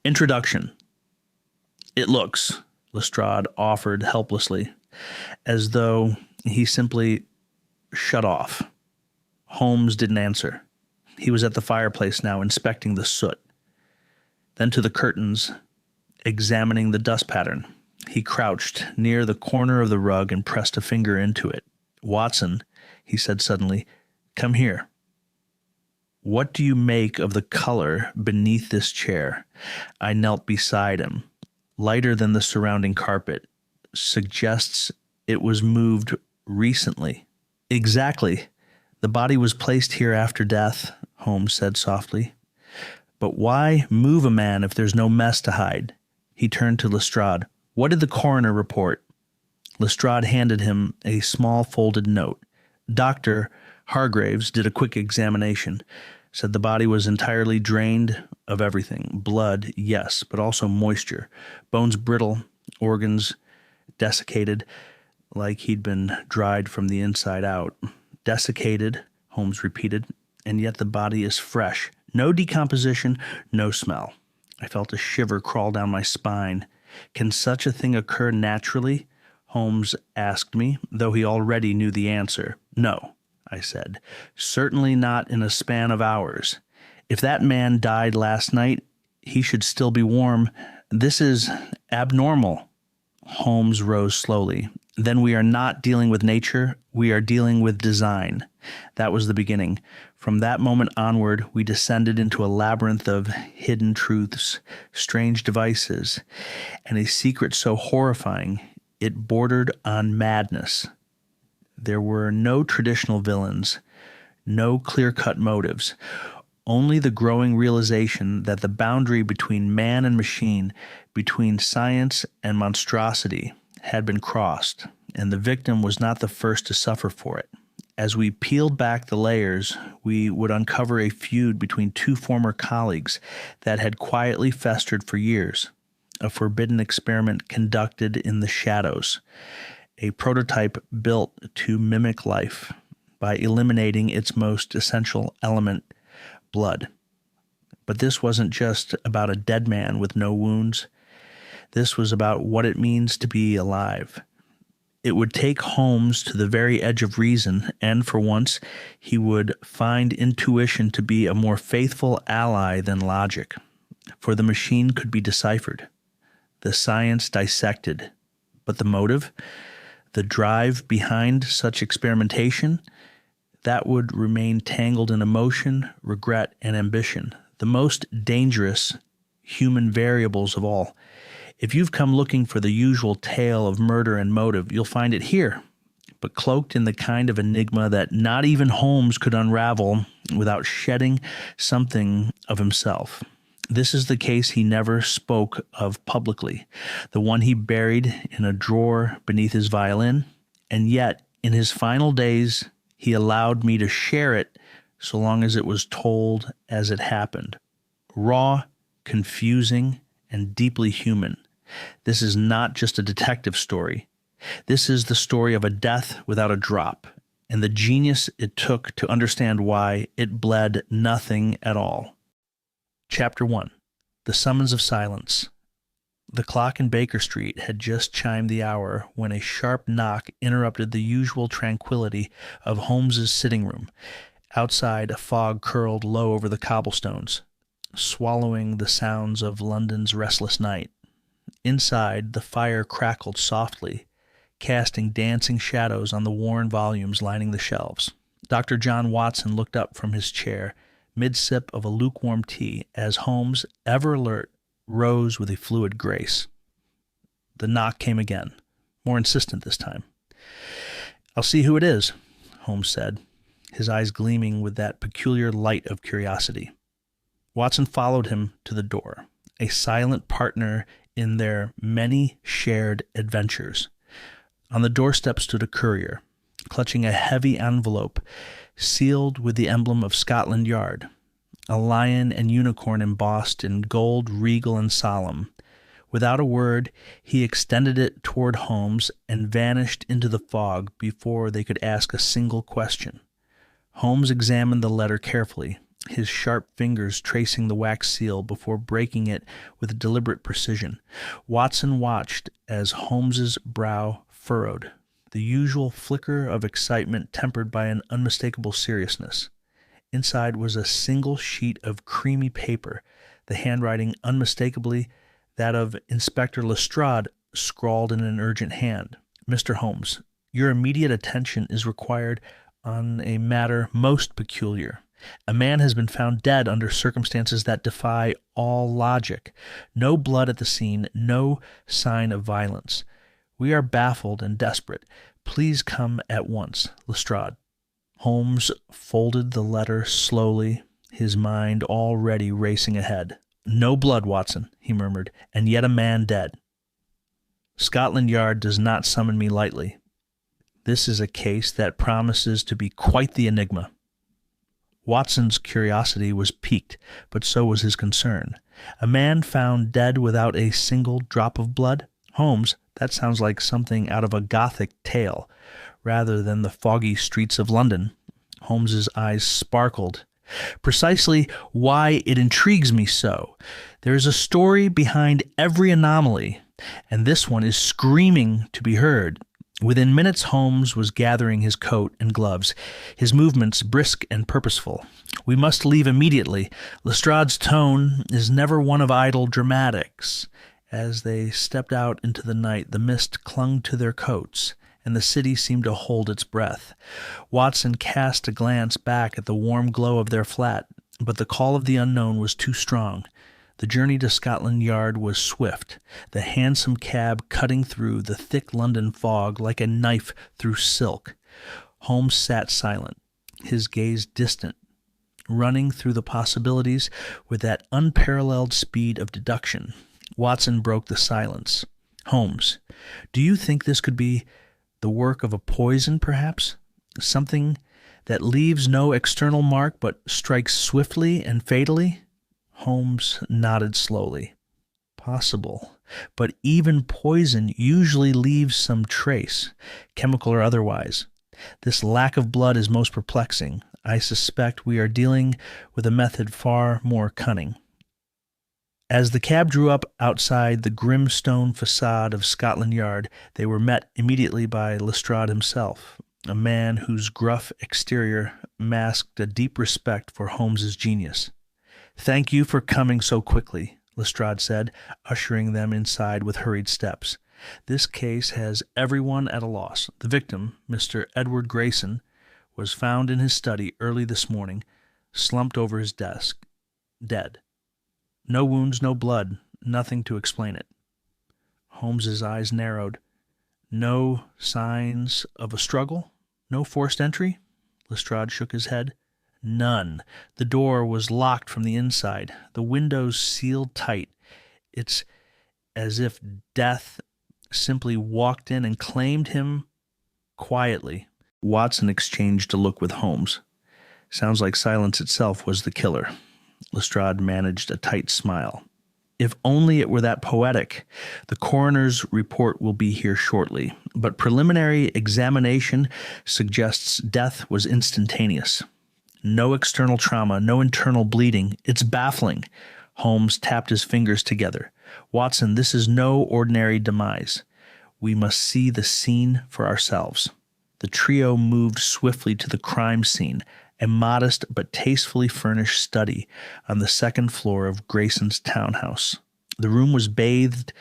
Introduction. It looks, Lestrade offered helplessly, as though he simply shut off. Holmes didn't answer. He was at the fireplace now, inspecting the soot. Then to the curtains, examining the dust pattern. He crouched near the corner of the rug and pressed a finger into it. "Watson," he said suddenly, "come here. What do you make of the color beneath this chair?" I knelt beside him. "Lighter than the surrounding carpet. Suggests it was moved recently." "Exactly. The body was placed here after death," Holmes said softly. "But why move a man if there's no mess to hide?" He turned to Lestrade. "What did the coroner report?" Lestrade handed him a small folded note. "Dr. Hargraves did a quick examination. Said the body was entirely drained of everything. Blood, yes, but also moisture. Bones brittle, organs desiccated, like he'd been dried from the inside out." "Desiccated," Holmes repeated, "and yet the body is fresh. No decomposition, no smell." I felt a shiver crawl down my spine. "Can such a thing occur naturally?" Holmes asked me, though he already knew the answer. "No," I said. "Certainly not in a span of hours. If that man died last night, he should still be warm. This is abnormal." Holmes rose slowly. "Then we are not dealing with nature, we are dealing with design." That was the beginning. From that moment onward, we descended into a labyrinth of hidden truths, strange devices, and a secret so horrifying it bordered on madness. There were no traditional villains, no clear-cut motives, only the growing realization that the boundary between man and machine, between science and monstrosity, had been crossed, and the victim was not the first to suffer for it. As we peeled back the layers, we would uncover a feud between two former colleagues that had quietly festered for years, a forbidden experiment conducted in the shadows, a prototype built to mimic life by eliminating its most essential element, blood. But this wasn't just about a dead man with no wounds. This was about what it means to be alive. It would take Holmes to the very edge of reason, and for once he would find intuition to be a more faithful ally than logic. For the machine could be deciphered, the science dissected, but the motive, the drive behind such experimentation, that would remain tangled in emotion, regret, and ambition, the most dangerous human variables of all. If you've come looking for the usual tale of murder and motive, you'll find it here, but cloaked in the kind of enigma that not even Holmes could unravel without shedding something of himself. This is the case he never spoke of publicly, the one he buried in a drawer beneath his violin, and yet in his final days he allowed me to share it so long as it was told as it happened. Raw, confusing, and deeply human. This is not just a detective story. This is the story of a death without a drop, and the genius it took to understand why it bled nothing at all. Chapter 1. The Summons of Silence. The clock in Baker Street had just chimed the hour when a sharp knock interrupted the usual tranquility of Holmes's sitting room. Outside, a fog curled low over the cobblestones, swallowing the sounds of London's restless night. Inside, the fire crackled softly, casting dancing shadows on the worn volumes lining the shelves. Dr. John Watson looked up from his chair, mid-sip of a lukewarm tea, as Holmes, ever alert, rose with a fluid grace. The knock came again, more insistent this time. "I'll see who it is," Holmes said, his eyes gleaming with that peculiar light of curiosity. Watson followed him to the door, a silent partner in their many shared adventures. On the doorstep stood a courier, clutching a heavy envelope sealed with the emblem of Scotland Yard, a lion and unicorn embossed in gold, regal and solemn. Without a word, he extended it toward Holmes and vanished into the fog before they could ask a single question. Holmes examined the letter carefully, his sharp fingers tracing the wax seal before breaking it with deliberate precision. Watson watched as Holmes's brow furrowed, the usual flicker of excitement tempered by an unmistakable seriousness. Inside was a single sheet of creamy paper, the handwriting unmistakably that of Inspector Lestrade scrawled in an urgent hand. "Mr. Holmes, your immediate attention is required on a matter most peculiar. A man has been found dead under circumstances that defy all logic. No blood at the scene, no sign of violence. We are baffled and desperate. Please come at once. Lestrade." Holmes folded the letter slowly, his mind already racing ahead. "No blood, Watson," he murmured, "and yet a man dead. Scotland Yard does not summon me lightly. This is a case that promises to be quite the enigma." Watson's curiosity was piqued, but so was his concern. A man found dead without a single drop of blood? Holmes, that sounds like something out of a Gothic tale, rather than the foggy streets of London. Holmes's eyes sparkled. "Precisely why it intrigues me so. There is a story behind every anomaly, and this one is screaming to be heard." Within minutes, Holmes was gathering his coat and gloves, his movements brisk and purposeful. "We must leave immediately. Lestrade's tone is never one of idle dramatics." As they stepped out into the night, the mist clung to their coats, and the city seemed to hold its breath. Watson cast a glance back at the warm glow of their flat, but the call of the unknown was too strong. The journey to Scotland Yard was swift, the hansom cab cutting through the thick London fog like a knife through silk. Holmes sat silent, his gaze distant, running through the possibilities with that unparalleled speed of deduction. Watson broke the silence. "Holmes, do you think this could be the work of a poison, perhaps? Something that leaves no external mark but strikes swiftly and fatally?" Holmes nodded slowly. "Possible. But even poison usually leaves some trace, chemical or otherwise. This lack of blood is most perplexing. I suspect we are dealing with a method far more cunning." As the cab drew up outside the grim stone facade of Scotland Yard, they were met immediately by Lestrade himself, a man whose gruff exterior masked a deep respect for Holmes's genius. "Thank you for coming so quickly," Lestrade said, ushering them inside with hurried steps. "This case has everyone at a loss. The victim, Mr. Edward Grayson, was found in his study early this morning, slumped over his desk, dead. No wounds, no blood, nothing to explain it." Holmes's eyes narrowed. "No signs of a struggle? No forced entry?" Lestrade shook his head. "None. The door was locked from the inside, the windows sealed tight. It's as if death simply walked in and claimed him quietly." Watson exchanged a look with Holmes. "Sounds like silence itself was the killer." Lestrade managed a tight smile. "If only it were that poetic. The coroner's report will be here shortly, but preliminary examination suggests death was instantaneous. No external trauma, no internal bleeding. It's baffling." Holmes tapped his fingers together. "Watson, this is no ordinary demise. We must see the scene for ourselves." The trio moved swiftly to the crime scene, a modest but tastefully furnished study on the second floor of Grayson's townhouse. The room was bathed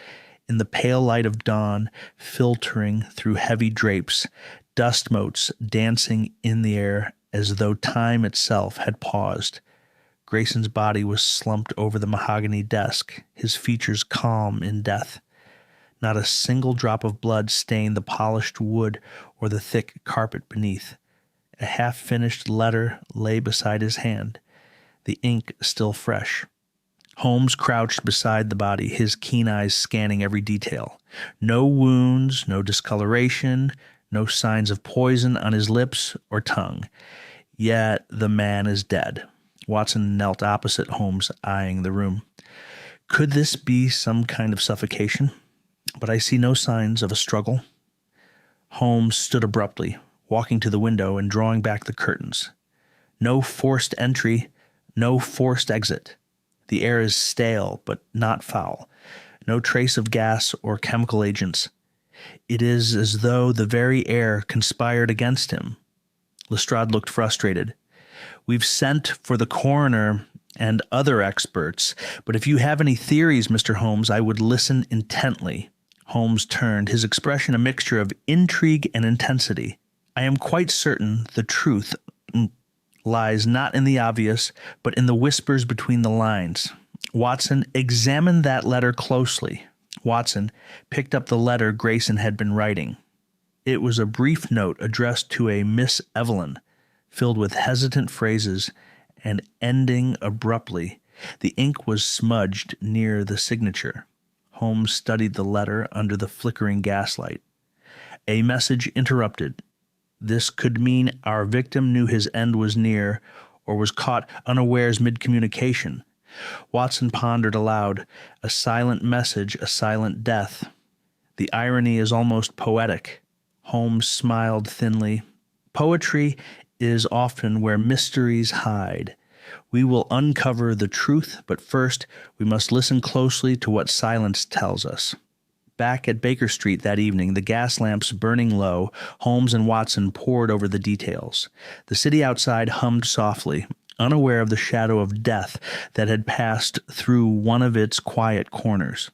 in the pale light of dawn, filtering through heavy drapes, dust motes dancing in the air as though time itself had paused. Grayson's body was slumped over the mahogany desk, his features calm in death. Not a single drop of blood stained the polished wood or the thick carpet beneath. A half-finished letter lay beside his hand, the ink still fresh. Holmes crouched beside the body, his keen eyes scanning every detail. No wounds, no discoloration, no signs of poison on his lips or tongue. Yet the man is dead. Watson knelt opposite Holmes, eyeing the room. "Could this be some kind of suffocation? But I see no signs of a struggle." Holmes stood abruptly, walking to the window and drawing back the curtains. "No forced entry, No forced exit. The air is stale, but not foul. No trace of gas or chemical agents. It is as though the very air conspired against him. Lestrade looked frustrated. We've sent for the coroner and other experts, but if you have any theories, Mr. Holmes, I would listen intently. Holmes turned, his expression a mixture of intrigue and intensity. I am quite certain the truth lies not in the obvious, but in the whispers between the lines. Watson, examine that letter closely. Watson picked up the letter Grayson had been writing. It was a brief note addressed to a Miss Evelyn, filled with hesitant phrases and ending abruptly. The ink was smudged near the signature. Holmes studied the letter under the flickering gaslight. A message interrupted. This could mean our victim knew his end was near or was caught unawares mid-communication. Watson pondered aloud. A silent message, a silent death. The irony is almost poetic. Holmes smiled thinly. Poetry is often where mysteries hide. We will uncover the truth, but first we must listen closely to what silence tells us. Back at Baker Street that evening, the gas lamps burning low, Holmes and Watson pored over the details. The city outside hummed softly, unaware of the shadow of death that had passed through one of its quiet corners.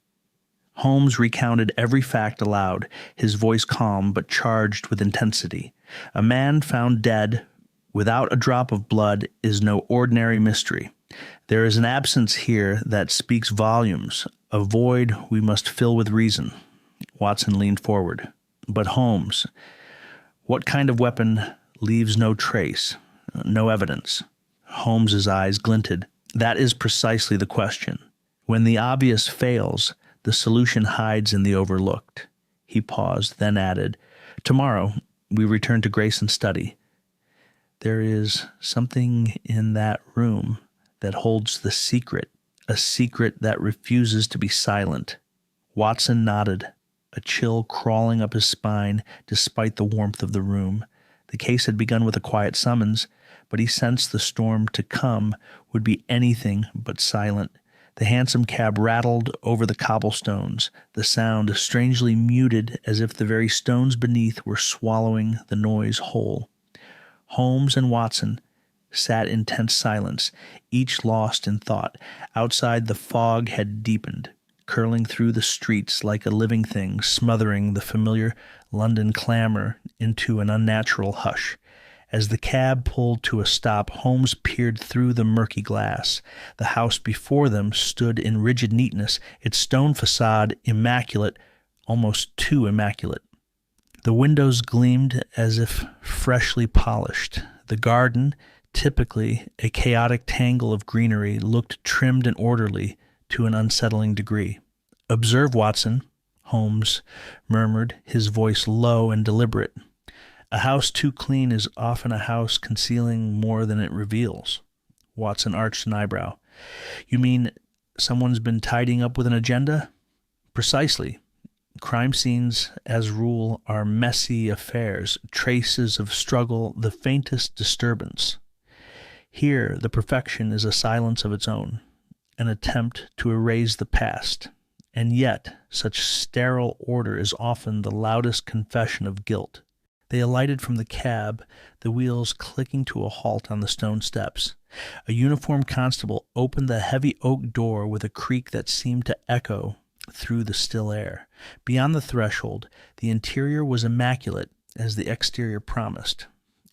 Holmes recounted every fact aloud, his voice calm but charged with intensity. A man found dead without a drop of blood is no ordinary mystery. There is an absence here that speaks volumes, a void we must fill with reason. Watson leaned forward. But Holmes, what kind of weapon leaves no trace, no evidence? Holmes's eyes glinted. That is precisely the question. When the obvious fails, the solution hides in the overlooked. He paused, then added, Tomorrow we return to Grayson's study. There is something in that room that holds the secret, a secret that refuses to be silent. Watson nodded, a chill crawling up his spine despite the warmth of the room. The case had begun with a quiet summons, but he sensed the storm to come would be anything but silent. The hansom cab rattled over the cobblestones, the sound strangely muted as if the very stones beneath were swallowing the noise whole. Holmes and Watson sat in tense silence, each lost in thought. Outside, the fog had deepened, curling through the streets like a living thing, smothering the familiar London clamor into an unnatural hush. As the cab pulled to a stop, Holmes peered through the murky glass. The house before them stood in rigid neatness, its stone facade immaculate, almost too immaculate. The windows gleamed as if freshly polished. The garden, typically a chaotic tangle of greenery, looked trimmed and orderly to an unsettling degree. "Observe, Watson," Holmes murmured, his voice low and deliberate. "A house too clean is often a house concealing more than it reveals." Watson arched an eyebrow. "You mean someone's been tidying up with an agenda?" "Precisely. Crime scenes, as rule, are messy affairs, traces of struggle, the faintest disturbance. Here, the perfection is a silence of its own, an attempt to erase the past. And yet, such sterile order is often the loudest confession of guilt." They alighted from the cab, the wheels clicking to a halt on the stone steps. A uniformed constable opened the heavy oak door with a creak that seemed to echo through the still air. Beyond the threshold, the interior was immaculate as the exterior promised.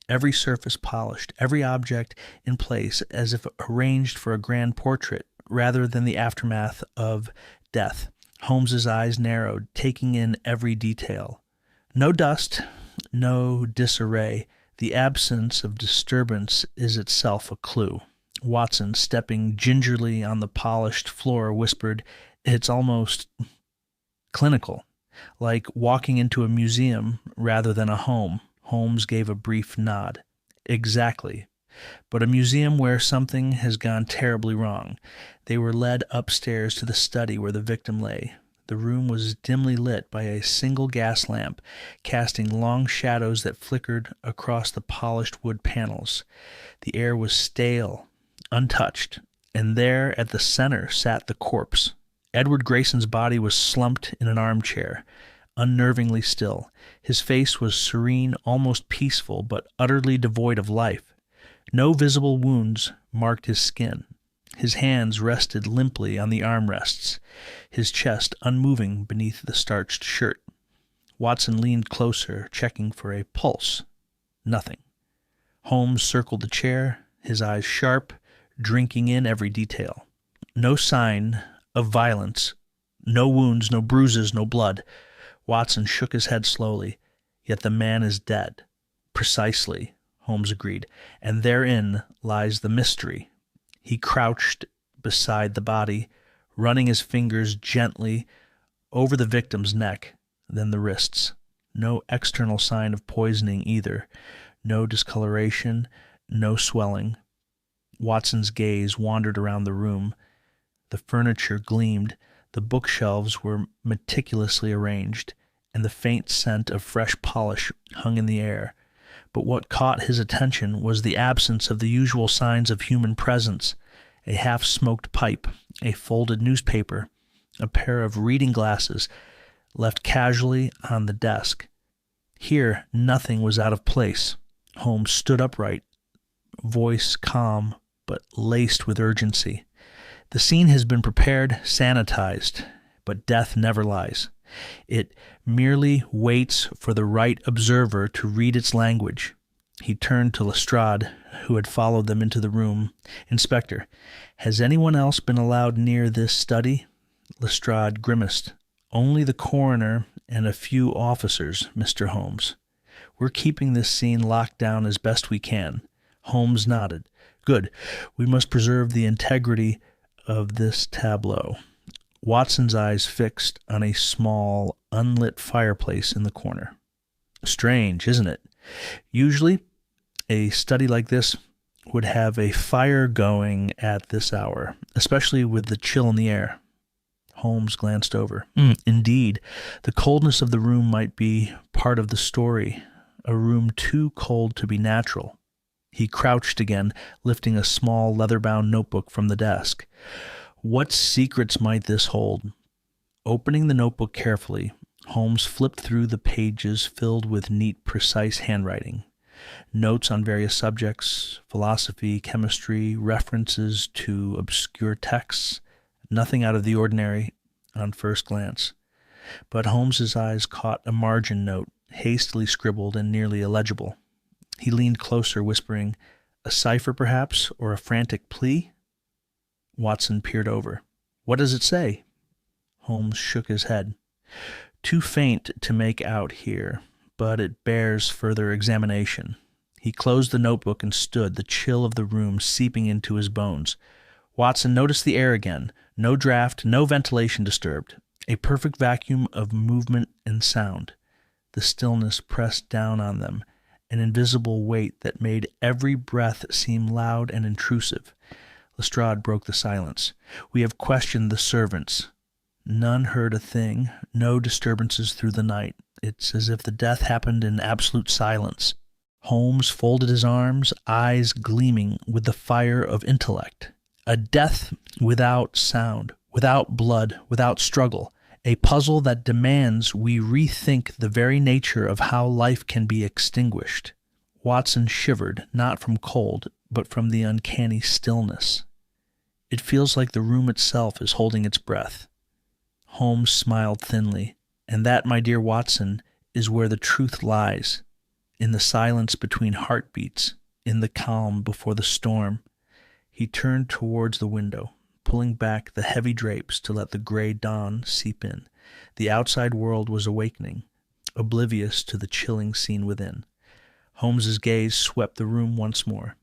Every surface polished, every object in place as if arranged for a grand portrait rather than the aftermath of death. Holmes's eyes narrowed, taking in every detail. No dust, no disarray. The absence of disturbance is itself a clue. Watson, stepping gingerly on the polished floor, whispered, "It's almost clinical, like walking into a museum rather than a home." Holmes gave a brief nod. "Exactly. But a museum where something has gone terribly wrong." They were led upstairs to the study where the victim lay. The room was dimly lit by a single gas lamp, casting long shadows that flickered across the polished wood panels. The air was stale, untouched, and there at the center sat the corpse. Edward Grayson's body was slumped in an armchair, unnervingly still. His face was serene, almost peaceful, but utterly devoid of life. No visible wounds marked his skin. His hands rested limply on the armrests, his chest unmoving beneath the starched shirt. Watson leaned closer, checking for a pulse. Nothing. Holmes circled the chair, his eyes sharp, drinking in every detail. No sign of violence, no wounds, no bruises, no blood. Watson shook his head slowly. Yet the man is dead. Precisely, Holmes agreed, and therein lies the mystery. He crouched beside the body, running his fingers gently over the victim's neck, then the wrists. No external sign of poisoning either. No discoloration, no swelling. Watson's gaze wandered around the room. The furniture gleamed, the bookshelves were meticulously arranged, and the faint scent of fresh polish hung in the air. But what caught his attention was the absence of the usual signs of human presence: a half-smoked pipe, a folded newspaper, a pair of reading glasses left casually on the desk. Here nothing was out of place. Holmes stood upright, voice calm but laced with urgency. The scene has been prepared, sanitized, but death never lies. It merely waits for the right observer to read its language. He turned to Lestrade, who had followed them into the room. "Inspector, has anyone else been allowed near this study?" Lestrade grimaced. "Only the coroner and a few officers, Mr. Holmes. We're keeping this scene locked down as best we can." Holmes nodded. "Good. We must preserve the integrity of this tableau." Watson's eyes fixed on a small, unlit fireplace in the corner. "Strange, isn't it? Usually, a study like this would have a fire going at this hour, especially with the chill in the air." Holmes glanced over. Indeed, the coldness of the room might be part of the story, a room too cold to be natural. He crouched again, lifting a small leather-bound notebook from the desk. What secrets might this hold? Opening the notebook carefully, Holmes flipped through the pages filled with neat, precise handwriting. Notes on various subjects, philosophy, chemistry, references to obscure texts, nothing out of the ordinary on first glance. But Holmes's eyes caught a margin note, hastily scribbled and nearly illegible. He leaned closer, whispering, "A cipher, perhaps, or a frantic plea?" Watson peered over. "What does it say?" Holmes shook his head. "Too faint to make out here, but it bears further examination." He closed the notebook and stood, the chill of the room seeping into his bones. Watson noticed the air again. No draft, no ventilation disturbed. A perfect vacuum of movement and sound. The stillness pressed down on them, an invisible weight that made every breath seem loud and intrusive. Lestrade broke the silence. "We have questioned the servants. None heard a thing, no disturbances through the night. It's as if the death happened in absolute silence." Holmes folded his arms, eyes gleaming with the fire of intellect. A death without sound, without blood, without struggle. A puzzle that demands we rethink the very nature of how life can be extinguished. Watson shivered, not from cold, but from the uncanny stillness. "It feels like the room itself is holding its breath." Holmes smiled thinly. "And that, my dear Watson, is where the truth lies. In the silence between heartbeats, in the calm before the storm." He turned towards the window, pulling back the heavy drapes to let the gray dawn seep in. The outside world was awakening, oblivious to the chilling scene within. Holmes's gaze swept the room once more.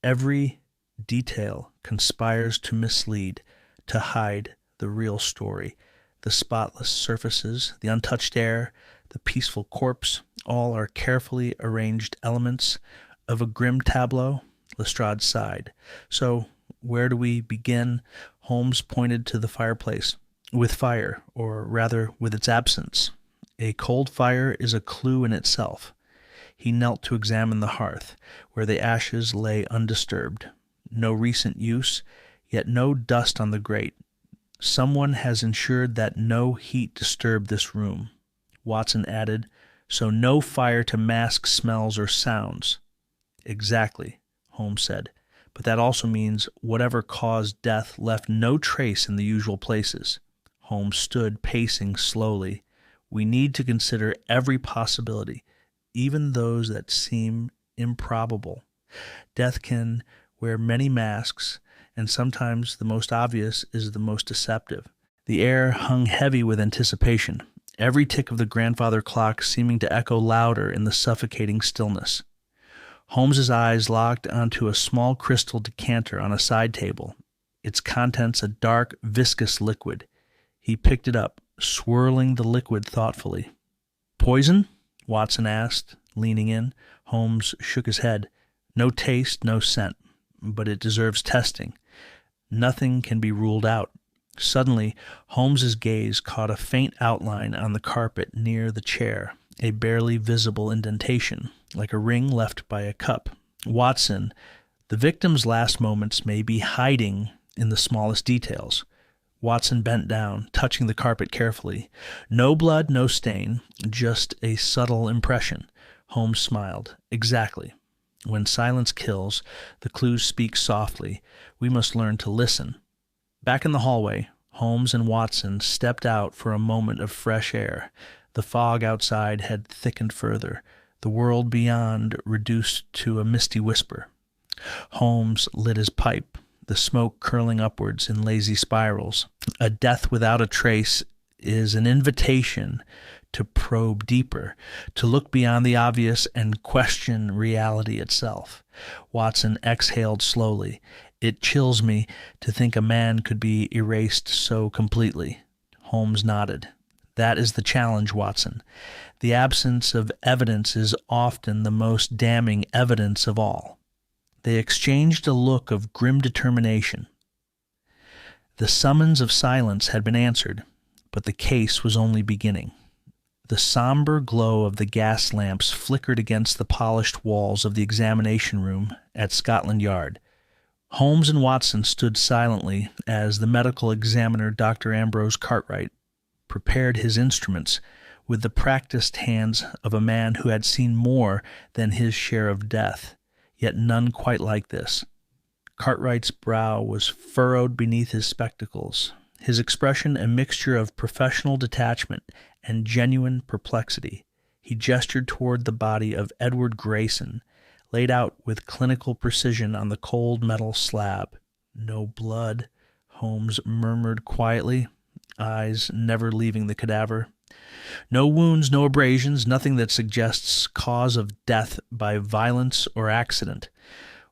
Every detail conspires to mislead, to hide the real story. The spotless surfaces, the untouched air, the peaceful corpse, all are carefully arranged elements of a grim tableau. Lestrade sighed. "So, where do we begin?" Holmes pointed to the fireplace. "With fire, or rather with its absence. A cold fire is a clue in itself." He knelt to examine the hearth, where the ashes lay undisturbed. no recent use, yet no dust on the grate. Someone has ensured that no heat disturbed this room, Watson added, so no fire to mask smells or sounds. Exactly, Holmes said, but that also means whatever caused death left no trace in the usual places. Holmes stood pacing slowly. We need to consider every possibility, even those that seem improbable. Death can wear many masks, and sometimes the most obvious is the most deceptive. The air hung heavy with anticipation, every tick of the grandfather clock seeming to echo louder in the suffocating stillness. Holmes's eyes locked onto a small crystal decanter on a side table, its contents a dark, viscous liquid. He picked it up, swirling the liquid thoughtfully. Poison? Watson asked, leaning in. Holmes shook his head. No taste, no scent, but it deserves testing. Nothing can be ruled out. Suddenly, Holmes's gaze caught a faint outline on the carpet near the chair, a barely visible indentation, like a ring left by a cup. Watson, the victim's last moments may be hiding in the smallest details. Watson bent down, touching the carpet carefully. No blood, no stain, just a subtle impression. Holmes smiled. Exactly. When silence kills, the clues speak softly. We must learn to listen. Back in the hallway, Holmes and Watson stepped out for a moment of fresh air. The fog outside had thickened further, the world beyond reduced to a misty whisper. Holmes lit his pipe, the smoke curling upwards in lazy spirals. A death without a trace is an invitation to probe deeper, to look beyond the obvious and question reality itself. Watson exhaled slowly. It chills me to think a man could be erased so completely. Holmes nodded. That is the challenge, Watson. The absence of evidence is often the most damning evidence of all. They exchanged a look of grim determination. The summons of silence had been answered, but the case was only beginning. The somber glow of the gas lamps flickered against the polished walls of the examination room at Scotland Yard. Holmes and Watson stood silently as the medical examiner, Dr. Ambrose Cartwright, prepared his instruments with the practiced hands of a man who had seen more than his share of death, yet none quite like this. Cartwright's brow was furrowed beneath his spectacles, his expression a mixture of professional detachment and genuine perplexity. He gestured toward the body of Edward Grayson, laid out with clinical precision on the cold metal slab. No blood, Holmes murmured quietly, eyes never leaving the cadaver. No wounds, no abrasions, nothing that suggests cause of death by violence or accident.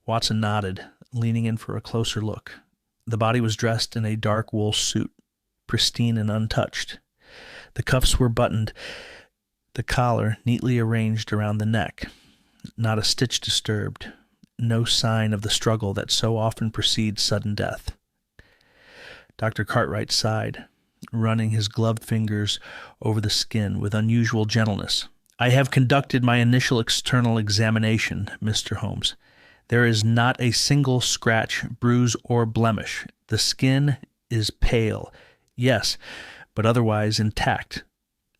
Watson nodded, leaning in for a closer look. The body was dressed in a dark wool suit, pristine and untouched. The cuffs were buttoned, the collar neatly arranged around the neck. Not a stitch disturbed, no sign of the struggle that so often precedes sudden death. Dr. Cartwright sighed, running his gloved fingers over the skin with unusual gentleness. I have conducted my initial external examination, Mr. Holmes. There is not a single scratch, bruise, or blemish. The skin is pale, yes, but otherwise intact.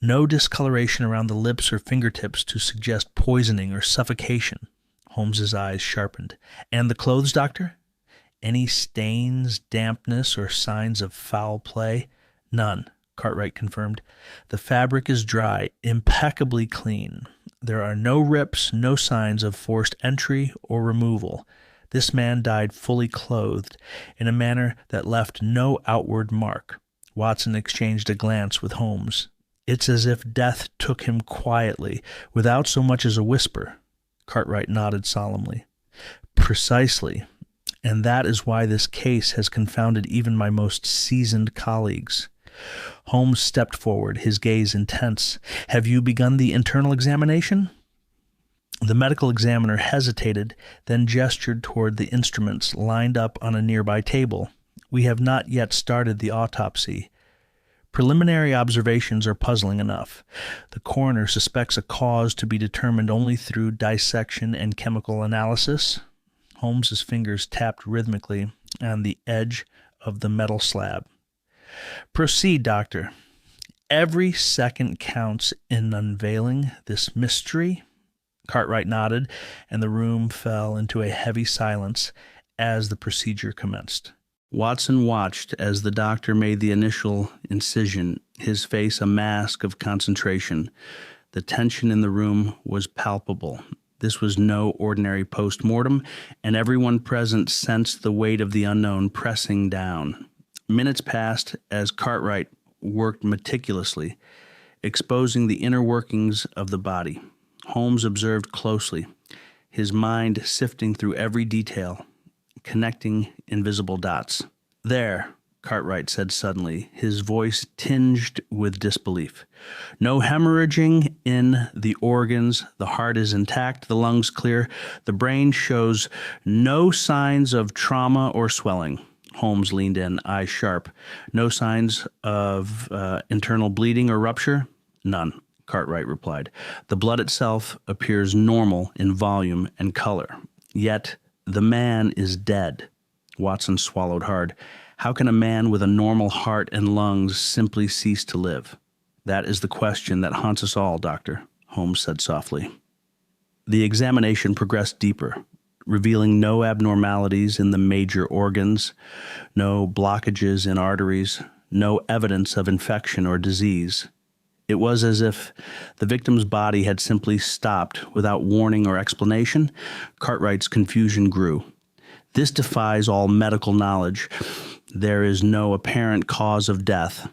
No discoloration around the lips or fingertips to suggest poisoning or suffocation. Holmes's eyes sharpened. And the clothes, doctor? Any stains, dampness, or signs of foul play? None, Cartwright confirmed. The fabric is dry, impeccably clean. There are no rips, no signs of forced entry or removal. This man died fully clothed, in a manner that left no outward mark. Watson exchanged a glance with Holmes. It's as if death took him quietly, without so much as a whisper. Cartwright nodded solemnly. Precisely. And that is why this case has confounded even my most seasoned colleagues. Holmes stepped forward, his gaze intense. Have you begun the internal examination? The medical examiner hesitated, then gestured toward the instruments lined up on a nearby table. We have not yet started the autopsy. Preliminary observations are puzzling enough. The coroner suspects a cause to be determined only through dissection and chemical analysis. Holmes's fingers tapped rhythmically on the edge of the metal slab. "Proceed, Doctor. Every second counts in unveiling this mystery." Cartwright nodded, and the room fell into a heavy silence as the procedure commenced. Watson watched as the doctor made the initial incision, his face a mask of concentration. The tension in the room was palpable. This was no ordinary post-mortem, and everyone present sensed the weight of the unknown pressing down. Minutes passed as Cartwright worked meticulously, exposing the inner workings of the body. Holmes observed closely, his mind sifting through every detail, connecting invisible dots. "There," Cartwright said suddenly, his voice tinged with disbelief. "No hemorrhaging in the organs, the heart is intact, the lungs clear, the brain shows no signs of trauma or swelling." Holmes leaned in, eyes sharp. "No signs of internal bleeding or rupture?" "None," Cartwright replied. "The blood itself appears normal in volume and color. Yet the man is dead." Watson swallowed hard. "How can a man with a normal heart and lungs simply cease to live?" "That is the question that haunts us all, Doctor," Holmes said softly. The examination progressed deeper, revealing no abnormalities in the major organs, no blockages in arteries, no evidence of infection or disease. It was as if the victim's body had simply stopped without warning or explanation. Cartwright's confusion grew. "This defies all medical knowledge. There is no apparent cause of death."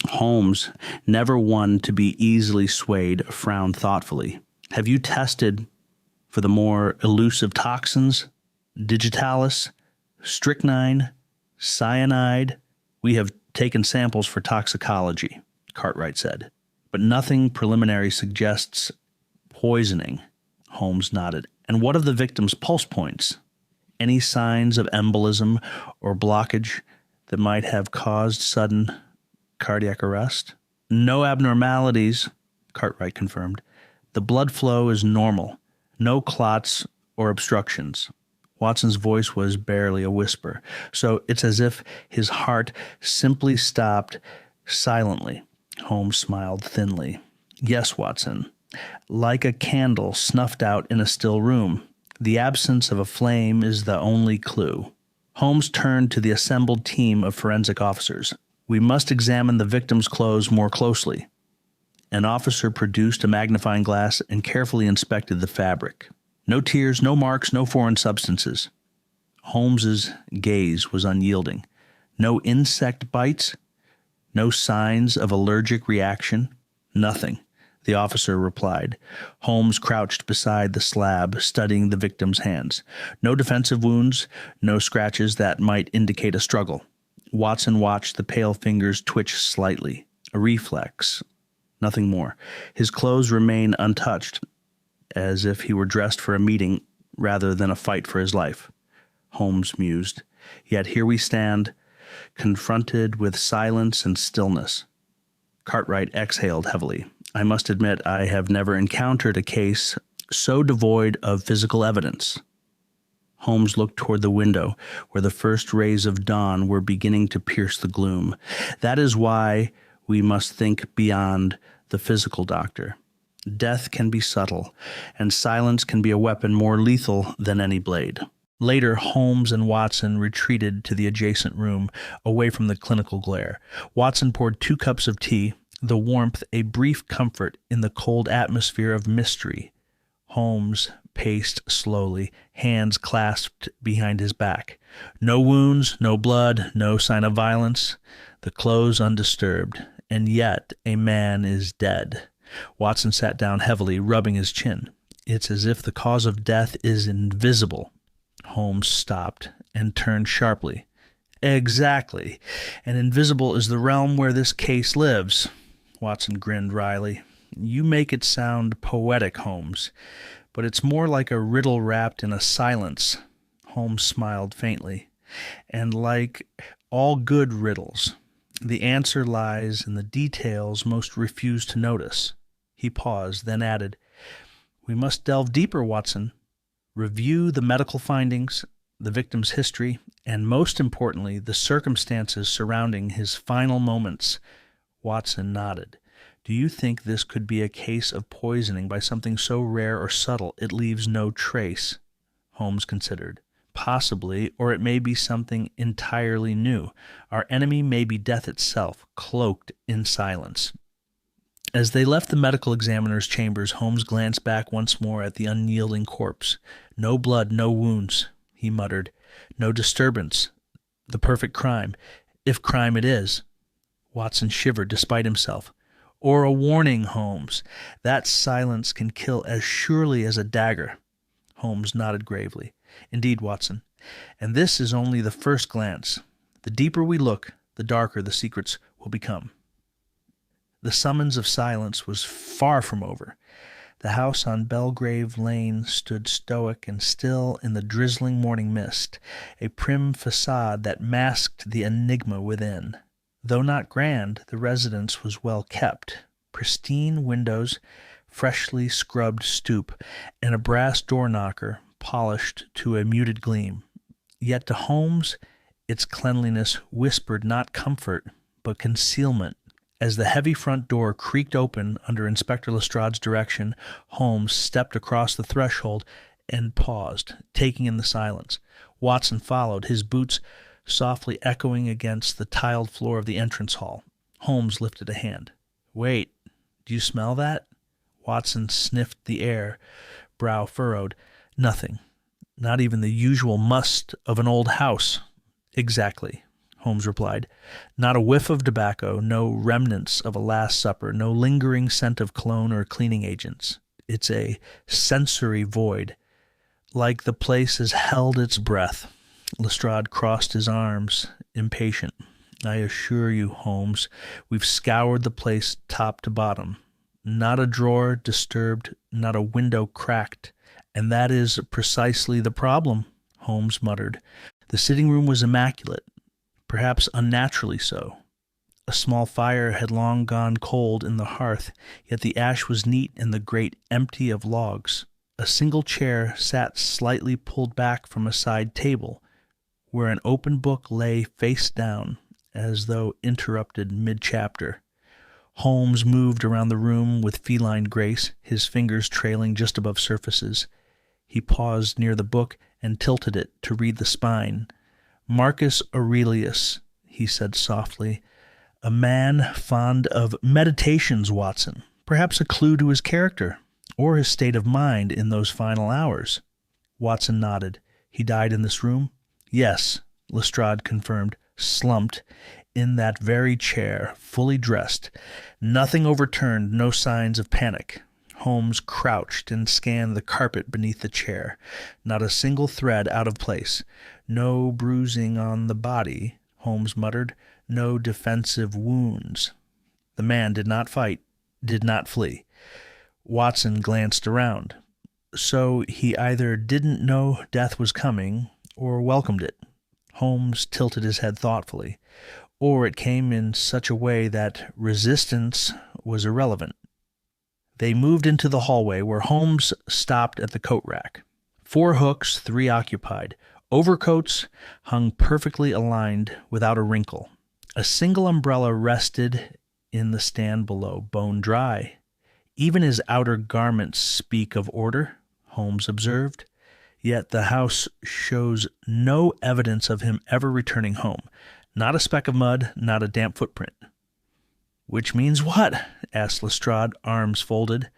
Holmes, never one to be easily swayed, frowned thoughtfully. "Have you tested for the more elusive toxins? Digitalis, strychnine, cyanide? We have taken samples for toxicology," Cartwright said. "But nothing preliminary suggests poisoning." Holmes nodded. "And what of the victim's pulse points? Any signs of embolism or blockage that might have caused sudden cardiac arrest?" "No abnormalities," Cartwright confirmed. "The blood flow is normal. No clots or obstructions." Watson's voice was barely a whisper. "So it's as if his heart simply stopped silently." Holmes smiled thinly. "Yes, Watson. Like a candle snuffed out in a still room. The absence of a flame is the only clue." Holmes turned to the assembled team of forensic officers. "We must examine the victim's clothes more closely." An officer produced a magnifying glass and carefully inspected the fabric. No tears, no marks, no foreign substances. Holmes's gaze was unyielding. "No insect bites? No signs of allergic reaction?" "Nothing," the officer replied. Holmes crouched beside the slab, studying the victim's hands. "No defensive wounds, no scratches that might indicate a struggle." Watson watched the pale fingers twitch slightly. A reflex. Nothing more. His clothes remained untouched, as if he were dressed for a meeting rather than a fight for his life. Holmes mused. "Yet here we stand, confronted with silence and stillness." Cartwright exhaled heavily. "I must admit I have never encountered a case so devoid of physical evidence." Holmes looked toward the window, where the first rays of dawn were beginning to pierce the gloom. "That is why we must think beyond the physical, Doctor. Death can be subtle, and silence can be a weapon more lethal than any blade." Later, Holmes and Watson retreated to the adjacent room, away from the clinical glare. Watson poured 2 cups of tea, the warmth a brief comfort in the cold atmosphere of mystery. Holmes paced slowly, hands clasped behind his back. No wounds, no blood, no sign of violence, the clothes undisturbed, and yet a man is dead. Watson sat down heavily, rubbing his chin. "It's as if the cause of death is invisible." Holmes stopped and turned sharply. "Exactly. And invisible is the realm where this case lives." Watson grinned wryly. "You make it sound poetic, Holmes, but it's more like a riddle wrapped in a silence." Holmes smiled faintly. "And like all good riddles, the answer lies in the details most refuse to notice." He paused, then added, "We must delve deeper, Watson. Review the medical findings, the victim's history, and most importantly, the circumstances surrounding his final moments. Watson nodded. Do you think this could be a case of poisoning by something so rare or subtle it leaves no trace? Holmes considered. Possibly, or it may be something entirely new. Our enemy may be death itself, cloaked in silence. As they left the medical examiner's chambers, Holmes glanced back once more at the unyielding corpse. No blood, no wounds, he muttered. No disturbance. The perfect crime, if crime it is. Watson shivered despite himself. Or a warning, Holmes. That silence can kill as surely as a dagger. Holmes nodded gravely. Indeed, Watson. And this is only the first glance. The deeper we look, the darker the secrets will become. The summons of silence was far from over. The house on Belgrave Lane stood stoic and still in the drizzling morning mist, a prim facade that masked the enigma within. Though not grand, the residence was well kept. Pristine windows, freshly scrubbed stoop, and a brass door knocker polished to a muted gleam. Yet to Holmes, its cleanliness whispered not comfort, but concealment. As the heavy front door creaked open under Inspector Lestrade's direction, Holmes stepped across the threshold and paused, taking in the silence. Watson followed, his boots softly echoing against the tiled floor of the entrance hall. Holmes lifted a hand. Wait, do you smell that? Watson sniffed the air, brow furrowed. Nothing. Not even the usual must of an old house. Exactly, Holmes replied. Not a whiff of tobacco, no remnants of a Last Supper, no lingering scent of cologne or cleaning agents. It's a sensory void, like the place has held its breath. Lestrade crossed his arms, impatient. I assure you, Holmes, we've scoured the place top to bottom. Not a drawer disturbed, not a window cracked. And that is precisely the problem, Holmes muttered. The sitting room was immaculate, perhaps unnaturally so. A small fire had long gone cold in the hearth, yet the ash was neat and the grate empty of logs. A single chair sat slightly pulled back from a side table, where an open book lay face down, as though interrupted mid-chapter. Holmes moved around the room with feline grace, his fingers trailing just above surfaces. He paused near the book and tilted it to read the spine. Marcus Aurelius, he said softly, a man fond of meditations, Watson. Perhaps a clue to his character, or his state of mind in those final hours. Watson nodded. He died in this room? Yes, Lestrade confirmed, slumped in that very chair, fully dressed. Nothing overturned, no signs of panic. Holmes crouched and scanned the carpet beneath the chair. Not a single thread out of place. No bruising on the body, Holmes muttered. No defensive wounds. The man did not fight, did not flee. Watson glanced around. So he either didn't know death was coming or welcomed it. Holmes tilted his head thoughtfully. Or it came in such a way that resistance was irrelevant. They moved into the hallway where Holmes stopped at the coat rack. 4 hooks, 3 occupied. Overcoats hung perfectly aligned without a wrinkle. A single umbrella rested in the stand below, bone dry. Even his outer garments speak of order, Holmes observed. Yet the house shows no evidence of him ever returning home. Not a speck of mud, not a damp footprint. Which means what? Asked Lestrade, arms folded.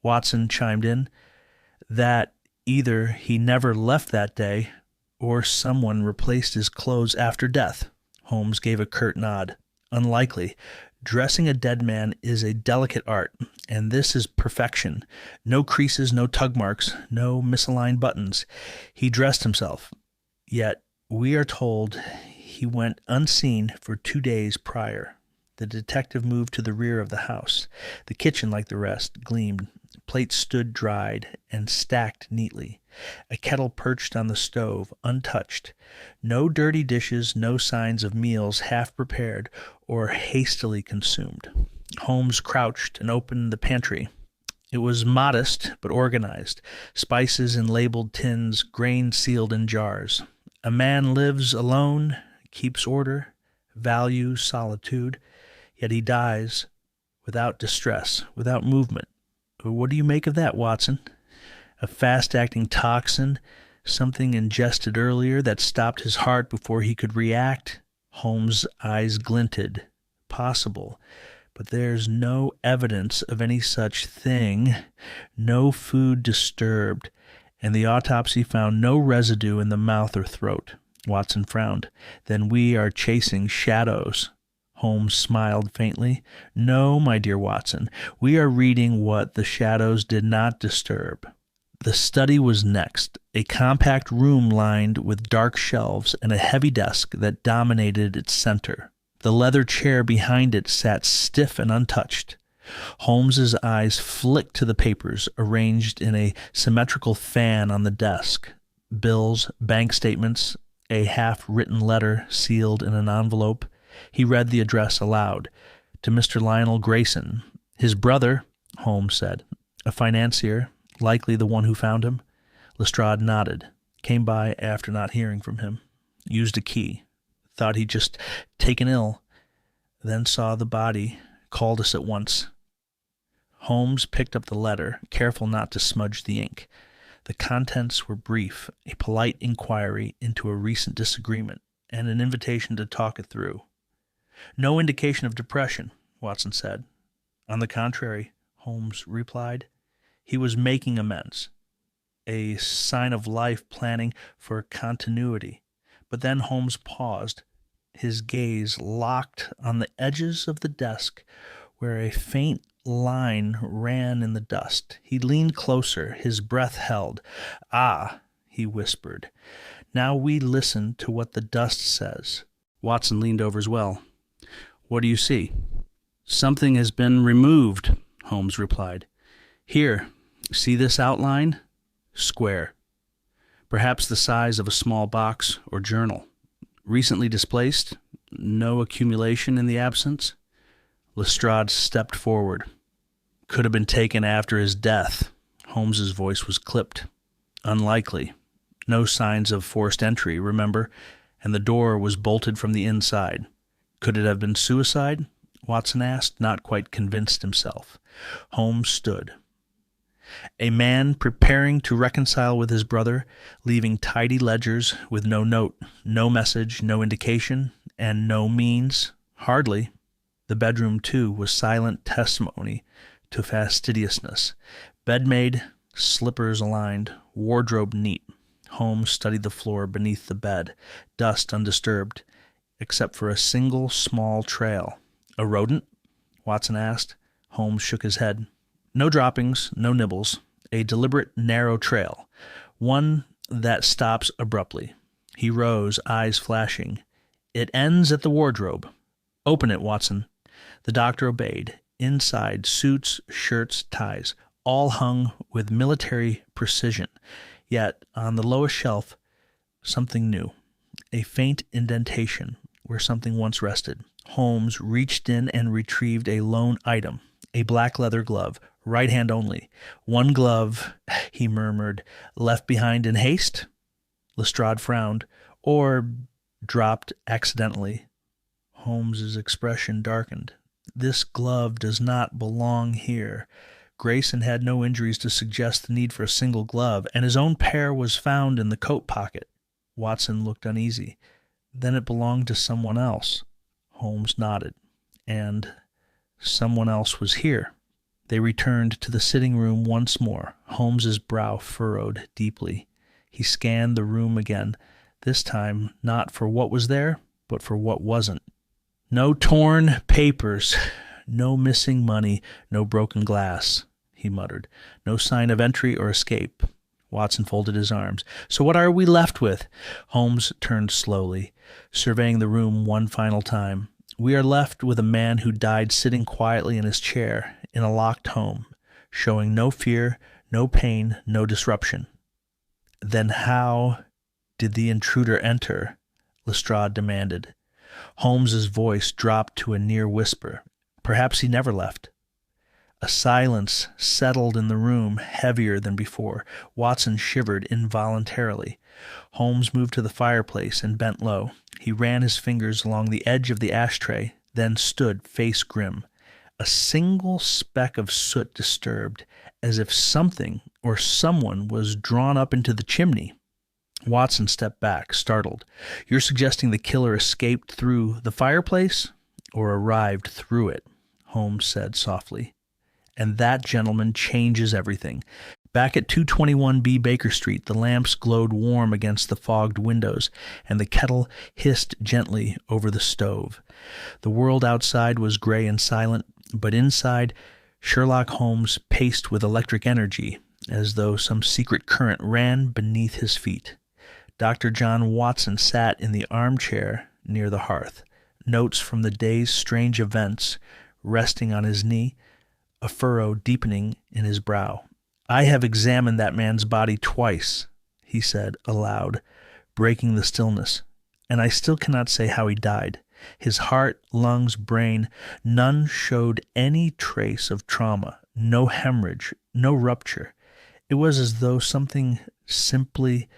Watson chimed in. That either he never left that day, or someone replaced his clothes after death. Holmes gave a curt nod. Unlikely. Dressing a dead man is a delicate art, and this is perfection. No creases, no tug marks, no misaligned buttons. He dressed himself. Yet we are told he went unseen for 2 days prior. The detective moved to the rear of the house. The kitchen, like the rest, gleamed. Plates stood dried and stacked neatly. A kettle perched on the stove, untouched. No dirty dishes, no signs of meals half prepared or hastily consumed. Holmes crouched and opened the pantry. It was modest but organized, spices in labeled tins, grain sealed in jars. A man lives alone, keeps order, values solitude, yet he dies without distress, without movement. What do you make of that, Watson? A fast-acting toxin, something ingested earlier that stopped his heart before he could react? Holmes' eyes glinted. Possible. But there's no evidence of any such thing, no food disturbed, and the autopsy found no residue in the mouth or throat. Watson frowned. Then we are chasing shadows. Holmes smiled faintly. No, my dear Watson, we are reading what the shadows did not disturb. The study was next, a compact room lined with dark shelves and a heavy desk that dominated its center. The leather chair behind it sat stiff and untouched. Holmes's eyes flicked to the papers arranged in a symmetrical fan on the desk. Bills, bank statements, a half-written letter sealed in an envelope. He read the address aloud. To Mr. Lionel Grayson. His brother, Holmes said. A financier, likely the one who found him. Lestrade nodded. Came by after not hearing from him. Used a key. Thought he'd just taken ill. Then saw the body. Called us at once. Holmes picked up the letter, careful not to smudge the ink. The contents were brief, a polite inquiry into a recent disagreement, and an invitation to talk it through. No indication of depression, Watson said. On the contrary, Holmes replied, he was making amends, a sign of life planning for continuity. But then Holmes paused, his gaze locked on the edges of the desk where a faint line ran in the dust. He leaned closer, his breath held. Ah, he whispered. Now we listen to what the dust says. Watson leaned over as well. What do you see? Something has been removed, Holmes replied. Here, see this outline? Square. Perhaps the size of a small box or journal. Recently displaced? No accumulation in the absence? Lestrade stepped forward. Could have been taken after his death. Holmes's voice was clipped. Unlikely. No signs of forced entry, remember? And the door was bolted from the inside. Could it have been suicide? Watson asked, not quite convinced himself. Holmes stood. A man preparing to reconcile with his brother, leaving tidy ledgers with no note, no message, no indication, and no means? Hardly. The bedroom, too, was silent testimony to fastidiousness. Bed made, slippers aligned, wardrobe neat. Holmes studied the floor beneath the bed, dust undisturbed, except for a single small trail. A rodent? Watson asked. Holmes shook his head. No droppings, no nibbles. A deliberate, narrow trail. One that stops abruptly. He rose, eyes flashing. It ends at the wardrobe. Open it, Watson. The doctor obeyed. Inside, suits, shirts, ties, all hung with military precision. Yet, on the lowest shelf, something new. A faint indentation where something once rested. Holmes reached in and retrieved a lone item, a black leather glove, right hand only. One glove, he murmured, left behind in haste? Lestrade frowned, or dropped accidentally. Holmes's expression darkened. This glove does not belong here. Grayson had no injuries to suggest the need for a single glove, and his own pair was found in the coat pocket. Watson looked uneasy. Then it belonged to someone else. Holmes nodded. And someone else was here. They returned to the sitting room once more. Holmes's brow furrowed deeply. He scanned the room again, this time not for what was there, but for what wasn't. No torn papers, no missing money, no broken glass, he muttered. No sign of entry or escape. Watson folded his arms. So what are we left with? Holmes turned slowly, surveying the room one final time. We are left with a man who died sitting quietly in his chair in a locked home, showing no fear, no pain, no disruption. Then how did the intruder enter? Lestrade demanded. Holmes's voice dropped to a near whisper. Perhaps he never left. A silence settled in the room, heavier than before. Watson shivered involuntarily. Holmes moved to the fireplace and bent low. He ran his fingers along the edge of the ashtray, then stood, face grim. A single speck of soot disturbed, as if something or someone was drawn up into the chimney. Watson stepped back, startled. "You're suggesting the killer escaped through the fireplace or arrived through it?" Holmes said softly. "And that, gentleman, changes everything." Back at 221B Baker Street, the lamps glowed warm against the fogged windows, and the kettle hissed gently over the stove. The world outside was gray and silent, but inside, Sherlock Holmes paced with electric energy, as though some secret current ran beneath his feet. Dr. John Watson sat in the armchair near the hearth, notes from the day's strange events resting on his knee, a furrow deepening in his brow. "I have examined that man's body twice," he said aloud, breaking the stillness, "and I still cannot say how he died. His heart, lungs, brain, none showed any trace of trauma, no hemorrhage, no rupture. It was as though something simply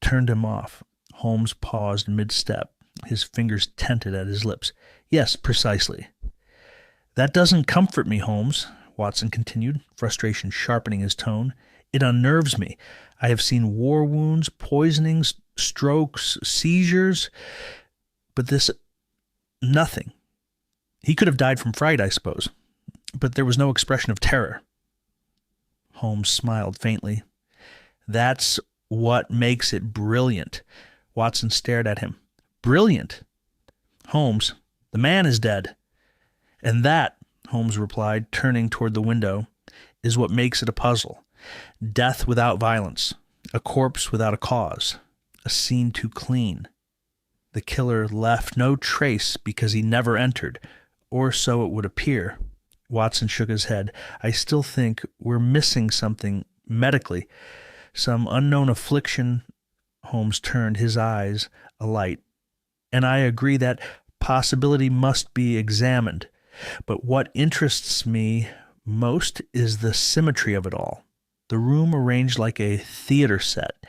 turned him off." Holmes paused mid-step, his fingers tented at his lips. "Yes, precisely." "That doesn't comfort me, Holmes," Watson continued, frustration sharpening his tone. "It unnerves me. I have seen war wounds, poisonings, strokes, seizures, but this, nothing. He could have died from fright, I suppose, but there was no expression of terror." Holmes smiled faintly. "That's what makes it brilliant." Watson stared at him. "Brilliant? Holmes, the man is dead." "And that," Holmes replied, turning toward the window, "is what makes it a puzzle. Death without violence, a corpse without a cause, a scene too clean. The killer left no trace because he never entered, or so it would appear." Watson shook his head. "I still think we're missing something medically, some unknown affliction." Holmes turned, his eyes alight. "And I agree that possibility must be examined. But what interests me most is the symmetry of it all. The room arranged like a theater set,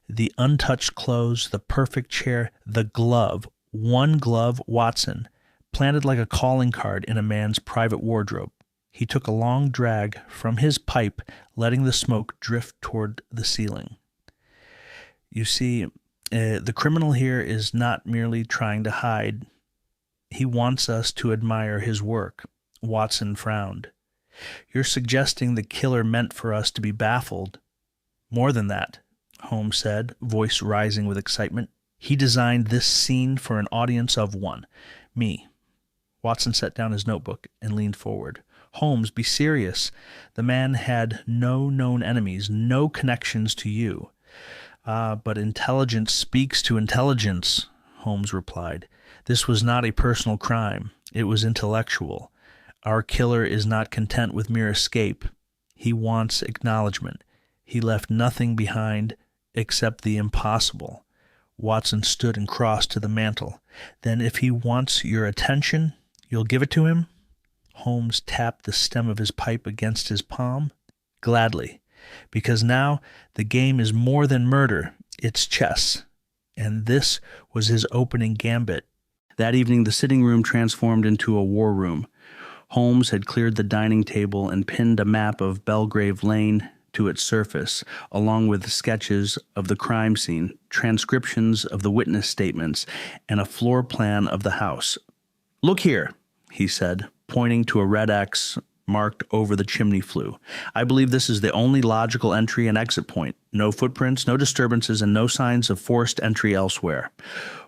the untouched clothes, the perfect chair, the glove, one glove, Watson, planted like a calling card in a man's private wardrobe." He took a long drag from his pipe, letting the smoke drift toward the ceiling. "You see, the criminal here is not merely trying to hide. He wants us to admire his work." Watson frowned. "You're suggesting the killer meant for us to be baffled?" "More than that," Holmes said, voice rising with excitement. "He designed this scene for an audience of one, me." Watson set down his notebook and leaned forward. "Holmes, be serious. The man had no known enemies, no connections to you." But intelligence speaks to intelligence," Holmes replied. "This was not a personal crime. It was intellectual. Our killer is not content with mere escape. He wants acknowledgement. He left nothing behind except the impossible." Watson stood and crossed to the mantel. "Then if he wants your attention, you'll give it to him?" Holmes tapped the stem of his pipe against his palm. "Gladly. Because now the game is more than murder. It's chess." And this was his opening gambit. That evening, the sitting room transformed into a war room. Holmes had cleared the dining table and pinned a map of Belgrave Lane to its surface, along with sketches of the crime scene, transcriptions of the witness statements, and a floor plan of the house. "Look here," he said, pointing to a red X marked over the chimney flue. "I believe this is the only logical entry and exit point. No footprints, no disturbances, and no signs of forced entry elsewhere."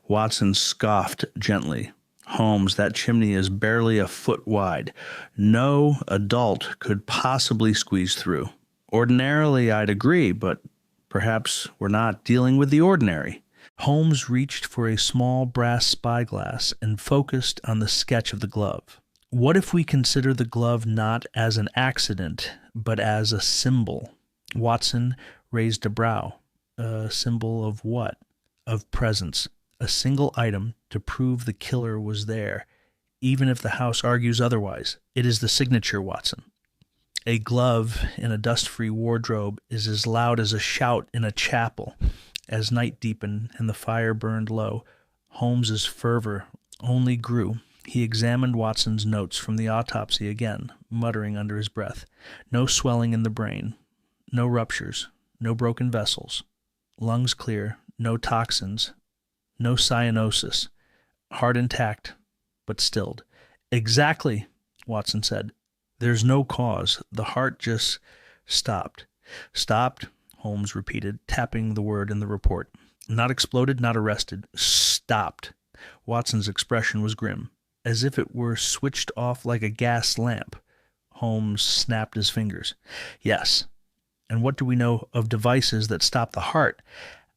Watson scoffed gently. "Holmes, that chimney is barely a foot wide. No adult could possibly squeeze through." "Ordinarily, I'd agree, but perhaps we're not dealing with the ordinary." Holmes reached for a small brass spyglass and focused on the sketch of the glove. "What if we consider the glove not as an accident, but as a symbol?" Watson raised a brow. "A symbol of what?" "Of presence. A single item to prove the killer was there, even if the house argues otherwise. It is the signature, Watson." A glove in a dust-free wardrobe is as loud as a shout in a chapel. As night deepened and the fire burned low, Holmes's fervor only grew. He examined Watson's notes from the autopsy again, muttering under his breath. No swelling in the brain, no ruptures, no broken vessels, lungs clear, no toxins, no cyanosis, heart intact, but stilled. Exactly, Watson said. There's no cause. The heart just stopped. Stopped, Holmes repeated, tapping the word in the report. Not exploded, not arrested. Stopped. Watson's expression was grim, as if it were switched off like a gas lamp. Holmes snapped his fingers. Yes. And what do we know of devices that stop the heart?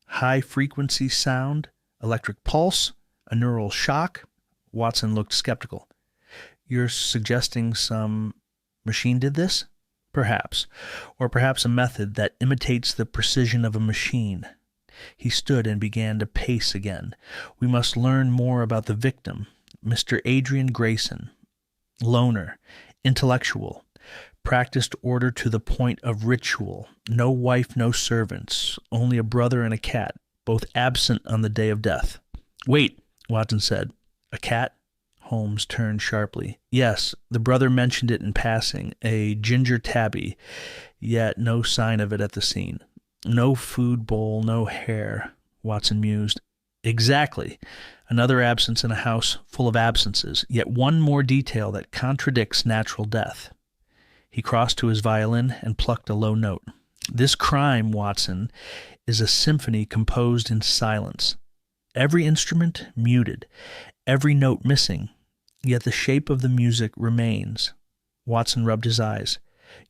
High-frequency sound, electric pulse, a neural shock? Watson looked skeptical. You're suggesting some machine did this? Perhaps. Or perhaps a method that imitates the precision of a machine. He stood and began to pace again. We must learn more about the victim, Mr. Adrian Grayson. Loner, intellectual, practiced order to the point of ritual. No wife, no servants, only a brother and a cat, both absent on the day of death. Wait, Watson said. A cat? Holmes turned sharply. Yes, the brother mentioned it in passing, a ginger tabby, yet no sign of it at the scene. No food bowl, no hair, Watson mused. Exactly. Another absence in a house full of absences, yet one more detail that contradicts natural death. He crossed to his violin and plucked a low note. This crime, Watson, is a symphony composed in silence. Every instrument muted, every note missing, yet the shape of the music remains. Watson rubbed his eyes.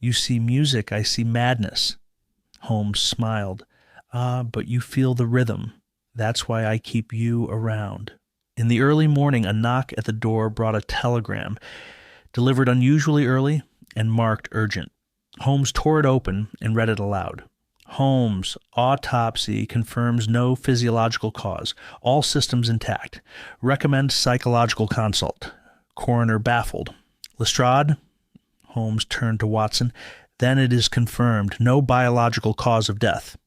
You see music, I see madness. Holmes smiled. Ah, but you feel the rhythm. That's why I keep you around. In the early morning, a knock at the door brought a telegram, delivered unusually early and marked urgent. Holmes tore it open and read it aloud. Holmes, autopsy confirms no physiological cause. All systems intact. Recommend psychological consult. Coroner baffled. Lestrade? Holmes turned to Watson. Then it is confirmed. No biological cause of death.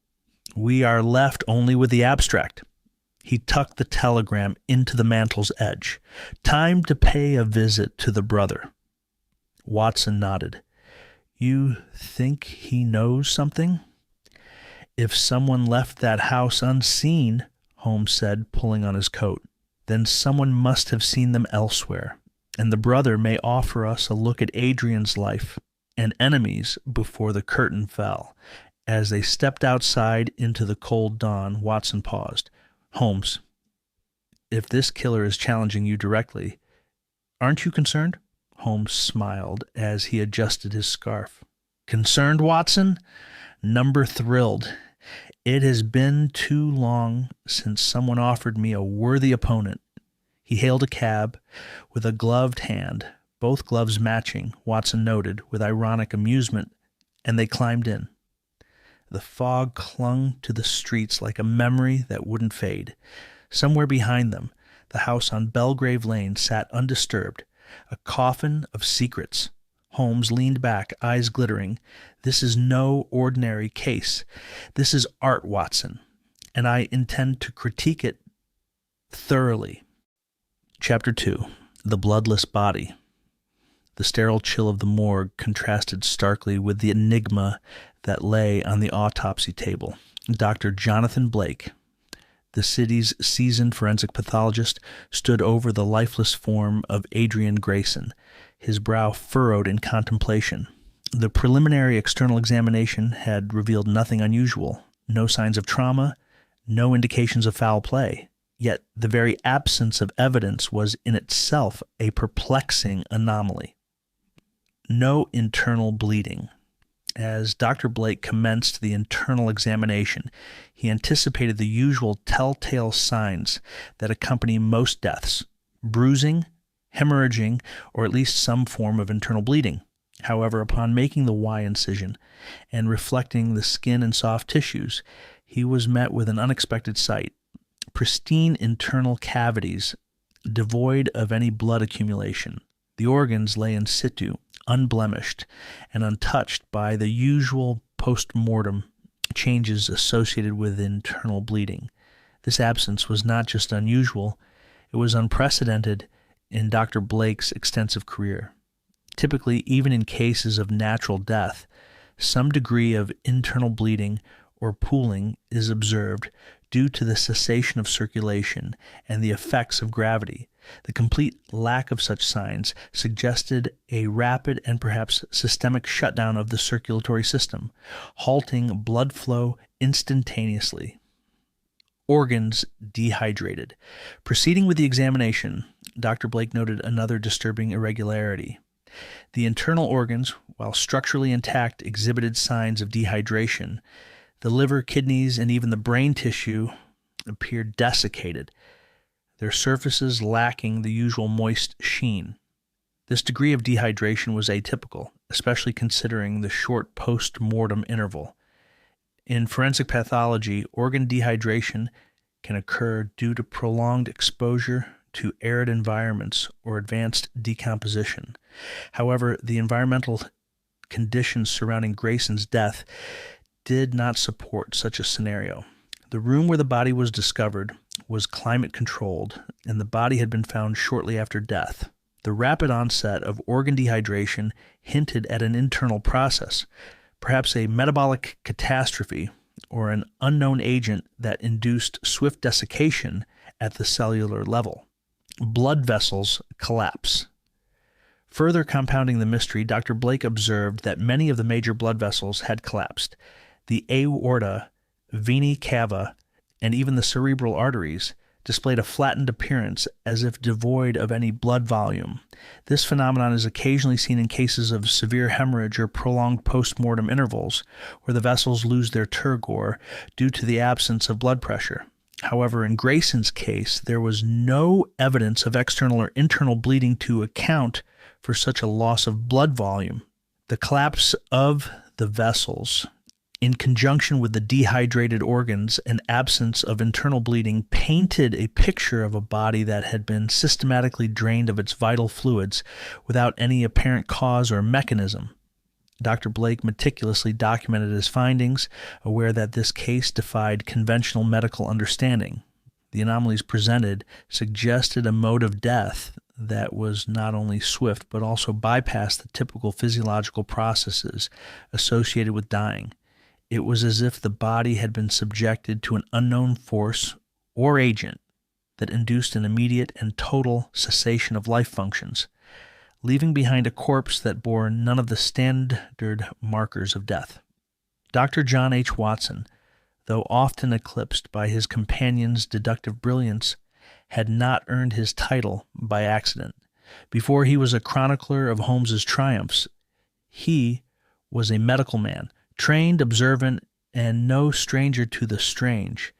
We are left only with the abstract. He tucked the telegram into the mantle's edge. Time to pay a visit to the brother. Watson nodded. You think he knows something? If someone left that house unseen, Holmes said, pulling on his coat, then someone must have seen them elsewhere, and the brother may offer us a look at Adrian's life and enemies before the curtain fell. As they stepped outside into the cold dawn, Watson paused. Holmes, if this killer is challenging you directly, aren't you concerned? Holmes smiled as he adjusted his scarf. Concerned, Watson? Number thrilled. It has been too long since someone offered me a worthy opponent. He hailed a cab with a gloved hand, both gloves matching, Watson noted with ironic amusement, and they climbed in. The fog clung to the streets like a memory that wouldn't fade. Somewhere behind them, the house on Belgrave Lane sat undisturbed, a coffin of secrets. Holmes leaned back, eyes glittering. This is no ordinary case. This is art, Watson, and I intend to critique it thoroughly. Chapter 2. The Bloodless Body. The sterile chill of the morgue contrasted starkly with the enigma that lay on the autopsy table. Dr. Jonathan Blake, the city's seasoned forensic pathologist, stood over the lifeless form of Adrian Grayson, his brow furrowed in contemplation. The preliminary external examination had revealed nothing unusual, no signs of trauma, no indications of foul play. Yet the very absence of evidence was in itself a perplexing anomaly. No internal bleeding. As Dr. Blake commenced the internal examination, he anticipated the usual telltale signs that accompany most deaths: bruising, hemorrhaging, or at least some form of internal bleeding. However, upon making the Y incision and reflecting the skin and soft tissues, he was met with an unexpected sight: pristine internal cavities, devoid of any blood accumulation. The organs lay in situ, unblemished and untouched by the usual post-mortem changes associated with internal bleeding. This absence was not just unusual, it was unprecedented in Dr. Blake's extensive career. Typically, even in cases of natural death, some degree of internal bleeding or pooling is observed due to the cessation of circulation and the effects of gravity. The complete lack of such signs suggested a rapid and perhaps systemic shutdown of the circulatory system, halting blood flow instantaneously. Organs dehydrated. Proceeding with the examination, Dr. Blake noted another disturbing irregularity. The internal organs, while structurally intact, exhibited signs of dehydration. The liver, kidneys, and even the brain tissue appeared desiccated, their surfaces lacking the usual moist sheen. This degree of dehydration was atypical, especially considering the short post-mortem interval. In forensic pathology, organ dehydration can occur due to prolonged exposure to arid environments or advanced decomposition. However, the environmental conditions surrounding Grayson's death did not support such a scenario. The room where the body was discovered was climate-controlled, and the body had been found shortly after death. The rapid onset of organ dehydration hinted at an internal process, perhaps a metabolic catastrophe or an unknown agent that induced swift desiccation at the cellular level. Blood vessels collapse. Further compounding the mystery, Dr. Blake observed that many of the major blood vessels had collapsed. The aorta, vena cava, and even the cerebral arteries displayed a flattened appearance as if devoid of any blood volume. This phenomenon is occasionally seen in cases of severe hemorrhage or prolonged post-mortem intervals, where the vessels lose their turgor due to the absence of blood pressure. However, in Grayson's case, there was no evidence of external or internal bleeding to account for such a loss of blood volume. The collapse of the vessels, in conjunction with the dehydrated organs and absence of internal bleeding, painted a picture of a body that had been systematically drained of its vital fluids without any apparent cause or mechanism. Dr. Blake meticulously documented his findings, aware that this case defied conventional medical understanding. The anomalies presented suggested a mode of death that was not only swift but also bypassed the typical physiological processes associated with dying. It was as if the body had been subjected to an unknown force or agent that induced an immediate and total cessation of life functions, leaving behind a corpse that bore none of the standard markers of death. Dr. John H. Watson, though often eclipsed by his companion's deductive brilliance, had not earned his title by accident. Before he was a chronicler of Holmes's triumphs, he was a medical man, trained, observant, and no stranger to the strange.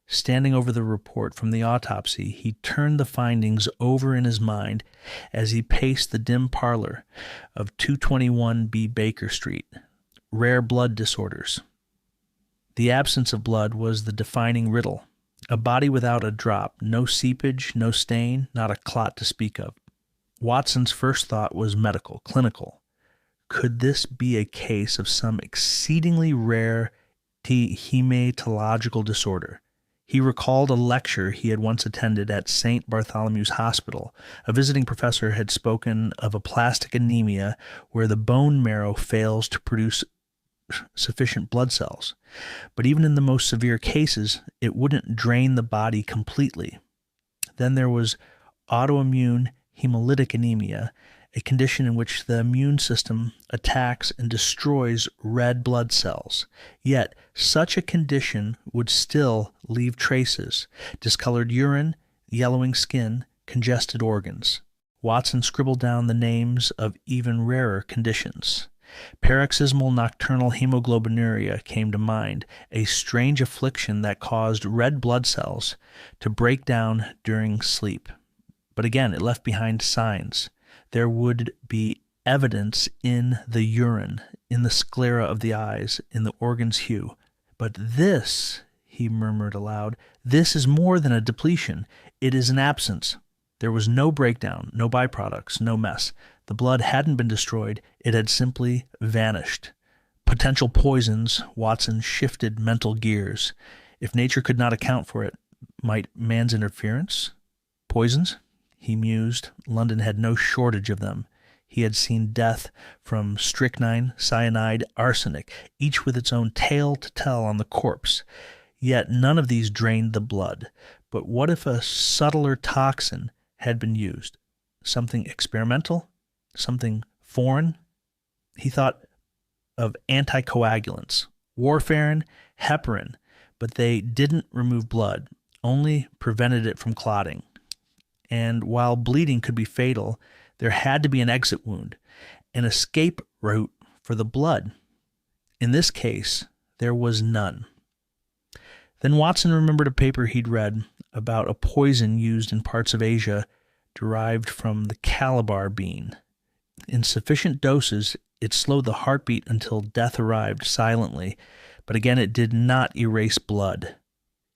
Standing over the report from the autopsy, he turned the findings over in his mind as he paced the dim parlor of 221B Baker Street. Rare blood disorders. The absence of blood was the defining riddle. A body without a drop, no seepage, no stain, not a clot to speak of. Watson's first thought was medical, clinical. Could this be a case of some exceedingly rare hematological disorder? He recalled a lecture he had once attended at St. Bartholomew's Hospital. A visiting professor had spoken of a plastic anemia where the bone marrow fails to produce sufficient blood cells. But even in the most severe cases, it wouldn't drain the body completely. Then there was autoimmune hemolytic anemia, a condition in which the immune system attacks and destroys red blood cells. Yet, such a condition would still leave traces: discolored urine, yellowing skin, congested organs. Watson scribbled down the names of even rarer conditions. Paroxysmal nocturnal hemoglobinuria came to mind, a strange affliction that caused red blood cells to break down during sleep. But again, it left behind signs. There would be evidence in the urine, in the sclera of the eyes, in the organ's hue. But this, he murmured aloud, this is more than a depletion. It is an absence. There was no breakdown, no byproducts, no mess. The blood hadn't been destroyed. It had simply vanished. Potential poisons, Watson shifted mental gears. If nature could not account for it, might man's interference? Poisons? He mused. London had no shortage of them. He had seen death from strychnine, cyanide, arsenic, each with its own tale to tell on the corpse. Yet none of these drained the blood. But what if a subtler toxin had been used? Something experimental? Something foreign? He thought of anticoagulants, warfarin, heparin, but they didn't remove blood, only prevented it from clotting. And while bleeding could be fatal, there had to be an exit wound, an escape route for the blood. In this case, there was none. Then Watson remembered a paper he'd read about a poison used in parts of Asia derived from the calabar bean. In sufficient doses, it slowed the heartbeat until death arrived silently, but again it did not erase blood.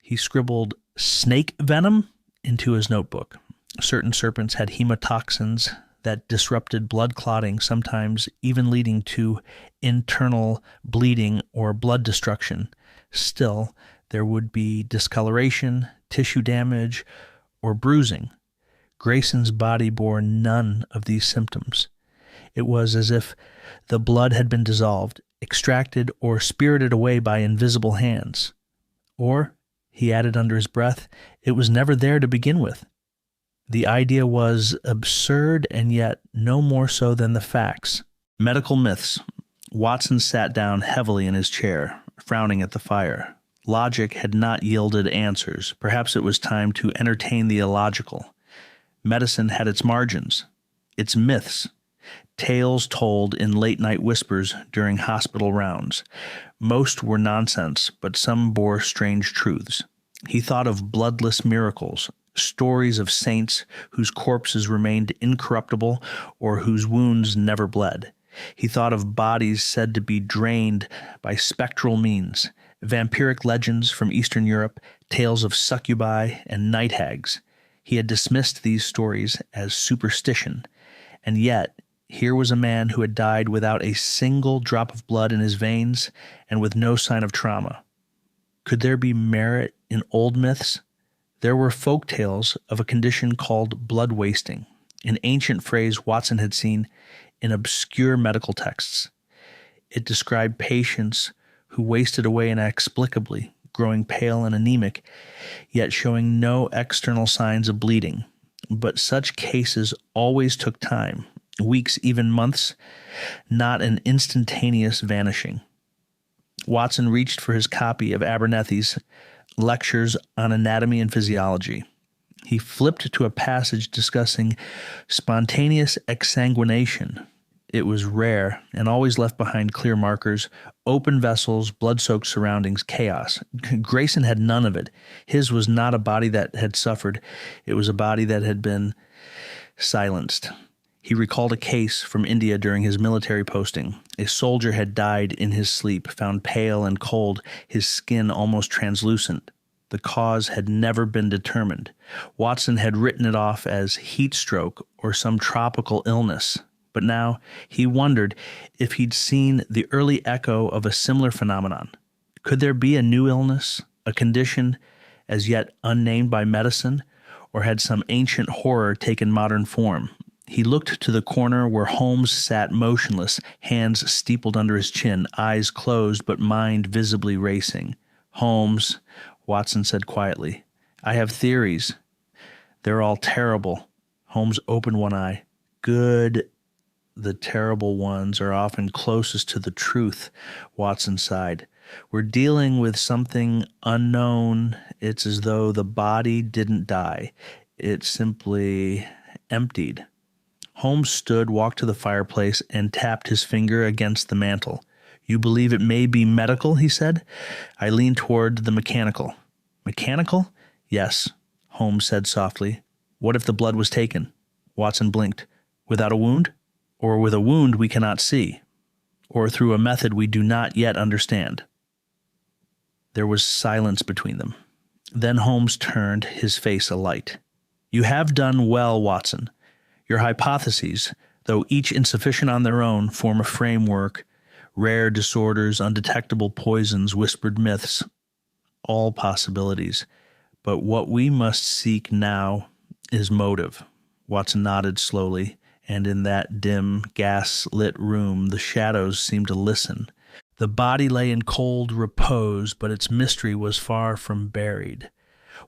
He scribbled snake venom into his notebook. Certain serpents had hemotoxins that disrupted blood clotting, sometimes even leading to internal bleeding or blood destruction. Still, there would be discoloration, tissue damage, or bruising. Grayson's body bore none of these symptoms. It was as if the blood had been dissolved, extracted, or spirited away by invisible hands. Or, he added under his breath, it was never there to begin with. The idea was absurd and yet no more so than the facts. Medical myths. Watson sat down heavily in his chair, frowning at the fire. Logic had not yielded answers. Perhaps it was time to entertain the illogical. Medicine had its margins, its myths, tales told in late-night whispers during hospital rounds. Most were nonsense, but some bore strange truths. He thought of bloodless miracles, stories of saints whose corpses remained incorruptible or whose wounds never bled. He thought of bodies said to be drained by spectral means, vampiric legends from Eastern Europe, tales of succubi and night hags. He had dismissed these stories as superstition, and yet here was a man who had died without a single drop of blood in his veins and with no sign of trauma. Could there be merit in old myths? There were folk tales of a condition called blood wasting, an ancient phrase Watson had seen in obscure medical texts. It described patients who wasted away inexplicably, growing pale and anemic, yet showing no external signs of bleeding. But such cases always took time, weeks, even months, not an instantaneous vanishing. Watson reached for his copy of Abernethy's Lectures on Anatomy and Physiology. He flipped to a passage discussing spontaneous exsanguination. It was rare and always left behind clear markers, open vessels, blood-soaked surroundings, chaos. Grayson had none of it. His was not a body that had suffered. It was a body that had been silenced. He recalled a case from India during his military posting. A soldier had died in his sleep, found pale and cold, his skin almost translucent. The cause had never been determined. Watson had written it off as heat stroke or some tropical illness. But now he wondered if he'd seen the early echo of a similar phenomenon. Could there be a new illness, a condition as yet unnamed by medicine, or had some ancient horror taken modern form? He looked to the corner where Holmes sat motionless, hands steepled under his chin, eyes closed but mind visibly racing. "Holmes," Watson said quietly, "I have theories. They're all terrible." Holmes opened one eye. "Good. The terrible ones are often closest to the truth," Watson sighed. "We're dealing with something unknown. It's as though the body didn't die. It simply emptied." Holmes stood, walked to the fireplace, and tapped his finger against the mantel. "You believe it may be medical?" he said. I leaned toward the mechanical. "Mechanical?" "Yes," Holmes said softly. "What if the blood was taken?" Watson blinked. "Without a wound? Or with a wound we cannot see? Or through a method we do not yet understand?" There was silence between them. Then Holmes turned, his face alight. You have done well, Watson. Your hypotheses, though each insufficient on their own, form a framework. Rare disorders, undetectable poisons, whispered myths, all possibilities. But what we must seek now is motive. Watson nodded slowly, and in that dim, gas-lit room the shadows seemed to listen. The body lay in cold repose, but its mystery was far from buried.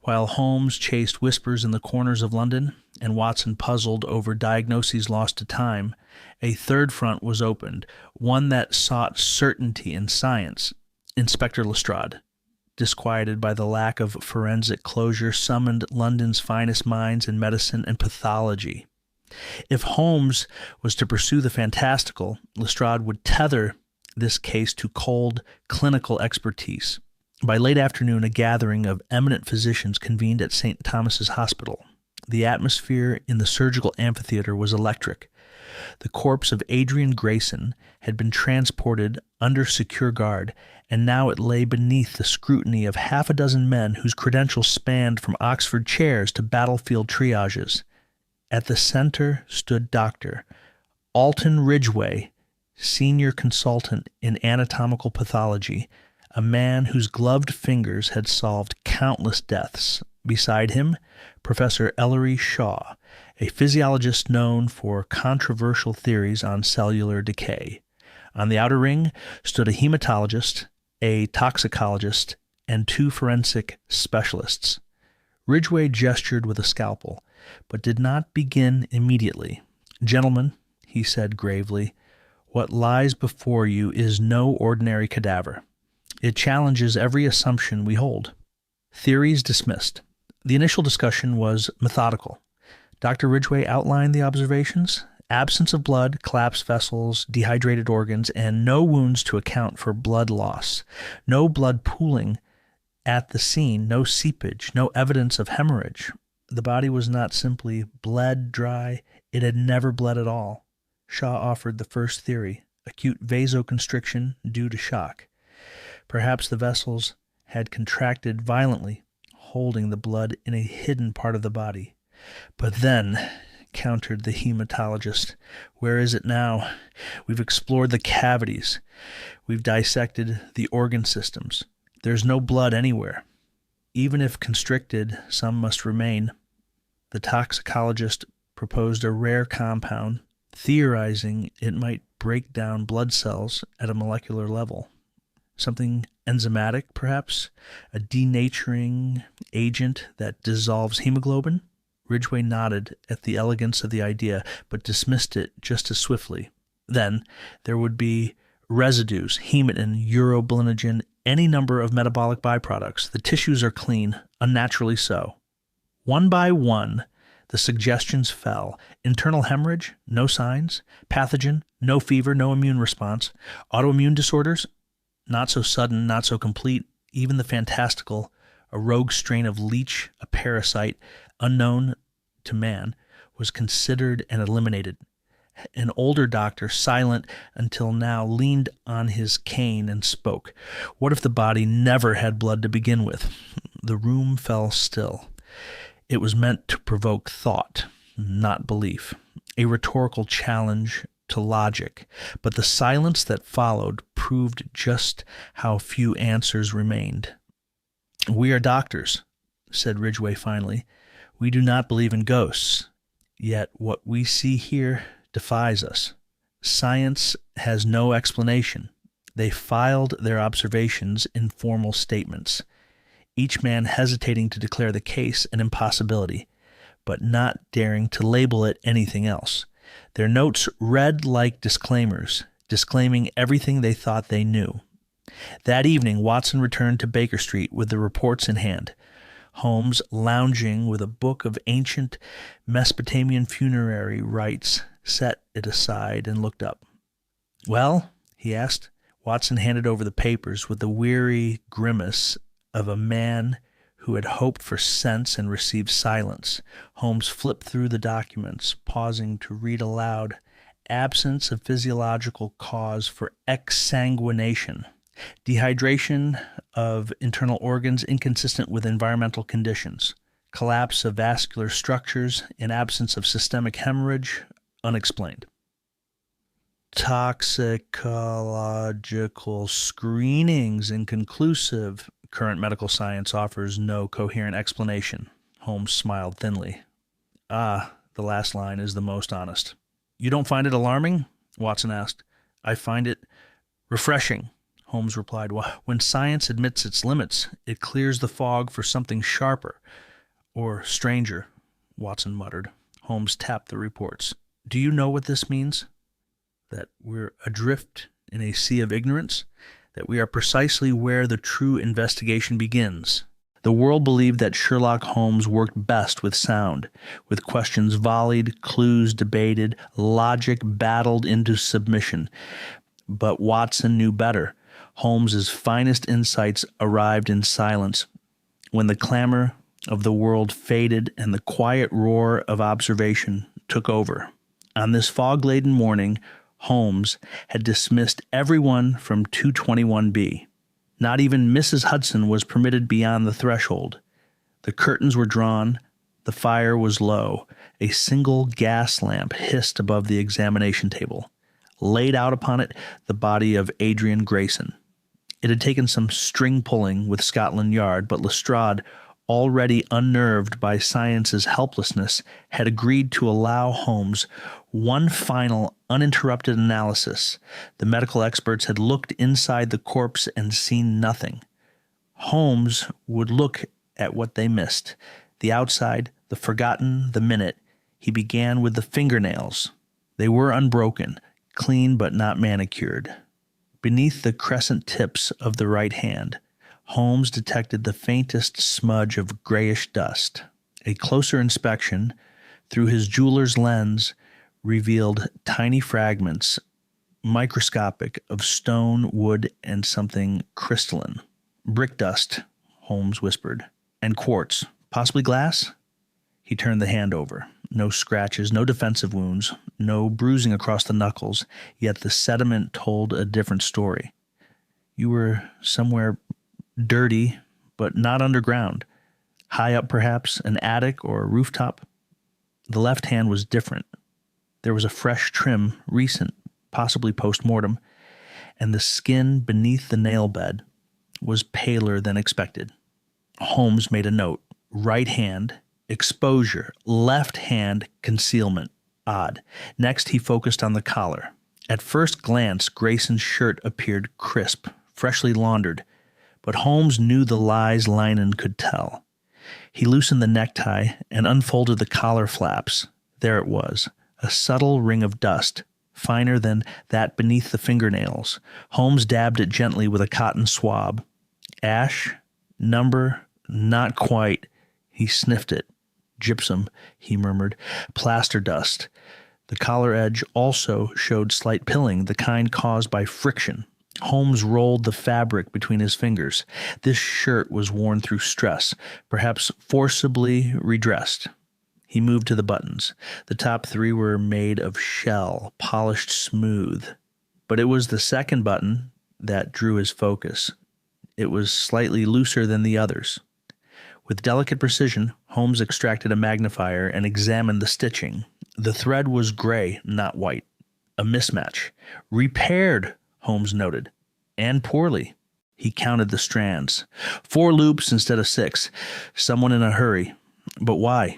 While Holmes chased whispers in the corners of London, and Watson puzzled over diagnoses lost to time, a third front was opened, one that sought certainty in science. Inspector Lestrade, disquieted by the lack of forensic closure, summoned London's finest minds in medicine and pathology. If Holmes was to pursue the fantastical, Lestrade would tether this case to cold clinical expertise. By late afternoon, a gathering of eminent physicians convened at St. Thomas's Hospital. The atmosphere in the surgical amphitheater was electric. The corpse of Adrian Grayson had been transported under secure guard, and now it lay beneath the scrutiny of half a dozen men whose credentials spanned from Oxford chairs to battlefield triages. At the center stood Dr. Alton Ridgway, senior consultant in anatomical pathology, a man whose gloved fingers had solved countless deaths. Beside him, Professor Ellery Shaw, a physiologist known for controversial theories on cellular decay. On the outer ring stood a hematologist, a toxicologist, and 2 forensic specialists. Ridgway gestured with a scalpel, but did not begin immediately. "Gentlemen," he said gravely, "what lies before you is no ordinary cadaver. It challenges every assumption we hold. Theories dismissed." The initial discussion was methodical. Dr. Ridgway outlined the observations: absence of blood, collapsed vessels, dehydrated organs, and no wounds to account for blood loss. No blood pooling at the scene, no seepage, no evidence of hemorrhage. The body was not simply bled dry, it had never bled at all. Shaw offered the first theory: acute vasoconstriction due to shock. Perhaps the vessels had contracted violently, holding the blood in a hidden part of the body. "But then," countered the hematologist, "where is it now? We've explored the cavities. We've dissected the organ systems. There's no blood anywhere. Even if constricted, some must remain." The toxicologist proposed a rare compound, theorizing it might break down blood cells at a molecular level. Something enzymatic, perhaps? A denaturing agent that dissolves hemoglobin? Ridgway nodded at the elegance of the idea, but dismissed it just as swiftly. Then there would be residues, hematin, urobilinogen, any number of metabolic byproducts. The tissues are clean, unnaturally so. One by one, the suggestions fell. Internal hemorrhage? No signs. Pathogen? No fever, no immune response. Autoimmune disorders? Not so sudden, not so complete. Even the fantastical, a rogue strain of leech, a parasite, unknown to man, was considered and eliminated. An older doctor, silent until now, leaned on his cane and spoke. What if the body never had blood to begin with? The room fell still. It was meant to provoke thought, not belief, a rhetorical challenge to logic, but the silence that followed proved just how few answers remained. "We are doctors," said Ridgway finally. "We do not believe in ghosts, yet what we see here defies us. Science has no explanation." They filed their observations in formal statements, each man hesitating to declare the case an impossibility, but not daring to label it anything else. Their notes read like disclaimers, disclaiming everything they thought they knew. That evening, Watson returned to Baker Street with the reports in hand. Holmes, lounging with a book of ancient Mesopotamian funerary rites, set it aside and looked up. "Well?" he asked. Watson handed over the papers with the weary grimace of a man who had hoped for sense and received silence. Holmes flipped through the documents, pausing to read aloud. Absence of physiological cause for exsanguination. Dehydration of internal organs inconsistent with environmental conditions. Collapse of vascular structures in absence of systemic hemorrhage, unexplained. Toxicological screenings inconclusive. Current medical science offers no coherent explanation. Holmes smiled thinly. The last line is the most honest. You don't find it alarming? Watson asked. I find it refreshing, Holmes replied. When science admits its limits, it clears the fog for something sharper or stranger, Watson muttered. Holmes tapped the reports. Do you know what this means? That we're adrift in a sea of ignorance? That we are precisely where the true investigation begins? The world believed that Sherlock Holmes worked best with sound, with questions volleyed, clues debated, logic battled into submission. But Watson knew better. Holmes's finest insights arrived in silence, when the clamor of the world faded and the quiet roar of observation took over. On this fog-laden morning, Holmes had dismissed everyone from 221B. Not even Mrs. Hudson was permitted beyond the threshold. The curtains were drawn. The fire was low. A single gas lamp hissed above the examination table. Laid out upon it, the body of Adrian Grayson. It had taken some string pulling with Scotland Yard, but Lestrade, already unnerved by science's helplessness, had agreed to allow Holmes one final, uninterrupted analysis. The medical experts had looked inside the corpse and seen nothing. Holmes would look at what they missed. The outside, the forgotten, the minute. He began with the fingernails. They were unbroken, clean but not manicured. Beneath the crescent tips of the right hand, Holmes detected the faintest smudge of grayish dust. A closer inspection, through his jeweler's lens, revealed tiny fragments, microscopic, of stone, wood, and something crystalline. Brick dust, Holmes whispered. And quartz. Possibly glass? He turned the hand over. No scratches, no defensive wounds, no bruising across the knuckles, yet the sediment told a different story. You were somewhere dirty, but not underground. High up, perhaps, an attic or a rooftop. The left hand was different. There was a fresh trim, recent, possibly post-mortem, and the skin beneath the nail bed was paler than expected. Holmes made a note. Right hand, exposure. Left hand, concealment. Odd. Next, he focused on the collar. At first glance, Grayson's shirt appeared crisp, freshly laundered, but Holmes knew the lies linen could tell. He loosened the necktie and unfolded the collar flaps. There it was, a subtle ring of dust, finer than that beneath the fingernails. Holmes dabbed it gently with a cotton swab. Ash? Number? Not quite. He sniffed it. Gypsum, he murmured. Plaster dust. The collar edge also showed slight pilling, the kind caused by friction. Holmes rolled the fabric between his fingers. This shirt was worn through stress, perhaps forcibly redressed. He moved to the buttons. The top three were made of shell, polished smooth. But it was the second button that drew his focus. It was slightly looser than the others. With delicate precision, Holmes extracted a magnifier and examined the stitching. The thread was gray, not white. A mismatch. Repaired, Holmes noted. And poorly. He counted the strands. 4 loops instead of 6. Someone in a hurry. But why?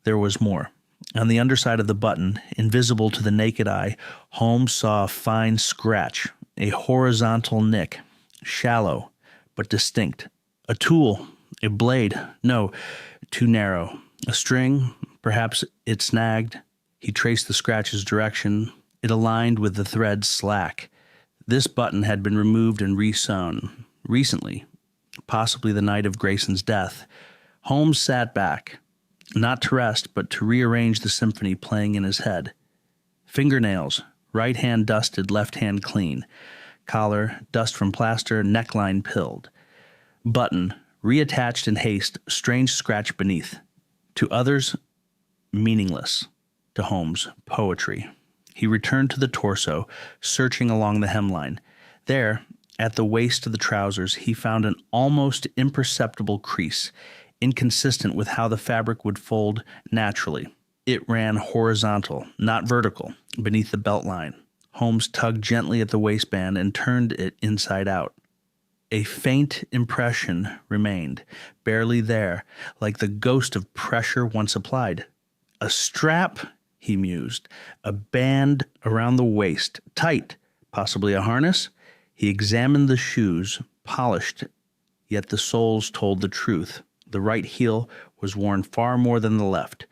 There was more. On the underside of the button, invisible to the naked eye, Holmes saw a fine scratch, a horizontal nick, shallow but distinct. A tool, a blade, no, too narrow. A string, perhaps it snagged. He traced the scratch's direction. It aligned with the thread's slack. This button had been removed and resewn, recently, possibly the night of Grayson's death. Holmes sat back, not to rest, but to rearrange the symphony playing in his head. Fingernails, right hand dusted, left hand clean. Collar, dust from plaster, neckline pilled. Button, reattached in haste, strange scratch beneath. To others, meaningless. To Holmes, poetry. He returned to the torso, searching along the hemline. There, at the waist of the trousers, he found an almost imperceptible crease, inconsistent with how the fabric would fold naturally. It ran horizontal, not vertical, beneath the belt line. Holmes tugged gently at the waistband and turned it inside out. A faint impression remained, barely there, like the ghost of pressure once applied. A strap, he mused, a band around the waist, tight, possibly a harness. He examined the shoes, polished, yet the soles told the truth. The right heel was worn far more than the left.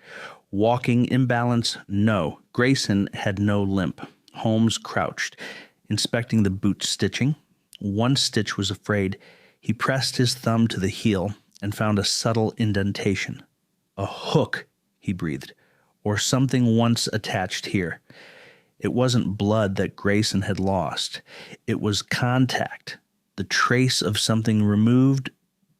Walking imbalance, no. Grayson had no limp. Holmes crouched, inspecting the boot stitching. One stitch was frayed. He pressed his thumb to the heel and found a subtle indentation. A hook, he breathed, or something once attached here. It wasn't blood that Grayson had lost. It was contact, the trace of something removed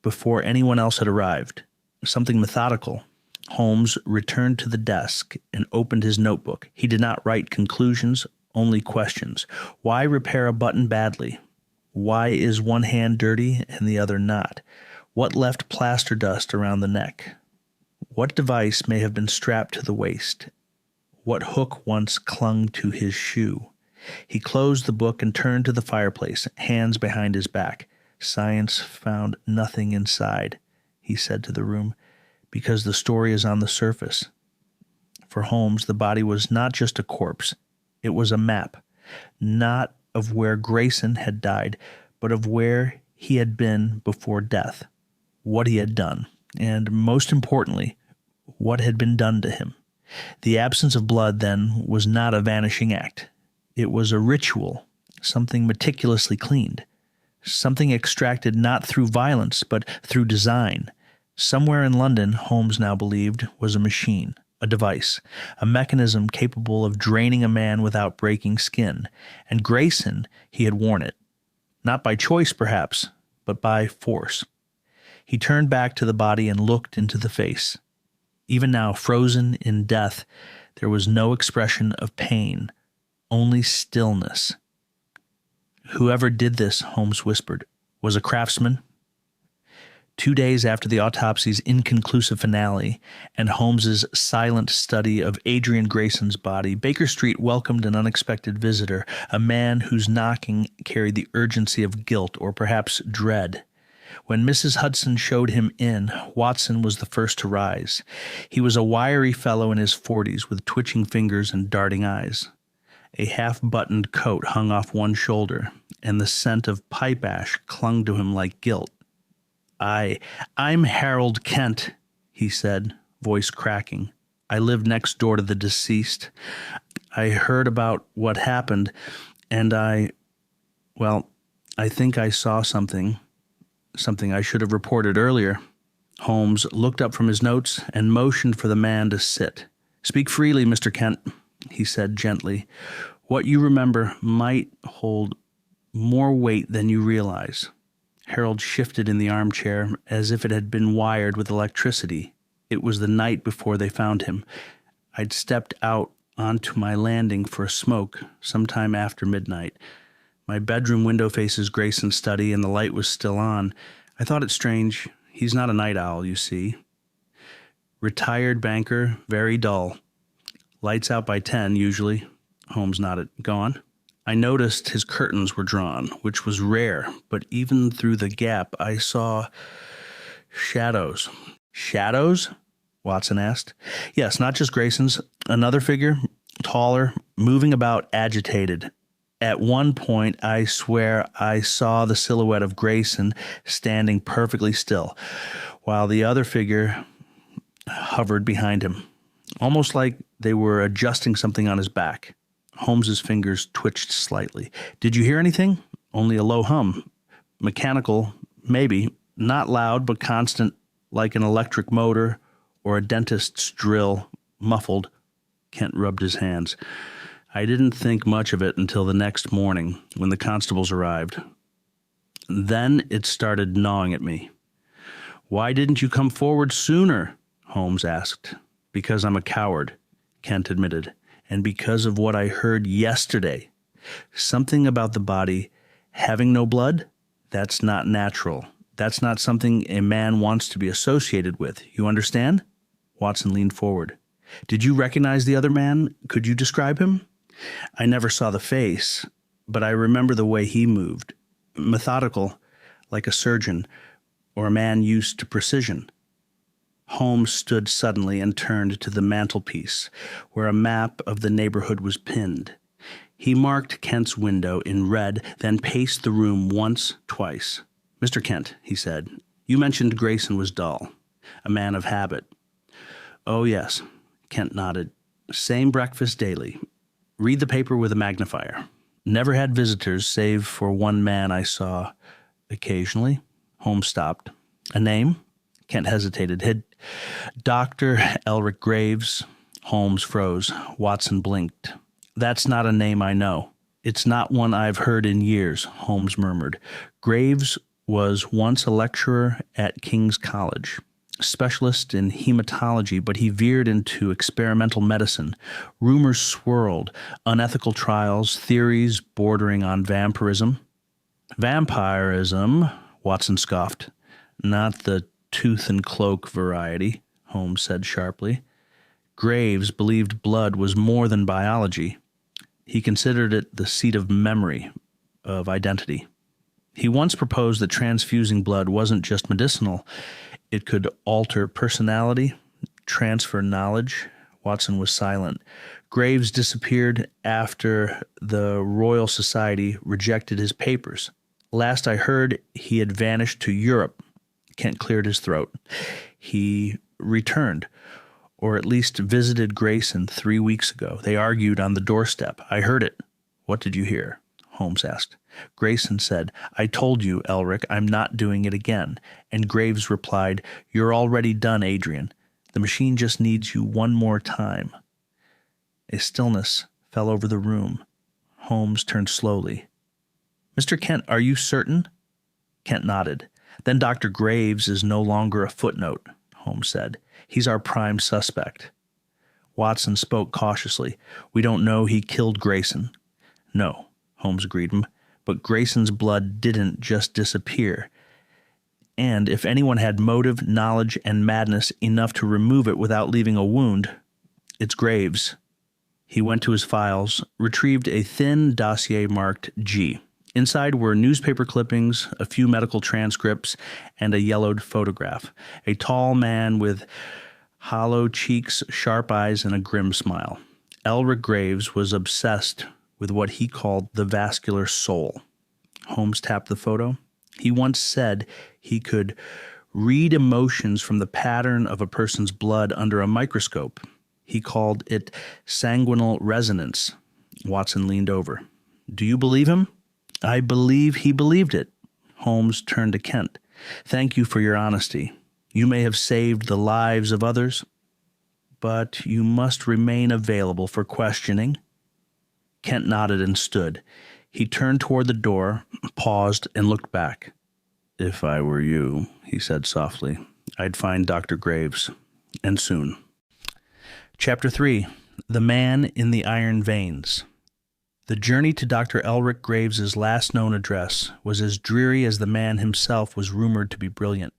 before anyone else had arrived, something methodical. Holmes returned to the desk and opened his notebook. He did not write conclusions, only questions. Why repair a button badly? Why is one hand dirty and the other not? What left plaster dust around the neck? What device may have been strapped to the waist? What hook once clung to his shoe? He closed the book and turned to the fireplace, hands behind his back. Science found nothing inside, he said to the room, because the story is on the surface. For Holmes, the body was not just a corpse. It was a map, not of where Grayson had died, but of where he had been before death, what he had done, and most importantly, what had been done to him. The absence of blood, then, was not a vanishing act. It was a ritual, something meticulously cleaned, something extracted not through violence, but through design. Somewhere in London, Holmes now believed, was a machine, a device, a mechanism capable of draining a man without breaking skin. And Grayson, he had worn it. Not by choice, perhaps, but by force. He turned back to the body and looked into the face. Even now, frozen in death, there was no expression of pain, only stillness. Whoever did this, Holmes whispered, was a craftsman. 2 days after the autopsy's inconclusive finale and Holmes's silent study of Adrian Grayson's body, Baker Street welcomed an unexpected visitor, a man whose knocking carried the urgency of guilt or perhaps dread. When Mrs. Hudson showed him in, Watson was the first to rise. He was a wiry fellow in his 40s with twitching fingers and darting eyes. A half-buttoned coat hung off one shoulder, and the scent of pipe ash clung to him like guilt. I'm Harold Kent, he said, voice cracking. I live next door to the deceased. I heard about what happened, and I think I saw something I should have reported earlier. Holmes looked up from his notes and motioned for the man to sit. Speak freely, Mr. Kent, he said gently. What you remember might hold more weight than you realize. Harold shifted in the armchair as if it had been wired with electricity. It was the night before they found him. I'd stepped out onto my landing for a smoke sometime after midnight. My bedroom window faces Grayson's study, and the light was still on. I thought it strange. He's not a night owl, you see. Retired banker, very dull. Lights out by 10, usually. Holmes nodded. Go on. I noticed his curtains were drawn, which was rare, but even through the gap I saw shadows. Shadows? Watson asked. Yes, not just Grayson's. Another figure, taller, moving about, agitated. At one point, I swear I saw the silhouette of Grayson standing perfectly still, while the other figure hovered behind him, almost like they were adjusting something on his back. Holmes's fingers twitched slightly. Did you hear anything? Only a low hum. Mechanical, maybe. Not loud, but constant, like an electric motor or a dentist's drill, muffled. Kent rubbed his hands. I didn't think much of it until the next morning, when the constables arrived. Then it started gnawing at me. Why didn't you come forward sooner? Holmes asked. Because I'm a coward, Kent admitted. And because of what I heard yesterday. Something about the body having no blood? That's not natural. That's not something a man wants to be associated with. You understand? Watson leaned forward. Did you recognize the other man? Could you describe him? I never saw the face, but I remember the way he moved. Methodical, like a surgeon, or a man used to precision. Holmes stood suddenly and turned to the mantelpiece, where a map of the neighborhood was pinned. He marked Kent's window in red, then paced the room once, twice. Mr. Kent, he said, you mentioned Grayson was dull, a man of habit. Oh, yes, Kent nodded. Same breakfast daily. Read the paper with a magnifier. Never had visitors, save for one man I saw occasionally. Holmes stopped. A name? Kent hesitated. Had Dr. Elric Graves. Holmes froze. Watson blinked. That's not a name I know. It's not one I've heard in years, Holmes murmured. Graves was once a lecturer at King's College, specialist in hematology, but he veered into experimental medicine. Rumors swirled, unethical trials, theories bordering on vampirism. Vampirism, Watson scoffed. Not the tooth and cloak variety, Holmes said sharply. Graves believed blood was more than biology. He considered it the seat of memory, of identity. He once proposed that transfusing blood wasn't just medicinal. It could alter personality, transfer knowledge. Watson was silent. Graves disappeared after the Royal Society rejected his papers. Last I heard, he had vanished to Europe. Kent cleared his throat. He returned, or at least visited Grayson 3 weeks ago. They argued on the doorstep. I heard it. What did you hear? Holmes asked. Grayson said, I told you, Elric, I'm not doing it again. And Graves replied, You're already done, Adrian. The machine just needs you one more time. A stillness fell over the room. Holmes turned slowly. Mr. Kent, are you certain? Kent nodded. Then Dr. Graves is no longer a footnote, Holmes said. He's our prime suspect. Watson spoke cautiously. We don't know he killed Grayson. No, Holmes agreed him, but Grayson's blood didn't just disappear. And if anyone had motive, knowledge, and madness enough to remove it without leaving a wound, it's Graves. He went to his files, retrieved a thin dossier marked G. Inside were newspaper clippings, a few medical transcripts, and a yellowed photograph. A tall man with hollow cheeks, sharp eyes, and a grim smile. Elric Graves was obsessed with what he called the vascular soul. Holmes tapped the photo. He once said he could read emotions from the pattern of a person's blood under a microscope. He called it sanguinal resonance. Watson leaned over. Do you believe him? I believe he believed it. Holmes turned to Kent. Thank you for your honesty. You may have saved the lives of others, but you must remain available for questioning. Kent nodded and stood. He turned toward the door, paused, and looked back. If I were you, he said softly, I'd find Dr. Graves, and soon. Chapter 3. The Man in the Iron Veins. The journey to Dr. Elric Graves's last known address was as dreary as the man himself was rumored to be brilliant.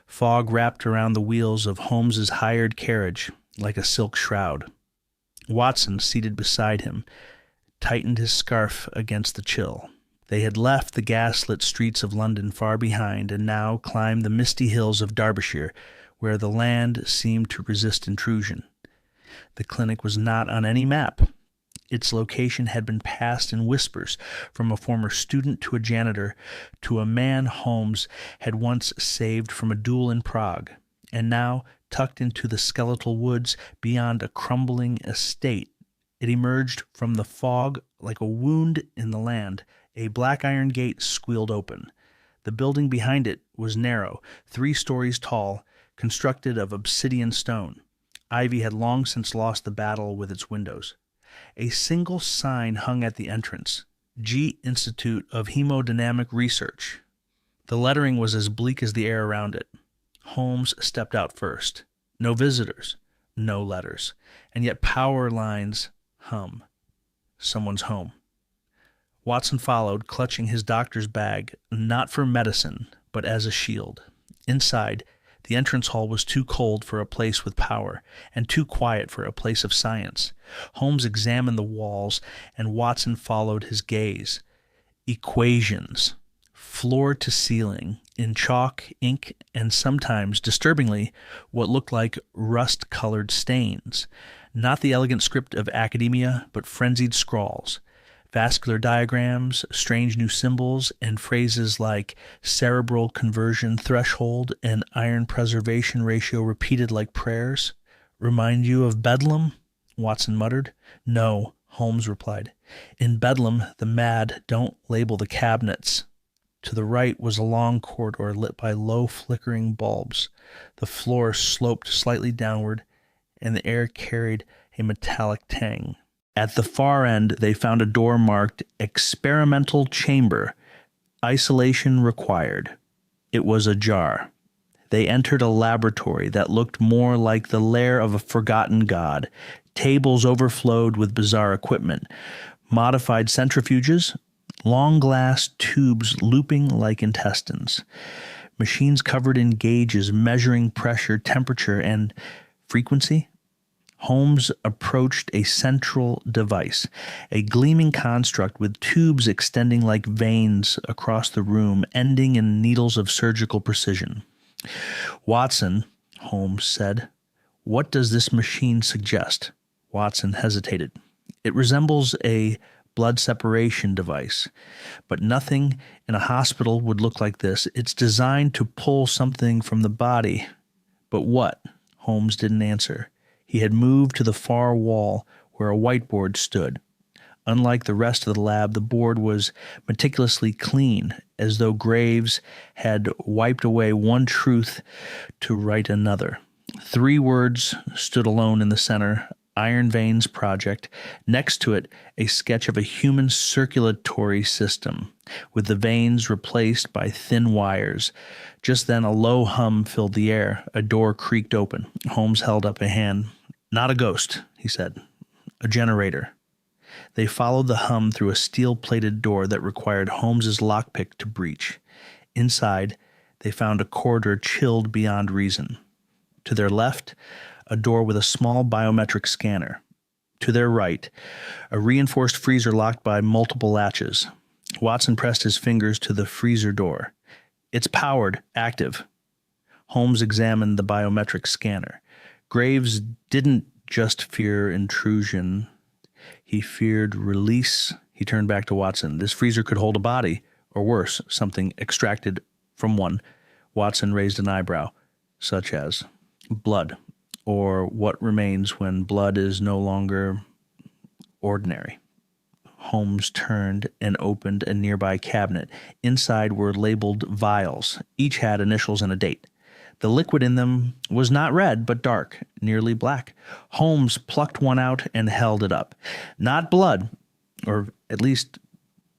Fog wrapped around the wheels of Holmes's hired carriage like a silk shroud. Watson, seated beside him, tightened his scarf against the chill. They had left the gas-lit streets of London far behind and now climbed the misty hills of Derbyshire, where the land seemed to resist intrusion. The clinic was not on any map. Its location had been passed in whispers, from a former student to a janitor to a man Holmes had once saved from a duel in Prague, and now, tucked into the skeletal woods beyond a crumbling estate, it emerged from the fog like a wound in the land. A black iron gate squealed open. The building behind it was narrow, 3 stories tall, constructed of obsidian stone. Ivy had long since lost the battle with its windows. A single sign hung at the entrance, G. Institute of Hemodynamic Research. The lettering was as bleak as the air around it. Holmes stepped out first. No visitors, no letters, and yet power lines hum. Someone's home. Watson followed, clutching his doctor's bag, not for medicine, but as a shield. Inside, the entrance hall was too cold for a place with power, and too quiet for a place of science. Holmes examined the walls, and Watson followed his gaze. Equations, floor to ceiling, in chalk, ink, and sometimes, disturbingly, what looked like rust-colored stains. Not the elegant script of academia, but frenzied scrawls. Vascular diagrams, strange new symbols, and phrases like cerebral conversion threshold and iron preservation ratio repeated like prayers. Remind you of Bedlam? Watson muttered. No, Holmes replied. In Bedlam, the mad don't label the cabinets. To the right was a long corridor lit by low flickering bulbs. The floor sloped slightly downward, and the air carried a metallic tang. At the far end, they found a door marked Experimental Chamber. Isolation required. It was ajar. They entered a laboratory that looked more like the lair of a forgotten god. Tables overflowed with bizarre equipment. Modified centrifuges, long glass tubes looping like intestines. Machines covered in gauges measuring pressure, temperature, and frequency. Holmes approached a central device, a gleaming construct with tubes extending like veins across the room, ending in needles of surgical precision. Watson, Holmes said, what does this machine suggest? Watson hesitated. It resembles a blood separation device, but nothing in a hospital would look like this. It's designed to pull something from the body. But what? Holmes didn't answer. He had moved to the far wall where a whiteboard stood. Unlike the rest of the lab, the board was meticulously clean, as though Graves had wiped away one truth to write another. 3 words stood alone in the center: Iron Veins Project. Next to it, a sketch of a human circulatory system, with the veins replaced by thin wires. Just then, a low hum filled the air. A door creaked open. Holmes held up a hand. Not a ghost, he said. A generator. They followed the hum through a steel-plated door that required Holmes's lockpick to breach. Inside, they found a corridor chilled beyond reason. To their left, a door with a small biometric scanner. To their right, a reinforced freezer locked by multiple latches. Watson pressed his fingers to the freezer door. It's powered, active. Holmes examined the biometric scanner. Graves didn't just fear intrusion. He feared release. He turned back to Watson. This freezer could hold a body, or worse, something extracted from one. Watson raised an eyebrow, such as blood, or what remains when blood is no longer ordinary. Holmes turned and opened a nearby cabinet. Inside were labeled vials. Each had initials and a date. The liquid in them was not red, but dark, nearly black. Holmes plucked one out and held it up. Not blood, or at least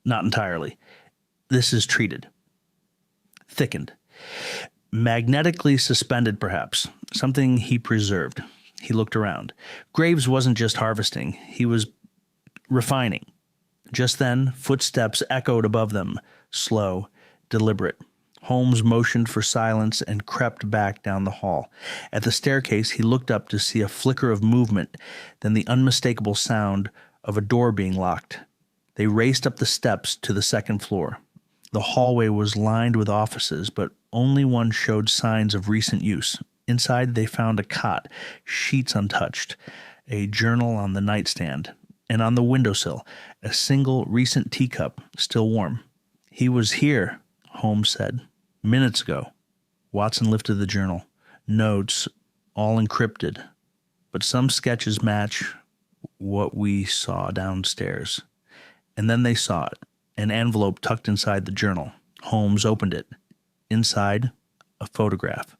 not entirely. This is treated. Thickened. Magnetically suspended, perhaps. Something he preserved. He looked around. Graves wasn't just harvesting. He was refining. Just then, footsteps echoed above them, slow, deliberate. Holmes motioned for silence and crept back down the hall. At the staircase, he looked up to see a flicker of movement, then the unmistakable sound of a door being locked. They raced up the steps to the second floor. The hallway was lined with offices, but only one showed signs of recent use. Inside, they found a cot, sheets untouched, a journal on the nightstand, and on the windowsill, a single recent teacup, still warm. He was here, Holmes said. Minutes ago. Watson lifted the journal. Notes, all encrypted, but some sketches match what we saw downstairs. And then they saw it, an envelope tucked inside the journal. Holmes opened it. Inside, a photograph.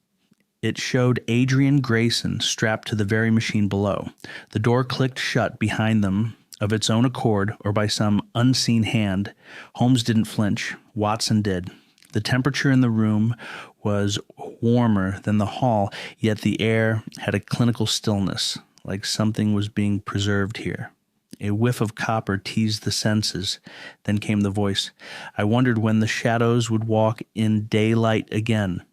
It showed Adrian Grayson strapped to the very machine below. The door clicked shut behind them of its own accord or by some unseen hand. Holmes didn't flinch. Watson did. The temperature in the room was warmer than the hall, yet the air had a clinical stillness, like something was being preserved here. A whiff of copper teased the senses. Then came the voice. I wondered when the shadows would walk in daylight again.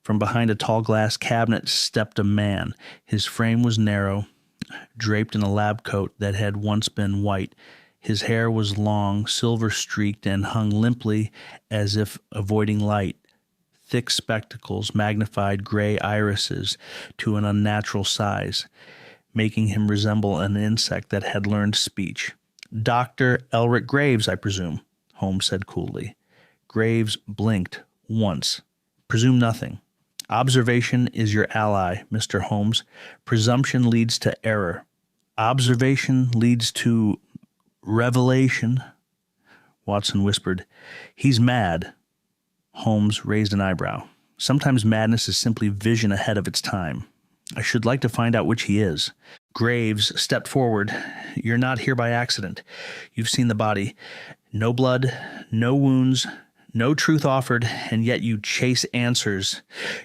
From behind a tall glass cabinet stepped a man. His frame was narrow, draped in a lab coat that had once been white. His hair was long, silver-streaked, and hung limply as if avoiding light. Thick spectacles magnified gray irises to an unnatural size, making him resemble an insect that had learned speech. Dr. Elric Graves, I presume, Holmes said coolly. Graves blinked once. Presume nothing. Observation is your ally, Mr. Holmes. Presumption leads to error. Observation leads to revelation. Watson whispered. He's mad. Holmes raised an eyebrow. Sometimes madness is simply vision ahead of its time. I should like to find out which he is. Graves stepped forward. You're not here by accident. You've seen the body. No blood, no wounds, no truth offered, and yet you chase answers.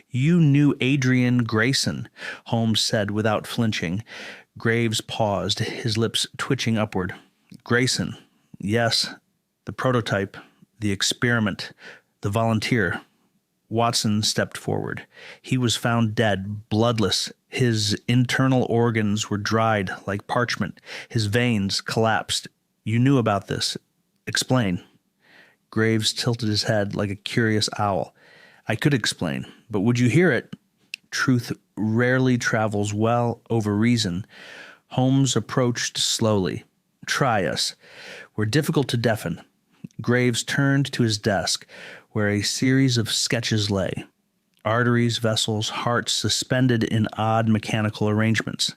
You knew Adrian Grayson, Holmes said without flinching. Graves paused, his lips twitching upward. Grayson, yes, the prototype, the experiment, the volunteer. Watson stepped forward. He was found dead, bloodless. His internal organs were dried like parchment. His veins collapsed. You knew about this. Explain. Graves tilted his head like a curious owl. I could explain, but would you hear it? Truth rarely travels well over reason. Holmes approached slowly. Try us. We're difficult to deafen. Graves turned to his desk, where a series of sketches lay. Arteries, vessels, hearts suspended in odd mechanical arrangements.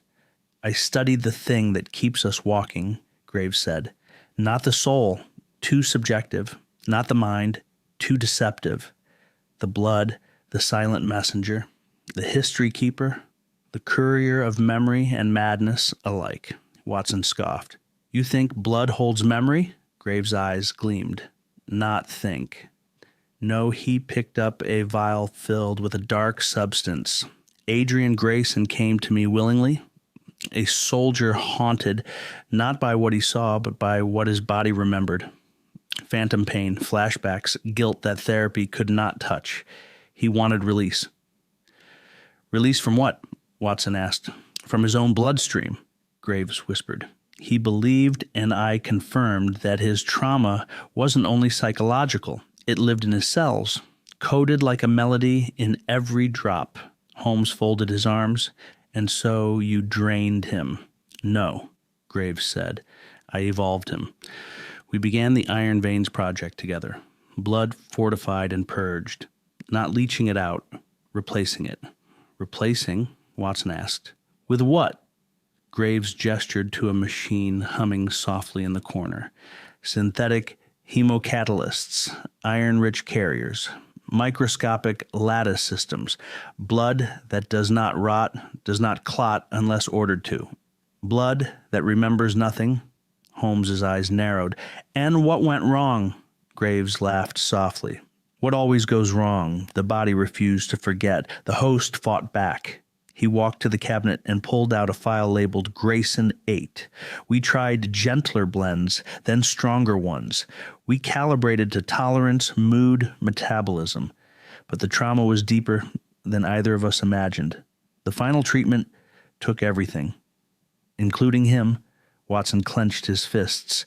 I studied the thing that keeps us walking, Graves said. Not the soul, too subjective. Not the mind, too deceptive. The blood, the silent messenger, the history keeper, the courier of memory and madness alike. Watson scoffed. You think blood holds memory? Graves' eyes gleamed. Not think. No, he picked up a vial filled with a dark substance. Adrian Grayson came to me willingly, a soldier haunted not by what he saw, but by what his body remembered. Phantom pain, flashbacks, guilt that therapy could not touch. He wanted release. Release from what? Watson asked. From his own bloodstream, Graves whispered. He believed, and I confirmed, that his trauma wasn't only psychological. It lived in his cells, coded like a melody in every drop. Holmes folded his arms. And so you drained him. No, Graves said. I evolved him. We began the Iron Veins project together. Blood fortified and purged. Not leaching it out, replacing it. Replacing? Watson asked. With what? Graves gestured to a machine humming softly in the corner. Synthetic hemocatalysts, iron-rich carriers, microscopic lattice systems, blood that does not rot, does not clot unless ordered to. Blood that remembers nothing. Holmes's eyes narrowed. And what went wrong? Graves laughed softly. What always goes wrong? The body refused to forget. The host fought back. He walked to the cabinet and pulled out a file labeled Grayson 8. We tried gentler blends, then stronger ones. We calibrated to tolerance, mood, metabolism. But the trauma was deeper than either of us imagined. The final treatment took everything, including him. Watson clenched his fists.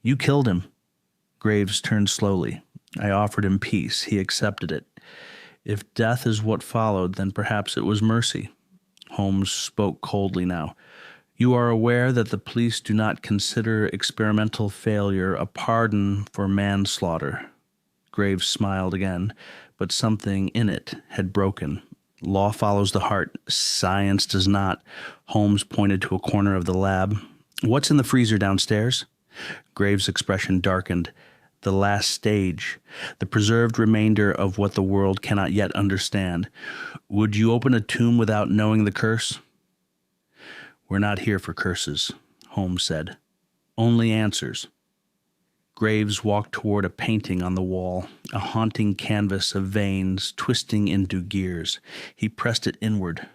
You killed him. Graves turned slowly. I offered him peace. He accepted it. If death is what followed, then perhaps it was mercy. Holmes spoke coldly now. You are aware that the police do not consider experimental failure a pardon for manslaughter. Graves smiled again, but something in it had broken. Law follows the heart. Science does not. Holmes pointed to a corner of the lab. What's in the freezer downstairs? Graves' expression darkened. The last stage, the preserved remainder of what the world cannot yet understand. Would you open a tomb without knowing the curse? We're not here for curses, Holmes said. Only answers. Graves walked toward a painting on the wall, a haunting canvas of veins twisting into gears. He pressed it inward.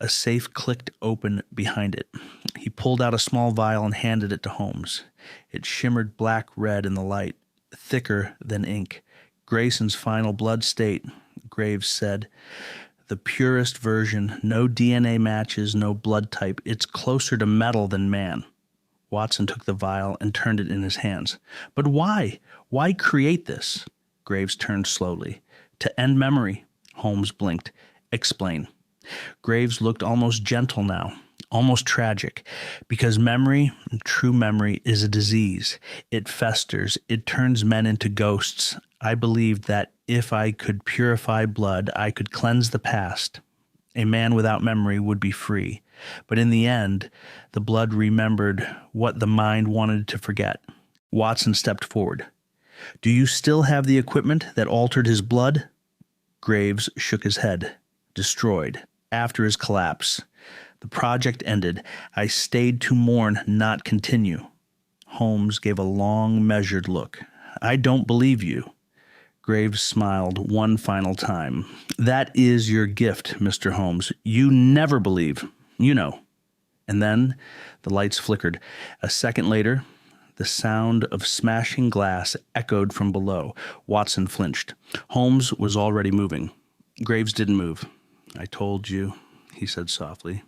A safe clicked open behind it. He pulled out a small vial and handed it to Holmes. It shimmered black-red in the light, thicker than ink. Grayson's final blood state, Graves said. The purest version, no DNA matches, no blood type. It's closer to metal than man. Watson took the vial and turned it in his hands. But why? Why create this? Graves turned slowly. To end memory, Holmes blinked. Explain. Graves looked almost gentle now, almost tragic, because memory, true memory, is a disease. It festers. It turns men into ghosts. I believed that if I could purify blood, I could cleanse the past. A man without memory would be free. But in the end, the blood remembered what the mind wanted to forget. Watson stepped forward. Do you still have the equipment that altered his blood? Graves shook his head. Destroyed. After his collapse. The project ended. I stayed to mourn, not continue. Holmes gave a long, measured look. I don't believe you. Graves smiled one final time. That is your gift, Mr. Holmes. You never believe. You know. And then the lights flickered. A second later, the sound of smashing glass echoed from below. Watson flinched. Holmes was already moving. Graves didn't move. I told you, he said softly.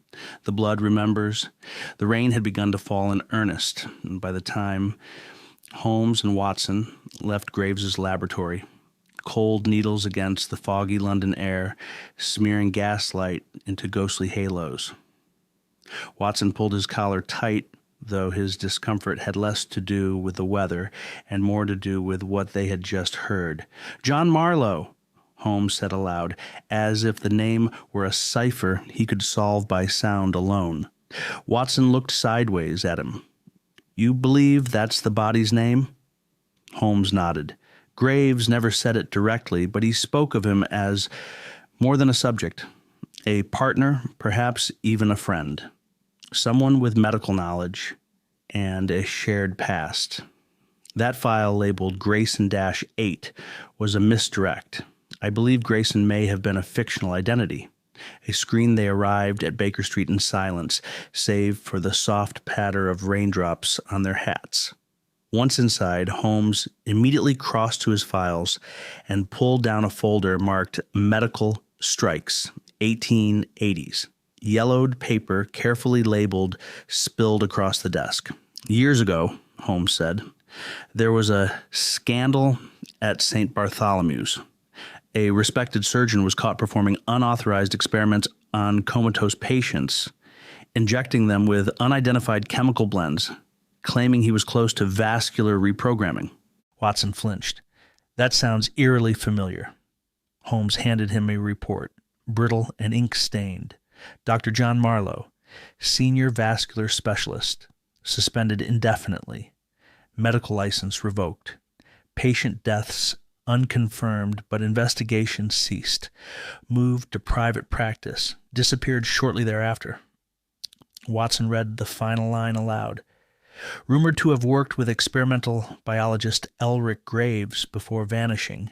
The blood remembers. The rain had begun to fall in earnest, and by the time Holmes and Watson left Graves's laboratory, cold needles against the foggy London air, smearing gaslight into ghostly halos. Watson pulled his collar tight, though his discomfort had less to do with the weather and more to do with what they had just heard. John Marlowe, Holmes said aloud, as if the name were a cipher he could solve by sound alone. Watson looked sideways at him. You believe that's the body's name? Holmes nodded. Graves never said it directly, but he spoke of him as more than a subject, a partner, perhaps even a friend, someone with medical knowledge and a shared past. That file labeled Grayson-8 was a misdirect. I believe Grayson may have been a fictional identity. A screen they arrived at Baker Street in silence, save for the soft patter of raindrops on their hats. Once inside, Holmes immediately crossed to his files and pulled down a folder marked Medical Strikes, 1880s. Yellowed paper, carefully labeled, spilled across the desk. Years ago, Holmes said, there was a scandal at St. Bartholomew's. A respected surgeon was caught performing unauthorized experiments on comatose patients, injecting them with unidentified chemical blends, claiming he was close to vascular reprogramming. Watson flinched. That sounds eerily familiar. Holmes handed him a report, brittle and ink-stained. Dr. John Marlowe, senior vascular specialist, suspended indefinitely. Medical license revoked. Patient deaths unconfirmed, but investigation ceased. Moved to private practice. Disappeared shortly thereafter. Watson read the final line aloud. Rumored to have worked with experimental biologist Elric Graves before vanishing.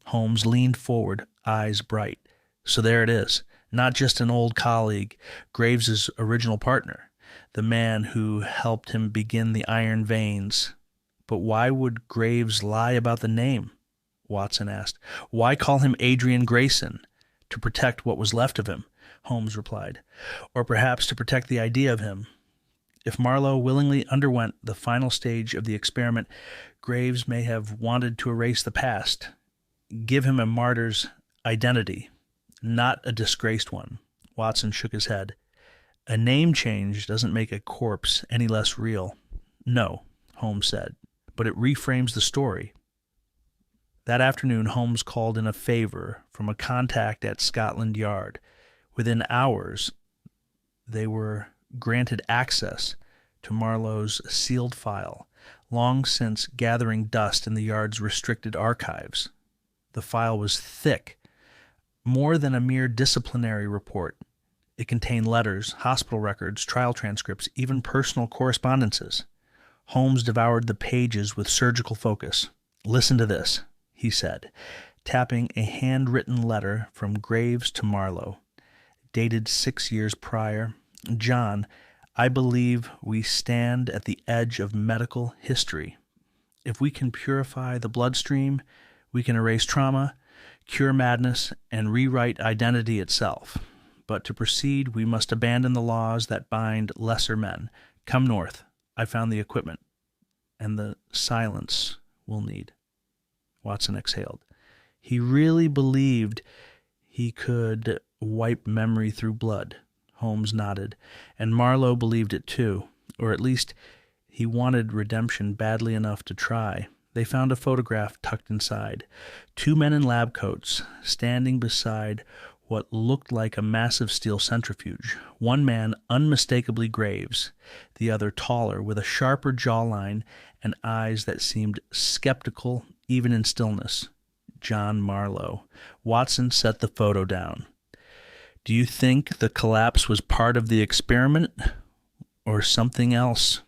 Holmes leaned forward, eyes bright. So there it is. Not just an old colleague, Graves's original partner, the man who helped him begin the iron veins. But why would Graves lie about the name? Watson asked. Why call him Adrian Grayson? To protect what was left of him, Holmes replied. Or perhaps to protect the idea of him. If Marlowe willingly underwent the final stage of the experiment, Graves may have wanted to erase the past, give him a martyr's identity, not a disgraced one. Watson shook his head. A name change doesn't make a corpse any less real. No, Holmes said, but it reframes the story. That afternoon, Holmes called in a favor from a contact at Scotland Yard. Within hours, they were granted access to Marlowe's sealed file, long since gathering dust in the Yard's restricted archives. The file was thick, more than a mere disciplinary report. It contained letters, hospital records, trial transcripts, even personal correspondences. Holmes devoured the pages with surgical focus. Listen to this, he said, tapping a handwritten letter from Graves to Marlowe. dated 6 years prior. John, I believe we stand at the edge of medical history. If we can purify the bloodstream, we can erase trauma, cure madness, and rewrite identity itself. But to proceed, we must abandon the laws that bind lesser men. Come north. I found the equipment and the silence we'll need. Watson exhaled. He really believed he could wipe memory through blood. Holmes nodded, and Marlowe believed it too, or at least he wanted redemption badly enough to try. They found a photograph tucked inside. 2 men in lab coats standing beside what looked like a massive steel centrifuge. One man unmistakably Graves, the other taller, with a sharper jawline and eyes that seemed skeptical even in stillness. John Marlowe. Watson set the photo down. Do you think the collapse was part of the experiment or something else?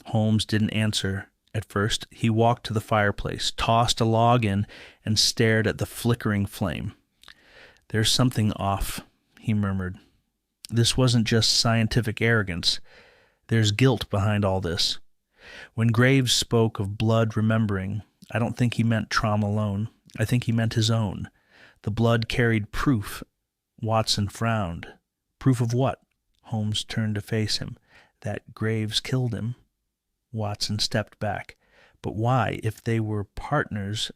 Holmes didn't answer at first. He walked to the fireplace, tossed a log in, and stared at the flickering flame. There's something off, he murmured. This wasn't just scientific arrogance. There's guilt behind all this. When Graves spoke of blood remembering, I don't think he meant trauma alone. I think he meant his own. The blood carried proof. Watson frowned. Proof of what? Holmes turned to face him. That Graves killed him. Watson stepped back. But why, if they were partners?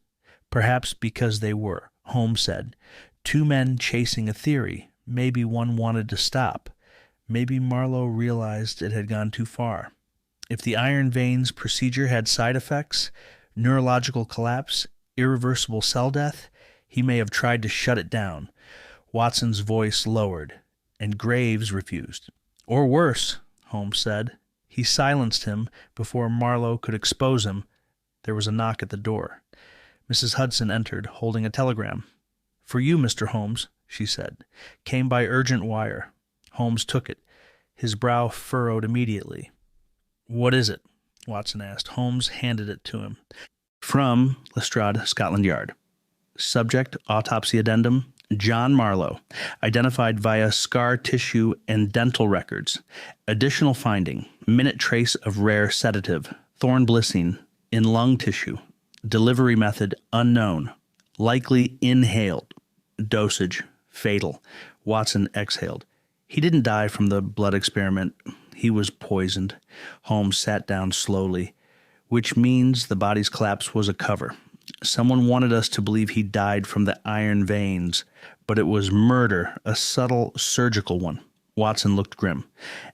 Perhaps because they were, Holmes said. 2 men chasing a theory. Maybe one wanted to stop. Maybe Marlowe realized it had gone too far. If the iron veins procedure had side effects, neurological collapse, irreversible cell death, he may have tried to shut it down. Watson's voice lowered, and Graves refused. Or worse, Holmes said. He silenced him before Marlowe could expose him. There was a knock at the door. Mrs. Hudson entered, holding a telegram. For you, Mr. Holmes, she said. Came by urgent wire. Holmes took it. His brow furrowed immediately. What is it? Watson asked. Holmes handed it to him. From Lestrade, Scotland Yard. Subject, autopsy addendum, John Marlowe, identified via scar tissue and dental records. Additional finding, minute trace of rare sedative, thornblissine, in lung tissue. Delivery method unknown, likely inhaled. Dosage, fatal. Watson exhaled. He didn't die from the blood experiment. He was poisoned. Holmes sat down slowly, which means the body's collapse was a cover. Someone wanted us to believe he died from the iron veins, but it was murder, a subtle surgical one. Watson looked grim.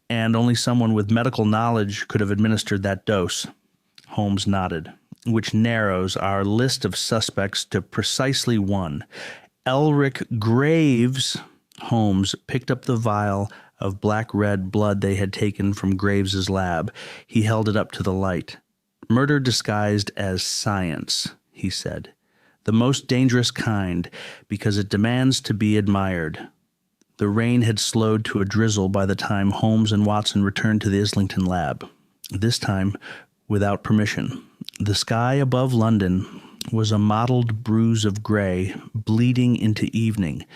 And only someone with medical knowledge could have administered that dose. Holmes nodded, which narrows our list of suspects to precisely one. Elric Graves. Holmes picked up the vial of black-red blood they had taken from Graves's lab. He held it up to the light. Murder disguised as science, he said. The most dangerous kind, because it demands to be admired. The rain had slowed to a drizzle by the time Holmes and Watson returned to the Islington lab. This time, without permission. The sky above London was a mottled bruise of gray, bleeding into evening.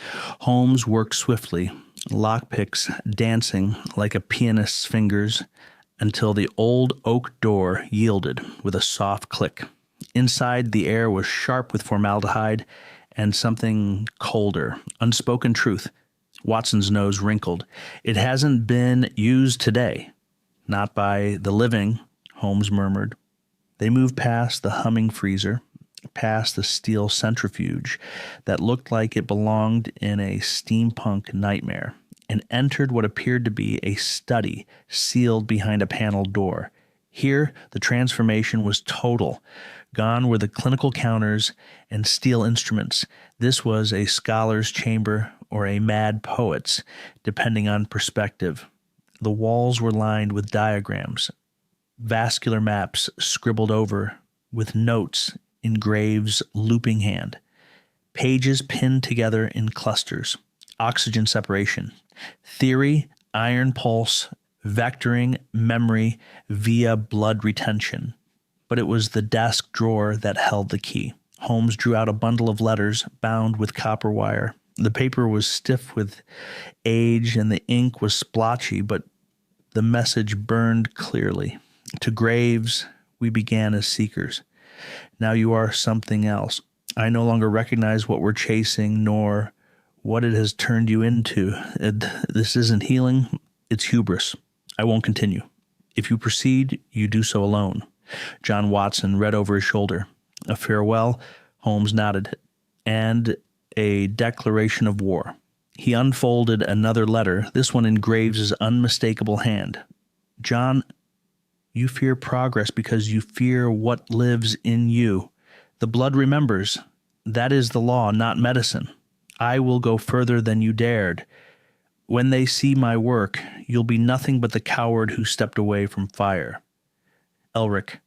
Holmes worked swiftly, lockpicks dancing like a pianist's fingers, until the old oak door yielded with a soft click. Inside, the air was sharp with formaldehyde and something colder, unspoken truth. Watson's nose wrinkled. It hasn't been used today. Not by the living, Holmes murmured. They moved past the humming freezer, past the steel centrifuge that looked like it belonged in a steampunk nightmare, and entered what appeared to be a study sealed behind a paneled door. Here, the transformation was total. Gone were the clinical counters and steel instruments. This was a scholar's chamber or a mad poet's, depending on perspective. The walls were lined with diagrams, vascular maps scribbled over with notes in Graves' looping hand, pages pinned together in clusters, oxygen separation, theory, iron pulse, vectoring memory via blood retention. But it was the desk drawer that held the key. Holmes drew out a bundle of letters bound with copper wire. The paper was stiff with age and the ink was splotchy, but the message burned clearly. To Graves, we began as seekers. Now you are something else. I no longer recognize what we're chasing, nor what it has turned you into. This isn't healing, it's hubris. I won't continue. If you proceed, you do so alone. John Watson read over his shoulder. A farewell, Holmes nodded, and a declaration of war. He unfolded another letter, this one in Graves's unmistakable hand. John, you fear progress because you fear what lives in you. The blood remembers. That is the law, not medicine. I will go further than you dared. When they see my work, you'll be nothing but the coward who stepped away from fire. Elric.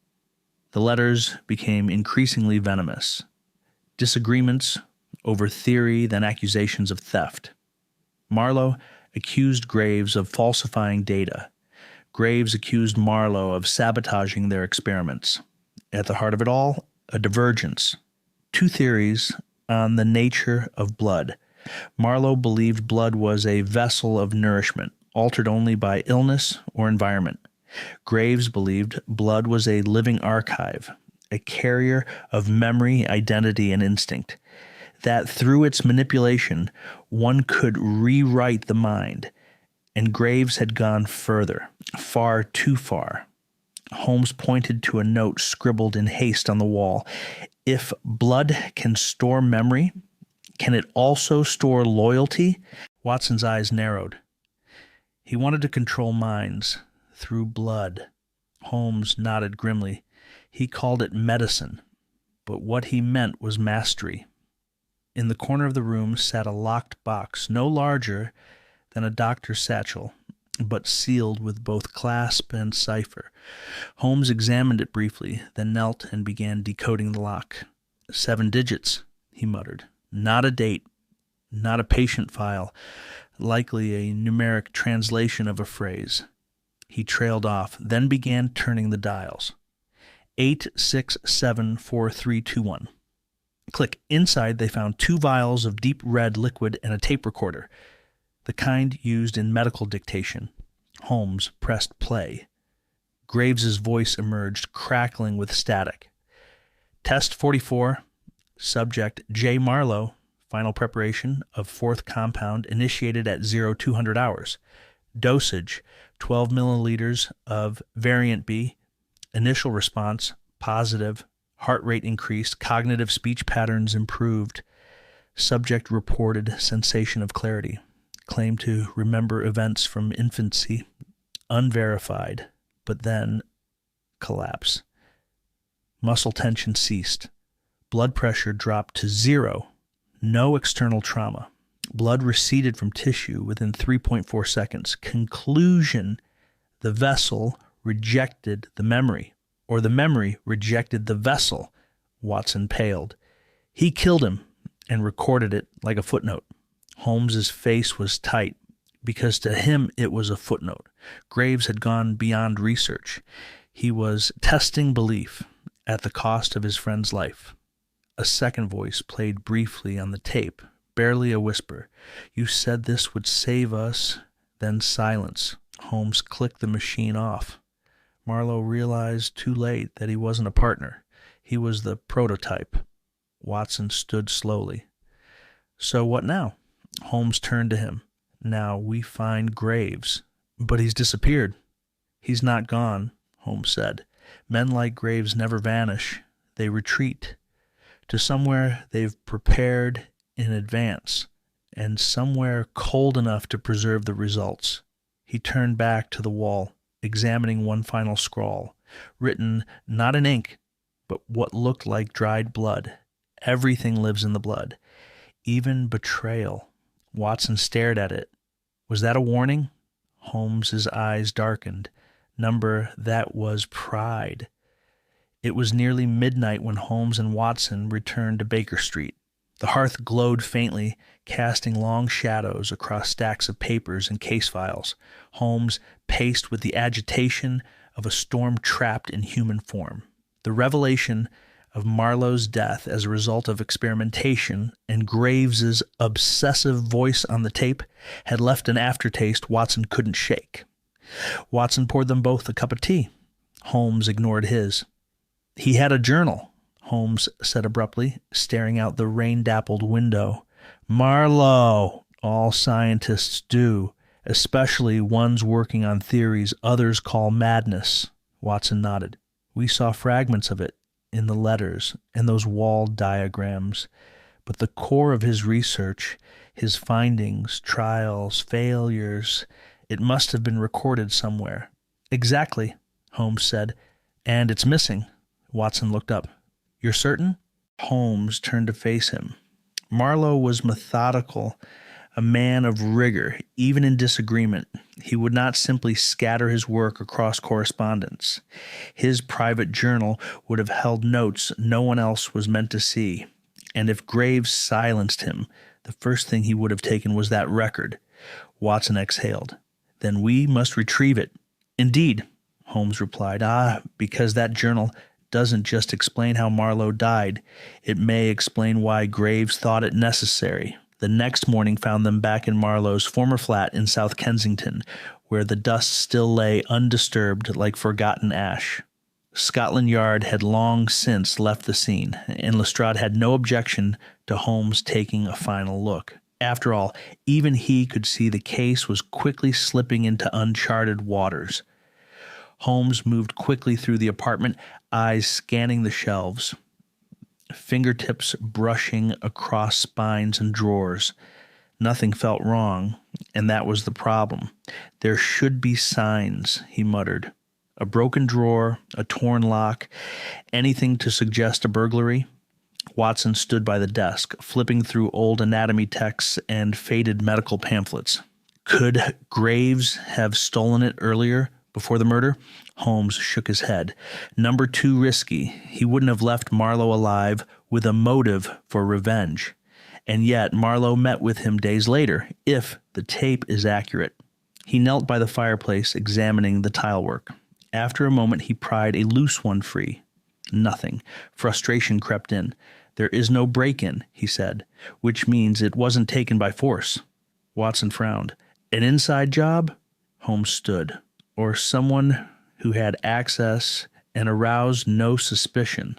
The letters became increasingly venomous. Disagreements over theory, then accusations of theft. Marlowe accused Graves of falsifying data. Graves accused Marlowe of sabotaging their experiments. At the heart of it all, a divergence. Two theories on the nature of blood. Marlowe believed blood was a vessel of nourishment, altered only by illness or environment. Graves believed blood was a living archive, a carrier of memory, identity, and instinct, that through its manipulation, one could rewrite the mind. And Graves had gone further, far too far. Holmes pointed to a note scribbled in haste on the wall. If blood can store memory, can it also store loyalty? Watson's eyes narrowed. He wanted to control minds through blood. Holmes nodded grimly. He called it medicine, but what he meant was mastery. In the corner of the room sat a locked box, no larger than a doctor's satchel, but sealed with both clasp and cipher. Holmes examined it briefly, then knelt and began decoding the lock. 7 digits, he muttered. Not a date, not a patient file, likely a numeric translation of a phrase. He trailed off, then began turning the dials. 8674321. Click. Inside, they found 2 vials of deep red liquid and a tape recorder, the kind used in medical dictation. Holmes pressed play. Graves's voice emerged, crackling with static. Test 44, subject J. Marlowe, final preparation of 4th compound initiated at 0200 hours. Dosage, 12 milliliters of variant B. Initial response, positive. Heart rate increased. Cognitive speech patterns improved. Subject reported sensation of clarity. Claimed to remember events from infancy. Unverified, but then collapse. Muscle tension ceased. Blood pressure dropped to 0. No external trauma. Blood receded from tissue within 3.4 seconds. Conclusion: the vessel rejected the memory, or the memory rejected the vessel. Watson paled. He killed him and recorded it like a footnote. Holmes's face was tight, because to him it was a footnote. Graves had gone beyond research. He was testing belief at the cost of his friend's life. A second voice played briefly on the tape, barely a whisper. You said this would save us, then silence. Holmes clicked the machine off. Marlowe realized too late that he wasn't a partner. He was the prototype. Watson stood slowly. So what now? Holmes turned to him. Now we find Graves. But he's disappeared. He's not gone, Holmes said. Men like Graves never vanish. They retreat to somewhere they've prepared in advance, and somewhere cold enough to preserve the results. He turned back to the wall, examining one final scrawl, written not in ink, but what looked like dried blood. Everything lives in the blood, even betrayal. Watson stared at it. Was that a warning? Holmes's eyes darkened. That was pride. It was nearly midnight when Holmes and Watson returned to Baker Street. The hearth glowed faintly, casting long shadows across stacks of papers and case files. Holmes paced with the agitation of a storm trapped in human form. The revelation of Marlowe's death as a result of experimentation, and Graves's obsessive voice on the tape had left an aftertaste Watson couldn't shake. Watson poured them both a cup of tea. Holmes ignored his. "He had a journal," Holmes said abruptly, staring out the rain-dappled window. "Marlowe! All scientists do, especially ones working on theories others call madness." Watson nodded. "We saw fragments of it in the letters and those wall diagrams, but the core of his research, his findings, trials, failures, it must have been recorded somewhere." "Exactly," Holmes said. "And it's missing." Watson looked up. "You're certain?" Holmes turned to face him. Marlowe was methodical, a man of rigor, even in disagreement. He would not simply scatter his work across correspondence. His private journal would have held notes no one else was meant to see, and if Graves silenced him, the first thing he would have taken was that record. Watson exhaled. "Then we must retrieve it." "Indeed," Holmes replied. Because that journal doesn't just explain how Marlowe died. It may explain why Graves thought it necessary. The next morning found them back in Marlowe's former flat in South Kensington, where the dust still lay undisturbed like forgotten ash. Scotland Yard had long since left the scene, and Lestrade had no objection to Holmes taking a final look. After all, even he could see the case was quickly slipping into uncharted waters. Holmes moved quickly through the apartment, eyes scanning the shelves, fingertips brushing across spines and drawers. Nothing felt wrong, and that was the problem. "There should be signs," he muttered. "A broken drawer, a torn lock, anything to suggest a burglary." Watson stood by the desk, flipping through old anatomy texts and faded medical pamphlets. "Could Graves have stolen it earlier, before the murder?" Holmes shook his head. "Number two risky. He wouldn't have left Marlowe alive with a motive for revenge. And yet Marlowe met with him days later, if the tape is accurate." He knelt by the fireplace, examining the tilework. After a moment he pried a loose one free. Nothing. Frustration crept in. "There is no break-in," he said, "which means it wasn't taken by force." Watson frowned. "An inside job?" Holmes stood. "Or someone who had access and aroused no suspicion."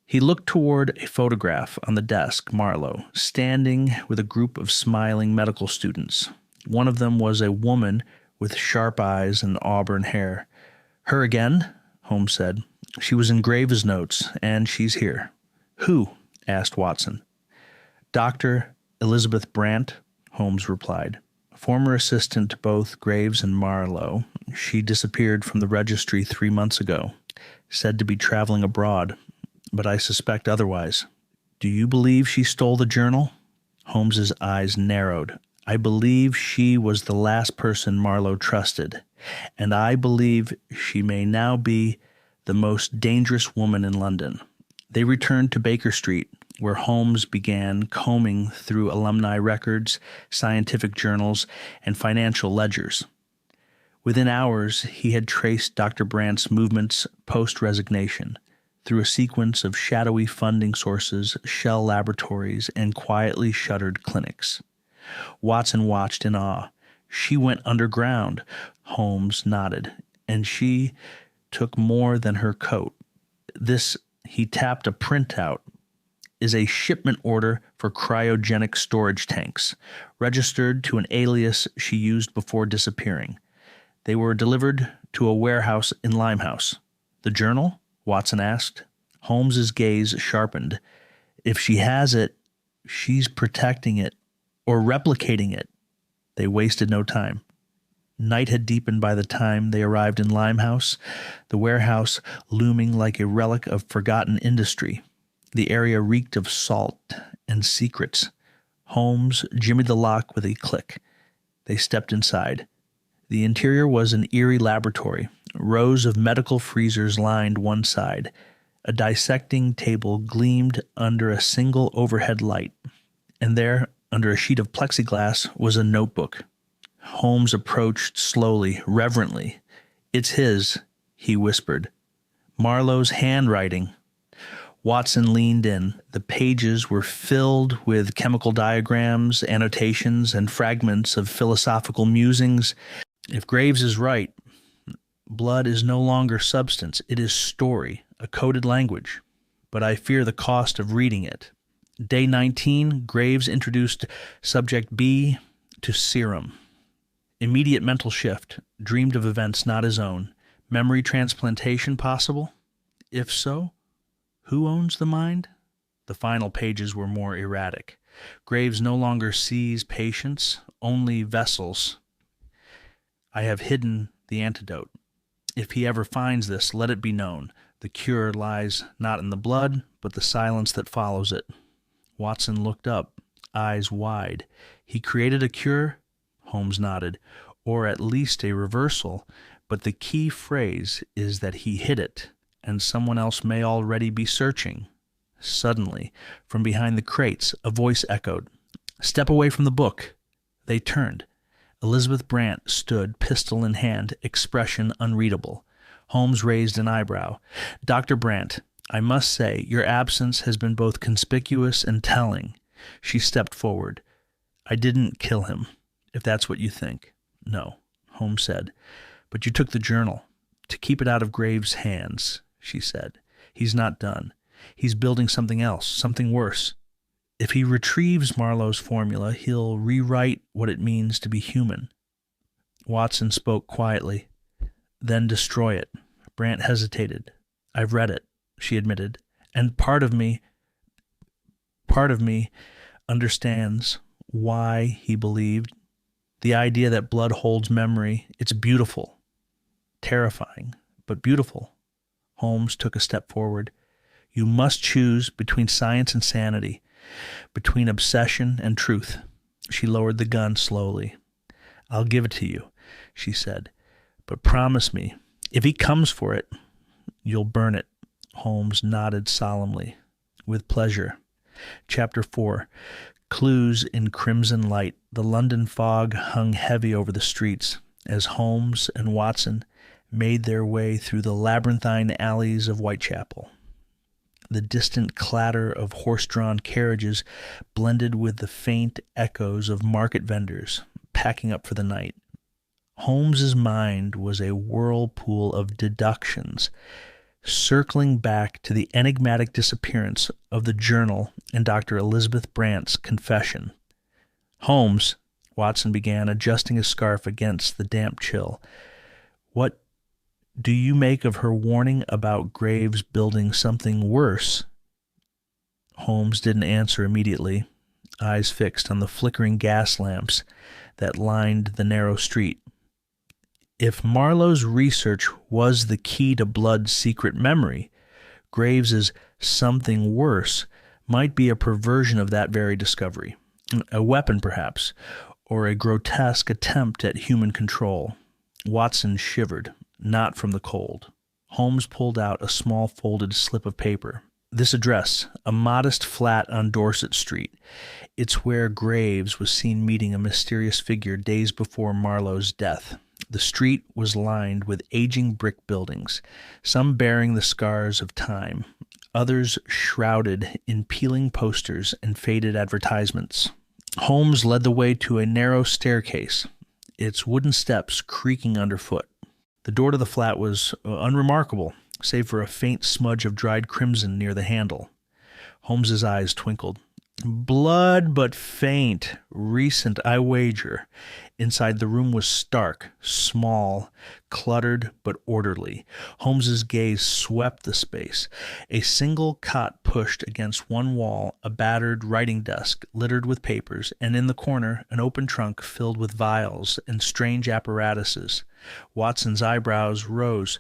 He looked toward a photograph on the desk. Marlowe, standing with a group of smiling medical students. One of them was a woman with sharp eyes and auburn hair. "Her again?" Holmes said. "She was in Graves' notes, and she's here." "Who?" asked Watson. "Dr. Elizabeth Brant," Holmes replied. "Former assistant to both Graves and Marlowe. She disappeared from the registry 3 months ago. Said to be traveling abroad, but I suspect otherwise." "Do you believe she stole the journal?" Holmes's eyes narrowed. "I believe she was the last person Marlowe trusted, and I believe she may now be the most dangerous woman in London." They returned to Baker Street, where Holmes began combing through alumni records, scientific journals, and financial ledgers. Within hours, he had traced Dr. Brandt's movements post-resignation through a sequence of shadowy funding sources, shell laboratories, and quietly shuttered clinics. Watson watched in awe. "She went underground," Holmes nodded, "and she took more than her coat. This," he tapped a printout, "is a shipment order for cryogenic storage tanks, registered to an alias she used before disappearing. They were delivered to a warehouse in Limehouse." "The journal?" Watson asked. Holmes's gaze sharpened. "If she has it, she's protecting it, or replicating it." They wasted no time. Night had deepened by the time they arrived in Limehouse, the warehouse looming like a relic of forgotten industry. The area reeked of salt and secrets. Holmes jimmied the lock with a click. They stepped inside. The interior was an eerie laboratory. Rows of medical freezers lined one side. A dissecting table gleamed under a single overhead light. And there, under a sheet of plexiglass, was a notebook. Holmes approached slowly, reverently. "It's his," he whispered. "Marlowe's handwriting." Watson leaned in. The pages were filled with chemical diagrams, annotations, and fragments of philosophical musings. If Graves is right, blood is no longer substance. It is story, a coded language. But I fear the cost of reading it. Day 19, Graves introduced subject B to serum. Immediate mental shift, dreamed of events not his own. Memory transplantation possible? If so, who owns the mind? The final pages were more erratic. Graves no longer sees patients, only vessels. I have hidden the antidote. If he ever finds this, let it be known. The cure lies not in the blood, but the silence that follows it. Watson looked up, eyes wide. He created a cure? Holmes nodded. Or at least a reversal, but the key phrase is that he hid it, and someone else may already be searching. Suddenly, from behind the crates, a voice echoed, "Step away from the book." They turned. Elizabeth Brant stood, pistol in hand, expression unreadable. Holmes raised an eyebrow. "Dr. Brant, I must say, your absence has been both conspicuous and telling." She stepped forward. "I didn't kill him, if that's what you think." "No," Holmes said. "But you took the journal to keep it out of Graves' hands," she said. "He's not done. He's building something else, something worse. If he retrieves Marlowe's formula, he'll rewrite what it means to be human." Watson spoke quietly. "Then destroy it." Brant hesitated. "I've read it," she admitted, "and part of me understands why he believed. The idea that blood holds memory, it's beautiful. Terrifying, but beautiful." Holmes took a step forward. "You must choose between science and sanity, between obsession and truth." She lowered the gun slowly. "I'll give it to you," she said, "but promise me, if he comes for it, you'll burn it." Holmes nodded solemnly. "With pleasure." Chapter 4. Clues in crimson light. The London fog hung heavy over the streets as Holmes and Watson made their way through the labyrinthine alleys of Whitechapel. The distant clatter of horse-drawn carriages blended with the faint echoes of market vendors packing up for the night. Holmes's mind was a whirlpool of deductions, circling back to the enigmatic disappearance of the journal and Dr. Elizabeth Brant's confession. "Holmes," Watson began, adjusting his scarf against the damp chill, "what do you make of her warning about Graves building something worse?" Holmes didn't answer immediately, eyes fixed on the flickering gas lamps that lined the narrow street. If Marlowe's research was the key to blood's secret memory, Graves's something worse might be a perversion of that very discovery. A weapon, perhaps, or a grotesque attempt at human control. Watson shivered, not from the cold. Holmes pulled out a small folded slip of paper. "This address, a modest flat on Dorset Street. It's where Graves was seen meeting a mysterious figure days before Marlowe's death." The street was lined with aging brick buildings, some bearing the scars of time, others shrouded in peeling posters and faded advertisements. Holmes led the way to a narrow staircase, its wooden steps creaking underfoot. The door to the flat was unremarkable, save for a faint smudge of dried crimson near the handle. Holmes's eyes twinkled. "Blood, but faint. Recent, I wager." Inside, the room was stark, small, cluttered, but orderly. Holmes's gaze swept the space. A single cot pushed against one wall, a battered writing desk littered with papers, and in the corner, an open trunk filled with vials and strange apparatuses. Watson's eyebrows rose.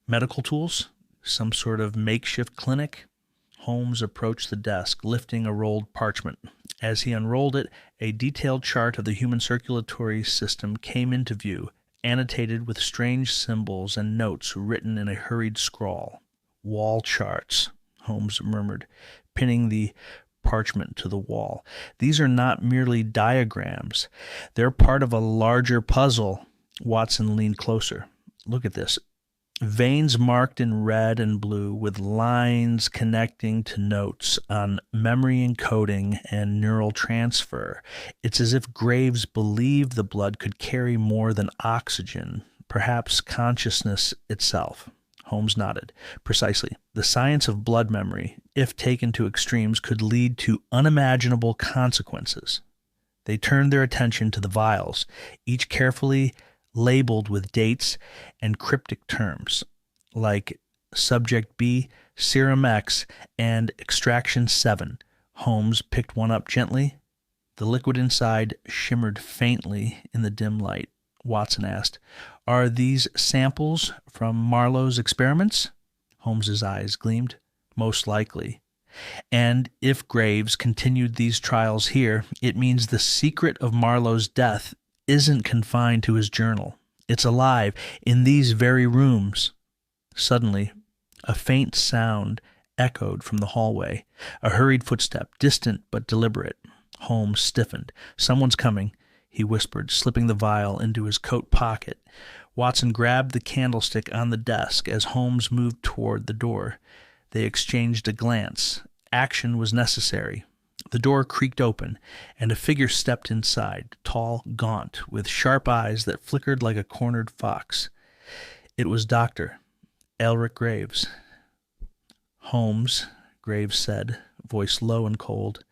Medical tools? Some sort of makeshift clinic? Holmes approached the desk, lifting a rolled parchment. As he unrolled it, a detailed chart of the human circulatory system came into view, annotated with strange symbols and notes written in a hurried scrawl. "Wall charts," Holmes murmured, pinning the parchment to the wall. "These are not merely diagrams. They're part of a larger puzzle." Watson leaned closer. "Look at this. Veins marked in red and blue with lines connecting to notes on memory encoding and neural transfer. It's as if Graves believed the blood could carry more than oxygen, perhaps consciousness itself. Holmes nodded. Precisely. The science of blood memory, if taken to extremes, could lead to unimaginable consequences. They turned their attention to the vials, each carefully labeled with dates and cryptic terms, like Subject B, Serum X, and Extraction 7. Holmes picked one up gently. The liquid inside shimmered faintly in the dim light. Watson asked, "Are these samples from Marlowe's experiments?" Holmes's eyes gleamed. "Most likely. And if Graves continued these trials here, it means the secret of Marlowe's death isn't confined to his journal. It's alive in these very rooms." Suddenly, a faint sound echoed from the hallway. A hurried footstep, distant but deliberate. Holmes stiffened. "Someone's coming," he whispered, slipping the vial into his coat pocket. Watson grabbed the candlestick on the desk as Holmes moved toward the door. They exchanged a glance. Action was necessary. The door creaked open, and a figure stepped inside, tall, gaunt, with sharp eyes that flickered like a cornered fox. It was Dr. Elric Graves. "Holmes," Graves said, voice low and cold,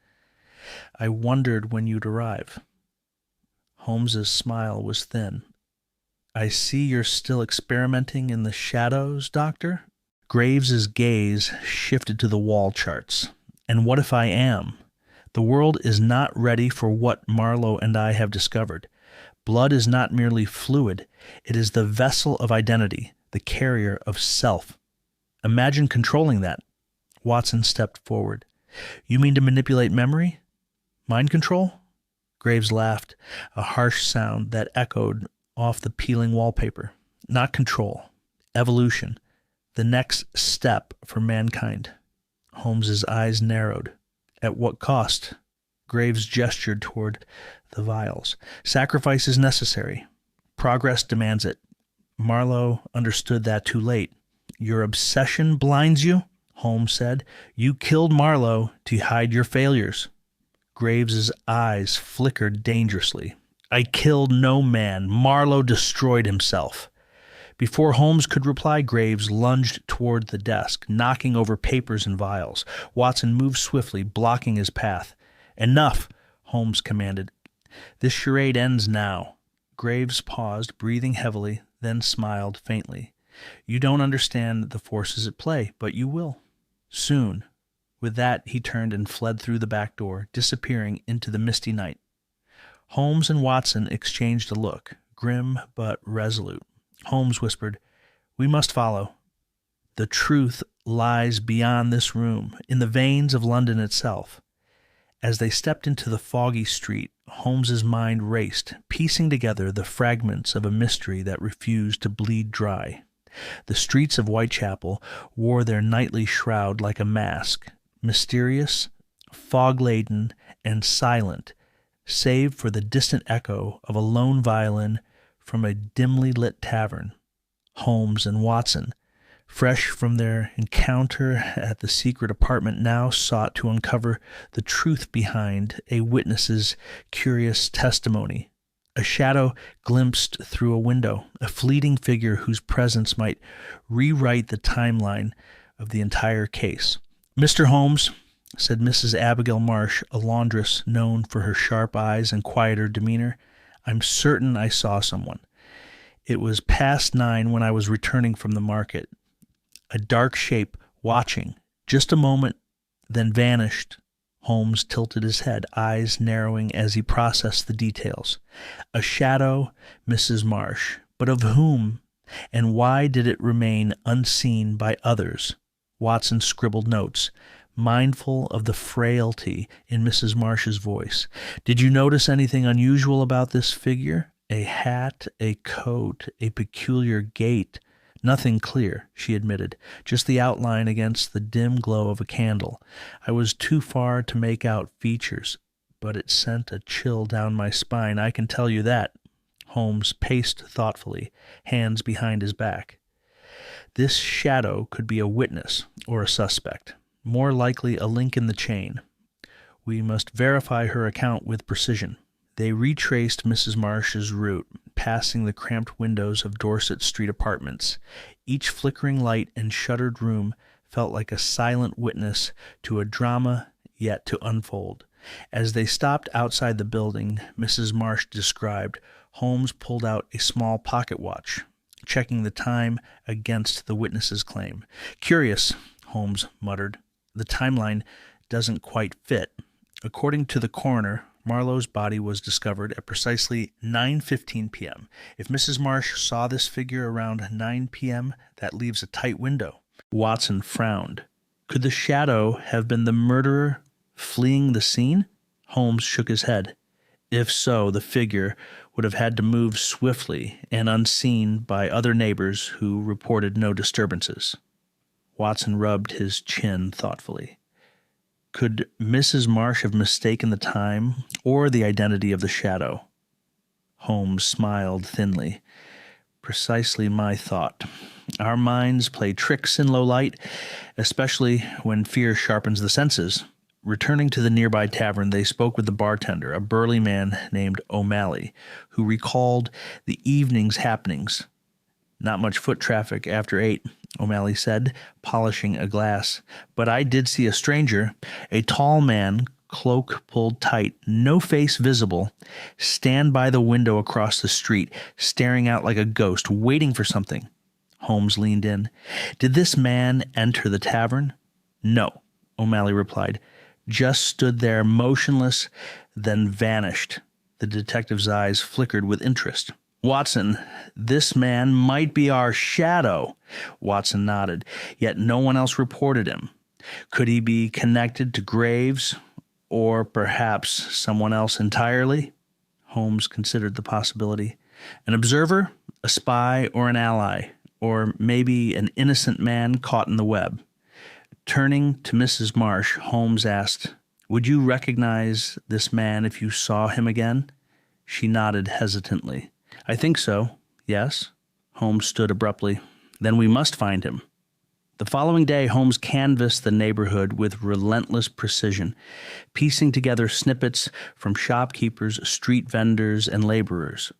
"I wondered when you'd arrive." Holmes's smile was thin. "I see you're still experimenting in the shadows, Doctor?" Graves's gaze shifted to the wall charts. "And what if I am? The world is not ready for what Marlowe and I have discovered. Blood is not merely fluid. It is the vessel of identity, the carrier of self. Imagine controlling that." Watson stepped forward. "You mean to manipulate memory? Mind control?" Graves laughed, a harsh sound that echoed off the peeling wallpaper. "Not control. Evolution. The next step for mankind." Holmes's eyes narrowed. "At what cost?" Graves gestured toward the vials. "Sacrifice is necessary. Progress demands it. Marlowe understood that too late." "Your obsession blinds you?" Holmes said. "You killed Marlowe to hide your failures." Graves's eyes flickered dangerously. "I killed no man. Marlowe destroyed himself." Before Holmes could reply, Graves lunged toward the desk, knocking over papers and vials. Watson moved swiftly, blocking his path. "Enough," Holmes commanded. "This charade ends now." Graves paused, breathing heavily, then smiled faintly. "You don't understand the forces at play, but you will. Soon." With that, he turned and fled through the back door, disappearing into the misty night. Holmes and Watson exchanged a look, grim but resolute. Holmes whispered, "We must follow. The truth lies beyond this room, in the veins of London itself." As they stepped into the foggy street, Holmes's mind raced, piecing together the fragments of a mystery that refused to bleed dry. The streets of Whitechapel wore their nightly shroud like a mask, mysterious, fog-laden, and silent, save for the distant echo of a lone violin from a dimly lit tavern. Holmes and Watson, fresh from their encounter at the secret apartment, now sought to uncover the truth behind a witness's curious testimony. A shadow glimpsed through a window, a fleeting figure whose presence might rewrite the timeline of the entire case. "Mr. Holmes," said Mrs. Abigail Marsh, a laundress known for her sharp eyes and quieter demeanor, "I'm certain I saw someone. It was past 9 when I was returning from the market. A dark shape watching, just a moment, then vanished." Holmes tilted his head, eyes narrowing as he processed the details. "A shadow, Mrs. Marsh, but of whom, and why did it remain unseen by others?" Watson scribbled notes, mindful of the frailty in Mrs. Marsh's voice. "Did you notice anything unusual about this figure? A hat, a coat, a peculiar gait?" "Nothing clear," she admitted, "just the outline against the dim glow of a candle. I was too far to make out features, but it sent a chill down my spine, I can tell you that." Holmes paced thoughtfully, hands behind his back. This shadow could be a witness or a suspect, more likely a link in the chain. We must verify her account with precision. They retraced Mrs. Marsh's route, passing the cramped windows of Dorset Street apartments. Each flickering light and shuttered room felt like a silent witness to a drama yet to unfold. As they stopped outside the building Mrs. Marsh described, Holmes pulled out a small pocket watch, checking the time against the witness's claim. "Curious," Holmes muttered. "The timeline doesn't quite fit. According to the coroner, Marlowe's body was discovered at precisely 9:15 p.m. If Mrs. Marsh saw this figure around 9 p.m., that leaves a tight window." Watson frowned. Could the shadow have been the murderer fleeing the scene? Holmes shook his head. If so, the figure would have had to move swiftly and unseen by other neighbors who reported no disturbances. Watson rubbed his chin thoughtfully. Could Mrs. Marsh have mistaken the time or the identity of the shadow? Holmes smiled thinly. Precisely my thought. Our minds play tricks in low light, especially when fear sharpens the senses. Returning to the nearby tavern, they spoke with the bartender, a burly man named O'Malley, who recalled the evening's happenings. "Not much foot traffic after 8, O'Malley said, polishing a glass. "But I did see a stranger, a tall man, cloak pulled tight, no face visible, stand by the window across the street, staring out like a ghost, waiting for something." Holmes leaned in. "Did this man enter the tavern?" "No," O'Malley replied. "Just stood there motionless, then vanished." The detective's eyes flickered with interest. "Watson, this man might be our shadow." Watson nodded. "Yet no one else reported him. Could he be connected to Graves, or perhaps someone else entirely?" Holmes considered the possibility. "An observer, a spy, or an ally, or maybe an innocent man caught in the web." Turning to Mrs. Marsh, Holmes asked, "Would you recognize this man if you saw him again?" She nodded hesitantly. "I think so, yes." Holmes stood abruptly. "Then we must find him." The following day, Holmes canvassed the neighborhood with relentless precision, piecing together snippets from shopkeepers, street vendors, and laborers.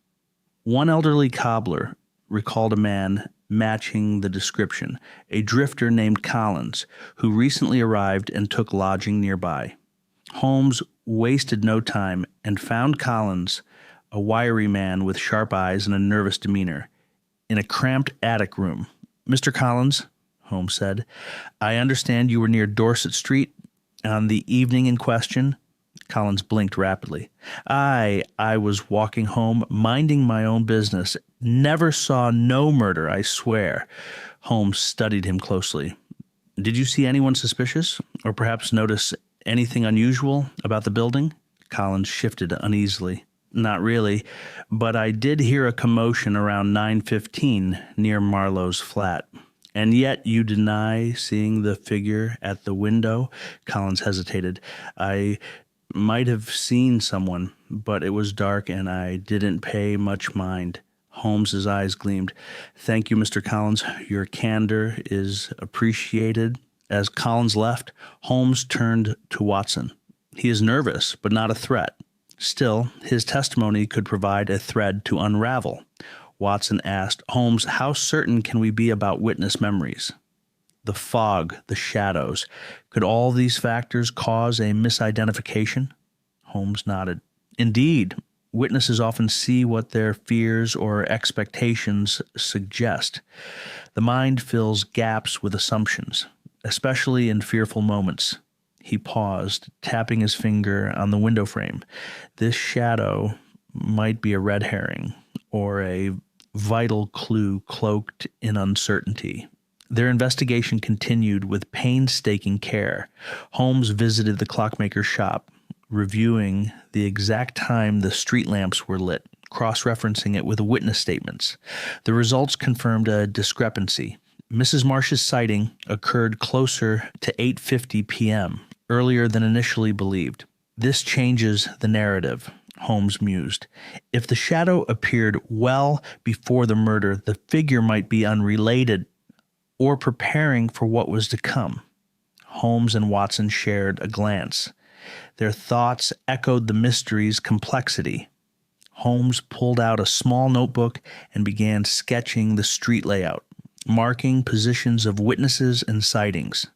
One elderly cobbler recalled a man matching the description, a drifter named Collins, who recently arrived and took lodging nearby. Holmes wasted no time and found Collins, a wiry man with sharp eyes and a nervous demeanor, in a cramped attic room. "Mr. Collins," Holmes said, "I understand you were near Dorset Street on the evening in question." Collins blinked rapidly. I was walking home, minding my own business. Never saw no murder, I swear." Holmes studied him closely. "Did you see anyone suspicious, or perhaps notice anything unusual about the building?" Collins shifted uneasily. "Not really, but I did hear a commotion around 9:15 near Marlowe's flat." "And yet you deny seeing the figure at the window?" Collins hesitated. "I might have seen someone, but it was dark and I didn't pay much mind." Holmes's eyes gleamed. "Thank you, Mr. Collins. Your candor is appreciated." As Collins left, Holmes turned to Watson. "He is nervous, but not a threat. Still, his testimony could provide a thread to unravel." Watson asked, "Holmes, how certain can we be about witness memories? The fog, the shadows, could all these factors cause a misidentification?" Holmes nodded. "Indeed, witnesses often see what their fears or expectations suggest. The mind fills gaps with assumptions, especially in fearful moments." He paused, tapping his finger on the window frame. "This shadow might be a red herring, or a vital clue cloaked in uncertainty." Their investigation continued with painstaking care. Holmes visited the clockmaker's shop, reviewing the exact time the street lamps were lit, cross-referencing it with witness statements. The results confirmed a discrepancy. Mrs. Marsh's sighting occurred closer to 8:50 p.m., earlier than initially believed. "This changes the narrative," Holmes mused. "If the shadow appeared well before the murder, the figure might be unrelated or preparing for what was to come. Holmes and Watson shared a glance. Their thoughts echoed the mystery's complexity. Holmes pulled out a small notebook and began sketching the street layout, marking positions of witnesses and sightings.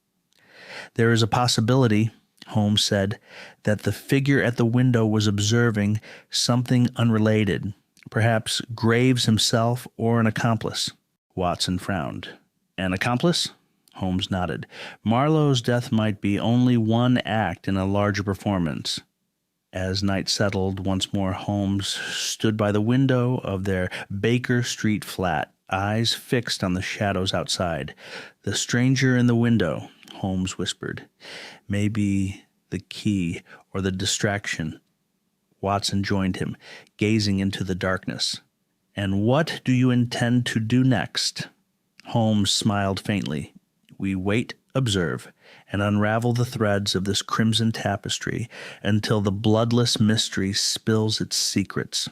"There is a possibility," Holmes said, "that the figure at the window was observing something unrelated, perhaps Graves himself or an accomplice." Watson frowned. "An accomplice?" Holmes nodded. "Marlowe's death might be only one act in a larger performance." As night settled once more, Holmes stood by the window of their Baker Street flat, eyes fixed on the shadows outside. "The stranger in the window," Holmes whispered. "Maybe the key or the distraction." Watson joined him, gazing into the darkness. "And what do you intend to do next?" Holmes smiled faintly. "We wait, observe, and unravel the threads of this crimson tapestry until the bloodless mystery spills its secrets."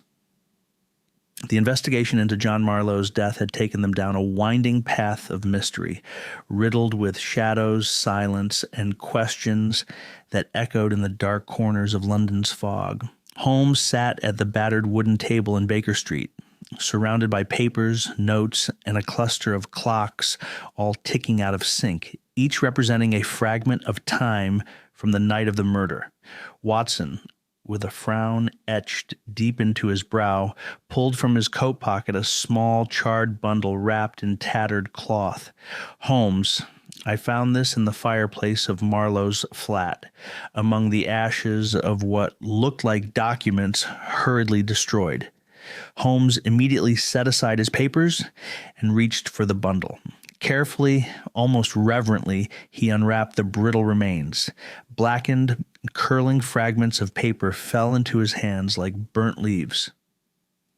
The investigation into John Marlowe's death had taken them down a winding path of mystery, riddled with shadows, silence, and questions that echoed in the dark corners of London's fog. Holmes sat at the battered wooden table in Baker Street, surrounded by papers, notes, and a cluster of clocks all ticking out of sync, each representing a fragment of time from the night of the murder. Watson, with a frown etched deep into his brow, pulled from his coat pocket a small charred bundle wrapped in tattered cloth. "Holmes, I found this in the fireplace of Marlowe's flat, among the ashes of what looked like documents hurriedly destroyed." Holmes immediately set aside his papers and reached for the bundle. Carefully, almost reverently, he unwrapped the brittle remains. Blackened, curling fragments of paper fell into his hands like burnt leaves.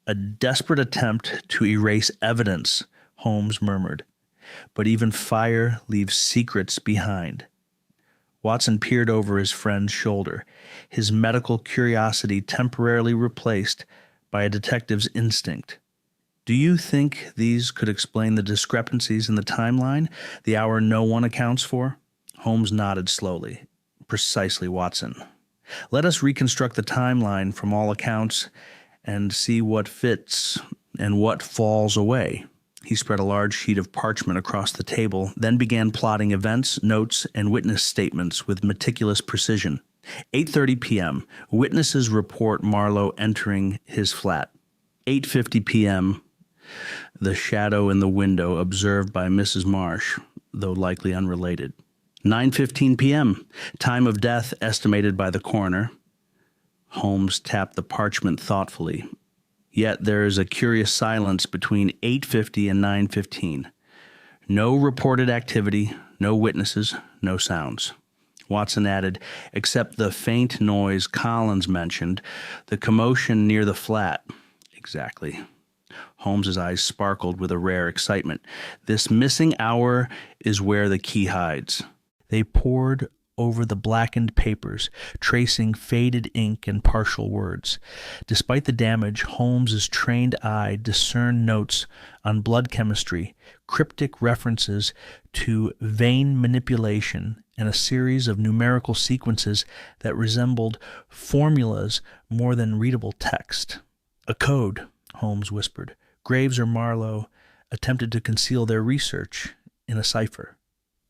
"A desperate attempt to erase evidence," Holmes murmured. "But even fire leaves secrets behind." Watson peered over his friend's shoulder, his medical curiosity temporarily replaced by a detective's instinct. "Do you think these could explain the discrepancies in the timeline, the hour no one accounts for?" Holmes nodded slowly. "Precisely, Watson. Let us reconstruct the timeline from all accounts and see what fits and what falls away." He spread a large sheet of parchment across the table, then began plotting events, notes, and witness statements with meticulous precision. 8:30 p.m. Witnesses report Marlowe entering his flat. 8:50 p.m. The shadow in the window observed by Mrs. Marsh, though likely unrelated. 9:15 p.m. Time of death estimated by the coroner. Holmes tapped the parchment thoughtfully. Yet there is a curious silence between 8:50 and 9:15. No reported activity, no witnesses, no sounds. Watson added, "Except the faint noise Collins mentioned, the commotion near the flat." "Exactly." Holmes's eyes sparkled with a rare excitement. "This missing hour is where the key hides." They pored over the blackened papers, tracing faded ink and partial words. Despite the damage, Holmes's trained eye discerned notes on blood chemistry, cryptic references to vein manipulation, and a series of numerical sequences that resembled formulas more than readable text. "A code," Holmes whispered. "Graves or Marlowe attempted to conceal their research in a cipher."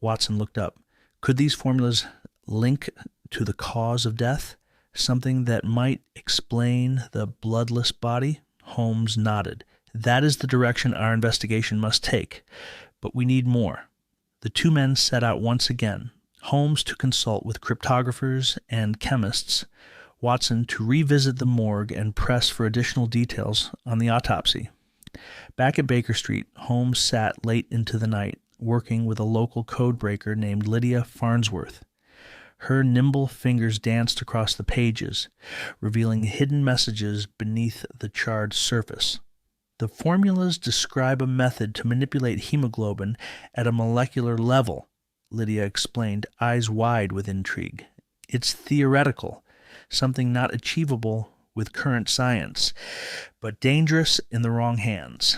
Watson looked up. Could these formulas link to the cause of death? Something that might explain the bloodless body? Holmes nodded. "That is the direction our investigation must take. But we need more." The two men set out once again, Holmes to consult with cryptographers and chemists, Watson to revisit the morgue and press for additional details on the autopsy. Back at Baker Street, Holmes sat late into the night, working with a local codebreaker named Lydia Farnsworth. Her nimble fingers danced across the pages, revealing hidden messages beneath the charred surface. "The formulas describe a method to manipulate hemoglobin at a molecular level," Lydia explained, eyes wide with intrigue. "It's theoretical, something not achievable with current science, but dangerous in the wrong hands."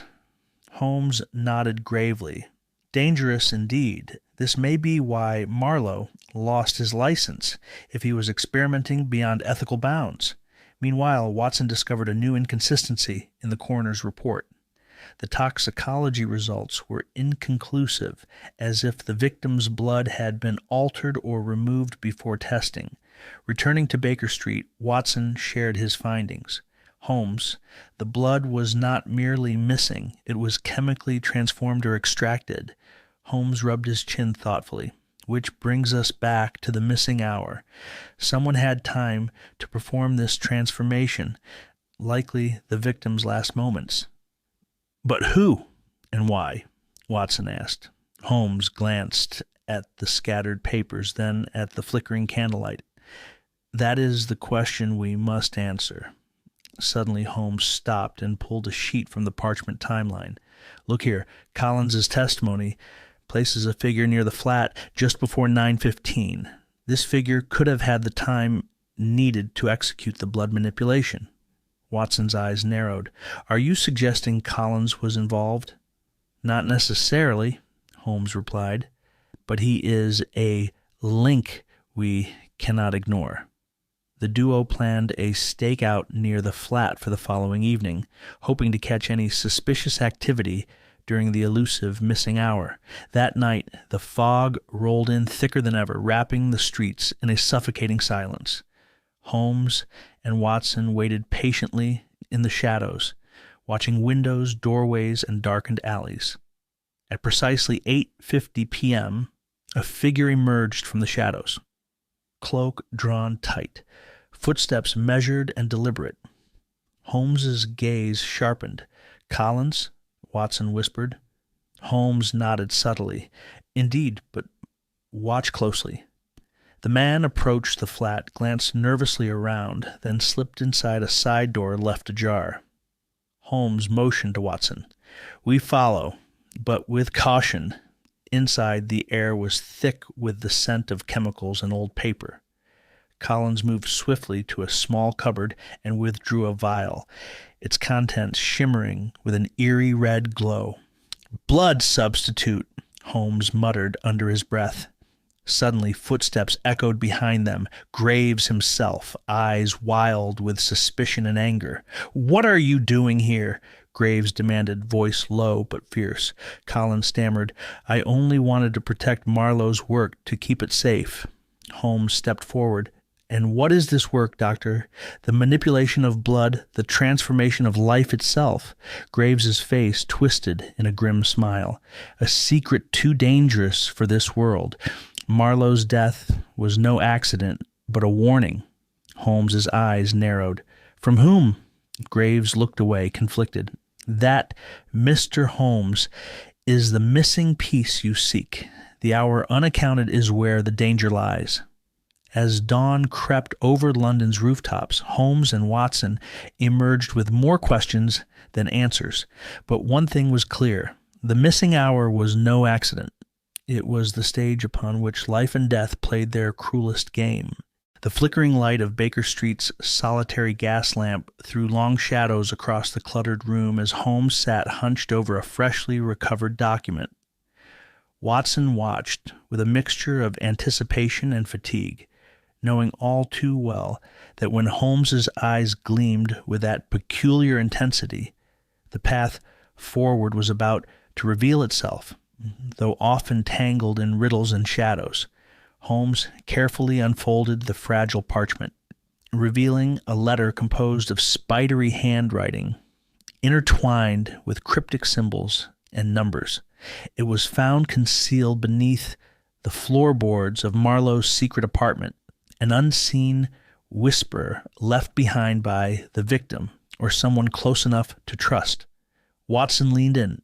Holmes nodded gravely. Dangerous indeed. This may be why Marlowe lost his license if he was experimenting beyond ethical bounds. Meanwhile, Watson discovered a new inconsistency in the coroner's report. The toxicology results were inconclusive, as if the victim's blood had been altered or removed before testing. Returning to Baker Street, Watson shared his findings. Holmes, the blood was not merely missing, it was chemically transformed or extracted. Holmes rubbed his chin thoughtfully. Which brings us back to the missing hour. Someone had time to perform this transformation, likely the victim's last moments. But who and why? Watson asked. Holmes glanced at the scattered papers, then at the flickering candlelight. That is the question we must answer. Suddenly Holmes stopped and pulled a sheet from the parchment timeline. Look here, Collins's testimony places a figure near the flat just before 9:15. This figure could have had the time needed to execute the blood manipulation. Watson's eyes narrowed. Are you suggesting Collins was involved? Not necessarily, Holmes replied, but he is a link we cannot ignore. The duo planned a stakeout near the flat for the following evening, hoping to catch any suspicious activity during the elusive missing hour. That night, the fog rolled in thicker than ever, wrapping the streets in a suffocating silence. Holmes and Watson waited patiently in the shadows, watching windows, doorways, and darkened alleys. At precisely 8:50 p.m., a figure emerged from the shadows, cloak drawn tight, footsteps measured and deliberate. Holmes's gaze sharpened. Collins? Watson whispered. Holmes nodded subtly. Indeed, but watch closely. The man approached the flat, glanced nervously around, then slipped inside a side door left ajar. Holmes motioned to Watson. We follow, but with caution. Inside, the air was thick with the scent of chemicals and old paper. Collins moved swiftly to a small cupboard and withdrew a vial, its contents shimmering with an eerie red glow. Blood substitute, Holmes muttered under his breath. Suddenly, footsteps echoed behind them. Graves himself, eyes wild with suspicion and anger. What are you doing here? Graves demanded, voice low but fierce. Collins stammered, I only wanted to protect Marlowe's work, to keep it safe. Holmes stepped forward. And what is this work, Doctor? The manipulation of blood, the transformation of life itself. Graves's face twisted in a grim smile. A secret too dangerous for this world. Marlowe's death was no accident, but a warning. Holmes's eyes narrowed. From whom? Graves looked away, conflicted. That, Mr. Holmes, is the missing piece you seek. The hour unaccounted is where the danger lies. As dawn crept over London's rooftops, Holmes and Watson emerged with more questions than answers. But one thing was clear. The missing hour was no accident. It was the stage upon which life and death played their cruelest game. The flickering light of Baker Street's solitary gas lamp threw long shadows across the cluttered room as Holmes sat hunched over a freshly recovered document. Watson watched with a mixture of anticipation and fatigue, knowing all too well that when Holmes's eyes gleamed with that peculiar intensity, the path forward was about to reveal itself, though often tangled in riddles and shadows. Holmes carefully unfolded the fragile parchment, revealing a letter composed of spidery handwriting, intertwined with cryptic symbols and numbers. It was found concealed beneath the floorboards of Marlowe's secret apartment, an unseen whisper left behind by the victim or someone close enough to trust. Watson leaned in,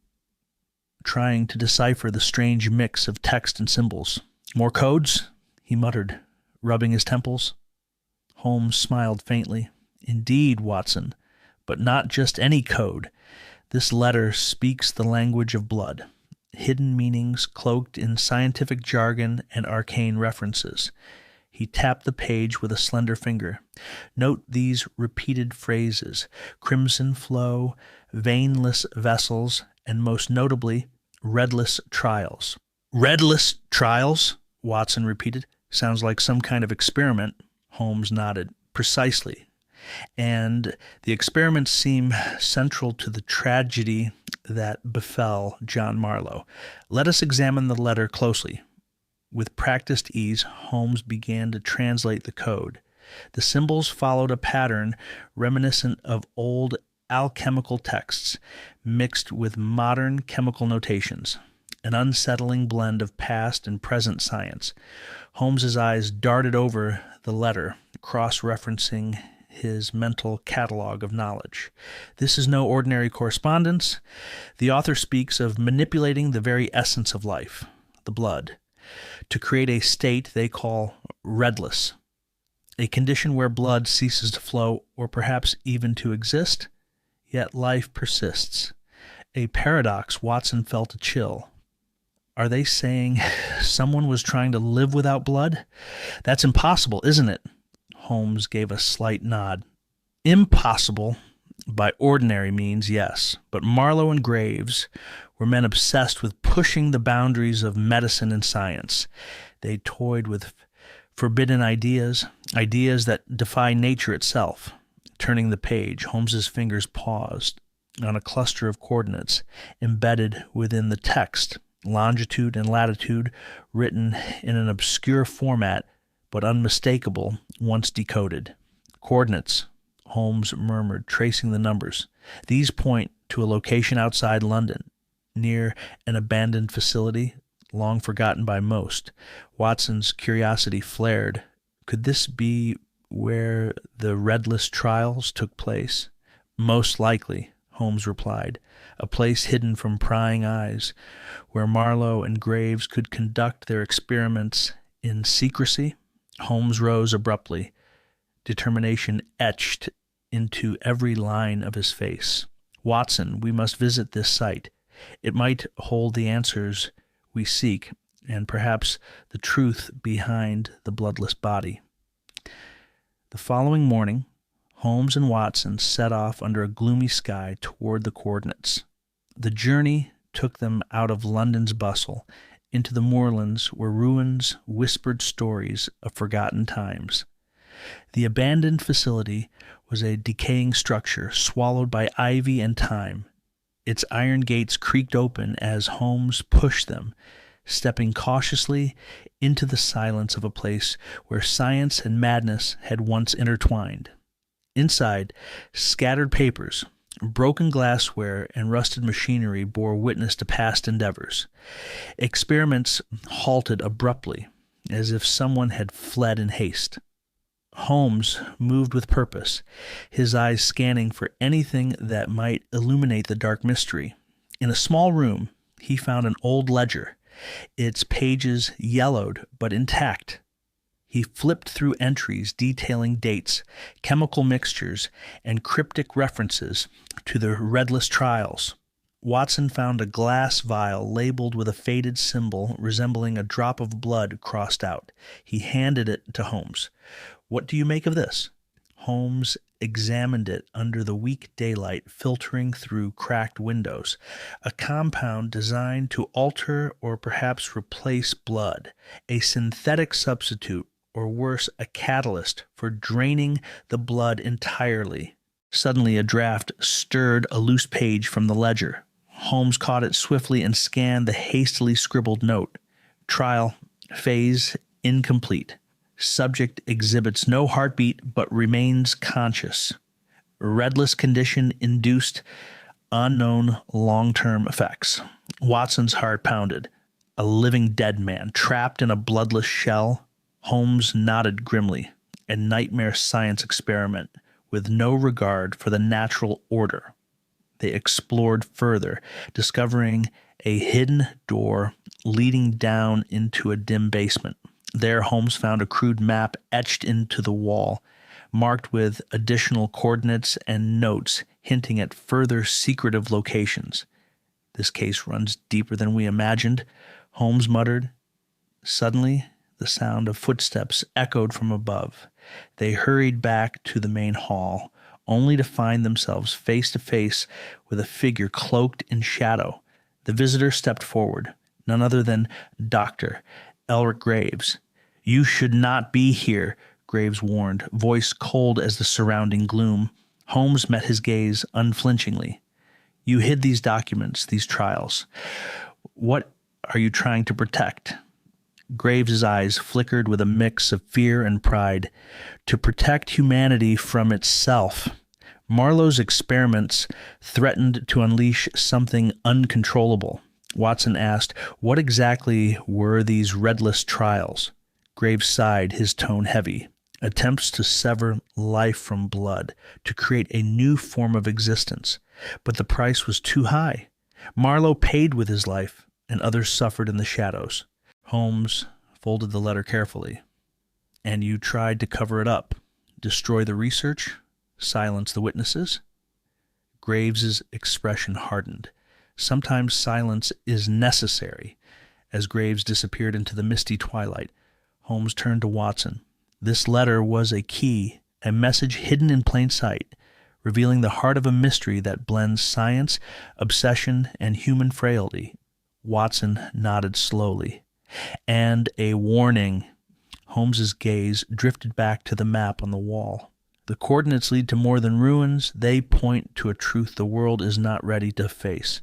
trying to decipher the strange mix of text and symbols. More codes? He muttered, rubbing his temples. Holmes smiled faintly. Indeed, Watson, but not just any code. This letter speaks the language of blood, hidden meanings cloaked in scientific jargon and arcane references. He tapped the page with a slender finger. Note these repeated phrases: crimson flow, veinless vessels, and most notably, redless trials. Redless trials? Watson repeated. Sounds like some kind of experiment. Holmes nodded. Precisely. And the experiments seem central to the tragedy that befell John Marlowe. Let us examine the letter closely. With practiced ease, Holmes began to translate the code. The symbols followed a pattern reminiscent of old alchemical texts mixed with modern chemical notations, an unsettling blend of past and present science. Holmes's eyes darted over the letter, cross-referencing his mental catalog of knowledge. This is no ordinary correspondence. The author speaks of manipulating the very essence of life, the blood, to create a state they call redless, a condition where blood ceases to flow or perhaps even to exist, yet life persists. A paradox. Watson felt a chill. Are they saying someone was trying to live without blood? That's impossible, isn't it? Holmes gave a slight nod. Impossible by ordinary means, yes, but Marlowe and Graves were men obsessed with pushing the boundaries of medicine and science. They toyed with forbidden ideas, ideas that defy nature itself. Turning the page, Holmes's fingers paused on a cluster of coordinates embedded within the text, longitude and latitude written in an obscure format but unmistakable once decoded. Coordinates, Holmes murmured, tracing the numbers. These point to a location outside London, near an abandoned facility, long forgotten by most. Watson's curiosity flared. Could this be where the redless trials took place? Most likely, Holmes replied, a place hidden from prying eyes, where Marlowe and Graves could conduct their experiments in secrecy. Holmes rose abruptly, determination etched into every line of his face. Watson, we must visit this site. It might hold the answers we seek, and perhaps the truth behind the bloodless body. The following morning, Holmes and Watson set off under a gloomy sky toward the coordinates. The journey took them out of London's bustle, into the moorlands where ruins whispered stories of forgotten times. The abandoned facility was a decaying structure swallowed by ivy and time. Its iron gates creaked open as Holmes pushed them, stepping cautiously into the silence of a place where science and madness had once intertwined. Inside, scattered papers, broken glassware, and rusted machinery bore witness to past endeavors. Experiments halted abruptly, as if someone had fled in haste. Holmes moved with purpose, his eyes scanning for anything that might illuminate the dark mystery. In a small room, he found an old ledger, its pages yellowed but intact. He flipped through entries detailing dates, chemical mixtures, and cryptic references to the redless trials. Watson found a glass vial labeled with a faded symbol resembling a drop of blood crossed out. He handed it to Holmes. What do you make of this? Holmes examined it under the weak daylight filtering through cracked windows. A compound designed to alter or perhaps replace blood, a synthetic substitute, or worse, a catalyst for draining the blood entirely. Suddenly, a draft stirred a loose page from the ledger. Holmes caught it swiftly and scanned the hastily scribbled note. Trial, phase incomplete. Subject exhibits no heartbeat but remains conscious. Redless condition induced unknown long-term effects. Watson's heart pounded. A living dead man trapped in a bloodless shell. Holmes nodded grimly. A nightmare science experiment with no regard for the natural order. They explored further, discovering a hidden door leading down into a dim basement. There, Holmes found a crude map etched into the wall, marked with additional coordinates and notes hinting at further secretive locations. This case runs deeper than we imagined, Holmes muttered. Suddenly, the sound of footsteps echoed from above. They hurried back to the main hall, only to find themselves face to face with a figure cloaked in shadow. The visitor stepped forward, none other than Dr. Elric Graves. "You should not be here," Graves warned, voice cold as the surrounding gloom. Holmes met his gaze unflinchingly. "You hid these documents, these trials. What are you trying to protect?" Graves's eyes flickered with a mix of fear and pride. "To protect humanity from itself. Marlowe's experiments threatened to unleash something uncontrollable." Watson asked, "What exactly were these redless trials?" Graves sighed, his tone heavy. "Attempts to sever life from blood, to create a new form of existence. But the price was too high. Marlowe paid with his life, and others suffered in the shadows." Holmes folded the letter carefully. "And you tried to cover it up, destroy the research, silence the witnesses?" Graves's expression hardened. Sometimes silence is necessary. As Graves disappeared into the misty twilight, Holmes turned to Watson. This letter was a key, a message hidden in plain sight, revealing the heart of a mystery that blends science, obsession, and human frailty. Watson nodded slowly. "And a warning." Holmes's gaze drifted back to the map on the wall. "The coordinates lead to more than ruins. They point to a truth the world is not ready to face."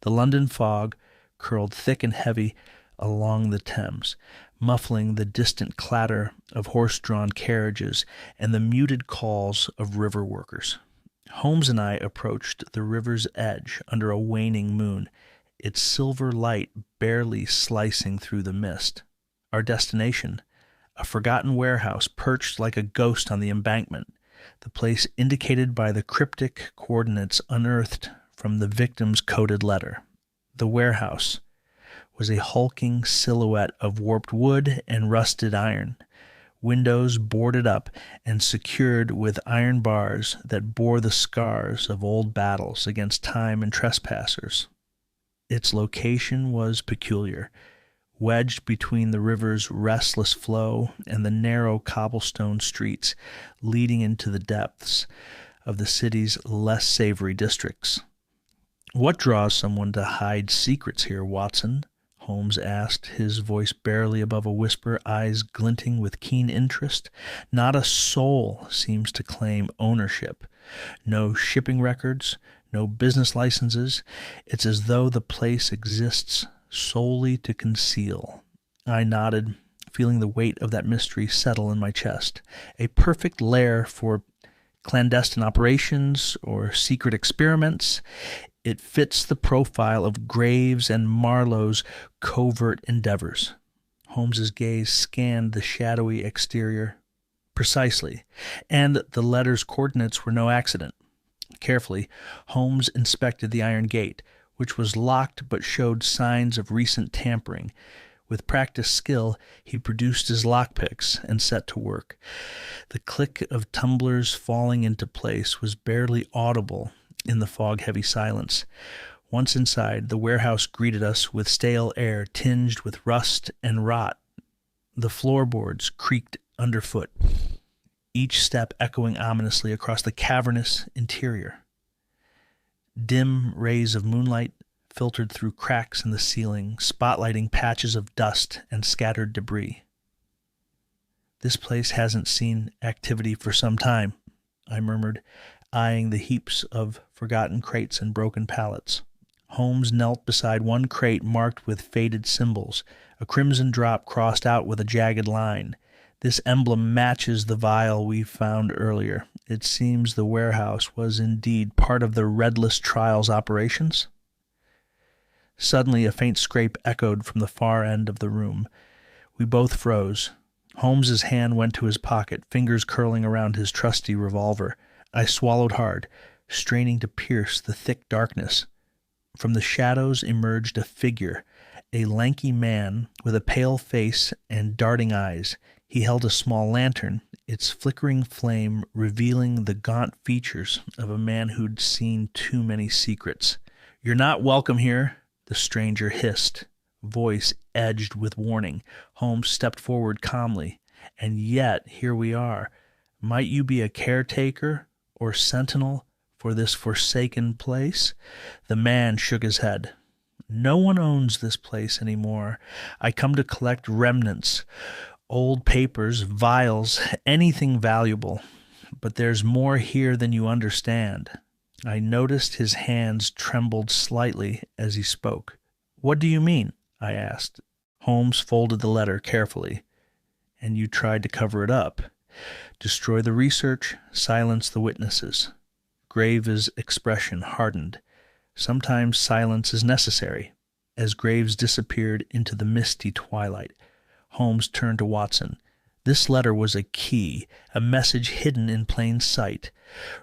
The London fog curled thick and heavy along the Thames, muffling the distant clatter of horse-drawn carriages and the muted calls of river workers. Holmes and I approached the river's edge under a waning moon, its silver light barely slicing through the mist. Our destination, a forgotten warehouse perched like a ghost on the embankment, the place indicated by the cryptic coordinates unearthed from the victim's coded letter. The warehouse was a hulking silhouette of warped wood and rusted iron, windows boarded up and secured with iron bars that bore the scars of old battles against time and trespassers. Its location was peculiar, wedged between the river's restless flow and the narrow cobblestone streets leading into the depths of the city's less savory districts. "What draws someone to hide secrets here, Watson?" Holmes asked, his voice barely above a whisper, eyes glinting with keen interest. "Not a soul seems to claim ownership. No shipping records, no business licenses. It's as though the place exists solely to conceal." I nodded, feeling the weight of that mystery settle in my chest. "A perfect lair for clandestine operations or secret experiments. It fits the profile of Graves and Marlowe's covert endeavors." Holmes's gaze scanned the shadowy exterior. "Precisely. And the letter's coordinates were no accident." Carefully, Holmes inspected the iron gate, which was locked but showed signs of recent tampering. With practiced skill, he produced his lockpicks and set to work. The click of tumblers falling into place was barely audible in the fog-heavy silence. Once inside, the warehouse greeted us with stale air tinged with rust and rot. The floorboards creaked underfoot, each step echoing ominously across the cavernous interior. Dim rays of moonlight filtered through cracks in the ceiling, spotlighting patches of dust and scattered debris. "This place hasn't seen activity for some time," I murmured, eyeing the heaps of forgotten crates and broken pallets. Holmes knelt beside one crate marked with faded symbols, a crimson drop crossed out with a jagged line. "This emblem matches the vial we found earlier. It seems the warehouse was indeed part of the Redless Trials operations." Suddenly, a faint scrape echoed from the far end of the room. We both froze. Holmes's hand went to his pocket, fingers curling around his trusty revolver. I swallowed hard, straining to pierce the thick darkness. From the shadows emerged a figure, a lanky man with a pale face and darting eyes. He held a small lantern, its flickering flame revealing the gaunt features of a man who'd seen too many secrets. "You're not welcome here," the stranger hissed, voice edged with warning. Holmes stepped forward calmly. "And yet, here we are. Might you be a caretaker or sentinel for this forsaken place?" The man shook his head. No one owns this place anymore. I come to collect remnants, old papers, vials, anything valuable. But there's more here than you understand. I noticed his hands trembled slightly as he spoke. What do you mean? I asked. Holmes folded the letter carefully. And you tried to cover it up. Destroy the research, silence the witnesses. Graves' expression hardened. Sometimes silence is necessary. As Graves disappeared into the misty twilight, Holmes turned to Watson. This letter was a key, a message hidden in plain sight,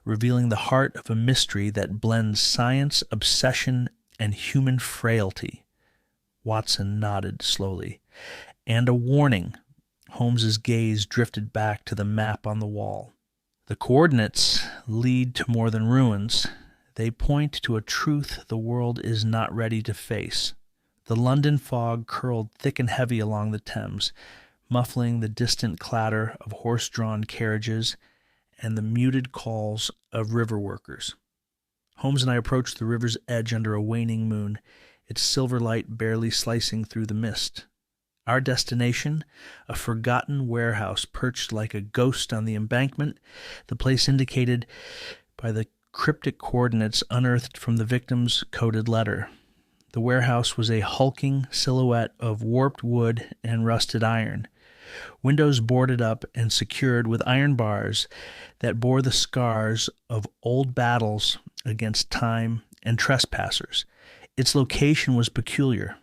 revealing the heart of a mystery that blends science, obsession, and human frailty. Watson nodded slowly. And a warning. Holmes's gaze drifted back to the map on the wall. The coordinates lead to more than ruins. They point to a truth the world is not ready to face. The London fog curled thick and heavy along the Thames, muffling the distant clatter of horse-drawn carriages and the muted calls of river workers. Holmes and I approached the river's edge under a waning moon, its silver light barely slicing through the mist. Our destination, a forgotten warehouse perched like a ghost on the embankment, the place indicated by the cryptic coordinates unearthed from the victim's coded letter. The warehouse was a hulking silhouette of warped wood and rusted iron, windows boarded up and secured with iron bars that bore the scars of old battles against time and trespassers. Its location was peculiar,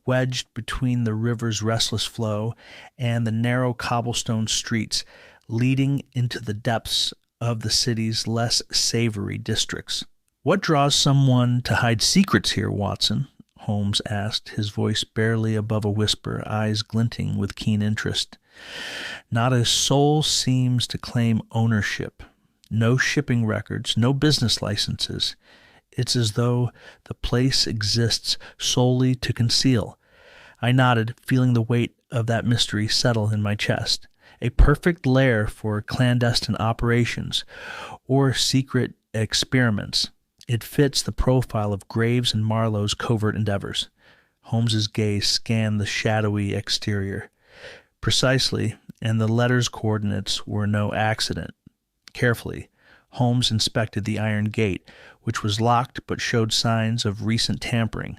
wedged between the river's restless flow and the narrow cobblestone streets leading into the depths of the city's less savory districts. What draws someone to hide secrets here, Watson? Holmes asked, his voice barely above a whisper, eyes glinting with keen interest. Not a soul seems to claim ownership. No shipping records, no business licenses. It's as though the place exists solely to conceal. I nodded, feeling the weight of that mystery settle in my chest. A perfect lair for clandestine operations or secret experiments. It fits the profile of Graves and Marlowe's covert endeavors. Holmes's gaze scanned the shadowy exterior. Precisely, and the letter's coordinates were no accident. Carefully, Holmes inspected the iron gate, which was locked but showed signs of recent tampering.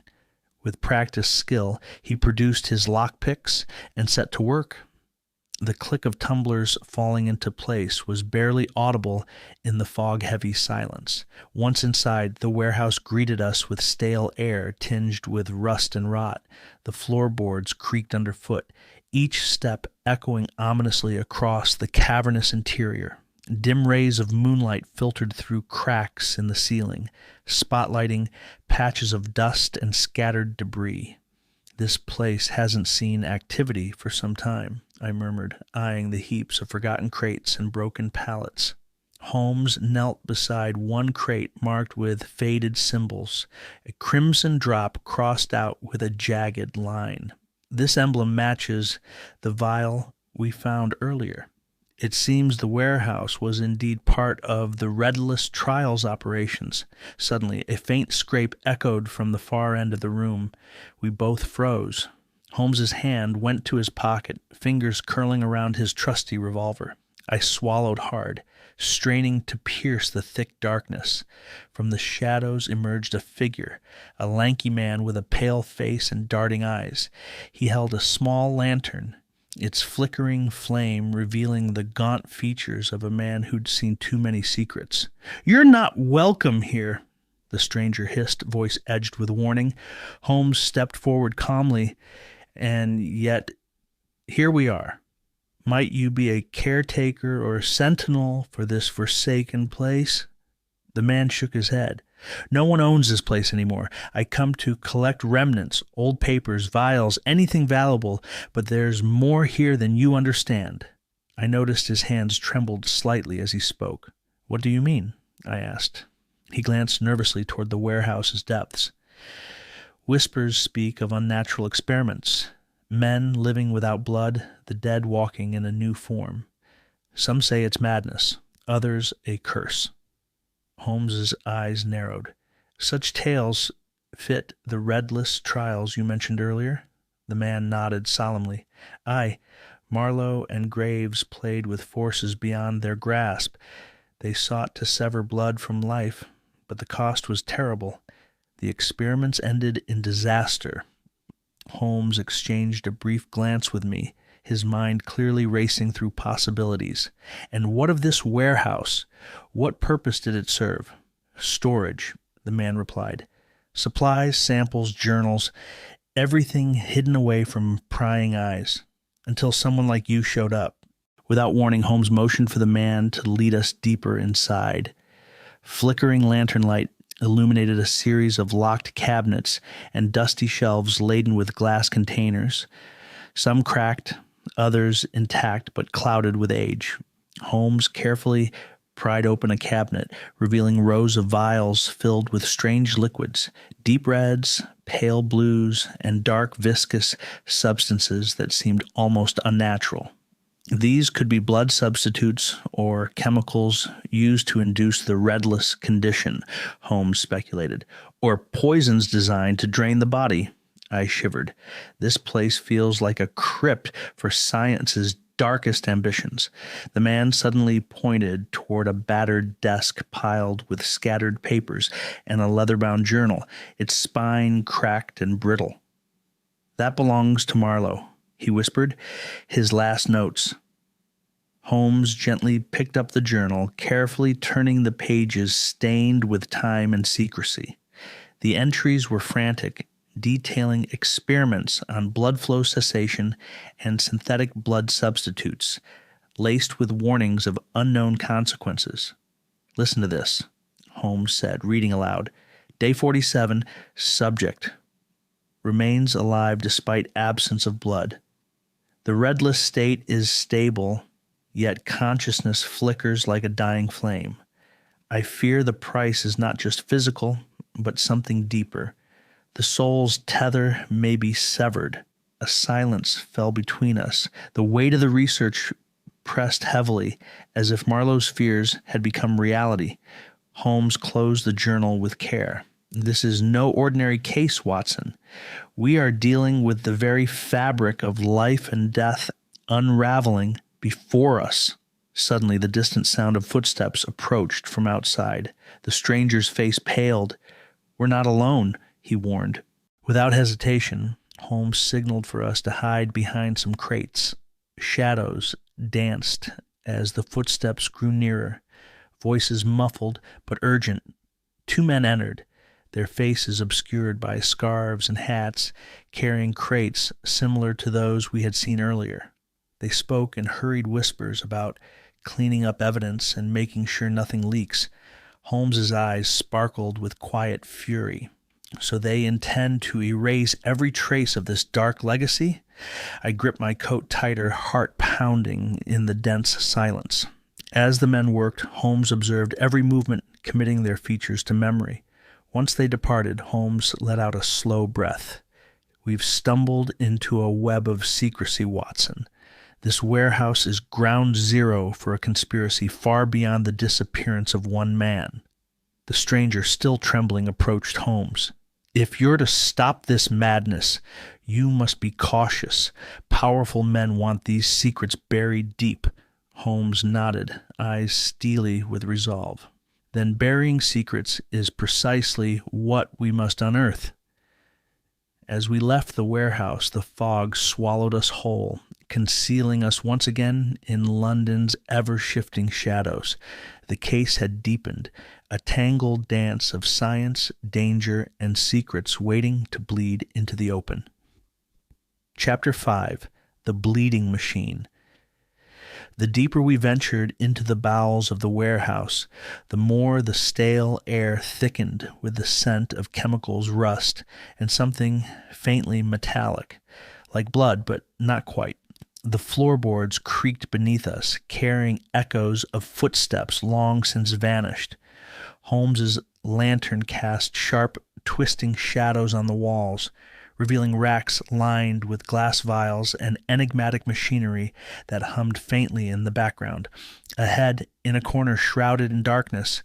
With practiced skill, he produced his lockpicks and set to work. The click of tumblers falling into place was barely audible in the fog-heavy silence. Once inside, the warehouse greeted us with stale air tinged with rust and rot. The floorboards creaked underfoot, each step echoing ominously across the cavernous interior. Dim rays of moonlight filtered through cracks in the ceiling, spotlighting patches of dust and scattered debris. This place hasn't seen activity for some time, I murmured, eyeing the heaps of forgotten crates and broken pallets. Holmes knelt beside one crate marked with faded symbols, a crimson drop crossed out with a jagged line. This emblem matches the vial we found earlier. It seems the warehouse was indeed part of the Redless Trials operations. Suddenly, a faint scrape echoed from the far end of the room. We both froze. Holmes's hand went to his pocket, fingers curling around his trusty revolver. I swallowed hard, straining to pierce the thick darkness. From the shadows emerged a figure, a lanky man with a pale face and darting eyes. He held a small lantern, its flickering flame revealing the gaunt features of a man who'd seen too many secrets. "You're not welcome here," the stranger hissed, voice edged with warning. Holmes stepped forward calmly, and yet here we are. Might you be a caretaker or sentinel for this forsaken place? The man shook his head. No one owns this place anymore. I come to collect remnants, old papers, vials, anything valuable, but there's more here than you understand. I noticed his hands trembled slightly as he spoke. What do you mean? I asked. He glanced nervously toward the warehouse's depths. Whispers speak of unnatural experiments, men living without blood, the dead walking in a new form. Some say it's madness, others a curse. Holmes's eyes narrowed. Such tales fit the redless trials you mentioned earlier? The man nodded solemnly. Aye, Marlowe and Graves played with forces beyond their grasp. They sought to sever blood from life, but the cost was terrible. The experiments ended in disaster. Holmes exchanged a brief glance with me, his mind clearly racing through possibilities. And what of this warehouse? What purpose did it serve? Storage, the man replied. Supplies, samples, journals, everything hidden away from prying eyes, until someone like you showed up. Without warning, Holmes motioned for the man to lead us deeper inside. Flickering lantern light illuminated a series of locked cabinets and dusty shelves laden with glass containers, some cracked, others intact but clouded with age. Holmes carefully pried open a cabinet, revealing rows of vials filled with strange liquids, deep reds, pale blues, and dark viscous substances that seemed almost unnatural. These could be blood substitutes or chemicals used to induce the redless condition, Holmes speculated, or poisons designed to drain the body. I shivered. This place feels like a crypt for science's darkest ambitions. The man suddenly pointed toward a battered desk piled with scattered papers and a leather-bound journal, its spine cracked and brittle. That belongs to Marlowe, he whispered, his last notes. Holmes gently picked up the journal, carefully turning the pages stained with time and secrecy. The entries were frantic, detailing experiments on blood flow cessation and synthetic blood substitutes, laced with warnings of unknown consequences. Listen to this, Holmes said, reading aloud. Day 47, subject. Remains alive despite absence of blood. The redless state is stable, yet consciousness flickers like a dying flame. I fear the price is not just physical, but something deeper. The soul's tether may be severed. A silence fell between us. The weight of the research pressed heavily, as if Marlowe's fears had become reality. Holmes closed the journal with care. This is no ordinary case, Watson. We are dealing with the very fabric of life and death unraveling before us. Suddenly, the distant sound of footsteps approached from outside. The stranger's face paled. We're not alone, he warned. Without hesitation, Holmes signaled for us to hide behind some crates. Shadows danced as the footsteps grew nearer, voices muffled but urgent. Two men entered, their faces obscured by scarves and hats, carrying crates similar to those we had seen earlier. They spoke in hurried whispers about cleaning up evidence and making sure nothing leaks. Holmes's eyes sparkled with quiet fury. So they intend to erase every trace of this dark legacy? I gripped my coat tighter, heart pounding in the dense silence. As the men worked, Holmes observed every movement, committing their features to memory. Once they departed, Holmes let out a slow breath. We've stumbled into a web of secrecy, Watson. This warehouse is ground zero for a conspiracy far beyond the disappearance of one man. The stranger, still trembling, approached Holmes. If you're to stop this madness, you must be cautious. Powerful men want these secrets buried deep. Holmes nodded, eyes steely with resolve. Then burying secrets is precisely what we must unearth. As we left the warehouse, the fog swallowed us whole, concealing us once again in London's ever-shifting shadows. The case had deepened, a tangled dance of science, danger, and secrets waiting to bleed into the open. Chapter 5. The Bleeding Machine. The deeper we ventured into the bowels of the warehouse, the more the stale air thickened with the scent of chemicals, rust, and something faintly metallic, like blood, but not quite. The floorboards creaked beneath us, carrying echoes of footsteps long since vanished. Holmes's lantern cast sharp, twisting shadows on the walls, revealing racks lined with glass vials and enigmatic machinery that hummed faintly in the background. Ahead, in a corner shrouded in darkness,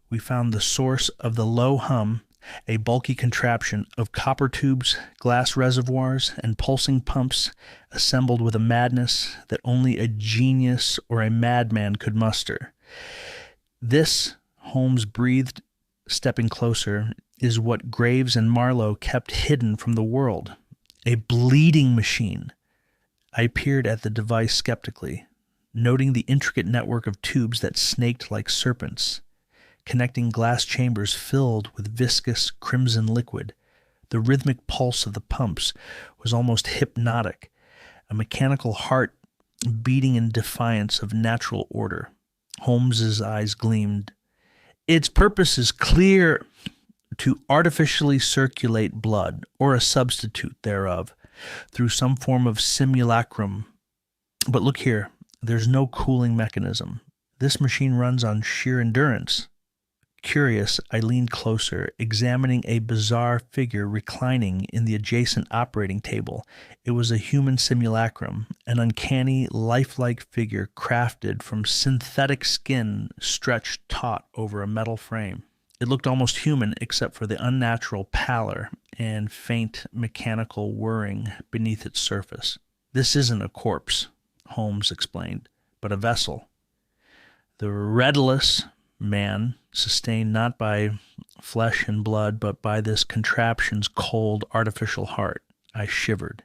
we found the source of the low hum a bulky contraption of copper tubes, glass reservoirs, and pulsing pumps assembled with a madness that only a genius or a madman could muster. This, Holmes breathed, stepping closer, is what Graves and Marlowe kept hidden from the world. A bleeding machine. I peered at the device skeptically, noting the intricate network of tubes that snaked like serpents, connecting glass chambers filled with viscous crimson liquid. The rhythmic pulse of the pumps was almost hypnotic, a mechanical heart beating in defiance of natural order. Holmes's eyes gleamed. Its purpose is clear: to artificially circulate blood, or a substitute thereof, through some form of simulacrum. But look here, there's no cooling mechanism. This machine runs on sheer endurance. Curious, I leaned closer, examining a bizarre figure reclining in the adjacent operating table. It was a human simulacrum, an uncanny, lifelike figure crafted from synthetic skin stretched taut over a metal frame. It looked almost human, except for the unnatural pallor and faint mechanical whirring beneath its surface. This isn't a corpse, Holmes explained, but a vessel. The redless man, sustained not by flesh and blood, but by this contraption's cold artificial heart. I shivered.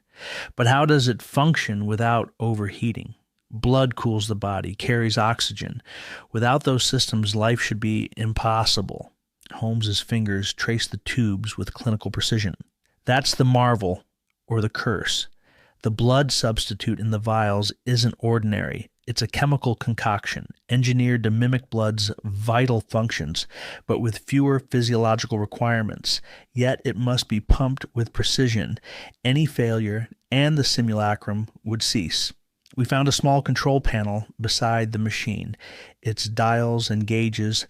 But how does it function without overheating? Blood cools the body, carries oxygen. Without those systems, life should be impossible. Holmes's fingers traced the tubes with clinical precision. That's the marvel, or the curse. The blood substitute in the vials isn't ordinary. It's a chemical concoction, engineered to mimic blood's vital functions, but with fewer physiological requirements. Yet it must be pumped with precision. Any failure, and the simulacrum would cease. We found a small control panel beside the machine, its dials and gauges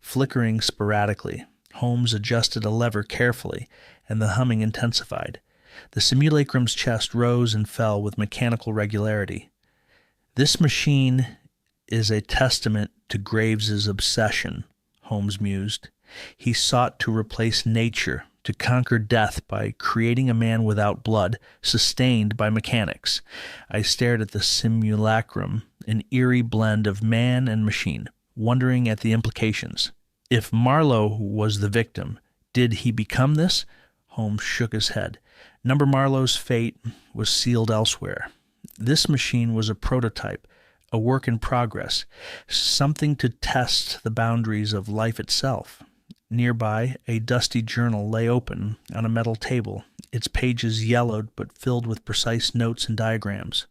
flickering sporadically. Holmes adjusted a lever carefully, and the humming intensified. The simulacrum's chest rose and fell with mechanical regularity. This machine is a testament to Graves's obsession, Holmes mused. He sought to replace nature, to conquer death by creating a man without blood, sustained by mechanics. I stared at the simulacrum, an eerie blend of man and machine, wondering at the implications. If Marlowe was the victim, did he become this? Holmes shook his head. Number Marlowe's fate was sealed elsewhere. This machine was a prototype, a work in progress, something to test the boundaries of life itself. Nearby, a dusty journal lay open on a metal table, its pages yellowed but filled with precise notes and diagrams.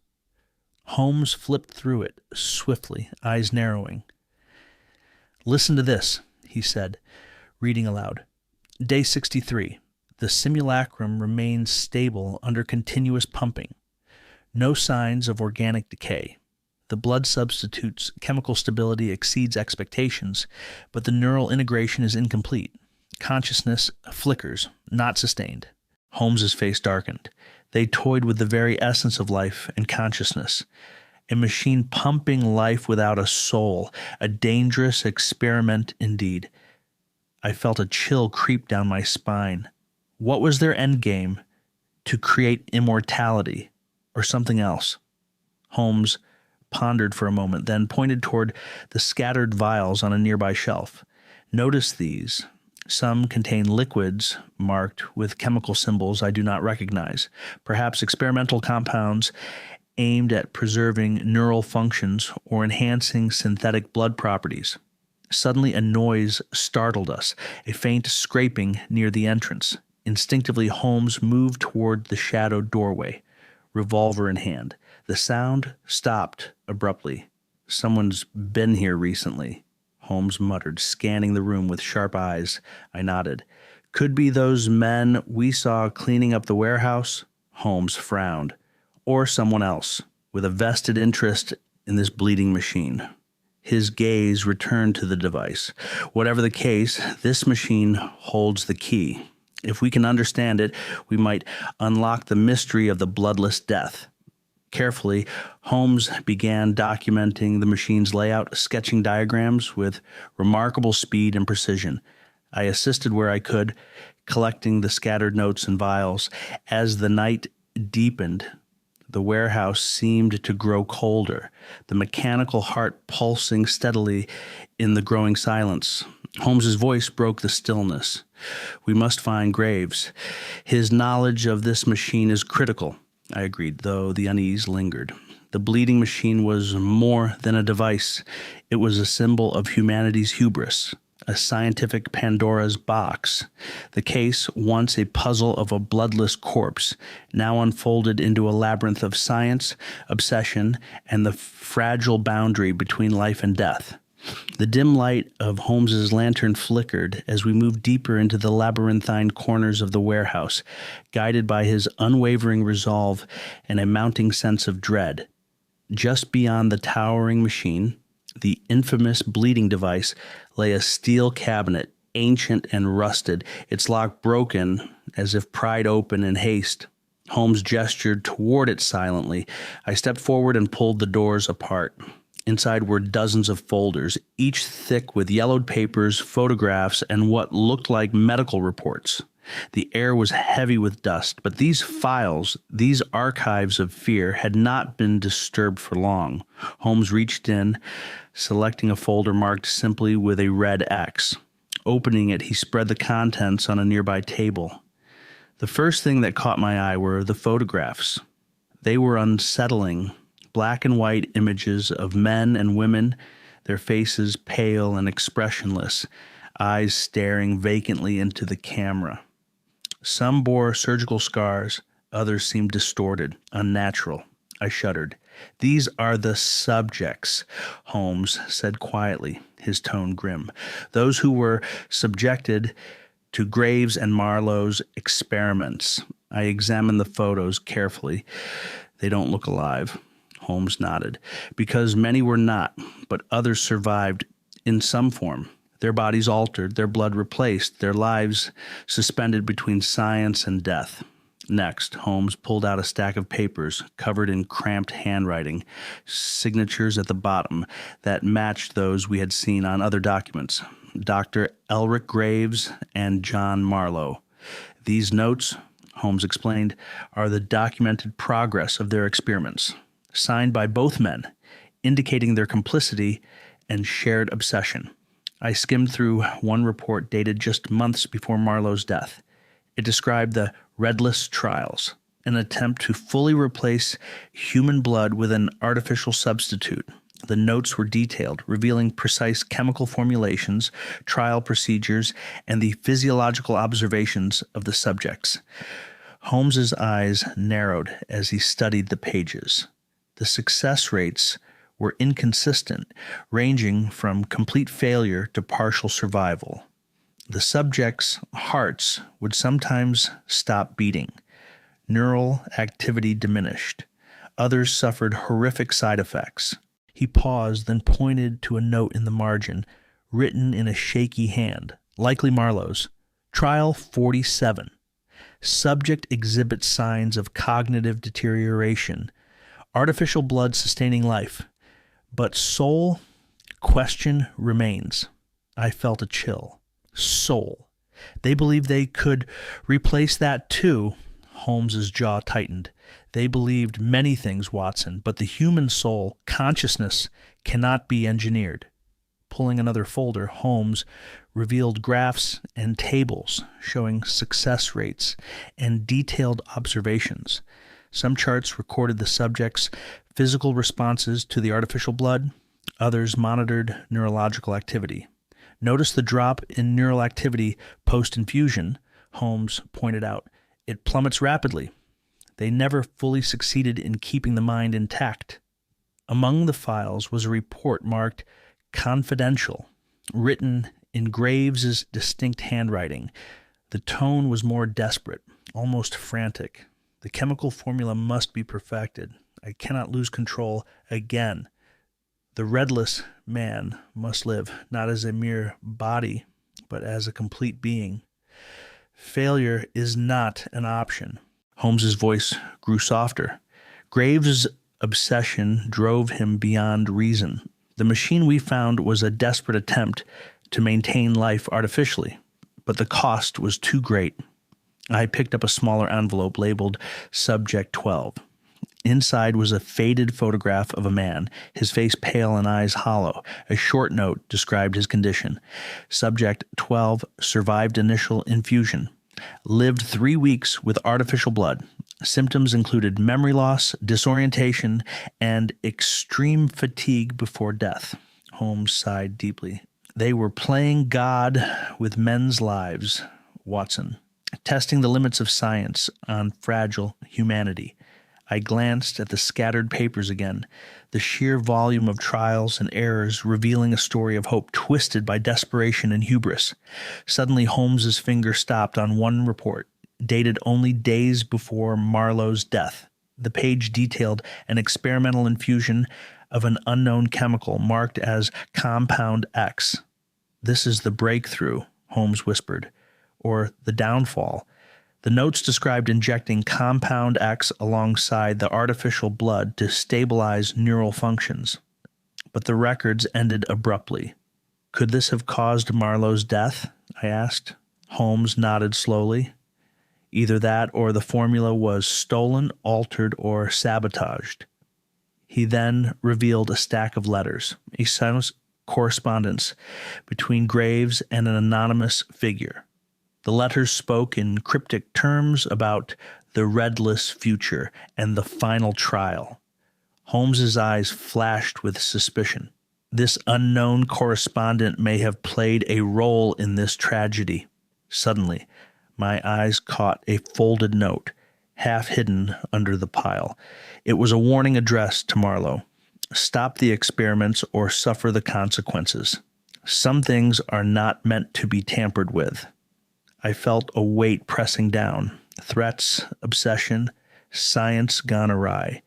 Holmes flipped through it swiftly, eyes narrowing. "Listen to this," he said, reading aloud. Day 63. The simulacrum remains stable under continuous pumping. No signs of organic decay. The blood substitute's chemical stability exceeds expectations, but the neural integration is incomplete. Consciousness flickers, not sustained. Holmes's face darkened. They toyed with the very essence of life and consciousness. A machine pumping life without a soul, a dangerous experiment indeed. I felt a chill creep down my spine. What was their endgame? To create immortality, or something else? Holmes pondered for a moment, then pointed toward the scattered vials on a nearby shelf. Notice these. Some contain liquids marked with chemical symbols I do not recognize, perhaps experimental compounds aimed at preserving neural functions or enhancing synthetic blood properties. Suddenly a noise startled us, a faint scraping near the entrance. Instinctively, Holmes moved toward the shadowed doorway, revolver in hand. The sound stopped abruptly. "Someone's been here recently," Holmes muttered, scanning the room with sharp eyes. I nodded. "Could be those men we saw cleaning up the warehouse?" Holmes frowned. "Or someone else, with a vested interest in this bleeding machine." His gaze returned to the device. "Whatever the case, this machine holds the key. If we can understand it, we might unlock the mystery of the bloodless death." Carefully, Holmes began documenting the machine's layout, sketching diagrams with remarkable speed and precision. I assisted where I could, collecting the scattered notes and vials. As the night deepened, the warehouse seemed to grow colder, the mechanical heart pulsing steadily in the growing silence. Holmes's voice broke the stillness. "We must find Graves. His knowledge of this machine is critical," I agreed, though the unease lingered. The bleeding machine was more than a device. It was a symbol of humanity's hubris, a scientific Pandora's box. The case, once a puzzle of a bloodless corpse, now unfolded into a labyrinth of science, obsession, and the fragile boundary between life and death. The dim light of Holmes's lantern flickered as we moved deeper into the labyrinthine corners of the warehouse, guided by his unwavering resolve and a mounting sense of dread. Just beyond the towering machine, the infamous bleeding device, lay a steel cabinet, ancient and rusted, its lock broken as if pried open in haste. Holmes gestured toward it silently. I stepped forward and pulled the doors apart. Inside were dozens of folders, each thick with yellowed papers, photographs, and what looked like medical reports. The air was heavy with dust, but these files, these archives of fear, had not been disturbed for long. Holmes reached in, selecting a folder marked simply with a red X. Opening it, he spread the contents on a nearby table. The first thing that caught my eye were the photographs. They were unsettling, black and white images of men and women, their faces pale and expressionless, eyes staring vacantly into the camera. Some bore surgical scars, others seemed distorted, unnatural. I shuddered. "These are the subjects," Holmes said quietly, his tone grim. "Those who were subjected to Graves and Marlowe's experiments." I examined the photos carefully. "They don't look alive." Holmes nodded. "Because many were not, but others survived in some form. Their bodies altered, their blood replaced, their lives suspended between science and death." Next, Holmes pulled out a stack of papers covered in cramped handwriting, signatures at the bottom that matched those we had seen on other documents. Dr. Elric Graves and John Marlowe. "These notes," Holmes explained, "are the documented progress of their experiments, signed by both men, indicating their complicity and shared obsession." I skimmed through one report dated just months before Marlowe's death. It described the Redless trials, an attempt to fully replace human blood with an artificial substitute. The notes were detailed, revealing precise chemical formulations, trial procedures, and the physiological observations of the subjects. Holmes's eyes narrowed as he studied the pages. The success rates were inconsistent, ranging from complete failure to partial survival. The subjects' hearts would sometimes stop beating. Neural activity diminished. Others suffered horrific side effects. He paused, then pointed to a note in the margin, written in a shaky hand, likely Marlowe's. "Trial 47. Subject exhibits signs of cognitive deterioration. Artificial blood sustaining life. But soul? Question remains." I felt a chill. Soul. They believed they could replace that too. Holmes's jaw tightened. "They believed many things, Watson, but the human soul, consciousness, cannot be engineered." Pulling another folder, Holmes revealed graphs and tables showing success rates and detailed observations. Some charts recorded the subjects' physical responses to the artificial blood. Others monitored neurological activity. "Notice the drop in neural activity post-infusion," Holmes pointed out. "It plummets rapidly. They never fully succeeded in keeping the mind intact." Among the files was a report marked "Confidential," written in Graves's distinct handwriting. The tone was more desperate, almost frantic. "The chemical formula must be perfected. I cannot lose control again. The Redless man must live, not as a mere body, but as a complete being. Failure is not an option." Holmes's voice grew softer. "Graves' obsession drove him beyond reason. The machine we found was a desperate attempt to maintain life artificially. but the cost was too great. I picked up a smaller envelope labeled Subject 12. Inside was a faded photograph of a man, his face pale and eyes hollow. A short note described his condition. Subject 12 survived initial infusion. Lived 3 weeks with artificial blood. Symptoms included memory loss, disorientation, and extreme fatigue before death. Holmes sighed deeply. They were playing God with men's lives, Watson, testing the limits of science on fragile humanity. I glanced at the scattered papers again, the sheer volume of trials and errors revealing a story of hope twisted by desperation and hubris. Suddenly, Holmes's finger stopped on one report, dated only days before Marlowe's death. The page detailed an experimental infusion of an unknown chemical marked as Compound X. "This is the breakthrough," Holmes whispered, "or the downfall." The notes described injecting Compound X alongside the artificial blood to stabilize neural functions. But the records ended abruptly. "Could this have caused Marlowe's death?" I asked. Holmes nodded slowly. "Either that or the formula was stolen, altered, or sabotaged." He then revealed a stack of letters, a silent correspondence between Graves and an anonymous figure. The letters spoke in cryptic terms about the redless future and the final trial. Holmes's eyes flashed with suspicion. This unknown correspondent may have played a role in this tragedy. Suddenly, my eyes caught a folded note, half hidden under the pile. It was a warning addressed to Marlowe. "Stop the experiments or suffer the consequences. Some things are not meant to be tampered with." I felt a weight pressing down. Threats, obsession, science gone awry.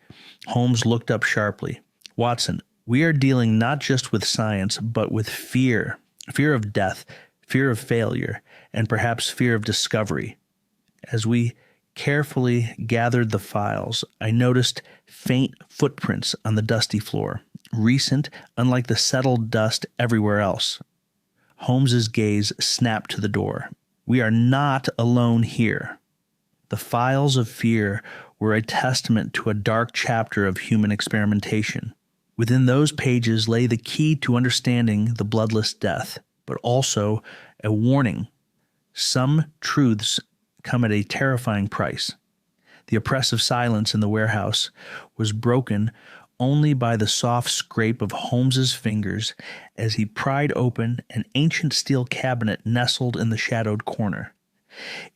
Holmes looked up sharply. "Watson, we are dealing not just with science, but with fear. Fear of death, fear of failure, and perhaps fear of discovery." As we carefully gathered the files, I noticed faint footprints on the dusty floor, recent, unlike the settled dust everywhere else. Holmes's gaze snapped to the door. "We are not alone here." The files of fear were a testament to a dark chapter of human experimentation. Within those pages lay the key to understanding the bloodless death, but also a warning. Some truths come at a terrifying price. The oppressive silence in the warehouse was broken only by the soft scrape of Holmes's fingers as he pried open an ancient steel cabinet nestled in the shadowed corner.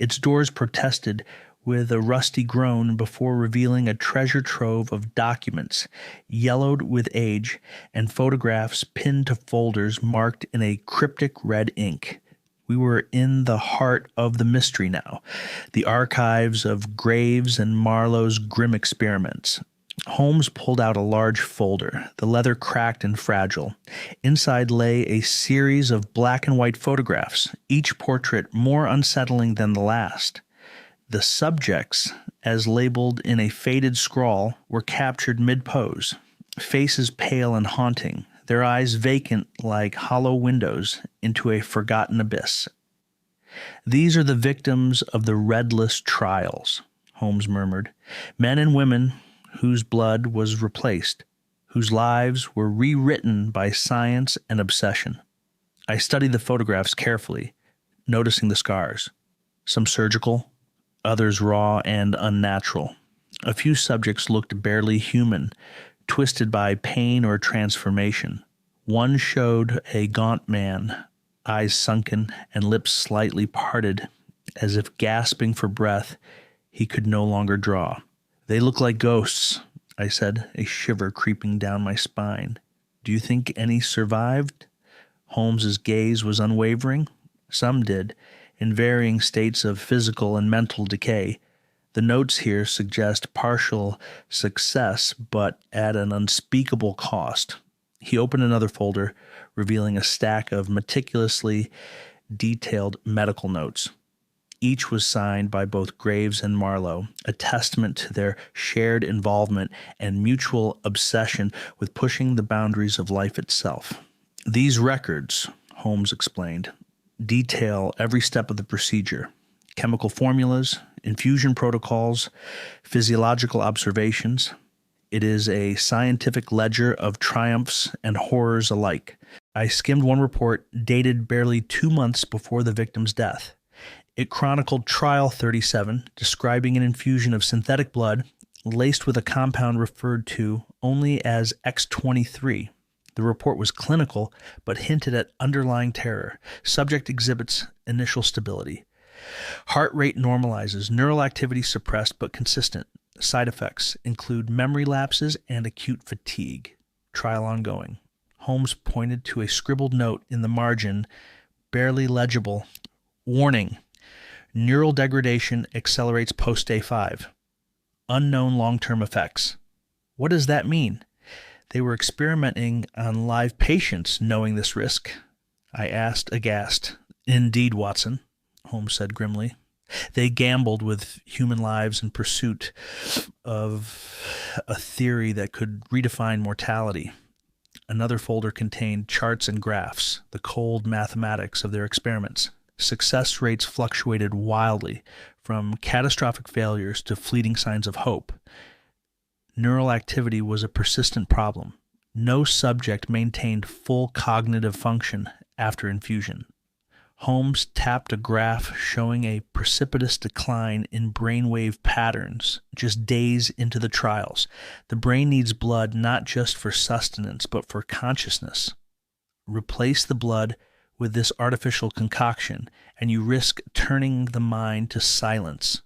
Its doors protested with a rusty groan before revealing a treasure trove of documents, yellowed with age, and photographs pinned to folders marked in a cryptic red ink. We were in the heart of the mystery now, the archives of Graves and Marlowe's grim experiments. Holmes pulled out a large folder, the leather cracked and fragile. Inside lay a series of black and white photographs, each portrait more unsettling than the last. The subjects, as labeled in a faded scrawl, were captured mid-pose, faces pale and haunting, their eyes vacant like hollow windows into a forgotten abyss. "These are the victims of the redless trials," Holmes murmured. "Men and women whose blood was replaced, whose lives were rewritten by science and obsession." I studied the photographs carefully, noticing the scars. Some surgical, others raw and unnatural. A few subjects looked barely human, twisted by pain or transformation. One showed a gaunt man, eyes sunken and lips slightly parted, as if gasping for breath he could no longer draw. "They look like ghosts," I said, a shiver creeping down my spine. "Do you think any survived?" Holmes's gaze was unwavering. "Some did, in varying states of physical and mental decay. The notes here suggest partial success, but at an unspeakable cost." He opened another folder, revealing a stack of meticulously detailed medical notes. Each was signed by both Graves and Marlowe, a testament to their shared involvement and mutual obsession with pushing the boundaries of life itself. "These records," Holmes explained, detail every step of the procedure: chemical formulas, infusion protocols, physiological observations. It is a scientific ledger of triumphs and horrors alike. I skimmed one report dated barely 2 months before the victim's death. It chronicled Trial 37, describing an infusion of synthetic blood laced with a compound referred to only as X23. The report was clinical, but hinted at underlying terror. Subject exhibits initial stability. Heart rate normalizes, neural activity suppressed but consistent. Side effects include memory lapses and acute fatigue. Trial ongoing. Holmes pointed to a scribbled note in the margin, barely legible. Warning: neural degradation accelerates post-day 5. Unknown long-term effects. What does that mean? They were experimenting on live patients knowing this risk. I asked, aghast. Indeed, Watson, Holmes said grimly. They gambled with human lives in pursuit of a theory that could redefine mortality. Another folder contained charts and graphs, the cold mathematics of their experiments. Success rates fluctuated wildly, from catastrophic failures to fleeting signs of hope. Neural activity was a persistent problem. No subject maintained full cognitive function after infusion. Holmes tapped a graph showing a precipitous decline in brainwave patterns just days into the trials. The brain needs blood not just for sustenance, but for consciousness. Replace the blood with this artificial concoction, and you risk turning the mind to silence.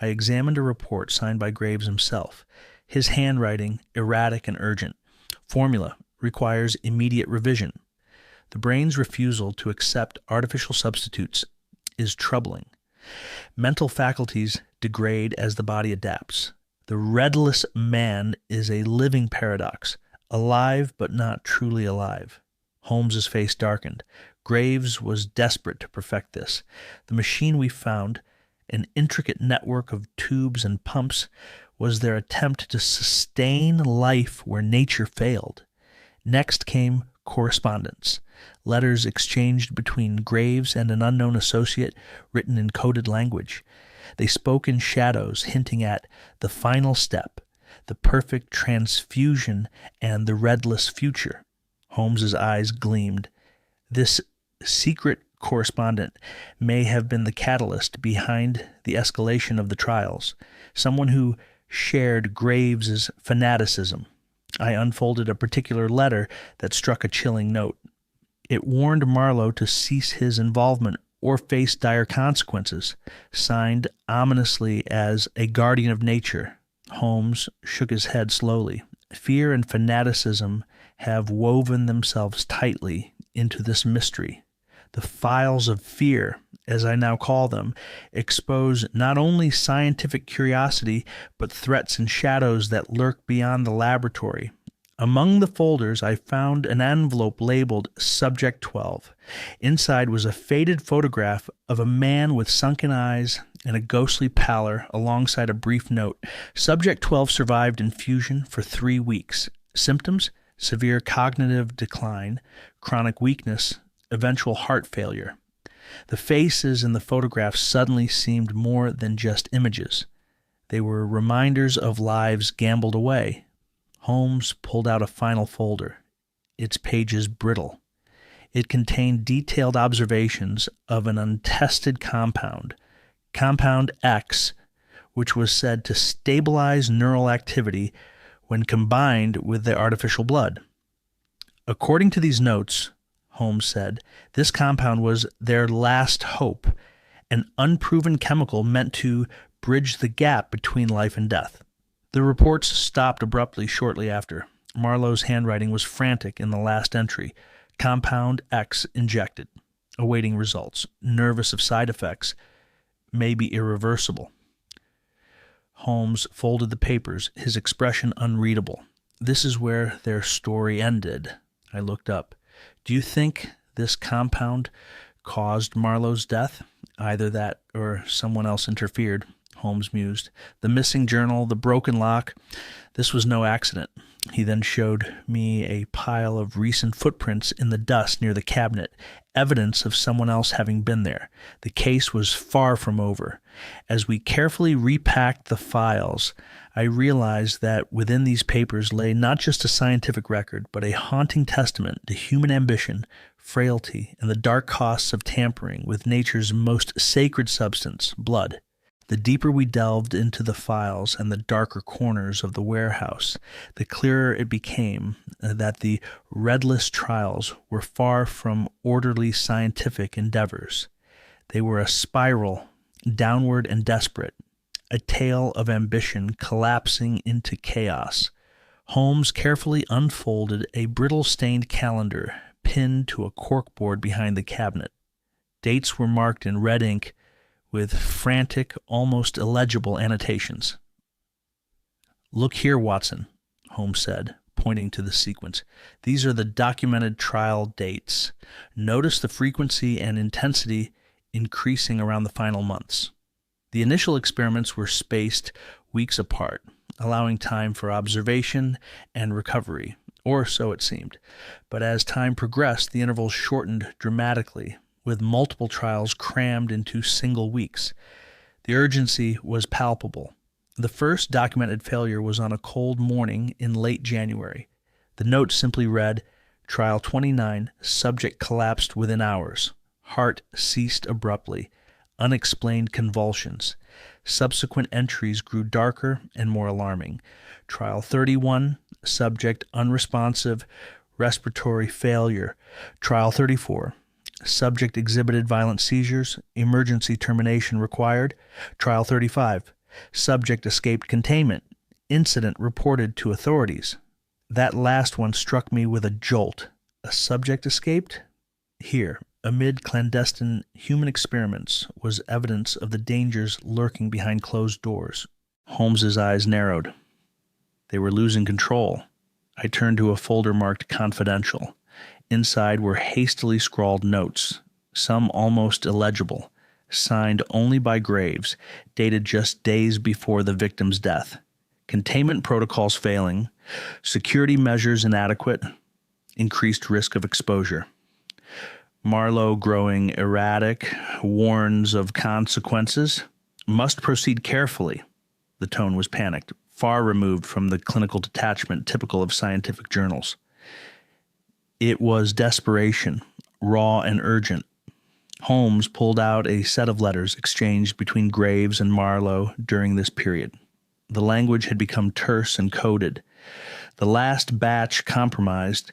I examined a report signed by Graves himself. His handwriting, erratic and urgent. Formula requires immediate revision. The brain's refusal to accept artificial substitutes is troubling. Mental faculties degrade as the body adapts. The redless man is a living paradox, alive but not truly alive. Holmes's face darkened. Graves was desperate to perfect this. The machine we found, an intricate network of tubes and pumps, was their attempt to sustain life where nature failed. Next came correspondence, letters exchanged between Graves and an unknown associate, written in coded language. They spoke in shadows, hinting at the final step, the perfect transfusion, and the redless future. Holmes's eyes gleamed. This secret correspondent may have been the catalyst behind the escalation of the trials, someone who shared Graves's fanaticism. I unfolded a particular letter that struck a chilling note. It warned Marlowe to cease his involvement or face dire consequences, signed ominously as a guardian of nature. Holmes shook his head slowly. Fear and fanaticism have woven themselves tightly into this mystery. The files of fear, as I now call them, expose not only scientific curiosity, but threats and shadows that lurk beyond the laboratory. Among the folders, I found an envelope labeled Subject 12. Inside was a faded photograph of a man with sunken eyes and a ghostly pallor, alongside a brief note. Subject 12 survived infusion for 3 weeks. Symptoms: severe cognitive decline, chronic weakness, eventual heart failure. The faces in the photograph suddenly seemed more than just images. They were reminders of lives gambled away. Holmes pulled out a final folder, its pages brittle. It contained detailed observations of an untested compound, Compound X, which was said to stabilize neural activity when combined with the artificial blood. According to these notes, Holmes said, this compound was their last hope, an unproven chemical meant to bridge the gap between life and death. The reports stopped abruptly shortly after. Marlowe's handwriting was frantic in the last entry. Compound X injected. Awaiting results. Nervous of side effects. May be irreversible. Holmes folded the papers, his expression unreadable. This is where their story ended. I looked up. Do you think this compound caused Marlowe's death? Either that or someone else interfered, Holmes mused. The missing journal, the broken lock. This was no accident. He then showed me a pile of recent footprints in the dust near the cabinet, evidence of someone else having been there. The case was far from over. As we carefully repacked the files, I realized that within these papers lay not just a scientific record, but a haunting testament to human ambition, frailty, and the dark costs of tampering with nature's most sacred substance, blood. The deeper we delved into the files and the darker corners of the warehouse, the clearer it became that the redless trials were far from orderly scientific endeavors. They were a spiral, downward and desperate, a tale of ambition collapsing into chaos. Holmes carefully unfolded a brittle-stained calendar pinned to a corkboard behind the cabinet. Dates were marked in red ink with frantic, almost illegible annotations. "Look here, Watson," Holmes said, pointing to the sequence. "These are the documented trial dates. Notice the frequency and intensity increasing around the final months." The initial experiments were spaced weeks apart, allowing time for observation and recovery, or so it seemed. But as time progressed, the intervals shortened dramatically, with multiple trials crammed into single weeks. The urgency was palpable. The first documented failure was on a cold morning in late January. The note simply read, "Trial 29, subject collapsed within hours. Heart ceased abruptly. Unexplained convulsions." Subsequent entries grew darker and more alarming. Trial 31, subject unresponsive, respiratory failure. Trial 34, subject exhibited violent seizures, emergency termination required. Trial 35, subject escaped containment, incident reported to authorities. That last one struck me with a jolt. A subject escaped? Here, amid clandestine human experiments, was evidence of the dangers lurking behind closed doors. Holmes's eyes narrowed. They were losing control. I turned to a folder marked "Confidential." Inside were hastily scrawled notes, some almost illegible, signed only by Graves, dated just days before the victim's death. Containment protocols failing, security measures inadequate, increased risk of exposure. Marlowe growing erratic, warns of consequences. Must proceed carefully. The tone was panicked, far removed from the clinical detachment typical of scientific journals. It was desperation, raw and urgent. Holmes pulled out a set of letters exchanged between Graves and Marlowe during this period. The language had become terse and coded. The last batch compromised.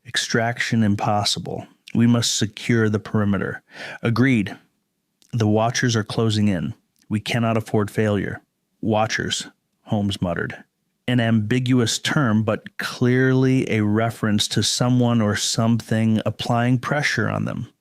Extraction impossible. We must secure the perimeter. Agreed. The watchers are closing in. We cannot afford failure. Watchers, Holmes muttered. An ambiguous term, but clearly a reference to someone or something applying pressure on them.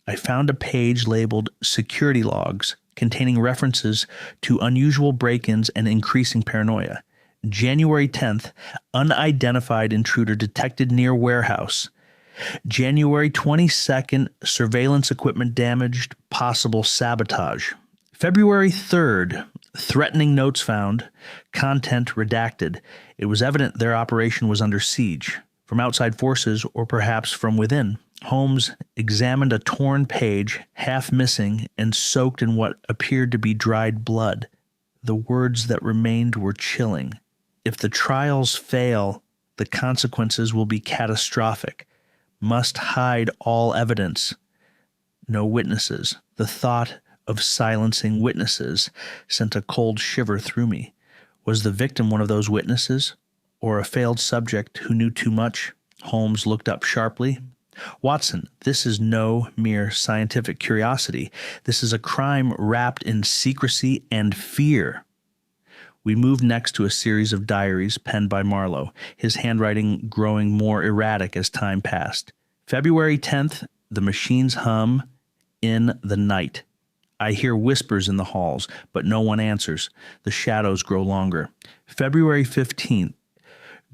I found a page labeled "Security Logs," containing references to unusual break-ins and increasing paranoia. January 10th, unidentified intruder detected near warehouse. January 22nd, surveillance equipment damaged, possible sabotage. February 3rd, threatening notes found, content redacted. It was evident their operation was under siege, from outside forces or perhaps from within. Holmes examined a torn page, half missing and soaked in what appeared to be dried blood. The words that remained were chilling. If the trials fail, the consequences will be catastrophic. Must hide all evidence. No witnesses. The thought of silencing witnesses sent a cold shiver through me. Was the victim one of those witnesses, or a failed subject who knew too much? Holmes looked up sharply. "Watson, this is no mere scientific curiosity. This is a crime wrapped in secrecy and fear." We moved next to a series of diaries penned by Marlowe, his handwriting growing more erratic as time passed. February 10th, the machines hum in the night. I hear whispers in the halls, but no one answers. The shadows grow longer. February 15th,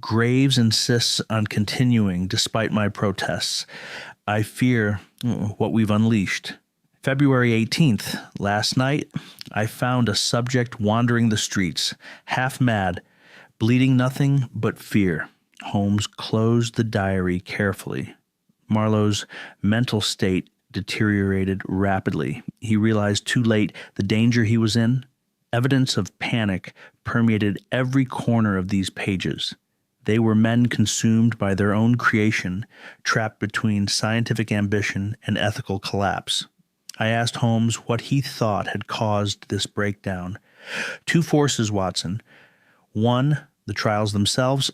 Graves insists on continuing despite my protests. I fear what we've unleashed. February 18th, last night, I found a subject wandering the streets, half mad, bleeding nothing but fear. Holmes closed the diary carefully. Marlowe's mental state deteriorated rapidly. He realized too late the danger he was in. Evidence of panic permeated every corner of these pages. They were men consumed by their own creation, trapped between scientific ambition and ethical collapse. I asked Holmes what he thought had caused this breakdown. Two forces, Watson. One, the trials themselves,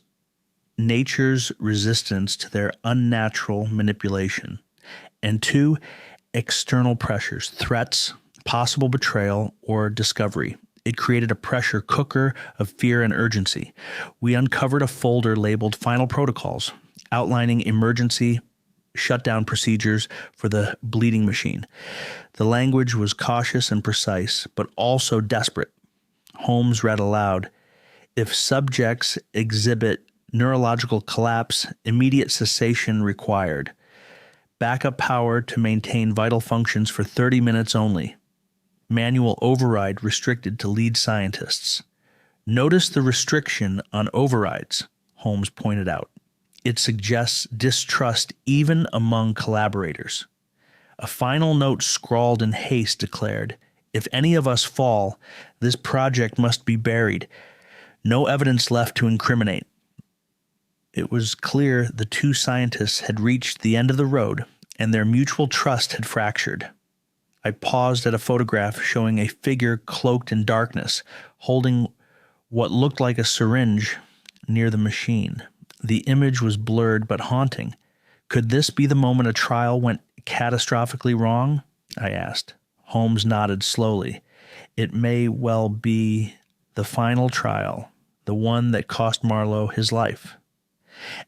nature's resistance to their unnatural manipulation. And two, external pressures, threats, possible betrayal, or discovery. It created a pressure cooker of fear and urgency. We uncovered a folder labeled Final Protocols, outlining emergency shutdown procedures for the bleeding machine. The language was cautious and precise, but also desperate. Holmes read aloud, "If subjects exhibit neurological collapse, immediate cessation required. Backup power to maintain vital functions for 30 minutes only. Manual override restricted to lead scientists." Notice the restriction on overrides, Holmes pointed out. It suggests distrust even among collaborators. A final note scrawled in haste declared, "If any of us fall, this project must be buried. No evidence left to incriminate." It was clear the two scientists had reached the end of the road, and their mutual trust had fractured. I paused at a photograph showing a figure cloaked in darkness, holding what looked like a syringe near the machine. The image was blurred but haunting. Could this be the moment a trial went catastrophically wrong? I asked. Holmes nodded slowly. It may well be the final trial, the one that cost Marlowe his life.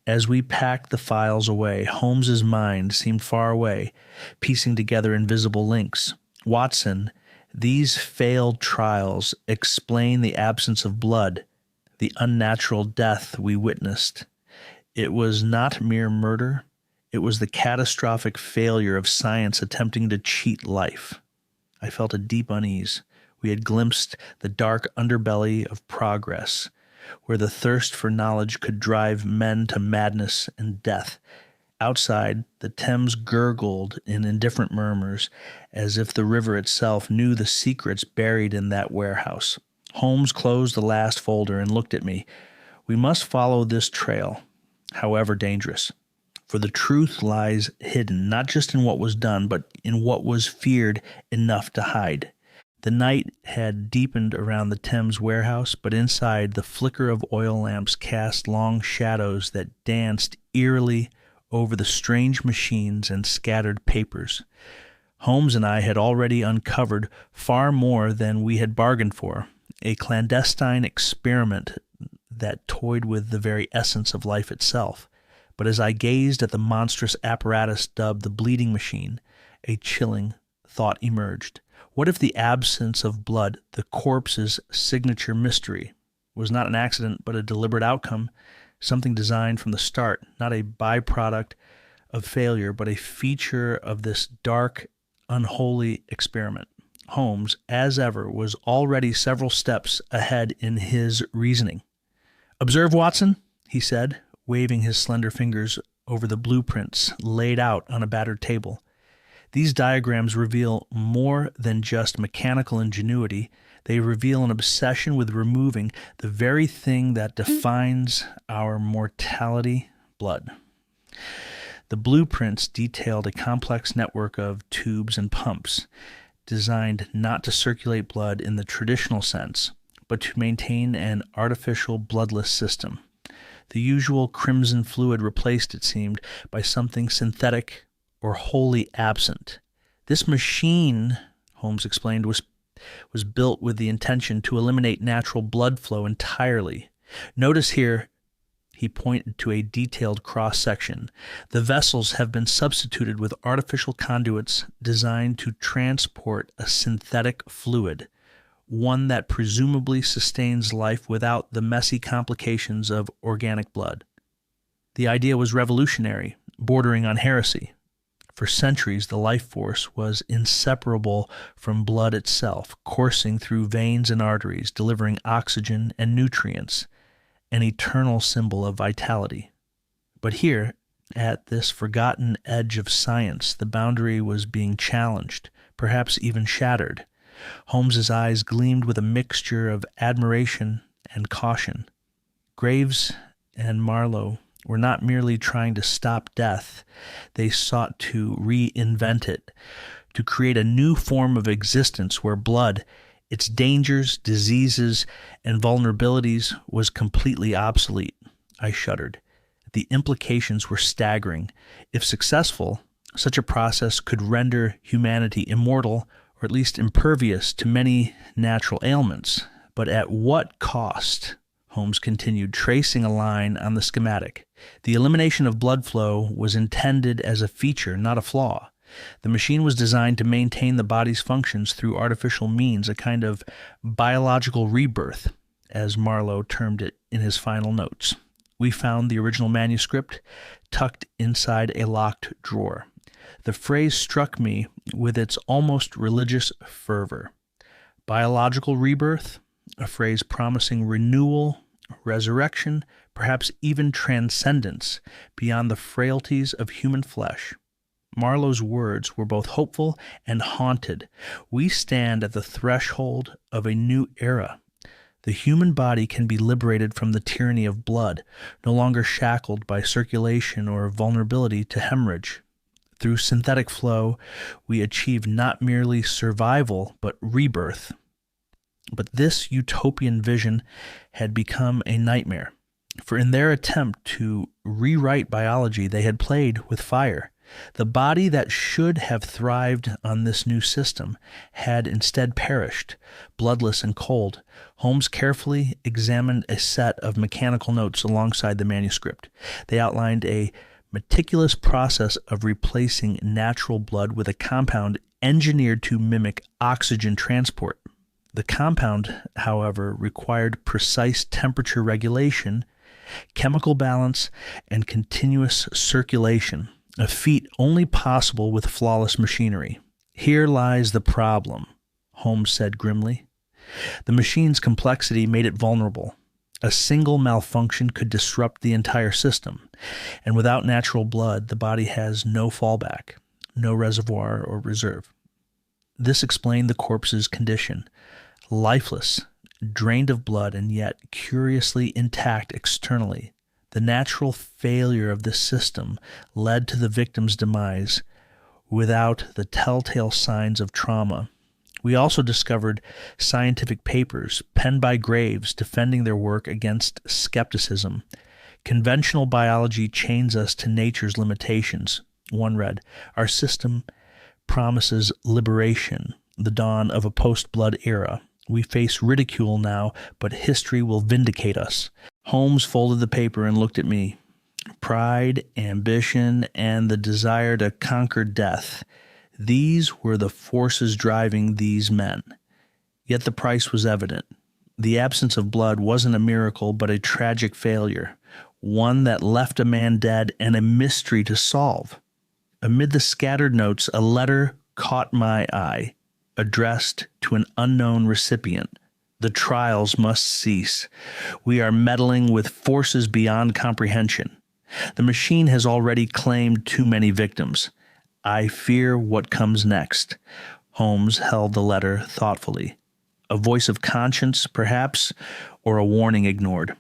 As we packed the files away, Holmes's mind seemed far away, piecing together invisible links. "Watson, these failed trials explain the absence of blood, the unnatural death we witnessed. It was not mere murder. It was the catastrophic failure of science attempting to cheat life." I felt a deep unease. We had glimpsed the dark underbelly of progress, where the thirst for knowledge could drive men to madness and death. Outside, the Thames gurgled in indifferent murmurs, as if the river itself knew the secrets buried in that warehouse. Holmes closed the last folder and looked at me. "We must follow this trail, however dangerous. For the truth lies hidden, not just in what was done, but in what was feared enough to hide." The night had deepened around the Thames warehouse, but inside the flicker of oil lamps cast long shadows that danced eerily over the strange machines and scattered papers. Holmes and I had already uncovered far more than we had bargained for, a clandestine experiment that toyed with the very essence of life itself. But as I gazed at the monstrous apparatus dubbed the bleeding machine, a chilling thought emerged. What if the absence of blood, the corpse's signature mystery, was not an accident but a deliberate outcome, something designed from the start, not a byproduct of failure, but a feature of this dark, unholy experiment? Holmes, as ever, was already several steps ahead in his reasoning. "Observe, Watson," he said, waving his slender fingers over the blueprints laid out on a battered table. "These diagrams reveal more than just mechanical ingenuity. They reveal an obsession with removing the very thing that defines our mortality: blood." The blueprints detailed a complex network of tubes and pumps, designed not to circulate blood in the traditional sense, but to maintain an artificial bloodless system. The usual crimson fluid replaced, it seemed, by something synthetic or wholly absent. This machine, Holmes explained, was built with the intention to eliminate natural blood flow entirely. Notice here, he pointed to a detailed cross-section. The vessels have been substituted with artificial conduits designed to transport a synthetic fluid, one that presumably sustains life without the messy complications of organic blood. The idea was revolutionary, bordering on heresy. For centuries, the life force was inseparable from blood itself, coursing through veins and arteries, delivering oxygen and nutrients. an eternal symbol of vitality. But here, at this forgotten edge of science, the boundary was being challenged, perhaps even shattered. Holmes's eyes gleamed with a mixture of admiration and caution. Graves and Marlowe were not merely trying to stop death, they sought to reinvent it, to create a new form of existence where blood, its dangers, diseases, and vulnerabilities was completely obsolete. I shuddered. The implications were staggering. If successful, such a process could render humanity immortal, or at least impervious to many natural ailments. But at what cost? Holmes continued, tracing a line on the schematic. The elimination of blood flow was intended as a feature, not a flaw. The machine was designed to maintain the body's functions through artificial means, a kind of biological rebirth, as Marlowe termed it in his final notes. We found the original manuscript tucked inside a locked drawer. The phrase struck me with its almost religious fervor. Biological rebirth, a phrase promising renewal, resurrection, perhaps even transcendence beyond the frailties of human flesh. Marlowe's words were both hopeful and haunted. We stand at the threshold of a new era. The human body can be liberated from the tyranny of blood, no longer shackled by circulation or vulnerability to hemorrhage. Through synthetic flow, we achieve not merely survival, but rebirth. But this utopian vision had become a nightmare, for in their attempt to rewrite biology, they had played with fire. The body that should have thrived on this new system had instead perished, bloodless and cold. Holmes carefully examined a set of mechanical notes alongside the manuscript. They outlined a meticulous process of replacing natural blood with a compound engineered to mimic oxygen transport. The compound, however, required precise temperature regulation, chemical balance, and continuous circulation, a feat only possible with flawless machinery. Here lies the problem, Holmes said grimly. The machine's complexity made it vulnerable. A single malfunction could disrupt the entire system, and without natural blood, the body has no fallback, no reservoir or reserve. This explained the corpse's condition. Lifeless, drained of blood, and yet curiously intact externally. The natural failure of this system led to the victim's demise without the telltale signs of trauma. We also discovered scientific papers penned by Graves defending their work against skepticism. Conventional biology chains us to nature's limitations. One read, "Our system promises liberation, the dawn of a post-blood era. We face ridicule now, but history will vindicate us." Holmes folded the paper and looked at me. Pride, ambition, and the desire to conquer death. These were the forces driving these men. Yet the price was evident. The absence of blood wasn't a miracle, but a tragic failure, one that left a man dead and a mystery to solve. Amid the scattered notes, a letter caught my eye, addressed to an unknown recipient. The trials must cease. We are meddling with forces beyond comprehension. The machine has already claimed too many victims. I fear what comes next. Holmes held the letter thoughtfully. A voice of conscience, perhaps, or a warning ignored.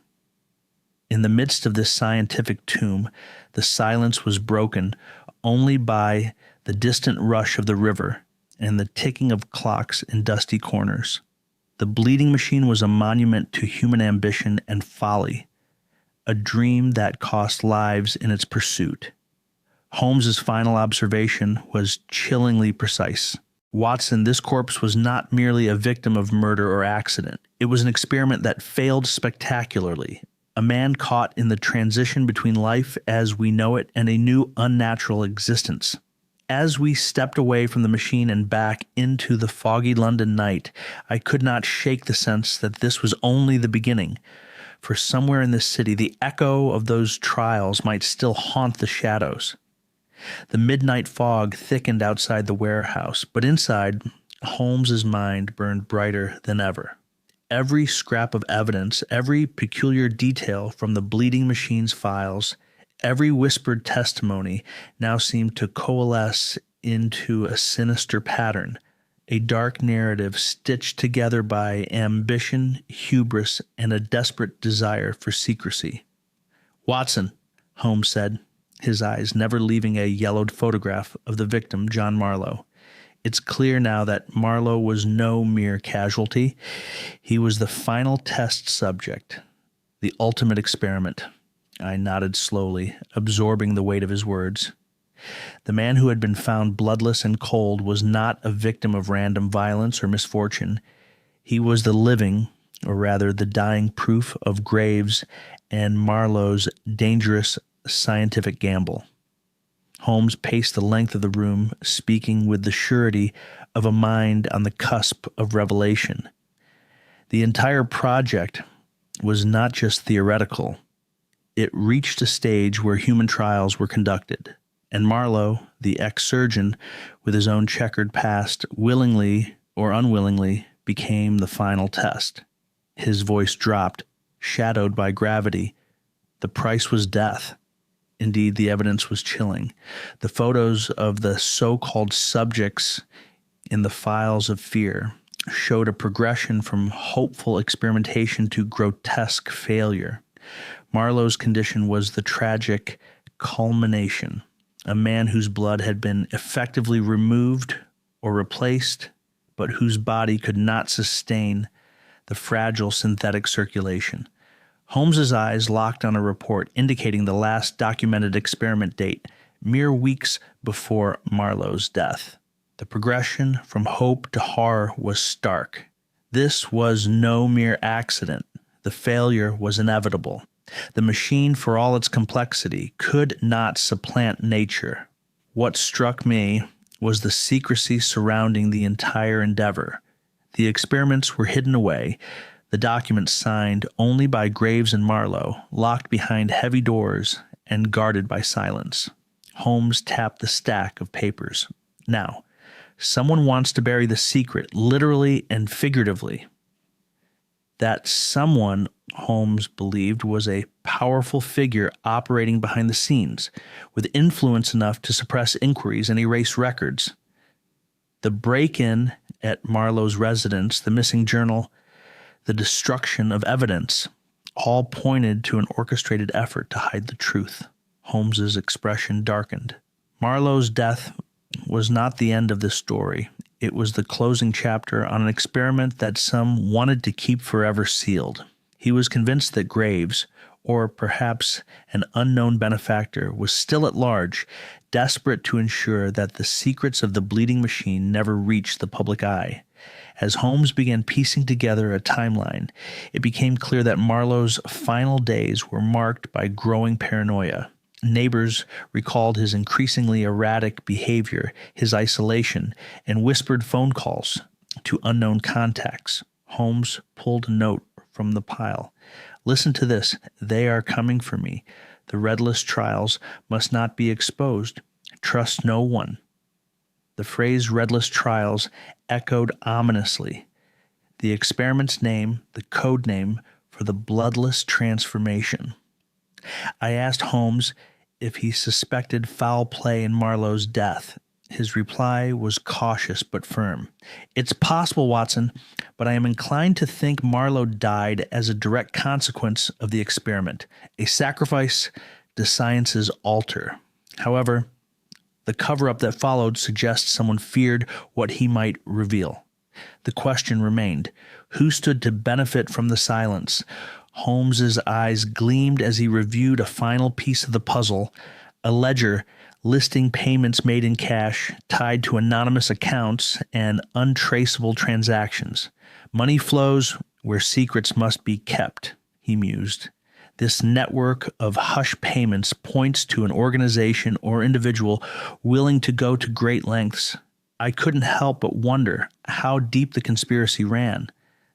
In the midst of this scientific tomb, the silence was broken only by the distant rush of the river and the ticking of clocks in dusty corners. The bleeding machine was a monument to human ambition and folly, a dream that cost lives in its pursuit. Holmes's final observation was chillingly precise. Watson, this corpse was not merely a victim of murder or accident. It was an experiment that failed spectacularly. A man caught in the transition between life as we know it and a new unnatural existence. As we stepped away from the machine and back into the foggy London night, I could not shake the sense that this was only the beginning. For somewhere in this city, the echo of those trials might still haunt the shadows. The midnight fog thickened outside the warehouse, but inside, Holmes's mind burned brighter than ever. Every scrap of evidence, every peculiar detail from the bleeding machine's files, every whispered testimony now seemed to coalesce into a sinister pattern, a dark narrative stitched together by ambition, hubris, and a desperate desire for secrecy. "Watson," Holmes said, his eyes never leaving a yellowed photograph of the victim, John Marlowe. "It's clear now that Marlowe was no mere casualty. He was the final test subject, the ultimate experiment." I nodded slowly, absorbing the weight of his words. The man who had been found bloodless and cold was not a victim of random violence or misfortune. He was the living, or rather the dying proof of Graves and Marlowe's dangerous scientific gamble. Holmes paced the length of the room, speaking with the surety of a mind on the cusp of revelation. The entire project was not just theoretical. It reached a stage where human trials were conducted, and Marlowe, the ex-surgeon with his own checkered past, willingly or unwillingly became the final test. His voice dropped, shadowed by gravity. The price was death. Indeed, the evidence was chilling. The photos of the so-called subjects in the files of fear showed a progression from hopeful experimentation to grotesque failure. Marlowe's condition was the tragic culmination. A man whose blood had been effectively removed or replaced, but whose body could not sustain the fragile synthetic circulation. Holmes's eyes locked on a report indicating the last documented experiment date, mere weeks before Marlowe's death. The progression from hope to horror was stark. This was no mere accident. The failure was inevitable. The machine, for all its complexity, could not supplant nature. What struck me was the secrecy surrounding the entire endeavor. The experiments were hidden away, the documents signed only by Graves and Marlowe, locked behind heavy doors and guarded by silence. Holmes tapped the stack of papers. "Now, someone wants to bury the secret, literally and figuratively." That someone, Holmes believed, was a powerful figure operating behind the scenes, with influence enough to suppress inquiries and erase records. The break-in at Marlowe's residence, the missing journal, the destruction of evidence, all pointed to an orchestrated effort to hide the truth. Holmes's expression darkened. Marlowe's death was not the end of this story. It was the closing chapter on an experiment that some wanted to keep forever sealed. He was convinced that Graves, or perhaps an unknown benefactor, was still at large, desperate to ensure that the secrets of the bleeding machine never reached the public eye. As Holmes began piecing together a timeline, it became clear that Marlowe's final days were marked by growing paranoia. Neighbors recalled his increasingly erratic behavior, his isolation, and whispered phone calls to unknown contacts. Holmes pulled a note from the pile. "Listen to this. They are coming for me. The redless trials must not be exposed. Trust no one." The phrase "redless trials" echoed ominously. The experiment's name, the code name for the bloodless transformation. I asked Holmes if he suspected foul play in Marlowe's death. His reply was cautious but firm. "It's possible, Watson, but I am inclined to think Marlowe died as a direct consequence of the experiment, a sacrifice to science's altar. However, the cover-up that followed suggests someone feared what he might reveal." The question remained: who stood to benefit from the silence? Holmes's eyes gleamed as he reviewed a final piece of the puzzle, a ledger listing payments made in cash tied to anonymous accounts and untraceable transactions. "Money flows where secrets must be kept," he mused. "This network of hush payments points to an organization or individual willing to go to great lengths." I couldn't help but wonder how deep the conspiracy ran.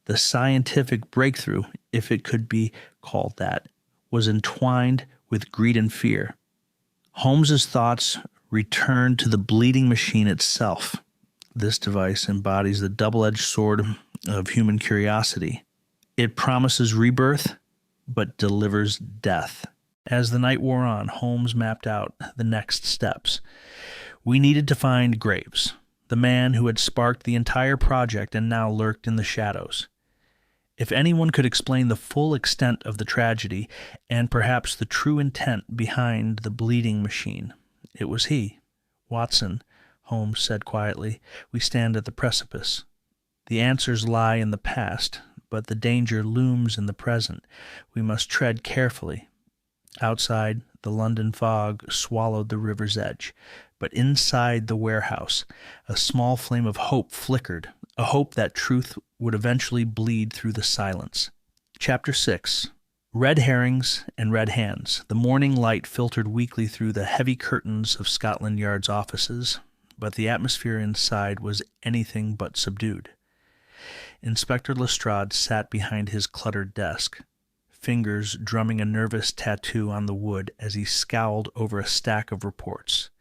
The scientific breakthrough, if it could be called that, was entwined with greed and fear. Holmes's thoughts returned to the bleeding machine itself. This device embodies the double-edged sword of human curiosity. It promises rebirth, but delivers death. As the night wore on, Holmes mapped out the next steps. We needed to find Graves, the man who had sparked the entire project and now lurked in the shadows. If anyone could explain the full extent of the tragedy and perhaps the true intent behind the bleeding machine, it was he. Watson, Holmes said quietly, we stand at the precipice. The answers lie in the past, but the danger looms in the present. We must tread carefully. Outside, the London fog swallowed the river's edge, but inside the warehouse, a small flame of hope flickered, a hope that truth would eventually bleed through the silence. Chapter 6. Red herrings and red hands. The morning light filtered weakly through the heavy curtains of Scotland Yard's offices, but the atmosphere inside was anything but subdued. Inspector Lestrade sat behind his cluttered desk, fingers drumming a nervous tattoo on the wood as he scowled over a stack of reports.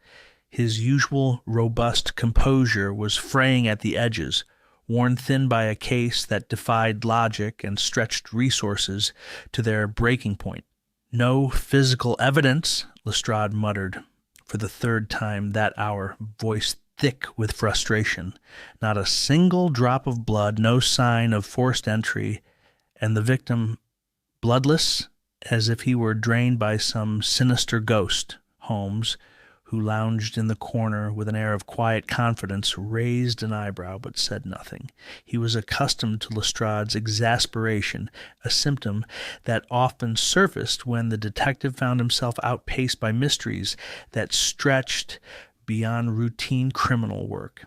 His usual robust composure was fraying at the edges, worn thin by a case that defied logic and stretched resources to their breaking point. No physical evidence, Lestrade muttered for the third time that hour, voice thick with frustration. Not a single drop of blood, no sign of forced entry, and the victim bloodless, as if he were drained by some sinister ghost. Holmes, who lounged in the corner with an air of quiet confidence, raised an eyebrow but said nothing. He was accustomed to Lestrade's exasperation, a symptom that often surfaced when the detective found himself outpaced by mysteries that stretched beyond routine criminal work.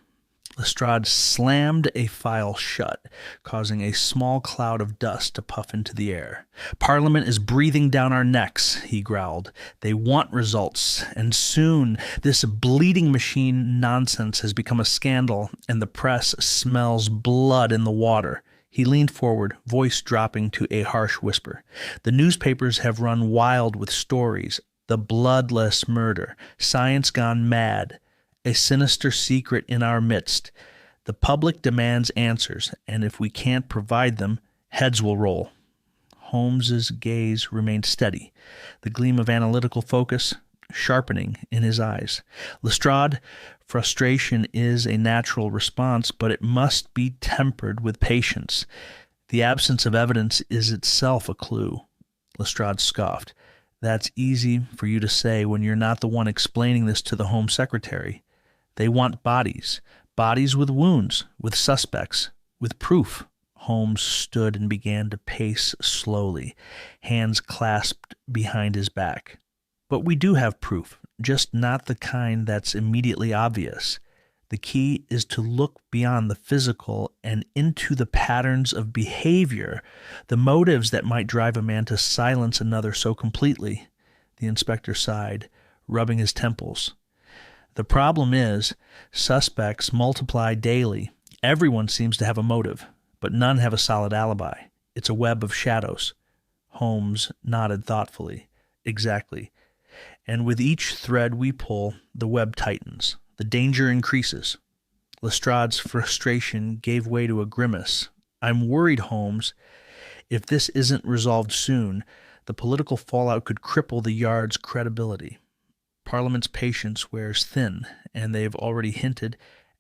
Lestrade slammed a file shut, causing a small cloud of dust to puff into the air. Parliament is breathing down our necks, he growled. They want results, and soon. This bleeding machine nonsense has become a scandal, and the press smells blood in the water. He leaned forward, voice dropping to a harsh whisper. The newspapers have run wild with stories. The bloodless murder, science gone mad, a sinister secret in our midst. The public demands answers, and if we can't provide them, heads will roll. Holmes's gaze remained steady, the gleam of analytical focus sharpening in his eyes. Lestrade, frustration is a natural response, but it must be tempered with patience. The absence of evidence is itself a clue. Lestrade scoffed. That's easy for you to say when you're not the one explaining this to the Home Secretary. They want bodies with wounds, with suspects, with proof. Holmes stood and began to pace slowly, hands clasped behind his back. But we do have proof, just not the kind that's immediately obvious. The key is to look beyond the physical and into the patterns of behavior, the motives that might drive a man to silence another so completely. The inspector sighed, rubbing his temples. The problem is, suspects multiply daily. Everyone seems to have a motive, but none have a solid alibi. It's a web of shadows. Holmes nodded thoughtfully. Exactly. And with each thread we pull, the web tightens. The danger increases. Lestrade's frustration gave way to a grimace. I'm worried, Holmes. If this isn't resolved soon, the political fallout could cripple the Yard's credibility. Parliament's patience wears thin, and they've already hinted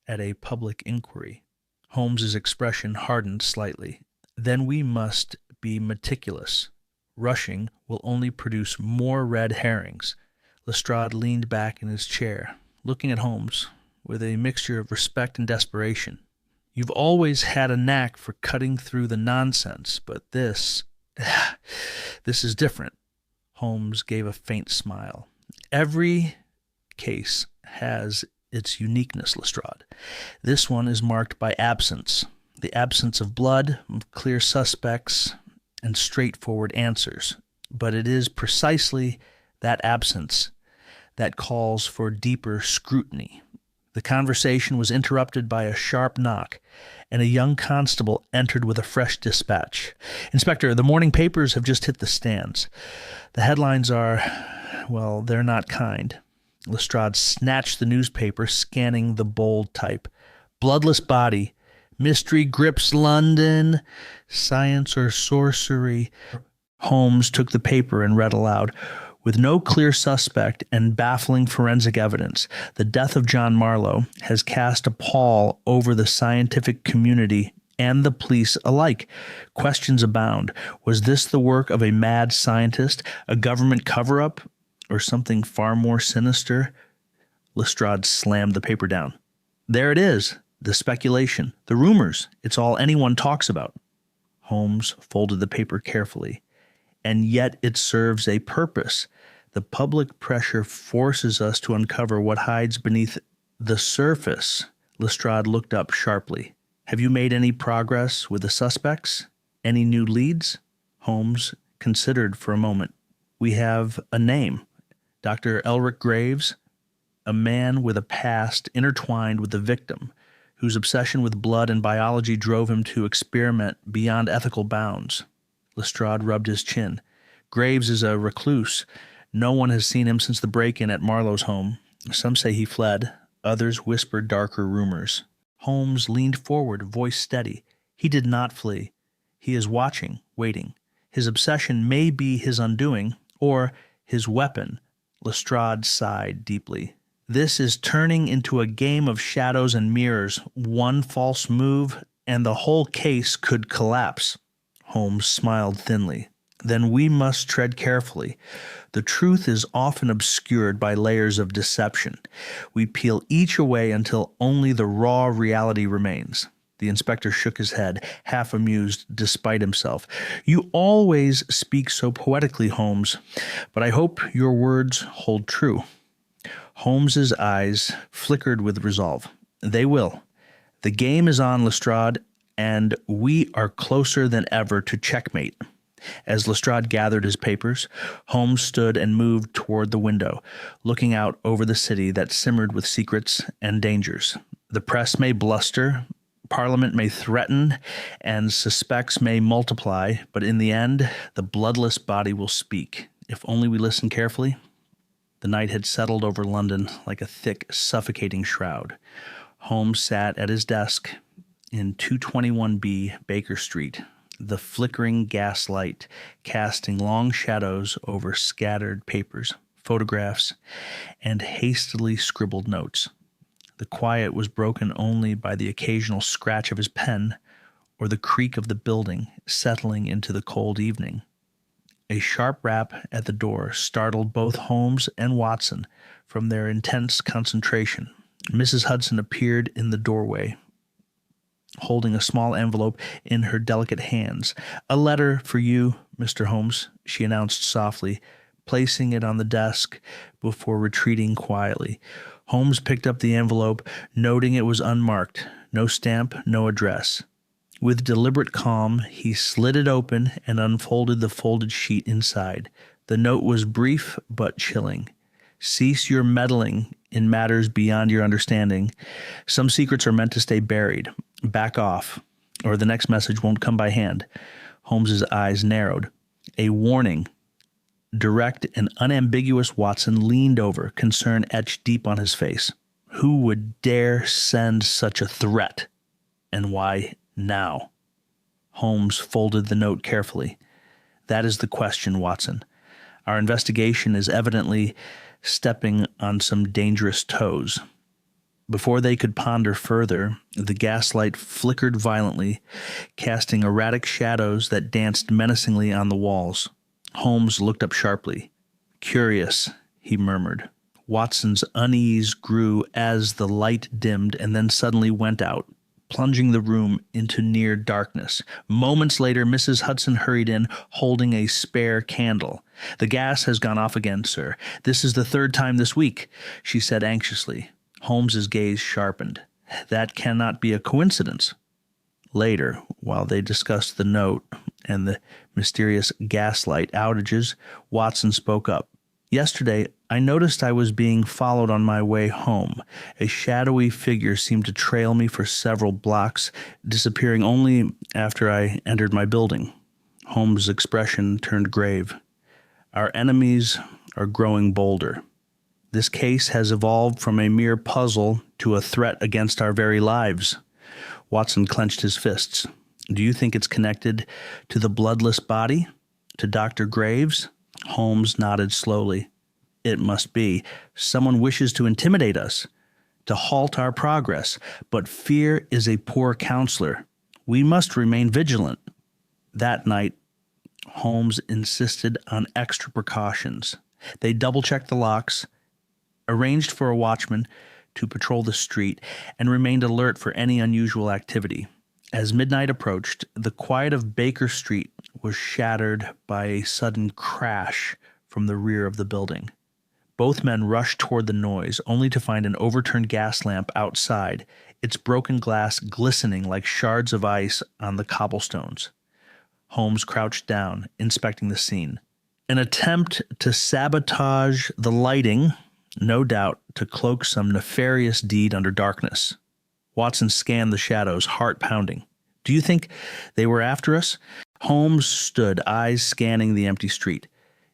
at a public inquiry. Holmes's expression hardened slightly. Then we must be meticulous. Rushing will only produce more red herrings. Lestrade leaned back in his chair, looking at Holmes with a mixture of respect and desperation. You've always had a knack for cutting through the nonsense, but this is different. Holmes gave a faint smile. Every case has its uniqueness, Lestrade. This one is marked by absence, the absence of blood, of clear suspects, and straightforward answers. But it is precisely that absence that calls for deeper scrutiny. The conversation was interrupted by a sharp knock, and a young constable entered with a fresh dispatch. Inspector, the morning papers have just hit the stands. The headlines are, well, they're not kind. Lestrade snatched the newspaper, scanning the bold type. Bloodless body, Mystery grips London. Science or sorcery? Holmes took the paper and read aloud. With no clear suspect and baffling forensic evidence, the death of John Marlowe has cast a pall over the scientific community and the police alike. Questions abound. Was this the work of a mad scientist, a government cover-up, or something far more sinister? Lestrade slammed the paper down. There it is, the speculation, the rumors. It's all anyone talks about. Holmes folded the paper carefully. And yet it serves a purpose. The public pressure forces us to uncover what hides beneath the surface. Lestrade looked up sharply. Have you made any progress with the suspects? Any new leads? Holmes considered for a moment. We have a name. Dr. Elric Graves, a man with a past intertwined with the victim, whose obsession with blood and biology drove him to experiment beyond ethical bounds. Lestrade rubbed his chin. Graves is a recluse. No one has seen him since the break-in at Marlowe's home. Some say he fled. Others whispered darker rumors. Holmes leaned forward, voice steady. He did not flee. He is watching, waiting. His obsession may be his undoing, or his weapon. Lestrade sighed deeply. This is turning into a game of shadows and mirrors. One false move, and the whole case could collapse. Holmes smiled thinly. Then we must tread carefully. The truth is often obscured by layers of deception. We peel each away until only the raw reality remains. The inspector shook his head, half amused despite himself. You always speak so poetically, Holmes, but I hope your words hold true. Holmes's eyes flickered with resolve. They will. The game is on, Lestrade, and we are closer than ever to checkmate. As Lestrade gathered his papers, Holmes stood and moved toward the window, looking out over the city that simmered with secrets and dangers. The press may bluster, Parliament may threaten, and suspects may multiply, but in the end, the bloodless body will speak, if only we listen carefully. The night had settled over London like a thick, suffocating shroud. Holmes sat at his desk in 221B Baker Street, the flickering gaslight casting long shadows over scattered papers, photographs, and hastily scribbled notes. The quiet was broken only by the occasional scratch of his pen or the creak of the building settling into the cold evening. A sharp rap at the door startled both Holmes and Watson from their intense concentration. Mrs. Hudson appeared in the doorway, holding a small envelope in her delicate hands. "A letter for you, Mr. Holmes," she announced softly, placing it on the desk before retreating quietly. Holmes picked up the envelope, noting it was unmarked, no stamp, no address. With deliberate calm, he slid it open and unfolded the folded sheet inside. The note was brief but chilling. "Cease your meddling in matters beyond your understanding. Some secrets are meant to stay buried. Back off, or the next message won't come by hand." Holmes's eyes narrowed. A warning. Direct and unambiguous. Watson leaned over, concern etched deep on his face. Who would dare send such a threat? And why now? Holmes folded the note carefully. "That is the question, Watson. Our investigation is evidently stepping on some dangerous toes." Before they could ponder further, the gaslight flickered violently, casting erratic shadows that danced menacingly on the walls. Holmes looked up sharply. "Curious," he murmured. Watson's unease grew as the light dimmed and then suddenly went out, plunging the room into near darkness. Moments later, Mrs. Hudson hurried in, holding a spare candle. "The gas has gone off again, sir. This is the third time this week," she said anxiously. Holmes's gaze sharpened. "That cannot be a coincidence." Later, while they discussed the note and the mysterious gaslight outages, Watson spoke up. "Yesterday, I noticed I was being followed on my way home. A shadowy figure seemed to trail me for several blocks, disappearing only after I entered my building." Holmes' expression turned grave. "Our enemies are growing bolder. This case has evolved from a mere puzzle to a threat against our very lives. Watson clenched his fists. Do you think it's connected to the bloodless body? To Dr. Graves? Holmes nodded slowly. It must be. Someone wishes to intimidate us, to halt our progress. But fear is a poor counselor. We must remain vigilant. That night, Holmes insisted on extra precautions. They double-checked the locks, arranged for a watchman to patrol the street, and remained alert for any unusual activity. As midnight approached, the quiet of Baker Street was shattered by a sudden crash from the rear of the building. Both men rushed toward the noise, only to find an overturned gas lamp outside, its broken glass glistening like shards of ice on the cobblestones. Holmes crouched down, inspecting the scene. An attempt to sabotage the lighting, no doubt to cloak some nefarious deed under darkness. Watson scanned the shadows, heart pounding. Do you think they were after us? Holmes stood, eyes scanning the empty street.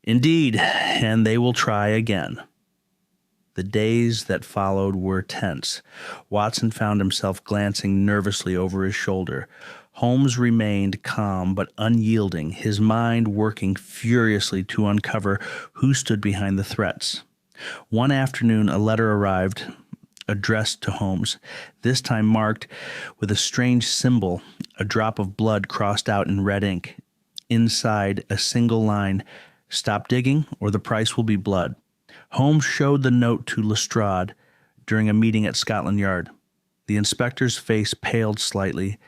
Indeed, and they will try again. The days that followed were tense. Watson found himself glancing nervously over his shoulder. Holmes remained calm but unyielding, his mind working furiously to uncover who stood behind the threats. One afternoon, a letter arrived, addressed to Holmes, this time marked with a strange symbol, a drop of blood crossed out in red ink. Inside, a single line, "Stop digging, or the price will be blood." Holmes showed the note to Lestrade during a meeting at Scotland Yard. The inspector's face paled slightly,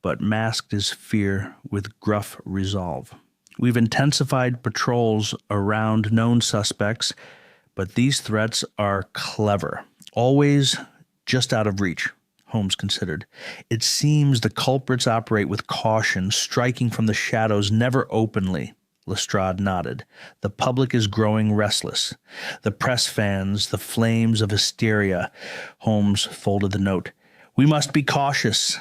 but masked his fear with gruff resolve. We've intensified patrols around known suspects, but these threats are clever. Always just out of reach, Holmes considered. It seems the culprits operate with caution, striking from the shadows, never openly. Lestrade nodded. The public is growing restless. The press fans the flames of hysteria. Holmes folded the note. We must be cautious.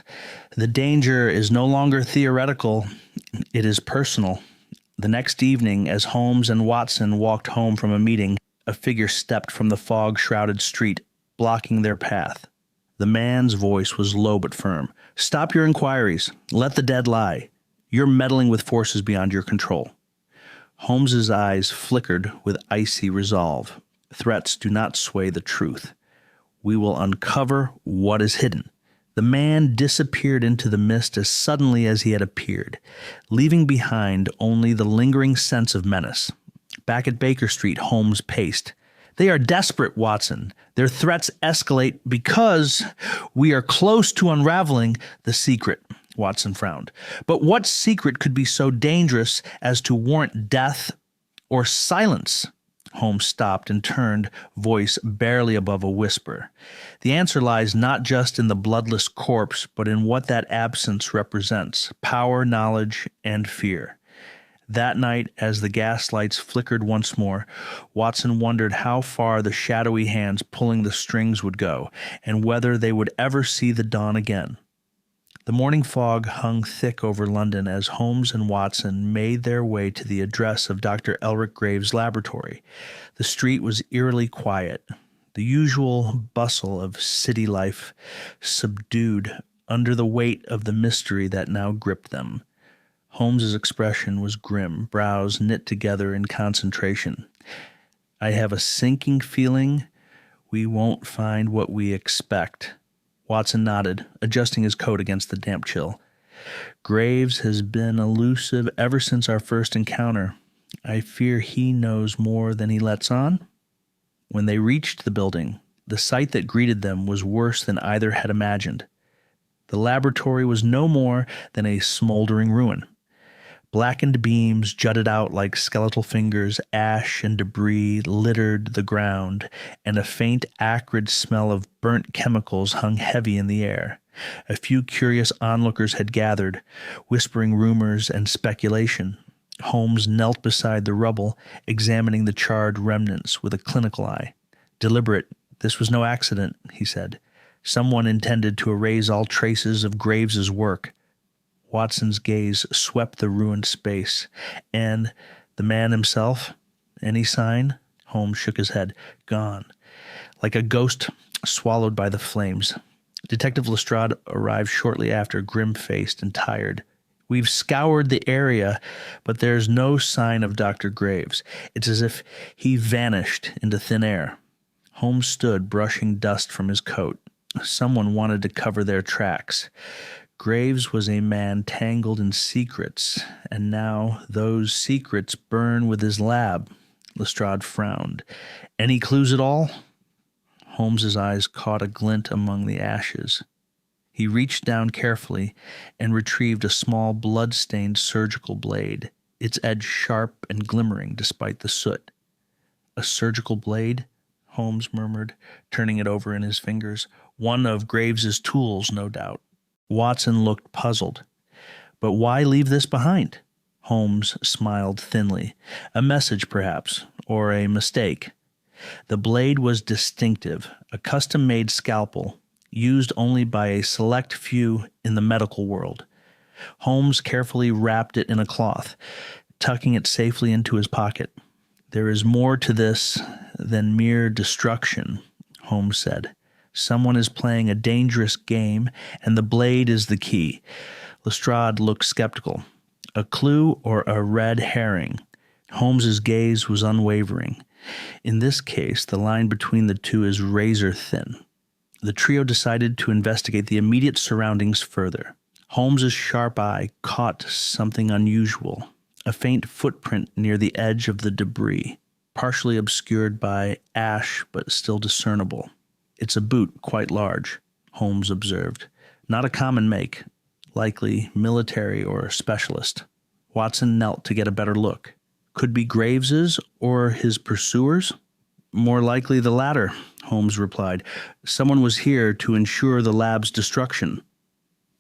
The danger is no longer theoretical. It is personal. The next evening, as Holmes and Watson walked home from a meeting, a figure stepped from the fog-shrouded street, blocking their path. The man's voice was low but firm. Stop your inquiries. Let the dead lie. You're meddling with forces beyond your control. Holmes's eyes flickered with icy resolve. Threats do not sway the truth. We will uncover what is hidden. The man disappeared into the mist as suddenly as he had appeared, leaving behind only the lingering sense of menace. Back at Baker Street, Holmes paced. They are desperate, Watson. Their threats escalate because we are close to unraveling the secret. Watson frowned. But what secret could be so dangerous as to warrant death or silence? Holmes stopped and turned, voice barely above a whisper. The answer lies not just in the bloodless corpse, but in what that absence represents: power, knowledge, and fear. That night, as the gas lights flickered once more, Watson wondered how far the shadowy hands pulling the strings would go, and whether they would ever see the dawn again. The morning fog hung thick over London as Holmes and Watson made their way to the address of Dr. Elric Graves' laboratory. The street was eerily quiet, the usual bustle of city life subdued under the weight of the mystery that now gripped them. Holmes's expression was grim, brows knit together in concentration. I have a sinking feeling we won't find what we expect. Watson nodded, adjusting his coat against the damp chill. Graves has been elusive ever since our first encounter. I fear he knows more than he lets on. When they reached the building, the sight that greeted them was worse than either had imagined. The laboratory was no more than a smoldering ruin. Blackened beams jutted out like skeletal fingers, ash and debris littered the ground, and a faint, acrid smell of burnt chemicals hung heavy in the air. A few curious onlookers had gathered, whispering rumors and speculation. Holmes knelt beside the rubble, examining the charred remnants with a clinical eye. Deliberate, this was no accident, he said. Someone intended to erase all traces of Graves's work. Watson's gaze swept the ruined space. And the man himself? Any sign? Holmes shook his head. Gone. Like a ghost swallowed by the flames. Detective Lestrade arrived shortly after, grim-faced and tired. "We've scoured the area, but there's no sign of Dr. Graves. It's as if he vanished into thin air." Holmes stood, brushing dust from his coat. Someone wanted to cover their tracks. Graves was a man tangled in secrets, and now those secrets burn with his lab. Lestrade frowned. "Any clues at all?" Holmes's eyes caught a glint among the ashes. He reached down carefully and retrieved a small blood-stained surgical blade, its edge sharp and glimmering despite the soot. "A surgical blade?" Holmes murmured, turning it over in his fingers. "One of Graves's tools, no doubt." Watson looked puzzled. "But why leave this behind?" Holmes smiled thinly. "A message, perhaps, or a mistake." The blade was distinctive, a custom-made scalpel, used only by a select few in the medical world. Holmes carefully wrapped it in a cloth, tucking it safely into his pocket. "There is more to this than mere destruction," Holmes said. "Someone is playing a dangerous game, and the blade is the key." Lestrade looked skeptical. "A clue or a red herring?" Holmes's gaze was unwavering. "In this case, the line between the two is razor thin." The trio decided to investigate the immediate surroundings further. Holmes's sharp eye caught something unusual, a faint footprint near the edge of the debris, partially obscured by ash but still discernible. "It's a boot, quite large," Holmes observed. "Not a common make, likely military or specialist." Watson knelt to get a better look. "Could be Graves's or his pursuers?" "More likely the latter," Holmes replied. "Someone was here to ensure the lab's destruction."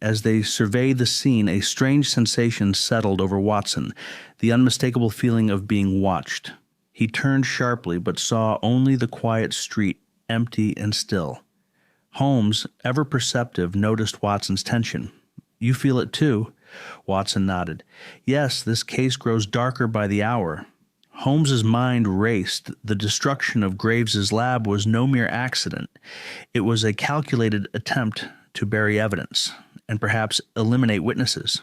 As they surveyed the scene, a strange sensation settled over Watson, the unmistakable feeling of being watched. He turned sharply, but saw only the quiet street, empty and still. Holmes, ever perceptive, noticed Watson's tension. "You feel it too?" Watson nodded. "Yes, this case grows darker by the hour." Holmes's mind raced. The destruction of Graves's lab was no mere accident. It was a calculated attempt to bury evidence and perhaps eliminate witnesses.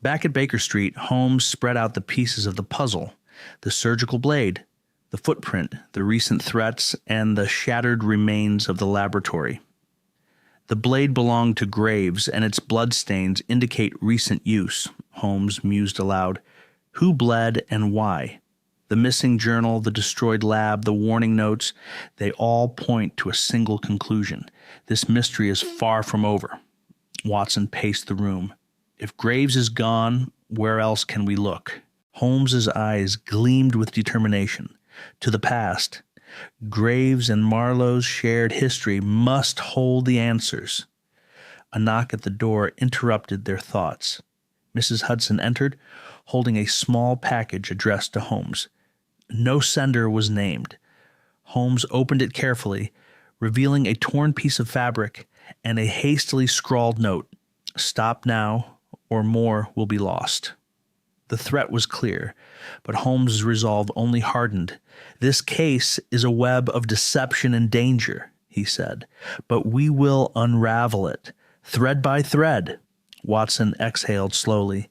Back at Baker Street, Holmes spread out the pieces of the puzzle: the surgical blade, the footprint, the recent threats, and the shattered remains of the laboratory. "The blade belonged to Graves, and its bloodstains indicate recent use," Holmes mused aloud. "Who bled and why? The missing journal, the destroyed lab, the warning notes, they all point to a single conclusion. This mystery is far from over." Watson paced the room. "If Graves is gone, where else can we look?" Holmes's eyes gleamed with determination. "To the past. Graves and Marlowe's shared history must hold the answers." A knock at the door interrupted their thoughts. Mrs. Hudson entered, holding a small package addressed to Holmes. No sender was named. Holmes opened it carefully, revealing a torn piece of fabric and a hastily scrawled note: "Stop now, or more will be lost." The threat was clear, but Holmes' resolve only hardened. "This case is a web of deception and danger," he said, "but we will unravel it, thread by thread." Watson exhaled slowly.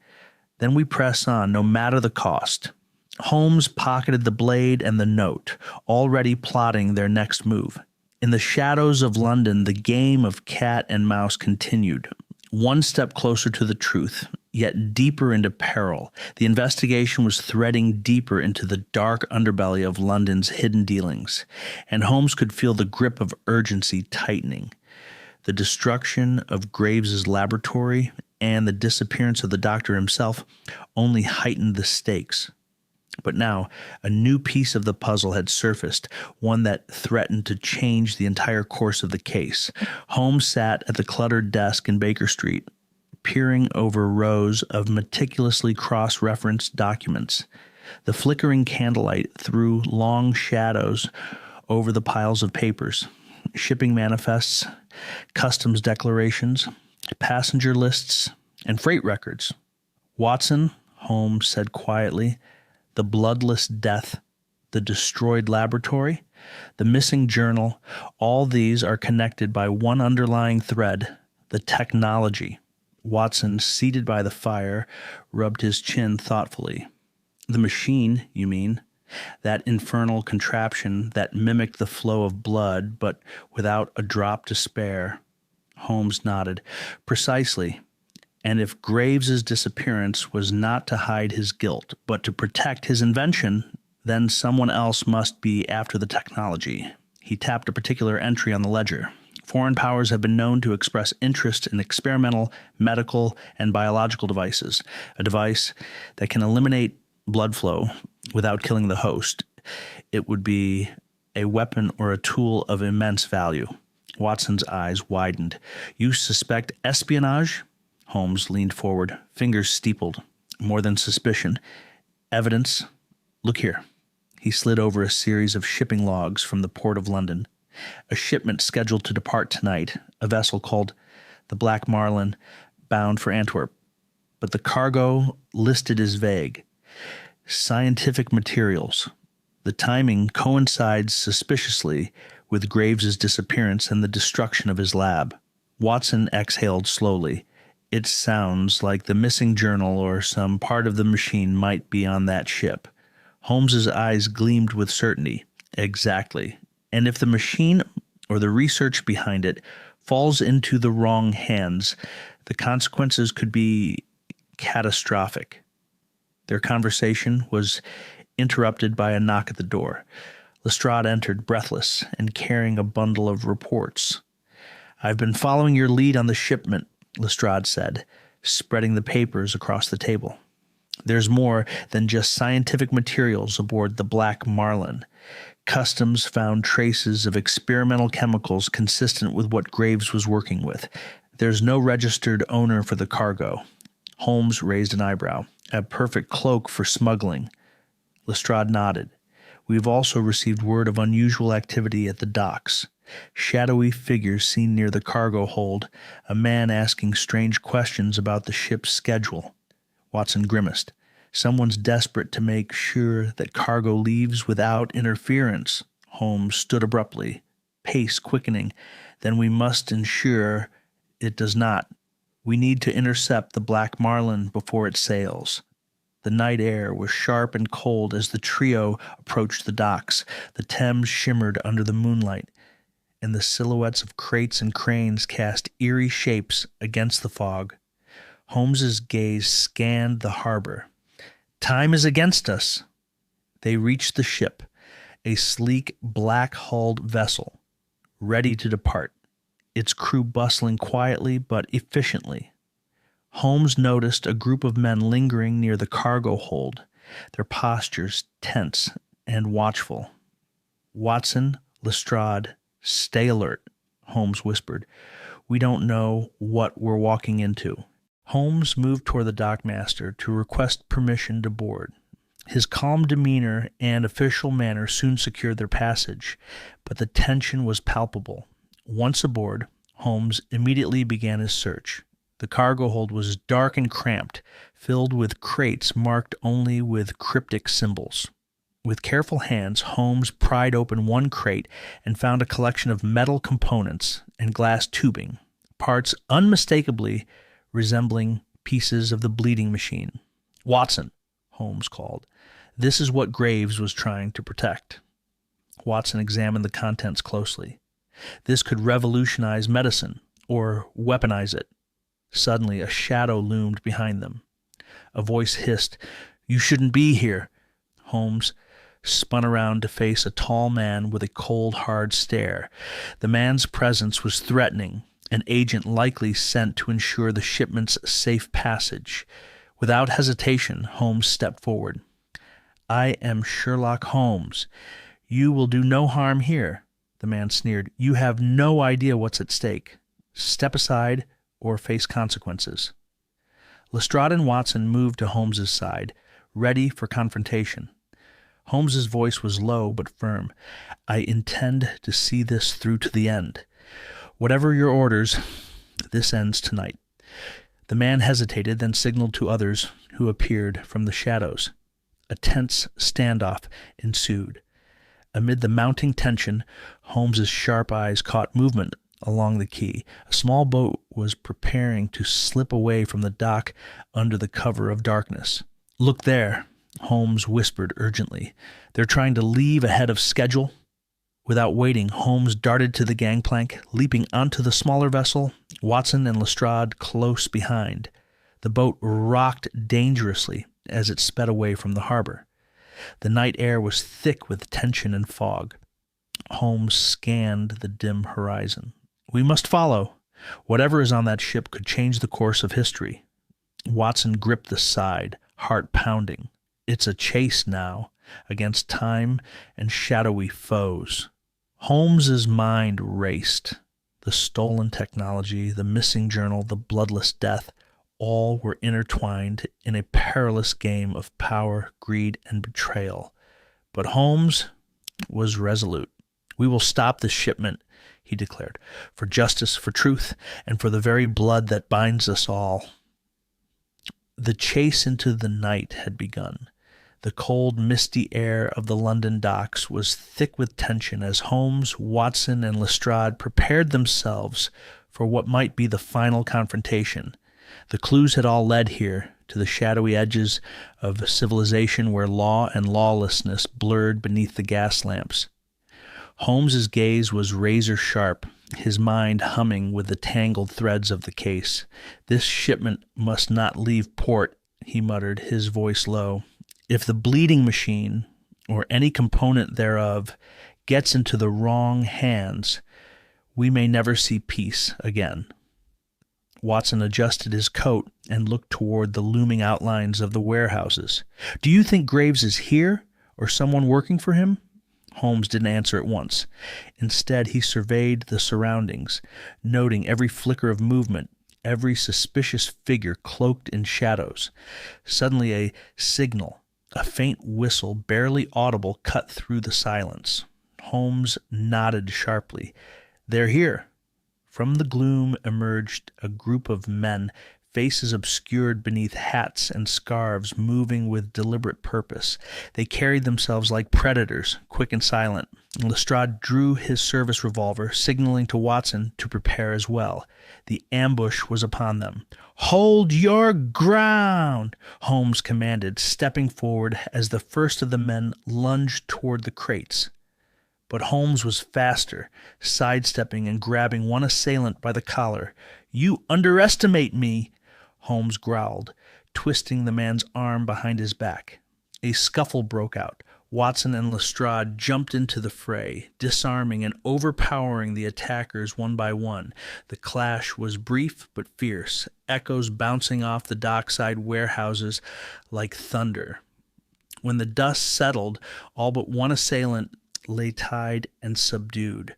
"Then we press on, no matter the cost." Holmes pocketed the blade and the note, already plotting their next move. In the shadows of London, the game of cat and mouse continued. One step closer to the truth, yet deeper into peril. The investigation was threading deeper into the dark underbelly of London's hidden dealings, and Holmes could feel the grip of urgency tightening. The destruction of Graves's laboratory and the disappearance of the doctor himself only heightened the stakes. But now a new piece of the puzzle had surfaced, one that threatened to change the entire course of the case. Holmes sat at the cluttered desk in Baker Street, peering over rows of meticulously cross-referenced documents. The flickering candlelight threw long shadows over the piles of papers: shipping manifests, customs declarations, passenger lists, and freight records. "Watson," Holmes said quietly, "the bloodless death, the destroyed laboratory, the missing journal, all these are connected by one underlying thread, the technology. Watson, seated by the fire, rubbed his chin thoughtfully. The machine, you mean? That infernal contraption that mimicked the flow of blood, but without a drop to spare. Holmes nodded. Precisely. And if Graves's disappearance was not to hide his guilt, but to protect his invention, then someone else must be after the technology. He tapped a particular entry on the ledger. Foreign powers have been known to express interest in experimental, medical, and biological devices. A device that can eliminate blood flow without killing the host. It would be a weapon or a tool of immense value. Watson's eyes widened. You suspect espionage? Holmes leaned forward, fingers steepled. More than suspicion. Evidence. Look here. He slid over a series of shipping logs from the Port of London. A shipment scheduled to depart tonight, a vessel called the Black Marlin, bound for Antwerp. But the cargo listed is vague. Scientific materials. The timing coincides suspiciously with Graves's disappearance and the destruction of his lab. Watson exhaled slowly. It sounds like the missing journal or some part of the machine might be on that ship. Holmes's eyes gleamed with certainty. Exactly. And if the machine or the research behind it falls into the wrong hands, the consequences could be catastrophic. Their conversation was interrupted by a knock at the door. Lestrade entered, breathless and carrying a bundle of reports. I've been following your lead on the shipment, Lestrade said, spreading the papers across the table. There's more than just scientific materials aboard the Black Marlin. Customs found traces of experimental chemicals consistent with what Graves was working with. There's no registered owner for the cargo. Holmes raised an eyebrow. A perfect cloak for smuggling. Lestrade nodded. We've also received word of unusual activity at the docks. Shadowy figures seen near the cargo hold, a man asking strange questions about the ship's schedule. Watson grimaced. Someone's desperate to make sure that cargo leaves without interference. Holmes stood abruptly, pace quickening. Then we must ensure it does not. We need to intercept the Black Marlin before it sails. The night air was sharp and cold as the trio approached the docks. The Thames shimmered under the moonlight, and the silhouettes of crates and cranes cast eerie shapes against the fog. Holmes's gaze scanned the harbor. Time is against us. They reached the ship, a sleek, black-hulled vessel, ready to depart, its crew bustling quietly but efficiently. Holmes noticed a group of men lingering near the cargo hold, their postures tense and watchful. Watson, Lestrade, stay alert, Holmes whispered. We don't know what we're walking into. Holmes moved toward the dockmaster to request permission to board. His calm demeanor and official manner soon secured their passage, but the tension was palpable. Once aboard, Holmes immediately began his search. The cargo hold was dark and cramped, filled with crates marked only with cryptic symbols. With careful hands, Holmes pried open one crate and found a collection of metal components and glass tubing, parts unmistakably resembling pieces of the bleeding machine. Watson, Holmes called. This is what Graves was trying to protect. Watson examined the contents closely. This could revolutionize medicine or weaponize it. Suddenly, a shadow loomed behind them. A voice hissed, "You shouldn't be here." Holmes spun around to face a tall man with a cold, hard stare. The man's presence was threatening, an agent likely sent to ensure the shipment's safe passage. Without hesitation, Holmes stepped forward. "I am Sherlock Holmes. You will do no harm here," the man sneered. "You have no idea what's at stake. Step aside or face consequences." Lestrade and Watson moved to Holmes's side, ready for confrontation. Holmes's voice was low but firm. "I intend to see this through to the end. Whatever your orders, this ends tonight." The man hesitated, then signaled to others who appeared from the shadows. A tense standoff ensued. Amid the mounting tension, Holmes's sharp eyes caught movement along the quay. A small boat was preparing to slip away from the dock under the cover of darkness. "Look there," Holmes whispered urgently. "They're trying to leave ahead of schedule." Without waiting, Holmes darted to the gangplank, leaping onto the smaller vessel, Watson and Lestrade close behind. The boat rocked dangerously as it sped away from the harbor. The night air was thick with tension and fog. Holmes scanned the dim horizon. "We must follow. Whatever is on that ship could change the course of history." Watson gripped the side, heart pounding. It's a chase now, against time and shadowy foes. Holmes's mind raced. The stolen technology, the missing journal, the bloodless death, all were intertwined in a perilous game of power, greed, and betrayal. But Holmes was resolute. "We will stop this shipment," he declared, "for justice, for truth, and for the very blood that binds us all." The chase into the night had begun. The cold, misty air of the London docks was thick with tension as Holmes, Watson, and Lestrade prepared themselves for what might be the final confrontation. The clues had all led here, to the shadowy edges of civilization where law and lawlessness blurred beneath the gas lamps. Holmes's gaze was razor-sharp, his mind humming with the tangled threads of the case. "This shipment must not leave port," he muttered, his voice low. "If the bleeding machine, or any component thereof, gets into the wrong hands, we may never see peace again." Watson adjusted his coat and looked toward the looming outlines of the warehouses. "Do you think Graves is here, or someone working for him?" Holmes didn't answer at once. Instead, he surveyed the surroundings, noting every flicker of movement, every suspicious figure cloaked in shadows. Suddenly a signal, a faint whistle, barely audible, cut through the silence. Holmes nodded sharply. "They're here." From the gloom emerged a group of men, faces obscured beneath hats and scarves, moving with deliberate purpose. They carried themselves like predators, quick and silent. Lestrade drew his service revolver, signaling to Watson to prepare as well. The ambush was upon them. "Hold your ground!" Holmes commanded, stepping forward as the first of the men lunged toward the crates. But Holmes was faster, sidestepping and grabbing one assailant by the collar. "You underestimate me," Holmes growled, twisting the man's arm behind his back. A scuffle broke out. Watson and Lestrade jumped into the fray, disarming and overpowering the attackers one by one. The clash was brief but fierce, echoes bouncing off the dockside warehouses like thunder. When the dust settled, all but one assailant lay tied and subdued.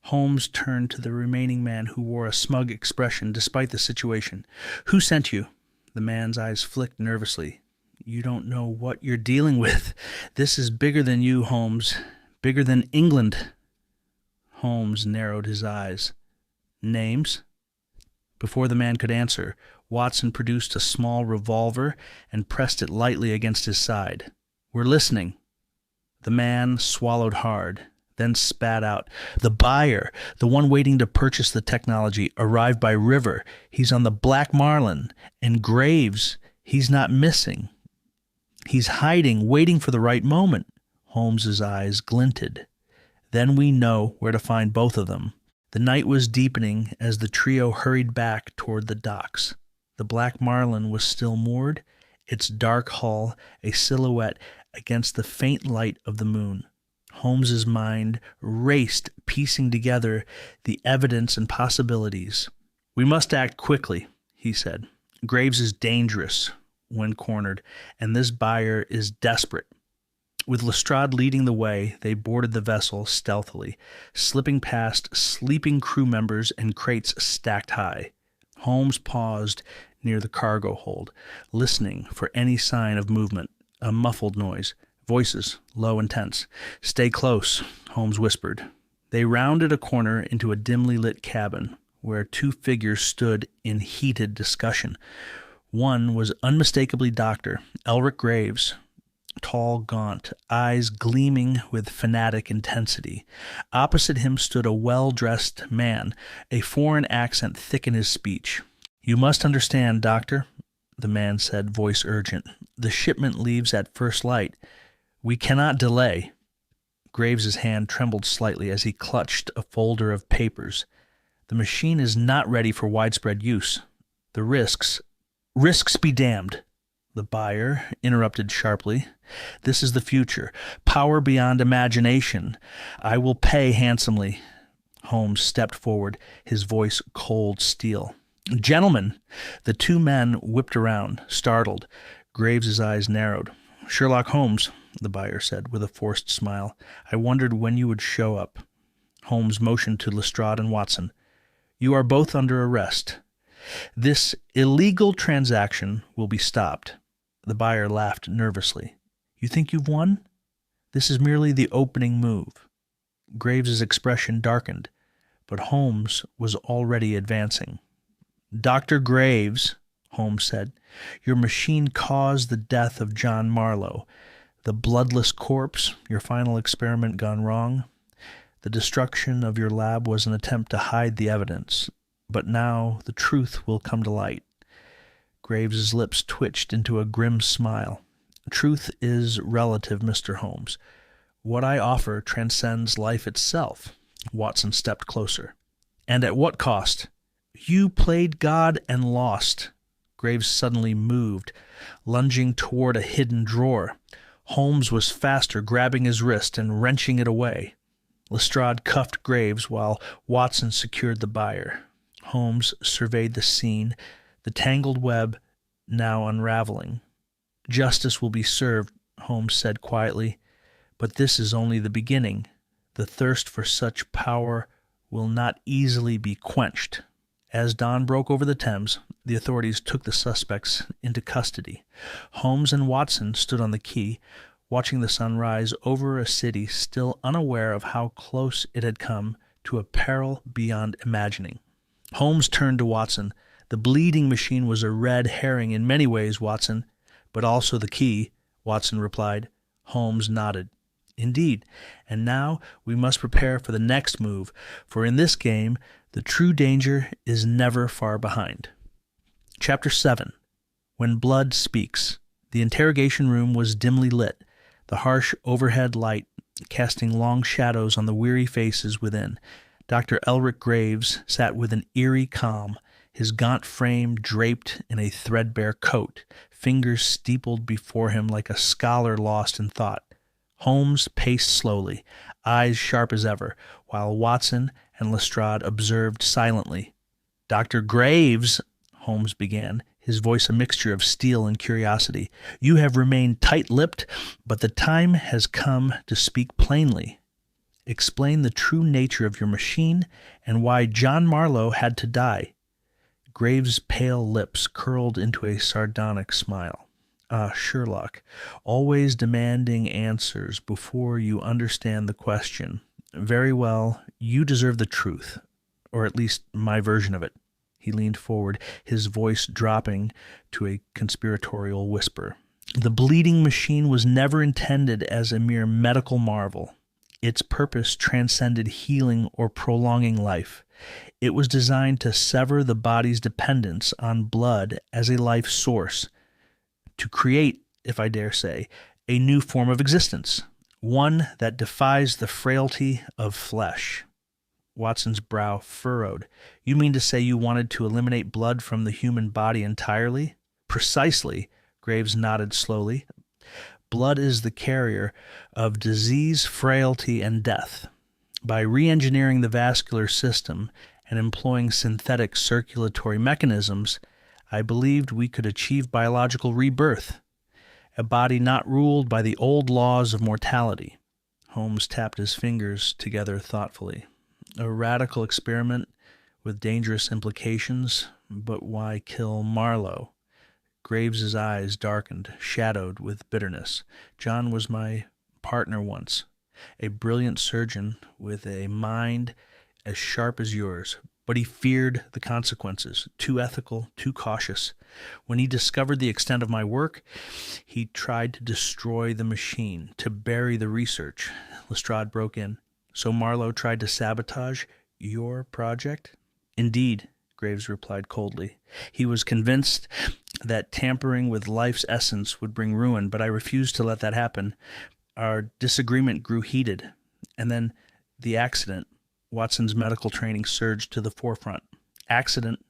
Holmes turned to the remaining man, who wore a smug expression despite the situation. "Who sent you?" The man's eyes flicked nervously. "You don't know what you're dealing with. This is bigger than you, Holmes. Bigger than England." Holmes narrowed his eyes. "Names?" Before the man could answer, Watson produced a small revolver and pressed it lightly against his side. "We're listening." The man swallowed hard, then spat out. "The buyer, the one waiting to purchase the technology, arrived by river. He's on the Black Marlin. And Graves, he's not missing. He's hiding, waiting for the right moment." Holmes's eyes glinted. "Then we know where to find both of them." The night was deepening as the trio hurried back toward the docks. The Black Marlin was still moored, its dark hull a silhouette against the faint light of the moon. Holmes's mind raced, piecing together the evidence and possibilities. "We must act quickly," he said. "Graves is dangerous when cornered, and this buyer is desperate." With Lestrade leading the way, they boarded the vessel stealthily, slipping past sleeping crew members and crates stacked high. Holmes paused near the cargo hold, listening for any sign of movement. A muffled noise. Voices, low and tense. "Stay close," Holmes whispered. They rounded a corner into a dimly lit cabin, where two figures stood in heated discussion. One was unmistakably Dr. Elric Graves, tall, gaunt, eyes gleaming with fanatic intensity. Opposite him stood a well-dressed man, a foreign accent thick in his speech. "You must understand, Doctor," the man said, voice urgent. "The shipment leaves at first light. We cannot delay." Graves's hand trembled slightly as he clutched a folder of papers. "The machine is not ready for widespread use. The risks be damned," the buyer interrupted sharply. "This is the future. Power beyond imagination. I will pay handsomely." Holmes stepped forward, his voice cold steel. "Gentlemen!" The two men whipped around, startled. Graves's eyes narrowed. "Sherlock Holmes," the buyer said, with a forced smile. "I wondered when you would show up." Holmes motioned to Lestrade and Watson. "You are both under arrest. This illegal transaction will be stopped." The buyer laughed nervously. "You think you've won? This is merely the opening move." Graves's expression darkened, but Holmes was already advancing. "Dr. Graves," Holmes said, "your machine caused the death of John Marlowe. The bloodless corpse, your final experiment gone wrong. The destruction of your lab was an attempt to hide the evidence, but now the truth will come to light." Graves's lips twitched into a grim smile. "Truth is relative, Mr. Holmes. What I offer transcends life itself." Watson stepped closer. "And at what cost?" "You played God and lost." Graves suddenly moved, lunging toward a hidden drawer. Holmes was faster, grabbing his wrist and wrenching it away. Lestrade cuffed Graves while Watson secured the buyer. Holmes surveyed the scene, the tangled web now unraveling. "Justice will be served," Holmes said quietly, "but this is only the beginning. The thirst for such power will not easily be quenched." As dawn broke over the Thames, the authorities took the suspects into custody. Holmes and Watson stood on the quay, watching the sun rise over a city still unaware of how close it had come to a peril beyond imagining. Holmes turned to Watson. "The bleeding machine was a red herring in many ways, Watson, but also the key," Watson replied. Holmes nodded. "Indeed, and now we must prepare for the next move, for in this game the true danger is never far behind." Chapter 7. When Blood Speaks. The interrogation room was dimly lit, the harsh overhead light casting long shadows on the weary faces within. Dr. Elric Graves sat with an eerie calm, his gaunt frame draped in a threadbare coat, fingers steepled before him like a scholar lost in thought. Holmes paced slowly, eyes sharp as ever, while Watson and Lestrade observed silently. "Dr. Graves," Holmes began, his voice a mixture of steel and curiosity, "you have remained tight-lipped, but the time has come to speak plainly. Explain the true nature of your machine and why John Marlowe had to die." Graves' pale lips curled into a sardonic smile. "Ah, Sherlock, always demanding answers before you understand the question. Very well, you deserve the truth, or at least my version of it." He leaned forward, his voice dropping to a conspiratorial whisper. "The bleeding machine was never intended as a mere medical marvel. Its purpose transcended healing or prolonging life. It was designed to sever the body's dependence on blood as a life source, to create, if I dare say, a new form of existence, one that defies the frailty of flesh." Watson's brow furrowed. "You mean to say you wanted to eliminate blood from the human body entirely?" "Precisely," Graves nodded slowly. "Blood is the carrier of disease, frailty, and death. By re-engineering the vascular system and employing synthetic circulatory mechanisms, I believed we could achieve biological rebirth, a body not ruled by the old laws of mortality." Holmes tapped his fingers together thoughtfully. "A radical experiment with dangerous implications, but why kill Marlowe?" Graves's eyes darkened, shadowed with bitterness. "John was my partner once, a brilliant surgeon with a mind as sharp as yours, But he feared the consequences, too ethical, too cautious. When he discovered the extent of my work, he tried to destroy the machine, to bury the research. Lestrade broke in. So Marlowe tried to sabotage your project? Indeed, Graves replied coldly. He was convinced that tampering with life's essence would bring ruin, but I refused to let that happen. Our disagreement grew heated, and then the accident. Watson's medical training surged to the forefront. Accident.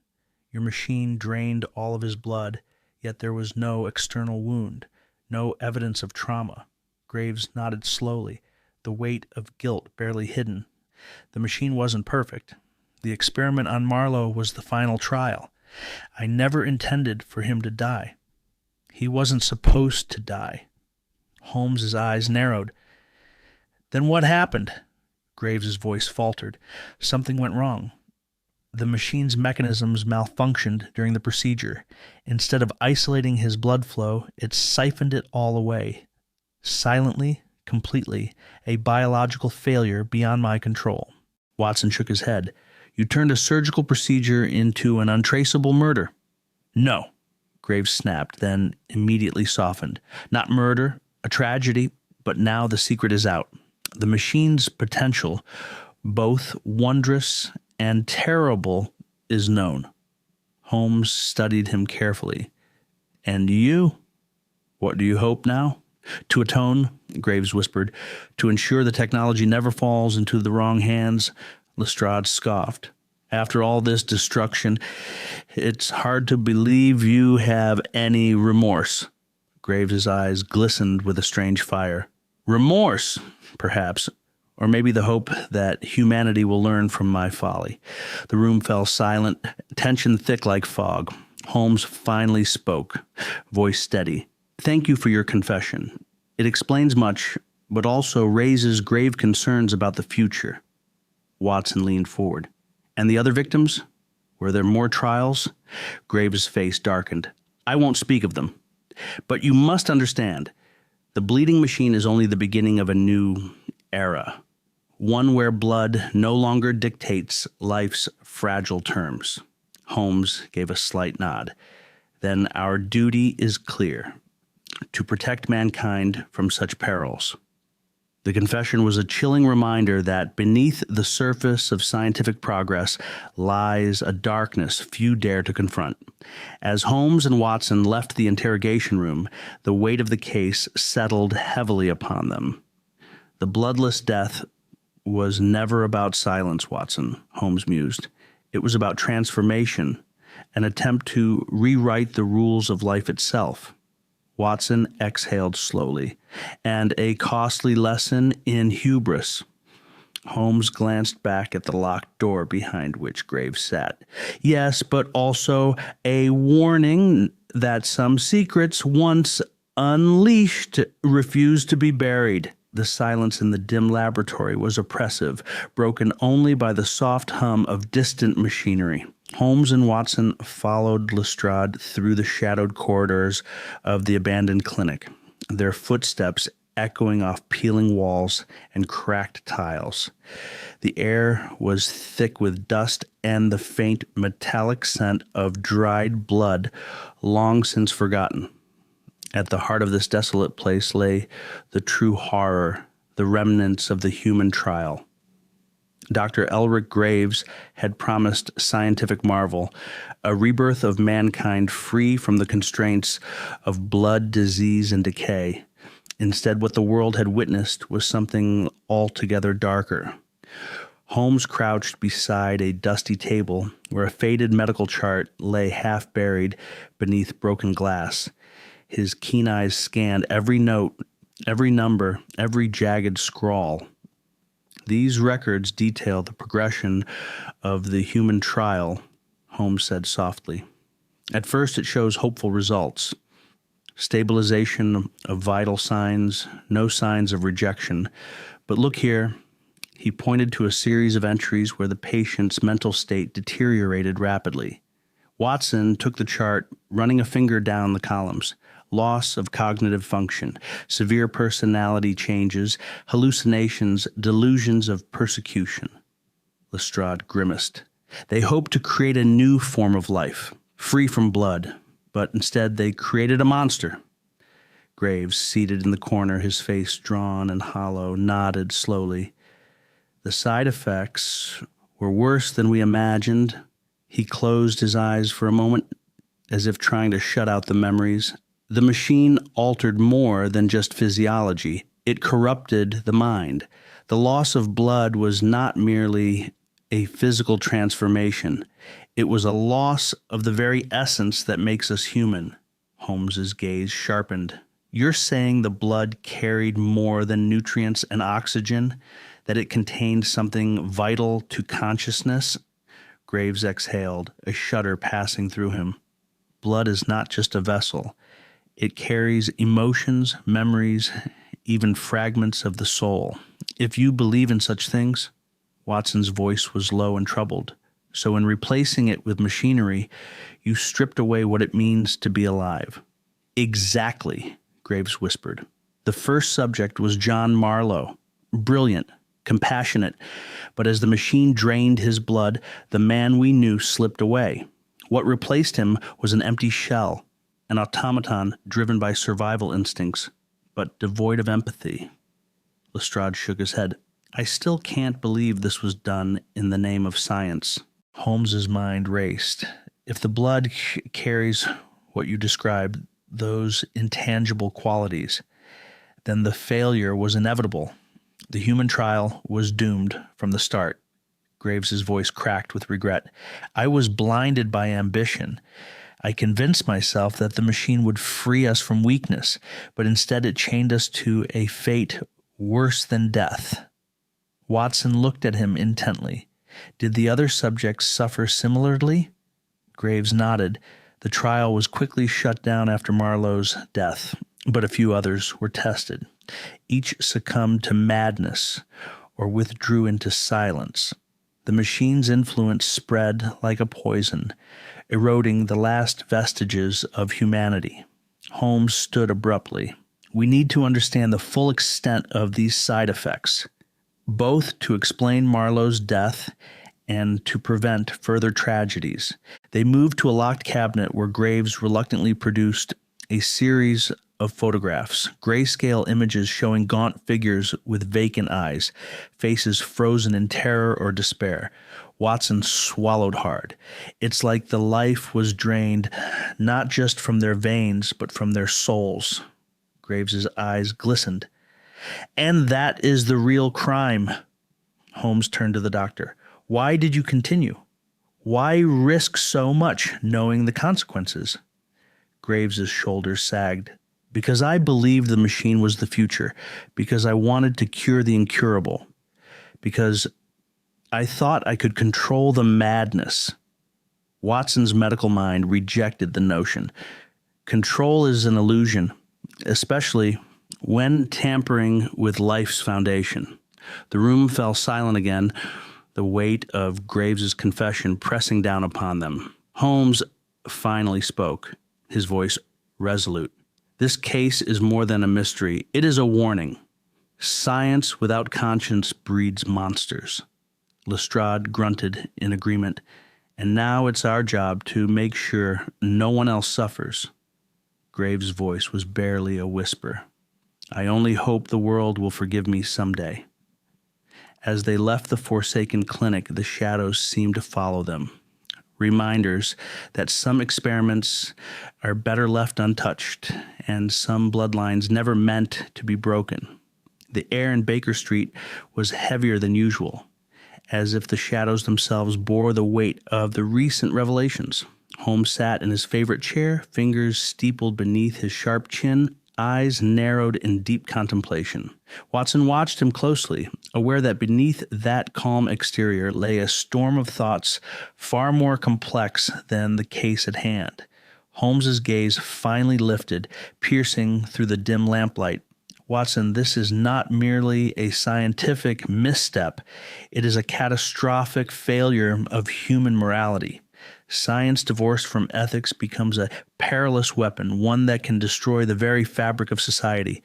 Your machine drained all of his blood, yet there was no external wound, no evidence of trauma. Graves nodded slowly, the weight of guilt barely hidden. The machine wasn't perfect. The experiment on Marlowe was the final trial. I never intended for him to die. He wasn't supposed to die. Holmes's eyes narrowed. Then what happened? Graves's voice faltered. Something went wrong. The machine's mechanisms malfunctioned during the procedure. Instead of isolating his blood flow, it siphoned it all away. Silently, completely, a biological failure beyond my control. Watson shook his head. You turned a surgical procedure into an untraceable murder. No, Graves snapped, then immediately softened. Not murder, a tragedy, but now the secret is out. The machine's potential, both wondrous and terrible, is known. Holmes studied him carefully. And you? What do you hope now? To atone, Graves whispered, to ensure the technology never falls into the wrong hands. Lestrade scoffed. After all this destruction, it's hard to believe you have any remorse. Graves's eyes glistened with a strange fire. Remorse, perhaps, or maybe the hope that humanity will learn from my folly. The room fell silent, tension thick like fog. Holmes finally spoke, voice steady. Thank you for your confession. It explains much, but also raises grave concerns about the future. Watson leaned forward. And the other victims? Were there more trials? Graves' face darkened. I won't speak of them. But you must understand, the bleeding machine is only the beginning of a new era. One where blood no longer dictates life's fragile terms. Holmes gave a slight nod. Then our duty is clear. To protect mankind from such perils. The confession was a chilling reminder that beneath the surface of scientific progress lies a darkness few dare to confront. As Holmes and Watson left the interrogation room, the weight of the case settled heavily upon them. The bloodless death was never about silence, Watson, Holmes mused. It was about transformation, an attempt to rewrite the rules of life itself. Watson exhaled slowly. And a costly lesson in hubris. Holmes glanced back at the locked door behind which Graves sat. Yes, but also a warning that some secrets, once unleashed, refused to be buried. The silence in the dim laboratory was oppressive, broken only by the soft hum of distant machinery. Holmes and Watson followed Lestrade through the shadowed corridors of the abandoned clinic, their footsteps echoing off peeling walls and cracked tiles. The air was thick with dust and the faint metallic scent of dried blood long since forgotten. At the heart of this desolate place lay the true horror, the remnants of the human trial. Dr. Elric Graves had promised scientific marvel, a rebirth of mankind free from the constraints of blood, disease, and decay. Instead, what the world had witnessed was something altogether darker. Holmes crouched beside a dusty table where a faded medical chart lay half buried beneath broken glass. His keen eyes scanned every note, every number, every jagged scrawl. These records detail the progression of the human trial, Holmes said softly. At first, it shows hopeful results. Stabilization of vital signs, no signs of rejection. But look here. He pointed to a series of entries where the patient's mental state deteriorated rapidly. Watson took the chart, running a finger down the columns. Loss of cognitive function, severe personality changes, hallucinations, delusions of persecution. Lestrade grimaced. They hoped to create a new form of life, free from blood, but instead they created a monster. Graves, seated in the corner, his face drawn and hollow, nodded slowly. The side effects were worse than we imagined. He closed his eyes for a moment, as if trying to shut out the memories. The machine altered more than just physiology. It corrupted the mind. The loss of blood was not merely a physical transformation. It was a loss of the very essence that makes us human. Holmes's gaze sharpened. You're saying the blood carried more than nutrients and oxygen, that it contained something vital to consciousness? Graves exhaled, a shudder passing through him. Blood is not just a vessel. It carries emotions, memories, even fragments of the soul. If you believe in such things, Watson's voice was low and troubled. So in replacing it with machinery, you stripped away what it means to be alive. Exactly, Graves whispered. The first subject was John Marlowe. Brilliant, compassionate, but as the machine drained his blood, the man we knew slipped away. What replaced him was an empty shell, an automaton driven by survival instincts, but devoid of empathy. Lestrade shook his head. I still can't believe this was done in the name of science. Holmes's mind raced. If the blood carries what you described, those intangible qualities, then the failure was inevitable. The human trial was doomed from the start. Graves's voice cracked with regret. I was blinded by ambition. I convinced myself that the machine would free us from weakness, but instead it chained us to a fate worse than death. Watson looked at him intently. Did the other subjects suffer similarly? Graves nodded. The trial was quickly shut down after Marlowe's death, but a few others were tested. Each succumbed to madness or withdrew into silence. The machine's influence spread like a poison, eroding the last vestiges of humanity. Holmes stood abruptly. We need to understand the full extent of these side effects, both to explain Marlowe's death and to prevent further tragedies. They moved to a locked cabinet where Graves reluctantly produced a series of photographs, grayscale images showing gaunt figures with vacant eyes, faces frozen in terror or despair. Watson swallowed hard. It's like the life was drained not just from their veins, but from their souls. Graves's eyes glistened. And that is the real crime. Holmes turned to the doctor. Why did you continue? Why risk so much, knowing the consequences? Graves's shoulders sagged. Because I believed the machine was the future. Because I wanted to cure the incurable. Because I thought I could control the madness. Watson's medical mind rejected the notion. Control is an illusion, especially when tampering with life's foundation. The room fell silent again, the weight of Graves's confession pressing down upon them. Holmes finally spoke, his voice resolute. This case is more than a mystery. It is a warning. Science without conscience breeds monsters. Lestrade grunted in agreement. And now it's our job to make sure no one else suffers. Graves' voice was barely a whisper. I only hope the world will forgive me someday. As they left the forsaken clinic, the shadows seemed to follow them. Reminders that some experiments are better left untouched, and some bloodlines never meant to be broken. The air in Baker Street was heavier than usual, as if the shadows themselves bore the weight of the recent revelations. Holmes sat in his favorite chair, fingers steepled beneath his sharp chin, eyes narrowed in deep contemplation. Watson watched him closely, aware that beneath that calm exterior lay a storm of thoughts far more complex than the case at hand. Holmes's gaze finally lifted, piercing through the dim lamplight. Watson, this is not merely a scientific misstep. It is a catastrophic failure of human morality. Science divorced from ethics becomes a perilous weapon, one that can destroy the very fabric of society.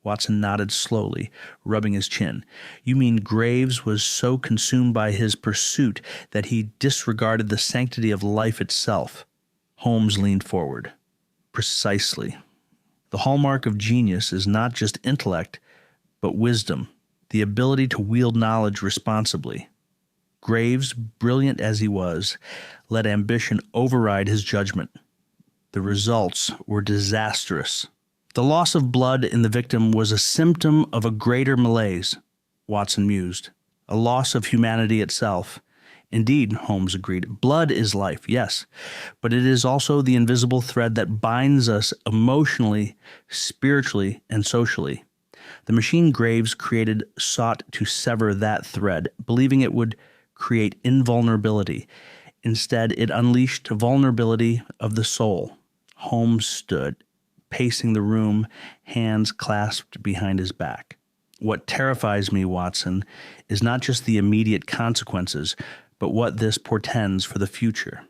Watson nodded slowly, rubbing his chin. You mean Graves was so consumed by his pursuit that he disregarded the sanctity of life itself? Holmes leaned forward. Precisely. The hallmark of genius is not just intellect, but wisdom, the ability to wield knowledge responsibly. Graves, brilliant as he was, let ambition override his judgment. The results were disastrous. The loss of blood in the victim was a symptom of a greater malaise, Watson mused, a loss of humanity itself. Indeed, Holmes agreed, blood is life, yes, but it is also the invisible thread that binds us emotionally, spiritually, and socially. The machine Graves created sought to sever that thread, believing it would create invulnerability. Instead, it unleashed vulnerability of the soul. Holmes stood, pacing the room, hands clasped behind his back. What terrifies me, Watson, is not just the immediate consequences, but what this portends for the future.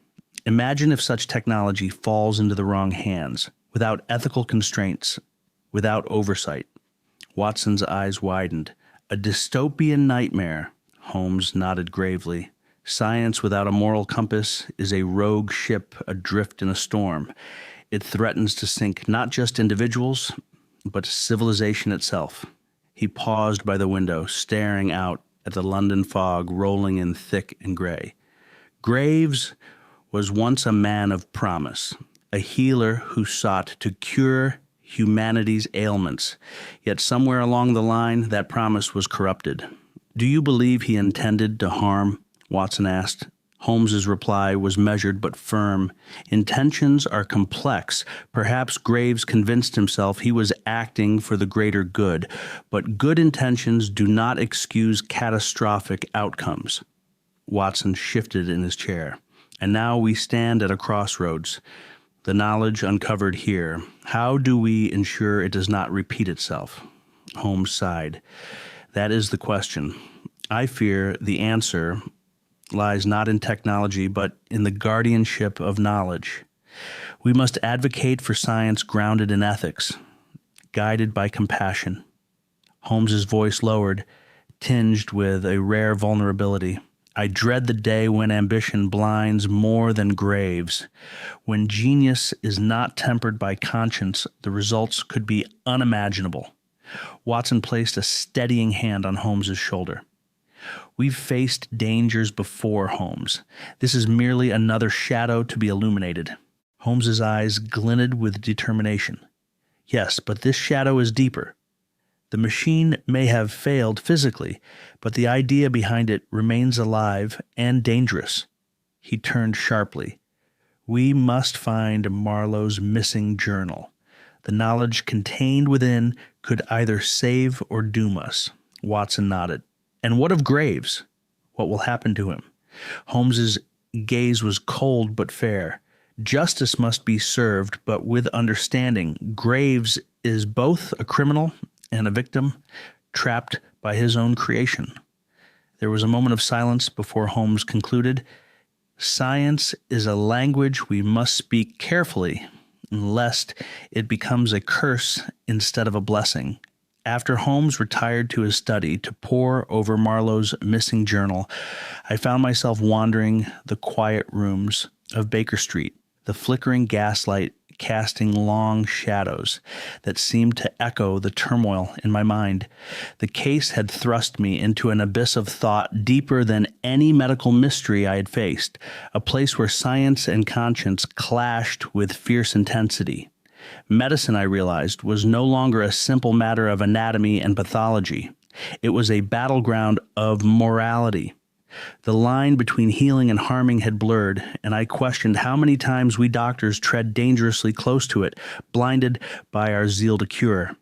Imagine if such technology falls into the wrong hands, without ethical constraints, without oversight. Watson's eyes widened. A dystopian nightmare, Holmes nodded gravely. Science without a moral compass is a rogue ship adrift in a storm. It threatens to sink not just individuals, but civilization itself. He paused by the window, staring out at the London fog rolling in thick and gray. Graves was once a man of promise, a healer who sought to cure humanity's ailments, yet somewhere along the line that promise was corrupted. Do you believe he intended to harm? Watson asked. Holmes's reply was measured but firm. Intentions are complex. Perhaps Graves convinced himself he was acting for the greater good, but good intentions do not excuse catastrophic outcomes. Watson shifted in his chair. And now we stand at a crossroads. The knowledge uncovered here. How do we ensure it does not repeat itself? Holmes sighed. That is the question. I fear the answer lies not in technology, but in the guardianship of knowledge. We must advocate for science grounded in ethics, guided by compassion. Holmes's voice lowered, tinged with a rare vulnerability. I dread the day when ambition blinds more than Graves. When genius is not tempered by conscience, the results could be unimaginable. Watson placed a steadying hand on Holmes's shoulder. We've faced dangers before, Holmes. This is merely another shadow to be illuminated. Holmes's eyes glinted with determination. Yes, but this shadow is deeper. The machine may have failed physically, but the idea behind it remains alive and dangerous. He turned sharply. We must find Marlowe's missing journal. The knowledge contained within could either save or doom us. Watson nodded. And what of Graves? What will happen to him? Holmes's gaze was cold but fair. Justice must be served, but with understanding. Graves is both a criminal and a victim, trapped by his own creation. There was a moment of silence before Holmes concluded, Science is a language we must speak carefully, lest it becomes a curse instead of a blessing. After Holmes retired to his study to pore over Marlowe's missing journal, I found myself wandering the quiet rooms of Baker Street, the flickering gaslight casting long shadows that seemed to echo the turmoil in my mind. The case had thrust me into an abyss of thought deeper than any medical mystery I had faced, a place where science and conscience clashed with fierce intensity. Medicine, I realized, was no longer a simple matter of anatomy and pathology. It was a battleground of morality. The line between healing and harming had blurred, and I questioned how many times we doctors tread dangerously close to it, blinded by our zeal to cure.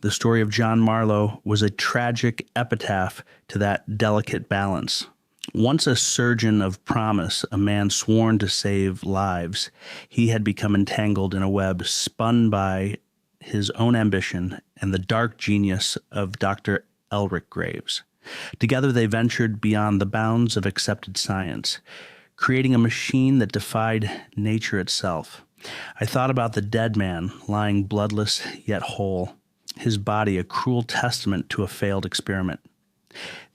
The story of John Marlowe was a tragic epitaph to that delicate balance. Once a surgeon of promise, a man sworn to save lives, he had become entangled in a web spun by his own ambition and the dark genius of Dr. Elric Graves. Together they ventured beyond the bounds of accepted science, creating a machine that defied nature itself. I thought about the dead man, lying bloodless yet whole, his body a cruel testament to a failed experiment.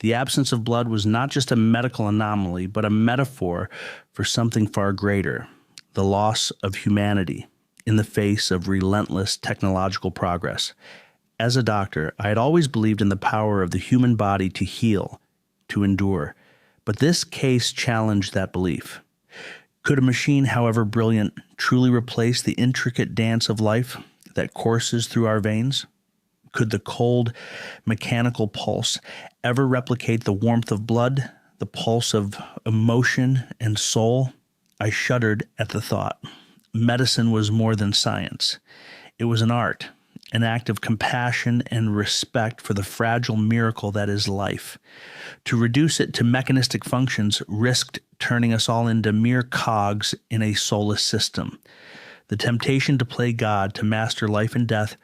The absence of blood was not just a medical anomaly, but a metaphor for something far greater, the loss of humanity in the face of relentless technological progress. As a doctor, I had always believed in the power of the human body to heal, to endure, but this case challenged that belief. Could a machine, however brilliant, truly replace the intricate dance of life that courses through our veins? Could the cold, mechanical pulse ever replicate the warmth of blood, the pulse of emotion and soul? I shuddered at the thought. Medicine was more than science. It was an art, an act of compassion and respect for the fragile miracle that is life. To reduce it to mechanistic functions risked turning us all into mere cogs in a soulless system. The temptation to play God, to master life and death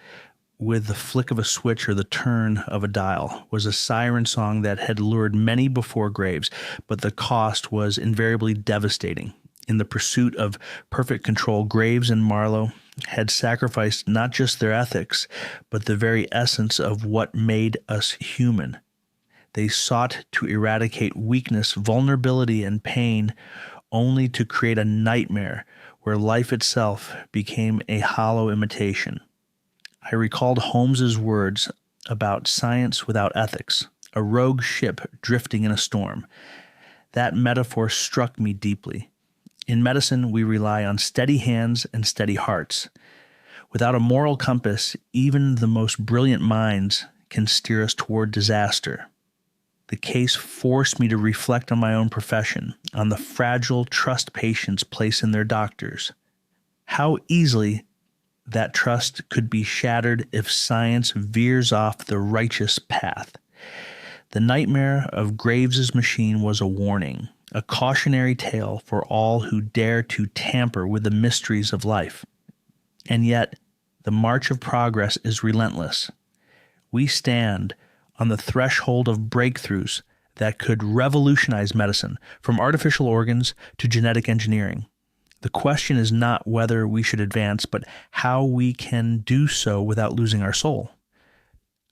with the flick of a switch or the turn of a dial, was a siren song that had lured many before graves, but the cost was invariably devastating. In the pursuit of perfect control, Graves and Marlowe had sacrificed not just their ethics, but the very essence of what made us human. They sought to eradicate weakness, vulnerability, and pain, only to create a nightmare where life itself became a hollow imitation. I recalled Holmes's words about science without ethics, a rogue ship drifting in a storm. That metaphor struck me deeply. In medicine, we rely on steady hands and steady hearts. Without a moral compass, even the most brilliant minds can steer us toward disaster. The case forced me to reflect on my own profession, on the fragile trust patients place in their doctors. How easily that trust could be shattered if science veers off the righteous path. The nightmare of Graves's machine was a warning, a cautionary tale for all who dare to tamper with the mysteries of life. And yet, the march of progress is relentless. We stand on the threshold of breakthroughs that could revolutionize medicine, from artificial organs to genetic engineering. The question is not whether we should advance, but how we can do so without losing our soul.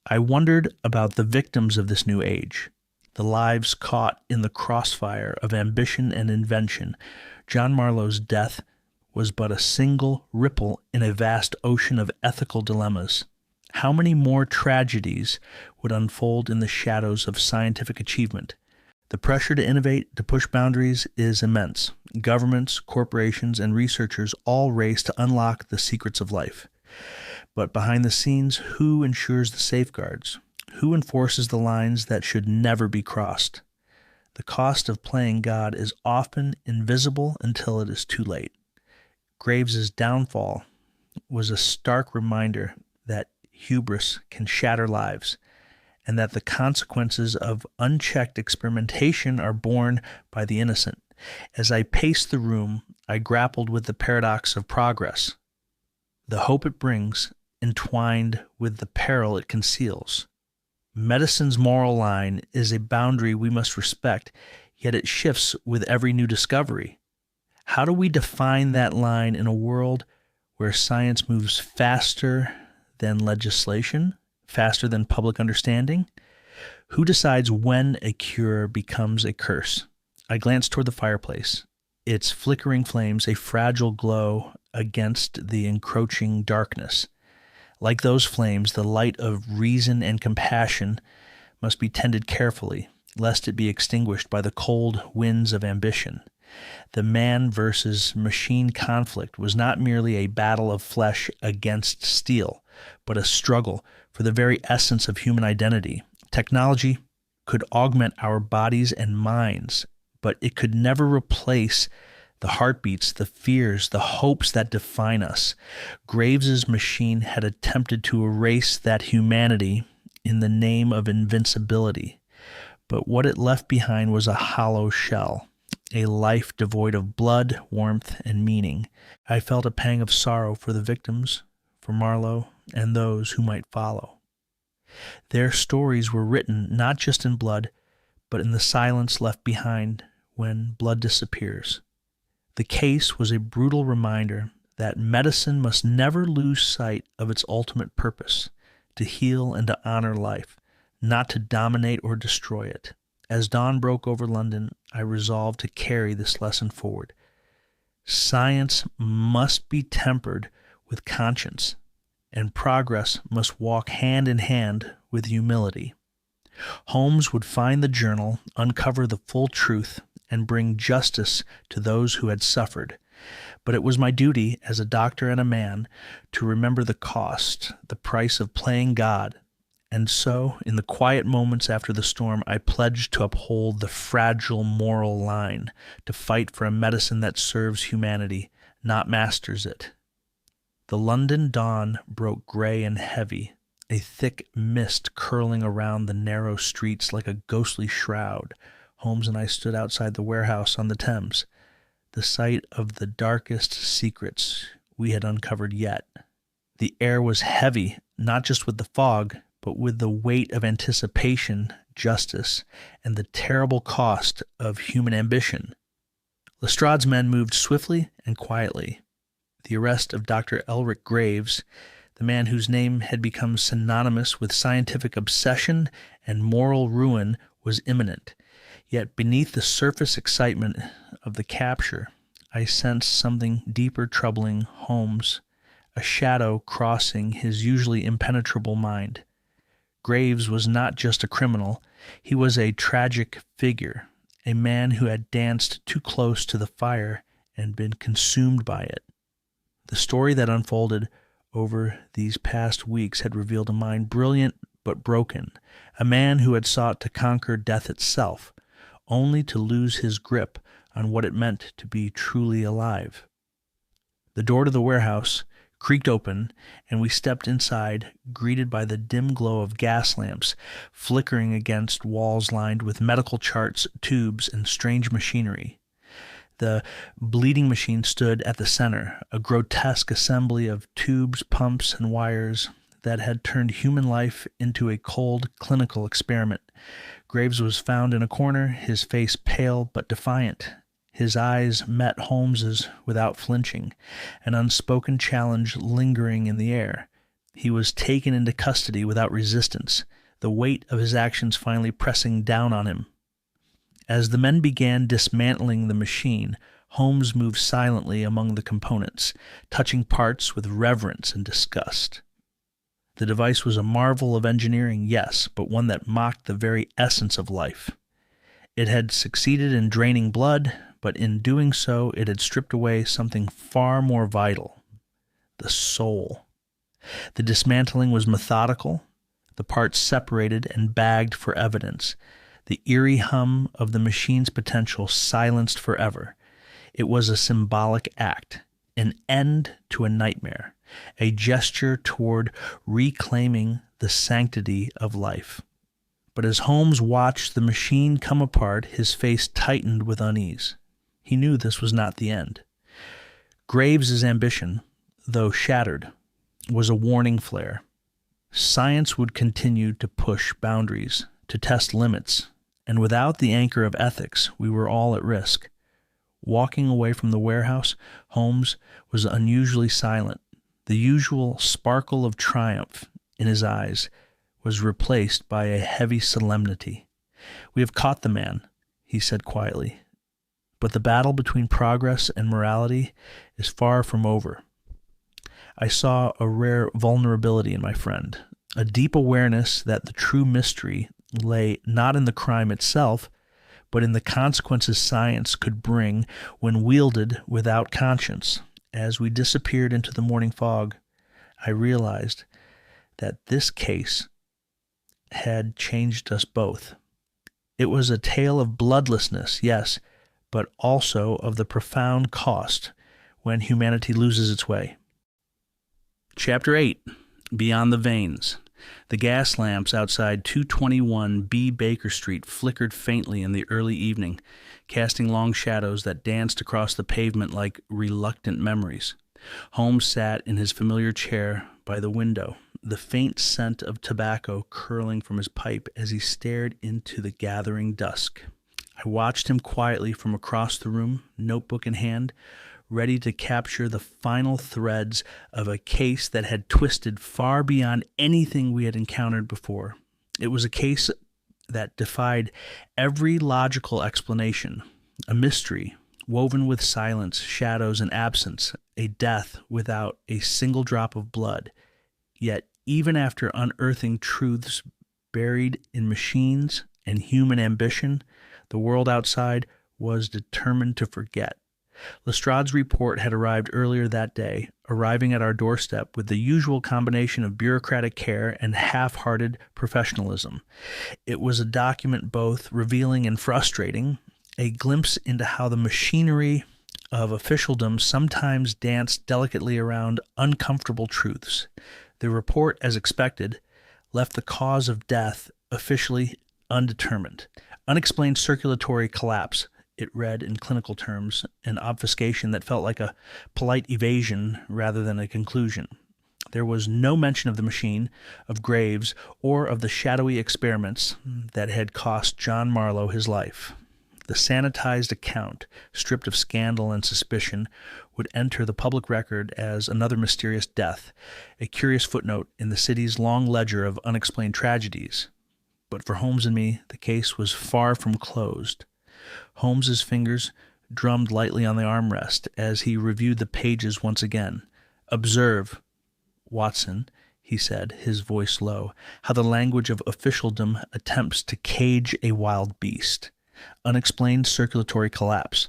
I wondered about the victims of this new age, the lives caught in the crossfire of ambition and invention. John Marlowe's death was but a single ripple in a vast ocean of ethical dilemmas. How many more tragedies would unfold in the shadows of scientific achievement? The pressure to innovate, to push boundaries, is immense. Governments, corporations, and researchers all race to unlock the secrets of life. But behind the scenes, who ensures the safeguards? Who enforces the lines that should never be crossed? The cost of playing God is often invisible until it is too late. Graves's downfall was a stark reminder that hubris can shatter lives, and that the consequences of unchecked experimentation are borne by the innocent. As I paced the room, I grappled with the paradox of progress, the hope it brings entwined with the peril it conceals. Medicine's moral line is a boundary we must respect, yet it shifts with every new discovery. How do we define that line in a world where science moves faster than legislation, faster than public understanding? Who decides when a cure becomes a curse? I glanced toward the fireplace, its flickering flames a fragile glow against the encroaching darkness. Like those flames, the light of reason and compassion must be tended carefully, lest it be extinguished by the cold winds of ambition. The man versus machine conflict was not merely a battle of flesh against steel, but a struggle for the very essence of human identity. Technology could augment our bodies and minds, but it could never replace the heartbeats, the fears, the hopes that define us. Graves's machine had attempted to erase that humanity in the name of invincibility, but what it left behind was a hollow shell, a life devoid of blood, warmth, and meaning. I felt a pang of sorrow for the victims, for Marlowe, and those who might follow. Their stories were written not just in blood, but in the silence left behind when blood disappears. The case was a brutal reminder that medicine must never lose sight of its ultimate purpose, to heal and to honor life, not to dominate or destroy it. As dawn broke over London, I resolved to carry this lesson forward. Science must be tempered with conscience, and progress must walk hand in hand with humility. Holmes would find the journal, uncover the full truth, and bring justice to those who had suffered. But it was my duty as a doctor and a man to remember the cost, the price of playing God. And so, in the quiet moments after the storm, I pledged to uphold the fragile moral line, to fight for a medicine that serves humanity, not masters it. The London dawn broke gray and heavy, a thick mist curling around the narrow streets like a ghostly shroud. Holmes and I stood outside the warehouse on the Thames, the site of the darkest secrets we had uncovered yet. The air was heavy, not just with the fog, but with the weight of anticipation, justice, and the terrible cost of human ambition. Lestrade's men moved swiftly and quietly. The arrest of Dr. Elric Graves, the man whose name had become synonymous with scientific obsession and moral ruin, was imminent. Yet beneath the surface excitement of the capture, I sensed something deeper troubling Holmes, a shadow crossing his usually impenetrable mind. Graves was not just a criminal, he was a tragic figure, a man who had danced too close to the fire and been consumed by it. The story that unfolded over these past weeks had revealed a mind brilliant but broken, a man who had sought to conquer death itself, only to lose his grip on what it meant to be truly alive. The door to the warehouse creaked open, and we stepped inside, greeted by the dim glow of gas lamps flickering against walls lined with medical charts, tubes, and strange machinery. The bleeding machine stood at the center, a grotesque assembly of tubes, pumps, and wires that had turned human life into a cold clinical experiment. Graves was found in a corner, his face pale but defiant. His eyes met Holmes's without flinching, an unspoken challenge lingering in the air. He was taken into custody without resistance, the weight of his actions finally pressing down on him. As the men began dismantling the machine, Holmes moved silently among the components, touching parts with reverence and disgust. The device was a marvel of engineering, yes, but one that mocked the very essence of life. It had succeeded in draining blood, but in doing so, it had stripped away something far more vital, the soul. The dismantling was methodical, the parts separated and bagged for evidence, the eerie hum of the machine's potential silenced forever. It was a symbolic act, an end to a nightmare, a gesture toward reclaiming the sanctity of life. But as Holmes watched the machine come apart, his face tightened with unease. He knew this was not the end. Graves's ambition, though shattered, was a warning flare. Science would continue to push boundaries, to test limits, and without the anchor of ethics, we were all at risk. Walking away from the warehouse, Holmes was unusually silent. The usual sparkle of triumph in his eyes was replaced by a heavy solemnity. "We have caught the man," he said quietly. "But the battle between progress and morality is far from over." I saw a rare vulnerability in my friend, a deep awareness that the true mystery lay not in the crime itself, but in the consequences science could bring when wielded without conscience. As we disappeared into the morning fog, I realized that this case had changed us both. It was a tale of bloodlessness, yes, but also of the profound cost when humanity loses its way. Chapter 8. Beyond the Veins. The gas lamps outside 221 B. Baker Street flickered faintly in the early evening, casting long shadows that danced across the pavement like reluctant memories. Holmes sat in his familiar chair by the window, the faint scent of tobacco curling from his pipe as he stared into the gathering dusk. I watched him quietly from across the room, notebook in hand, ready to capture the final threads of a case that had twisted far beyond anything we had encountered before. It was a case that defied every logical explanation, a mystery woven with silence, shadows, and absence, a death without a single drop of blood. Yet, even after unearthing truths buried in machines and human ambition, the world outside was determined to forget. Lestrade's report had arrived earlier that day, arriving at our doorstep with the usual combination of bureaucratic care and half-hearted professionalism. It was a document both revealing and frustrating, a glimpse into how the machinery of officialdom sometimes danced delicately around uncomfortable truths. The report, as expected, left the cause of death officially undetermined. Unexplained circulatory collapse, it read in clinical terms, an obfuscation that felt like a polite evasion rather than a conclusion. There was no mention of the machine, of Graves, or of the shadowy experiments that had cost John Marlowe his life. The sanitized account, stripped of scandal and suspicion, would enter the public record as another mysterious death, a curious footnote in the city's long ledger of unexplained tragedies. But for Holmes and me, the case was far from closed. Holmes's fingers drummed lightly on the armrest as he reviewed the pages once again. "Observe, Watson," he said, his voice low, "how the language of officialdom attempts to cage a wild beast. Unexplained circulatory collapse.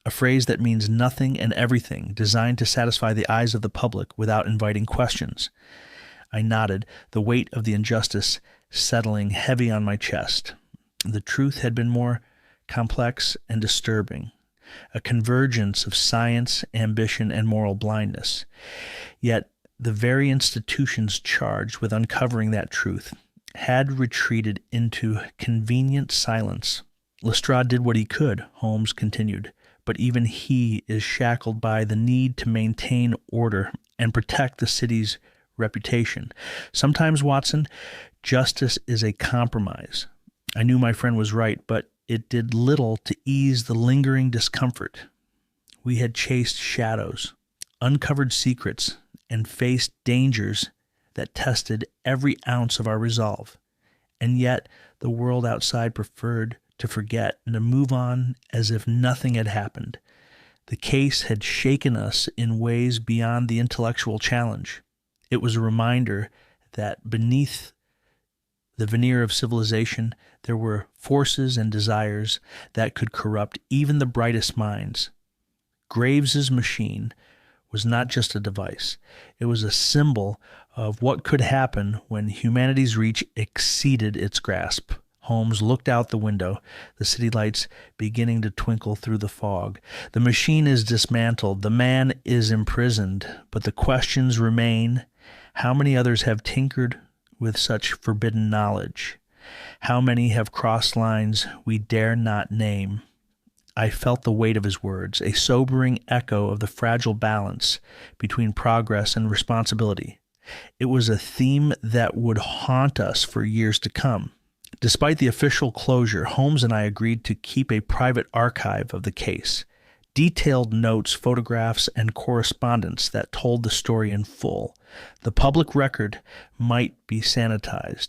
A phrase that means nothing and everything, designed to satisfy the eyes of the public without inviting questions." I nodded, the weight of the injustice settling heavy on my chest. The truth had been more complex and disturbing, a convergence of science, ambition, and moral blindness. Yet the very institutions charged with uncovering that truth had retreated into convenient silence. Lestrade did what he could, Holmes continued, but even he is shackled by the need to maintain order and protect the city's reputation. Sometimes, Watson, justice is a compromise. I knew my friend was right, but it did little to ease the lingering discomfort. We had chased shadows, uncovered secrets, and faced dangers that tested every ounce of our resolve. And yet the world outside preferred to forget and to move on as if nothing had happened. The case had shaken us in ways beyond the intellectual challenge. It was a reminder that beneath the veneer of civilization, there were forces and desires that could corrupt even the brightest minds. Graves's machine was not just a device. It was a symbol of what could happen when humanity's reach exceeded its grasp. Holmes looked out the window, the city lights beginning to twinkle through the fog. The machine is dismantled, the man is imprisoned, but the questions remain. How many others have tinkered with such forbidden knowledge? How many have crossed lines we dare not name? I felt the weight of his words, a sobering echo of the fragile balance between progress and responsibility. It was a theme that would haunt us for years to come. Despite the official closure, Holmes and I agreed to keep a private archive of the case, detailed notes, photographs, and correspondence that told the story in full. The public record might be sanitized,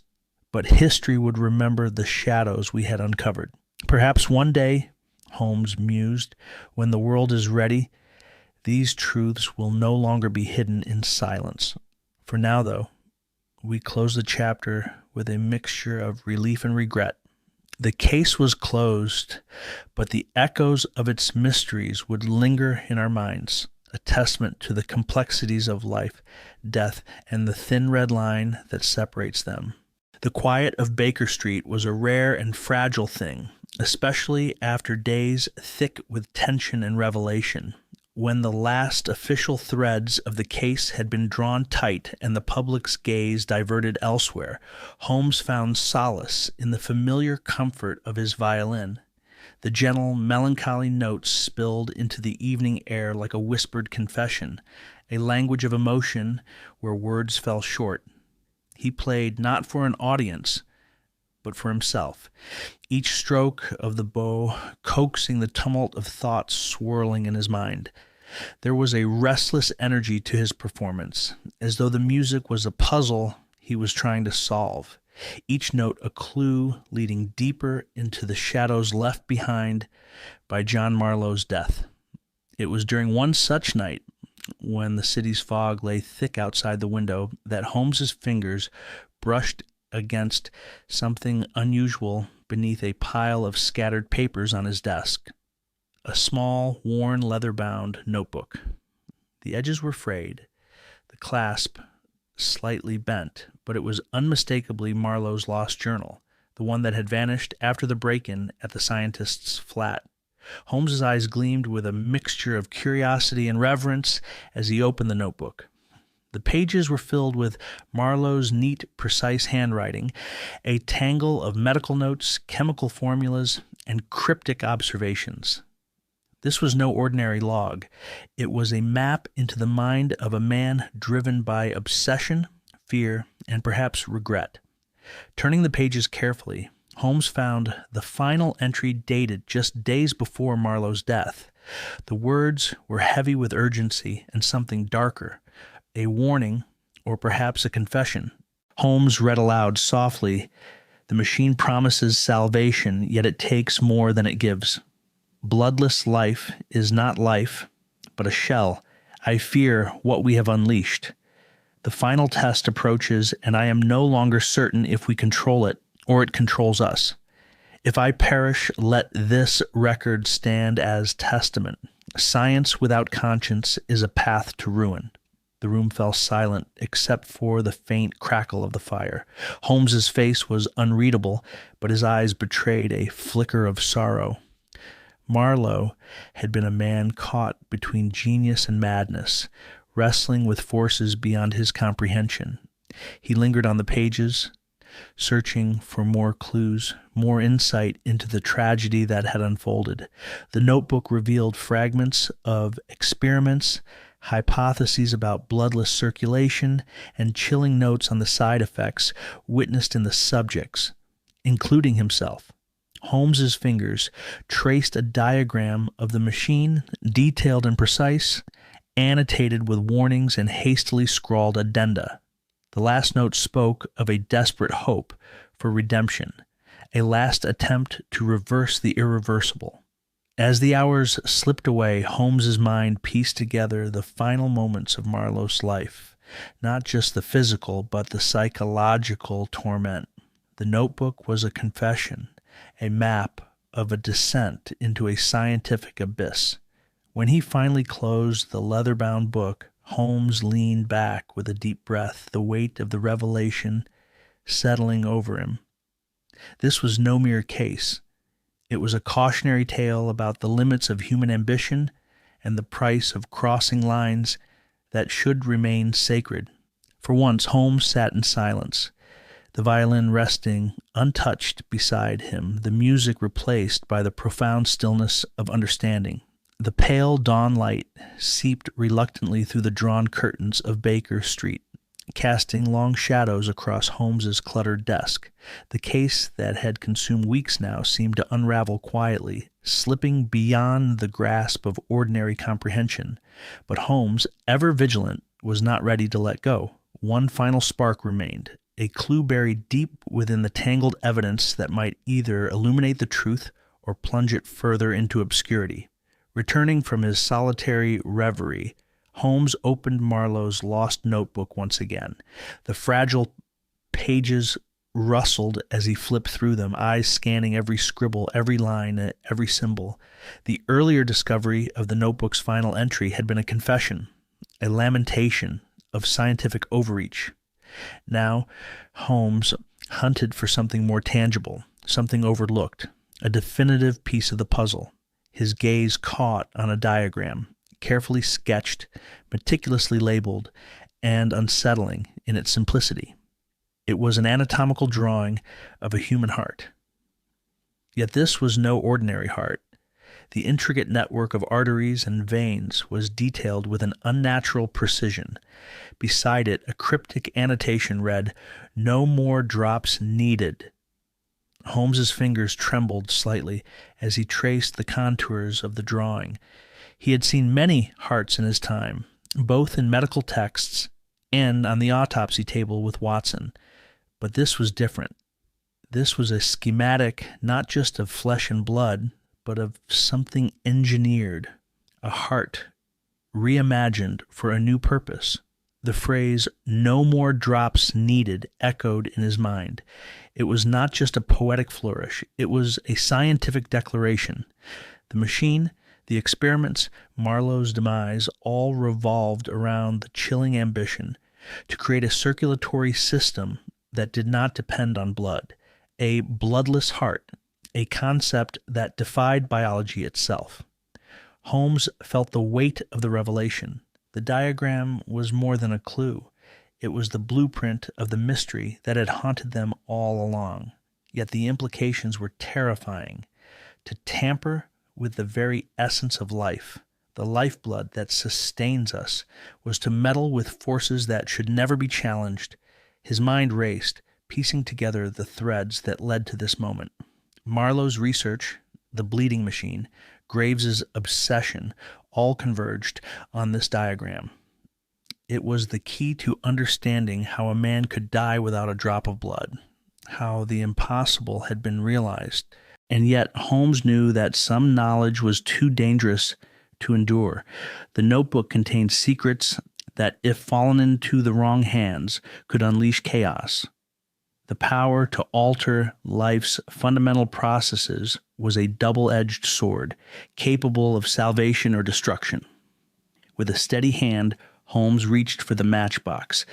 but history would remember the shadows we had uncovered. Perhaps one day, Holmes mused, when the world is ready, these truths will no longer be hidden in silence. For now, though, we close the chapter with a mixture of relief and regret. The case was closed, but the echoes of its mysteries would linger in our minds, a testament to the complexities of life, death, and the thin red line that separates them. The quiet of Baker Street was a rare and fragile thing, especially after days thick with tension and revelation. When the last official threads of the case had been drawn tight and the public's gaze diverted elsewhere, Holmes found solace in the familiar comfort of his violin. The gentle, melancholy notes spilled into the evening air like a whispered confession, a language of emotion where words fell short. He played not for an audience, but for himself, each stroke of the bow coaxing the tumult of thoughts swirling in his mind. There was a restless energy to his performance, as though the music was a puzzle he was trying to solve, each note a clue leading deeper into the shadows left behind by John Marlowe's death. It was during one such night, when the city's fog lay thick outside the window, that Holmes's fingers brushed against something unusual beneath a pile of scattered papers on his desk. A small, worn, leather-bound notebook. The edges were frayed, the clasp slightly bent, but it was unmistakably Marlowe's lost journal, the one that had vanished after the break-in at the scientist's flat. Holmes's eyes gleamed with a mixture of curiosity and reverence as he opened the notebook. The pages were filled with Marlowe's neat, precise handwriting, a tangle of medical notes, chemical formulas, and cryptic observations. This was no ordinary log. It was a map into the mind of a man driven by obsession, fear, and perhaps regret. Turning the pages carefully, Holmes found the final entry dated just days before Marlowe's death. The words were heavy with urgency and something darker, a warning or perhaps a confession. Holmes read aloud softly, "The machine promises salvation, yet it takes more than it gives. Bloodless life is not life, but a shell. I fear what we have unleashed. The final test approaches, and I am no longer certain if we control it or it controls us. If I perish, let this record stand as testament. Science without conscience is a path to ruin." The room fell silent except for the faint crackle of the fire. Holmes's face was unreadable, but his eyes betrayed a flicker of sorrow. Marlowe had been a man caught between genius and madness, wrestling with forces beyond his comprehension. He lingered on the pages, searching for more clues, more insight into the tragedy that had unfolded. The notebook revealed fragments of experiments, hypotheses about bloodless circulation, and chilling notes on the side effects witnessed in the subjects, including himself. Holmes's fingers traced a diagram of the machine, detailed and precise, annotated with warnings and hastily scrawled addenda. The last note spoke of a desperate hope for redemption, a last attempt to reverse the irreversible. As the hours slipped away, Holmes's mind pieced together the final moments of Marlowe's life, not just the physical, but the psychological torment. The notebook was a confession, a map of a descent into a scientific abyss. When he finally closed the leather-bound book, Holmes leaned back with a deep breath, the weight of the revelation settling over him. This was no mere case. It was a cautionary tale about the limits of human ambition and the price of crossing lines that should remain sacred. For once, Holmes sat in silence, the violin resting untouched beside him, the music replaced by the profound stillness of understanding. The pale dawn light seeped reluctantly through the drawn curtains of Baker Street, casting long shadows across Holmes's cluttered desk. The case that had consumed weeks now seemed to unravel quietly, slipping beyond the grasp of ordinary comprehension. But Holmes, ever vigilant, was not ready to let go. One final spark remained, a clue buried deep within the tangled evidence that might either illuminate the truth or plunge it further into obscurity. Returning from his solitary reverie, Holmes opened Marlowe's lost notebook once again. The fragile pages rustled as he flipped through them, eyes scanning every scribble, every line, every symbol. The earlier discovery of the notebook's final entry had been a confession, a lamentation of scientific overreach. Now, Holmes hunted for something more tangible, something overlooked, a definitive piece of the puzzle. His gaze caught on a diagram, carefully sketched, meticulously labeled, and unsettling in its simplicity. It was an anatomical drawing of a human heart. Yet this was no ordinary heart. The intricate network of arteries and veins was detailed with an unnatural precision. Beside it, a cryptic annotation read, "No more drops needed." Holmes's fingers trembled slightly as he traced the contours of the drawing. He had seen many hearts in his time, both in medical texts and on the autopsy table with Watson, but this was different. This was a schematic not just of flesh and blood, but of something engineered, a heart reimagined for a new purpose. The phrase, "no more drops needed," echoed in his mind. It was not just a poetic flourish. It was a scientific declaration. The machine, the experiments, Marlowe's demise, all revolved around the chilling ambition to create a circulatory system that did not depend on blood, a bloodless heart, a concept that defied biology itself. Holmes felt the weight of the revelation. The diagram was more than a clue. It was the blueprint of the mystery that had haunted them all along. Yet the implications were terrifying. To tamper with the very essence of life, the lifeblood that sustains us, was to meddle with forces that should never be challenged. His mind raced, piecing together the threads that led to this moment. Marlowe's research, the bleeding machine, Graves's obsession, all converged on this diagram. It was the key to understanding how a man could die without a drop of blood, how the impossible had been realized. And yet Holmes knew that some knowledge was too dangerous to endure. The notebook contained secrets that, if fallen into the wrong hands, could unleash chaos. The power to alter life's fundamental processes was a double-edged sword, capable of salvation or destruction. With a steady hand, Holmes reached for the matchbox.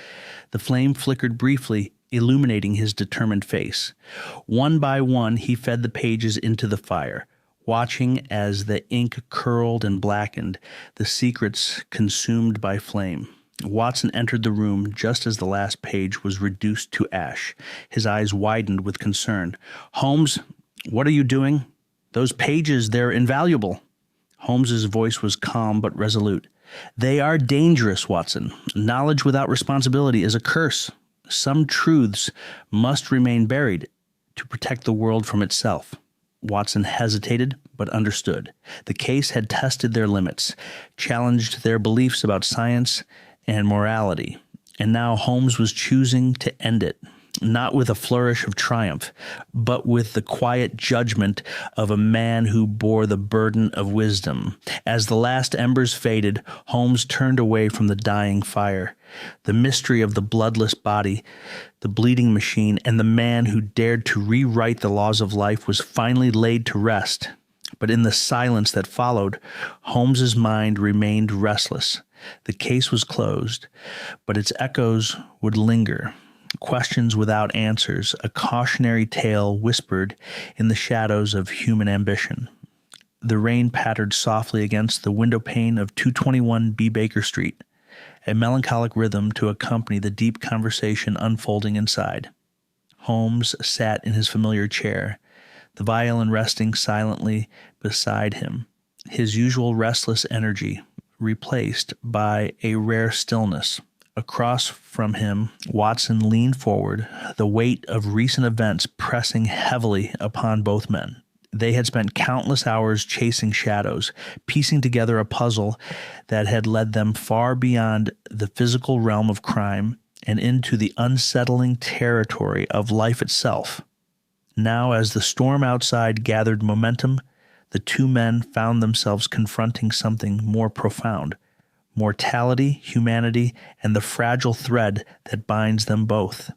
The flame flickered briefly, illuminating his determined face. One by one, he fed the pages into the fire, watching as the ink curled and blackened, the secrets consumed by flame. Watson entered the room just as the last page was reduced to ash. His eyes widened with concern. "Holmes, what are you doing? Those pages, they're invaluable." Holmes's voice was calm but resolute. "They are dangerous, Watson. Knowledge without responsibility is a curse. Some truths must remain buried to protect the world from itself." Watson hesitated, but understood. The case had tested their limits, challenged their beliefs about science and morality, and now Holmes was choosing to end it, not with a flourish of triumph, but with the quiet judgment of a man who bore the burden of wisdom. As the last embers faded, Holmes turned away from the dying fire. The mystery of the bloodless body, the bleeding machine, and the man who dared to rewrite the laws of life was finally laid to rest. But in the silence that followed, Holmes's mind remained restless. The case was closed, but its echoes would linger. Questions without answers, a cautionary tale whispered in the shadows of human ambition. The rain pattered softly against the windowpane of 221 B. Baker Street, a melancholic rhythm to accompany the deep conversation unfolding inside. Holmes sat in his familiar chair, the violin resting silently beside him, his usual restless energy replaced by a rare stillness. Across from him, Watson leaned forward, the weight of recent events pressing heavily upon both men. They had spent countless hours chasing shadows, piecing together a puzzle that had led them far beyond the physical realm of crime and into the unsettling territory of life itself. Now, as the storm outside gathered momentum, the two men found themselves confronting something more profound: mortality, humanity, and the fragile thread that binds them both.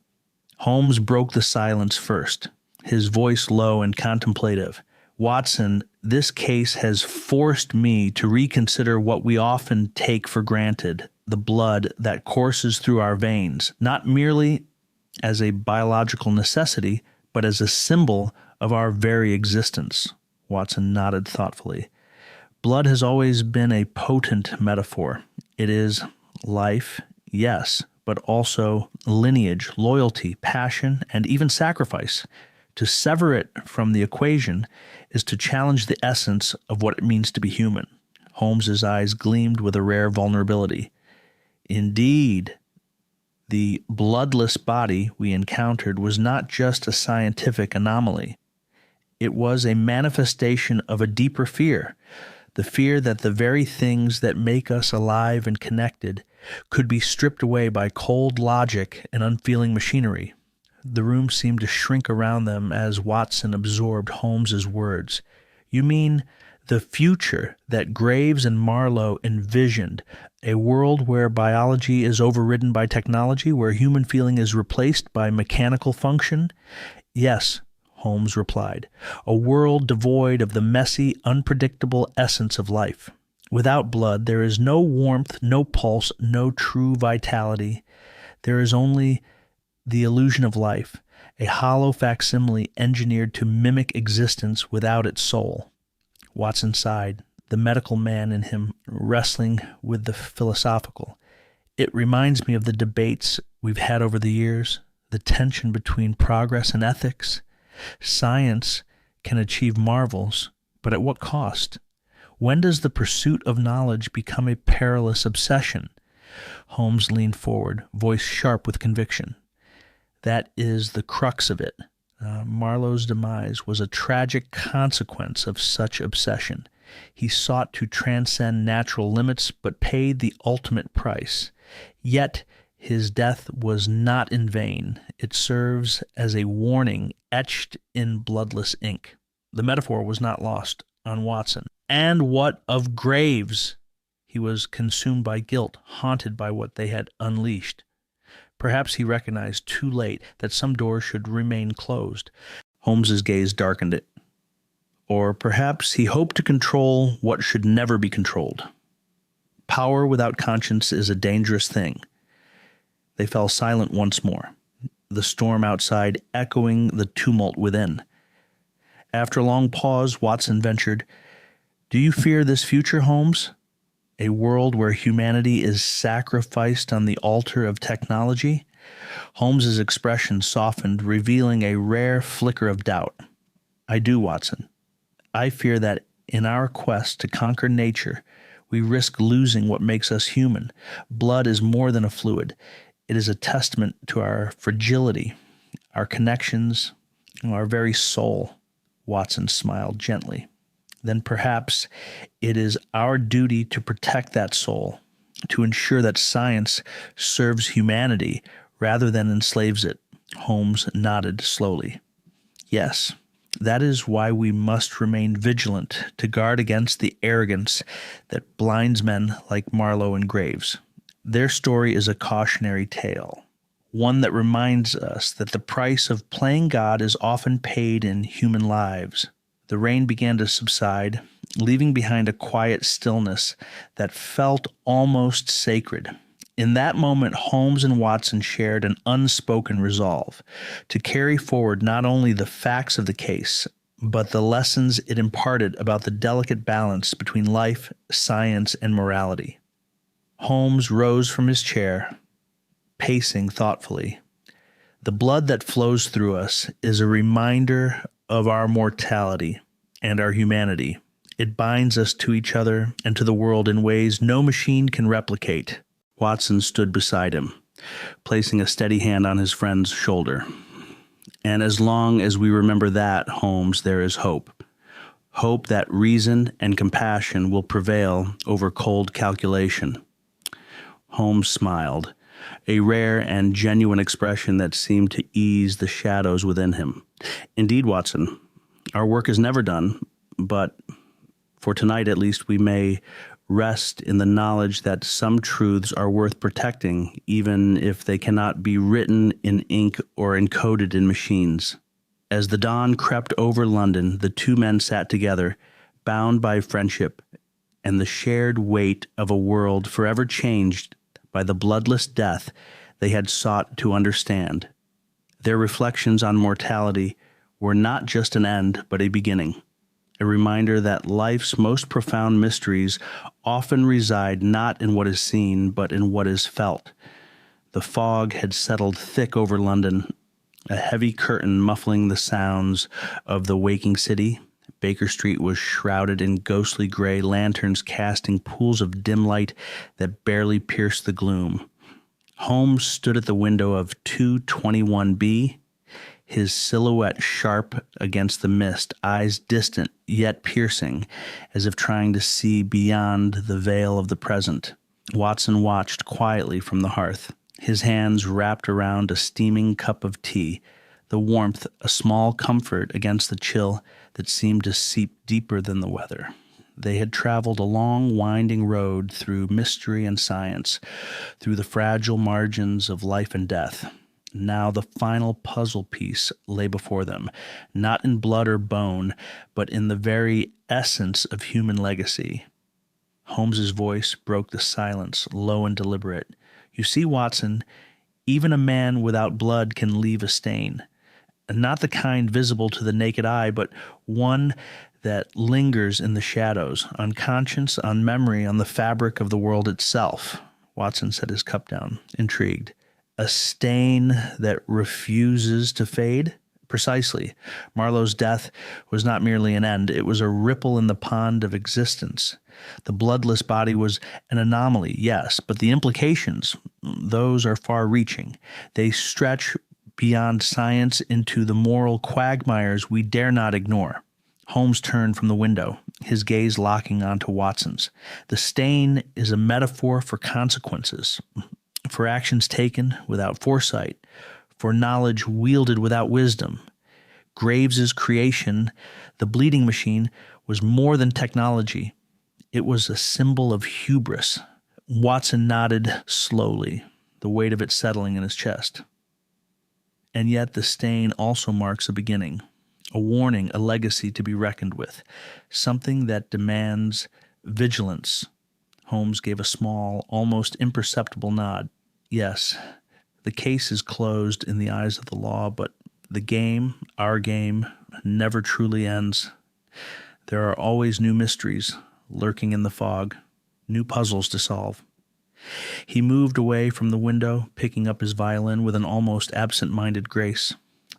Holmes broke the silence first, his voice low and contemplative. "Watson, this case has forced me to reconsider what we often take for granted, the blood that courses through our veins, not merely as a biological necessity, but as a symbol of our very existence." Watson nodded thoughtfully. "Blood has always been a potent metaphor. It is life, yes, but also lineage, loyalty, passion, and even sacrifice. To sever it from the equation is to challenge the essence of what it means to be human." Holmes's eyes gleamed with a rare vulnerability. "Indeed, the bloodless body we encountered was not just a scientific anomaly. It was a manifestation of a deeper fear, The fear that the very things that make us alive and connected could be stripped away by cold logic and unfeeling machinery. The room seemed to shrink around them as Watson absorbed Holmes's words. "You mean the future that Graves and Marlowe envisioned, a world where biology is overridden by technology, where human feeling is replaced by mechanical function?" "Yes," Holmes replied, "a world devoid of the messy, unpredictable essence of life. Without blood, there is no warmth, no pulse, no true vitality. There is only the illusion of life, a hollow facsimile engineered to mimic existence without its soul." Watson sighed, the medical man in him wrestling with the philosophical. "It reminds me of the debates we've had over the years, the tension between progress and ethics. Science can achieve marvels, but at what cost? When does the pursuit of knowledge become a perilous obsession?" Holmes leaned forward, voice sharp with conviction. "That is the crux of it. Marlowe's demise was a tragic consequence of such obsession. He sought to transcend natural limits, but paid the ultimate price. Yet his death was not in vain. It serves as a warning etched in bloodless ink." The metaphor was not lost on Watson. And what of Graves? He was consumed by guilt, haunted by what they had unleashed. Perhaps he recognized too late that some doors should remain closed. Holmes's gaze darkened it. Or perhaps he hoped to control what should never be controlled. Power without conscience is a dangerous thing. They fell silent once more, the storm outside echoing the tumult within. After a long pause, Watson ventured, "Do you fear this future, Holmes? A world where humanity is sacrificed on the altar of technology?" Holmes's expression softened, revealing a rare flicker of doubt. "I do, Watson. I fear that in our quest to conquer nature, we risk losing what makes us human. Blood is more than a fluid. It is a testament to our fragility, our connections, our very soul." Watson smiled gently. "Then perhaps it is our duty to protect that soul, to ensure that science serves humanity rather than enslaves it." Holmes nodded slowly. "Yes, that is why we must remain vigilant to guard against the arrogance that blinds men like Marlowe and Graves. Their story is a cautionary tale, one that reminds us that the price of playing God is often paid in human lives." The rain began to subside, leaving behind a quiet stillness that felt almost sacred. In that moment, Holmes and Watson shared an unspoken resolve to carry forward not only the facts of the case, but the lessons it imparted about the delicate balance between life, science, and morality. Holmes rose from his chair, pacing thoughtfully. "The blood that flows through us is a reminder of our mortality and our humanity. It binds us to each other and to the world in ways no machine can replicate." Watson stood beside him, placing a steady hand on his friend's shoulder. "And as long as we remember that, Holmes, there is hope. Hope that reason and compassion will prevail over cold calculation." Holmes smiled, a rare and genuine expression that seemed to ease the shadows within him. "Indeed, Watson, our work is never done, but for tonight at least we may rest in the knowledge that some truths are worth protecting, even if they cannot be written in ink or encoded in machines." As the dawn crept over London, the two men sat together, bound by friendship and the shared weight of a world forever changed by the bloodless death they had sought to understand. Their reflections on mortality were not just an end, but a beginning, a reminder that life's most profound mysteries often reside not in what is seen, but in what is felt. The fog had settled thick over London, a heavy curtain muffling the sounds of the waking city. Baker Street was shrouded in ghostly gray, lanterns casting pools of dim light that barely pierced the gloom. Holmes stood at the window of 221B, his silhouette sharp against the mist, eyes distant yet piercing, as if trying to see beyond the veil of the present. Watson watched quietly from the hearth, his hands wrapped around a steaming cup of tea, the warmth a small comfort against the chill that seemed to seep deeper than the weather. They had traveled a long, winding road through mystery and science, through the fragile margins of life and death. Now the final puzzle piece lay before them, not in blood or bone, but in the very essence of human legacy. Holmes's voice broke the silence, low and deliberate. "You see, Watson, even a man without blood can leave a stain. Not the kind visible to the naked eye, but one that lingers in the shadows, on conscience, on memory, on the fabric of the world itself." Watson set his cup down, intrigued. "A stain that refuses to fade?" Precisely. Marlowe's death was not merely an end. It was a ripple in the pond of existence. The bloodless body was an anomaly, yes, but the implications, those are far-reaching. They stretch beyond science into the moral quagmires we dare not ignore. Holmes turned from the window, his gaze locking onto Watson's. The stain is a metaphor for consequences, for actions taken without foresight, for knowledge wielded without wisdom. Graves's creation, the bleeding machine, was more than technology. It was a symbol of hubris. Watson nodded slowly, the weight of it settling in his chest. And yet the stain also marks a beginning, a warning, a legacy to be reckoned with, something that demands vigilance. Holmes gave a small, almost imperceptible nod. Yes, the case is closed in the eyes of the law, but the game, our game, never truly ends. There are always new mysteries lurking in the fog, new puzzles to solve. He moved away from the window, picking up his violin with an almost absent-minded grace.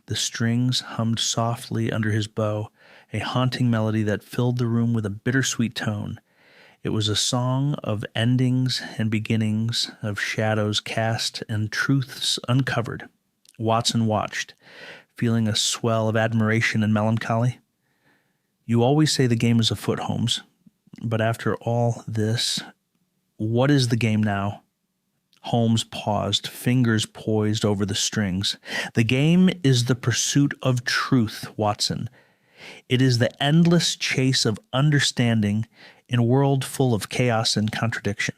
The strings hummed softly under his bow, a haunting melody that filled the room with a bittersweet tone. It was a song of endings and beginnings, of shadows cast and truths uncovered. Watson watched, feeling a swell of admiration and melancholy. "You always say the game is afoot, Holmes, but after all this, what is the game now?" Holmes paused, fingers poised over the strings. "The game is the pursuit of truth, Watson. It is the endless chase of understanding in a world full of chaos and contradiction.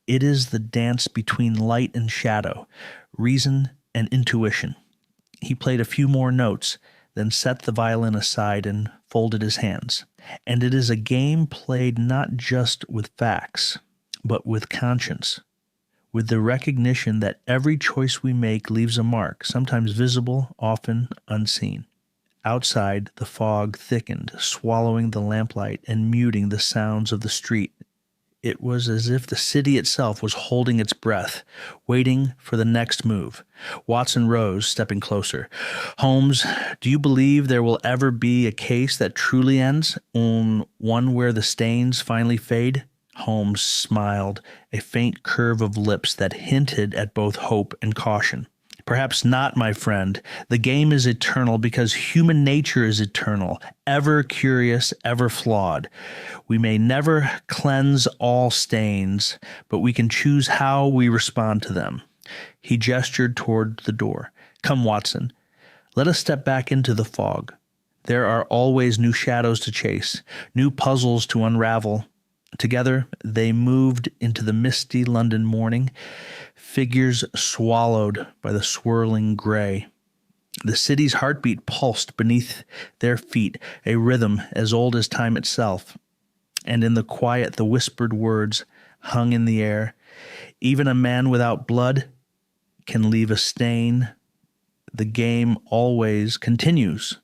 It is the dance between light and shadow, reason and intuition." He played a few more notes, then set the violin aside and folded his hands. "And it is a game played not just with facts, but with conscience, with the recognition that every choice we make leaves a mark, sometimes visible, often unseen." Outside, the fog thickened, swallowing the lamplight and muting the sounds of the street. It was as if the city itself was holding its breath, waiting for the next move. Watson rose, stepping closer. "Holmes, do you believe there will ever be a case that truly ends, one where the stains finally fade?" Holmes smiled, a faint curve of lips that hinted at both hope and caution. "Perhaps not, my friend. The game is eternal because human nature is eternal, ever curious, ever flawed. We may never cleanse all stains, but we can choose how we respond to them." He gestured toward the door. "Come, Watson, let us step back into the fog. There are always new shadows to chase, new puzzles to unravel." Together they moved into the misty London morning, figures swallowed by the swirling gray. The city's heartbeat pulsed beneath their feet, a rhythm as old as time itself. And in the quiet, the whispered words hung in the air. "Even a man without blood can leave a stain. The game always continues."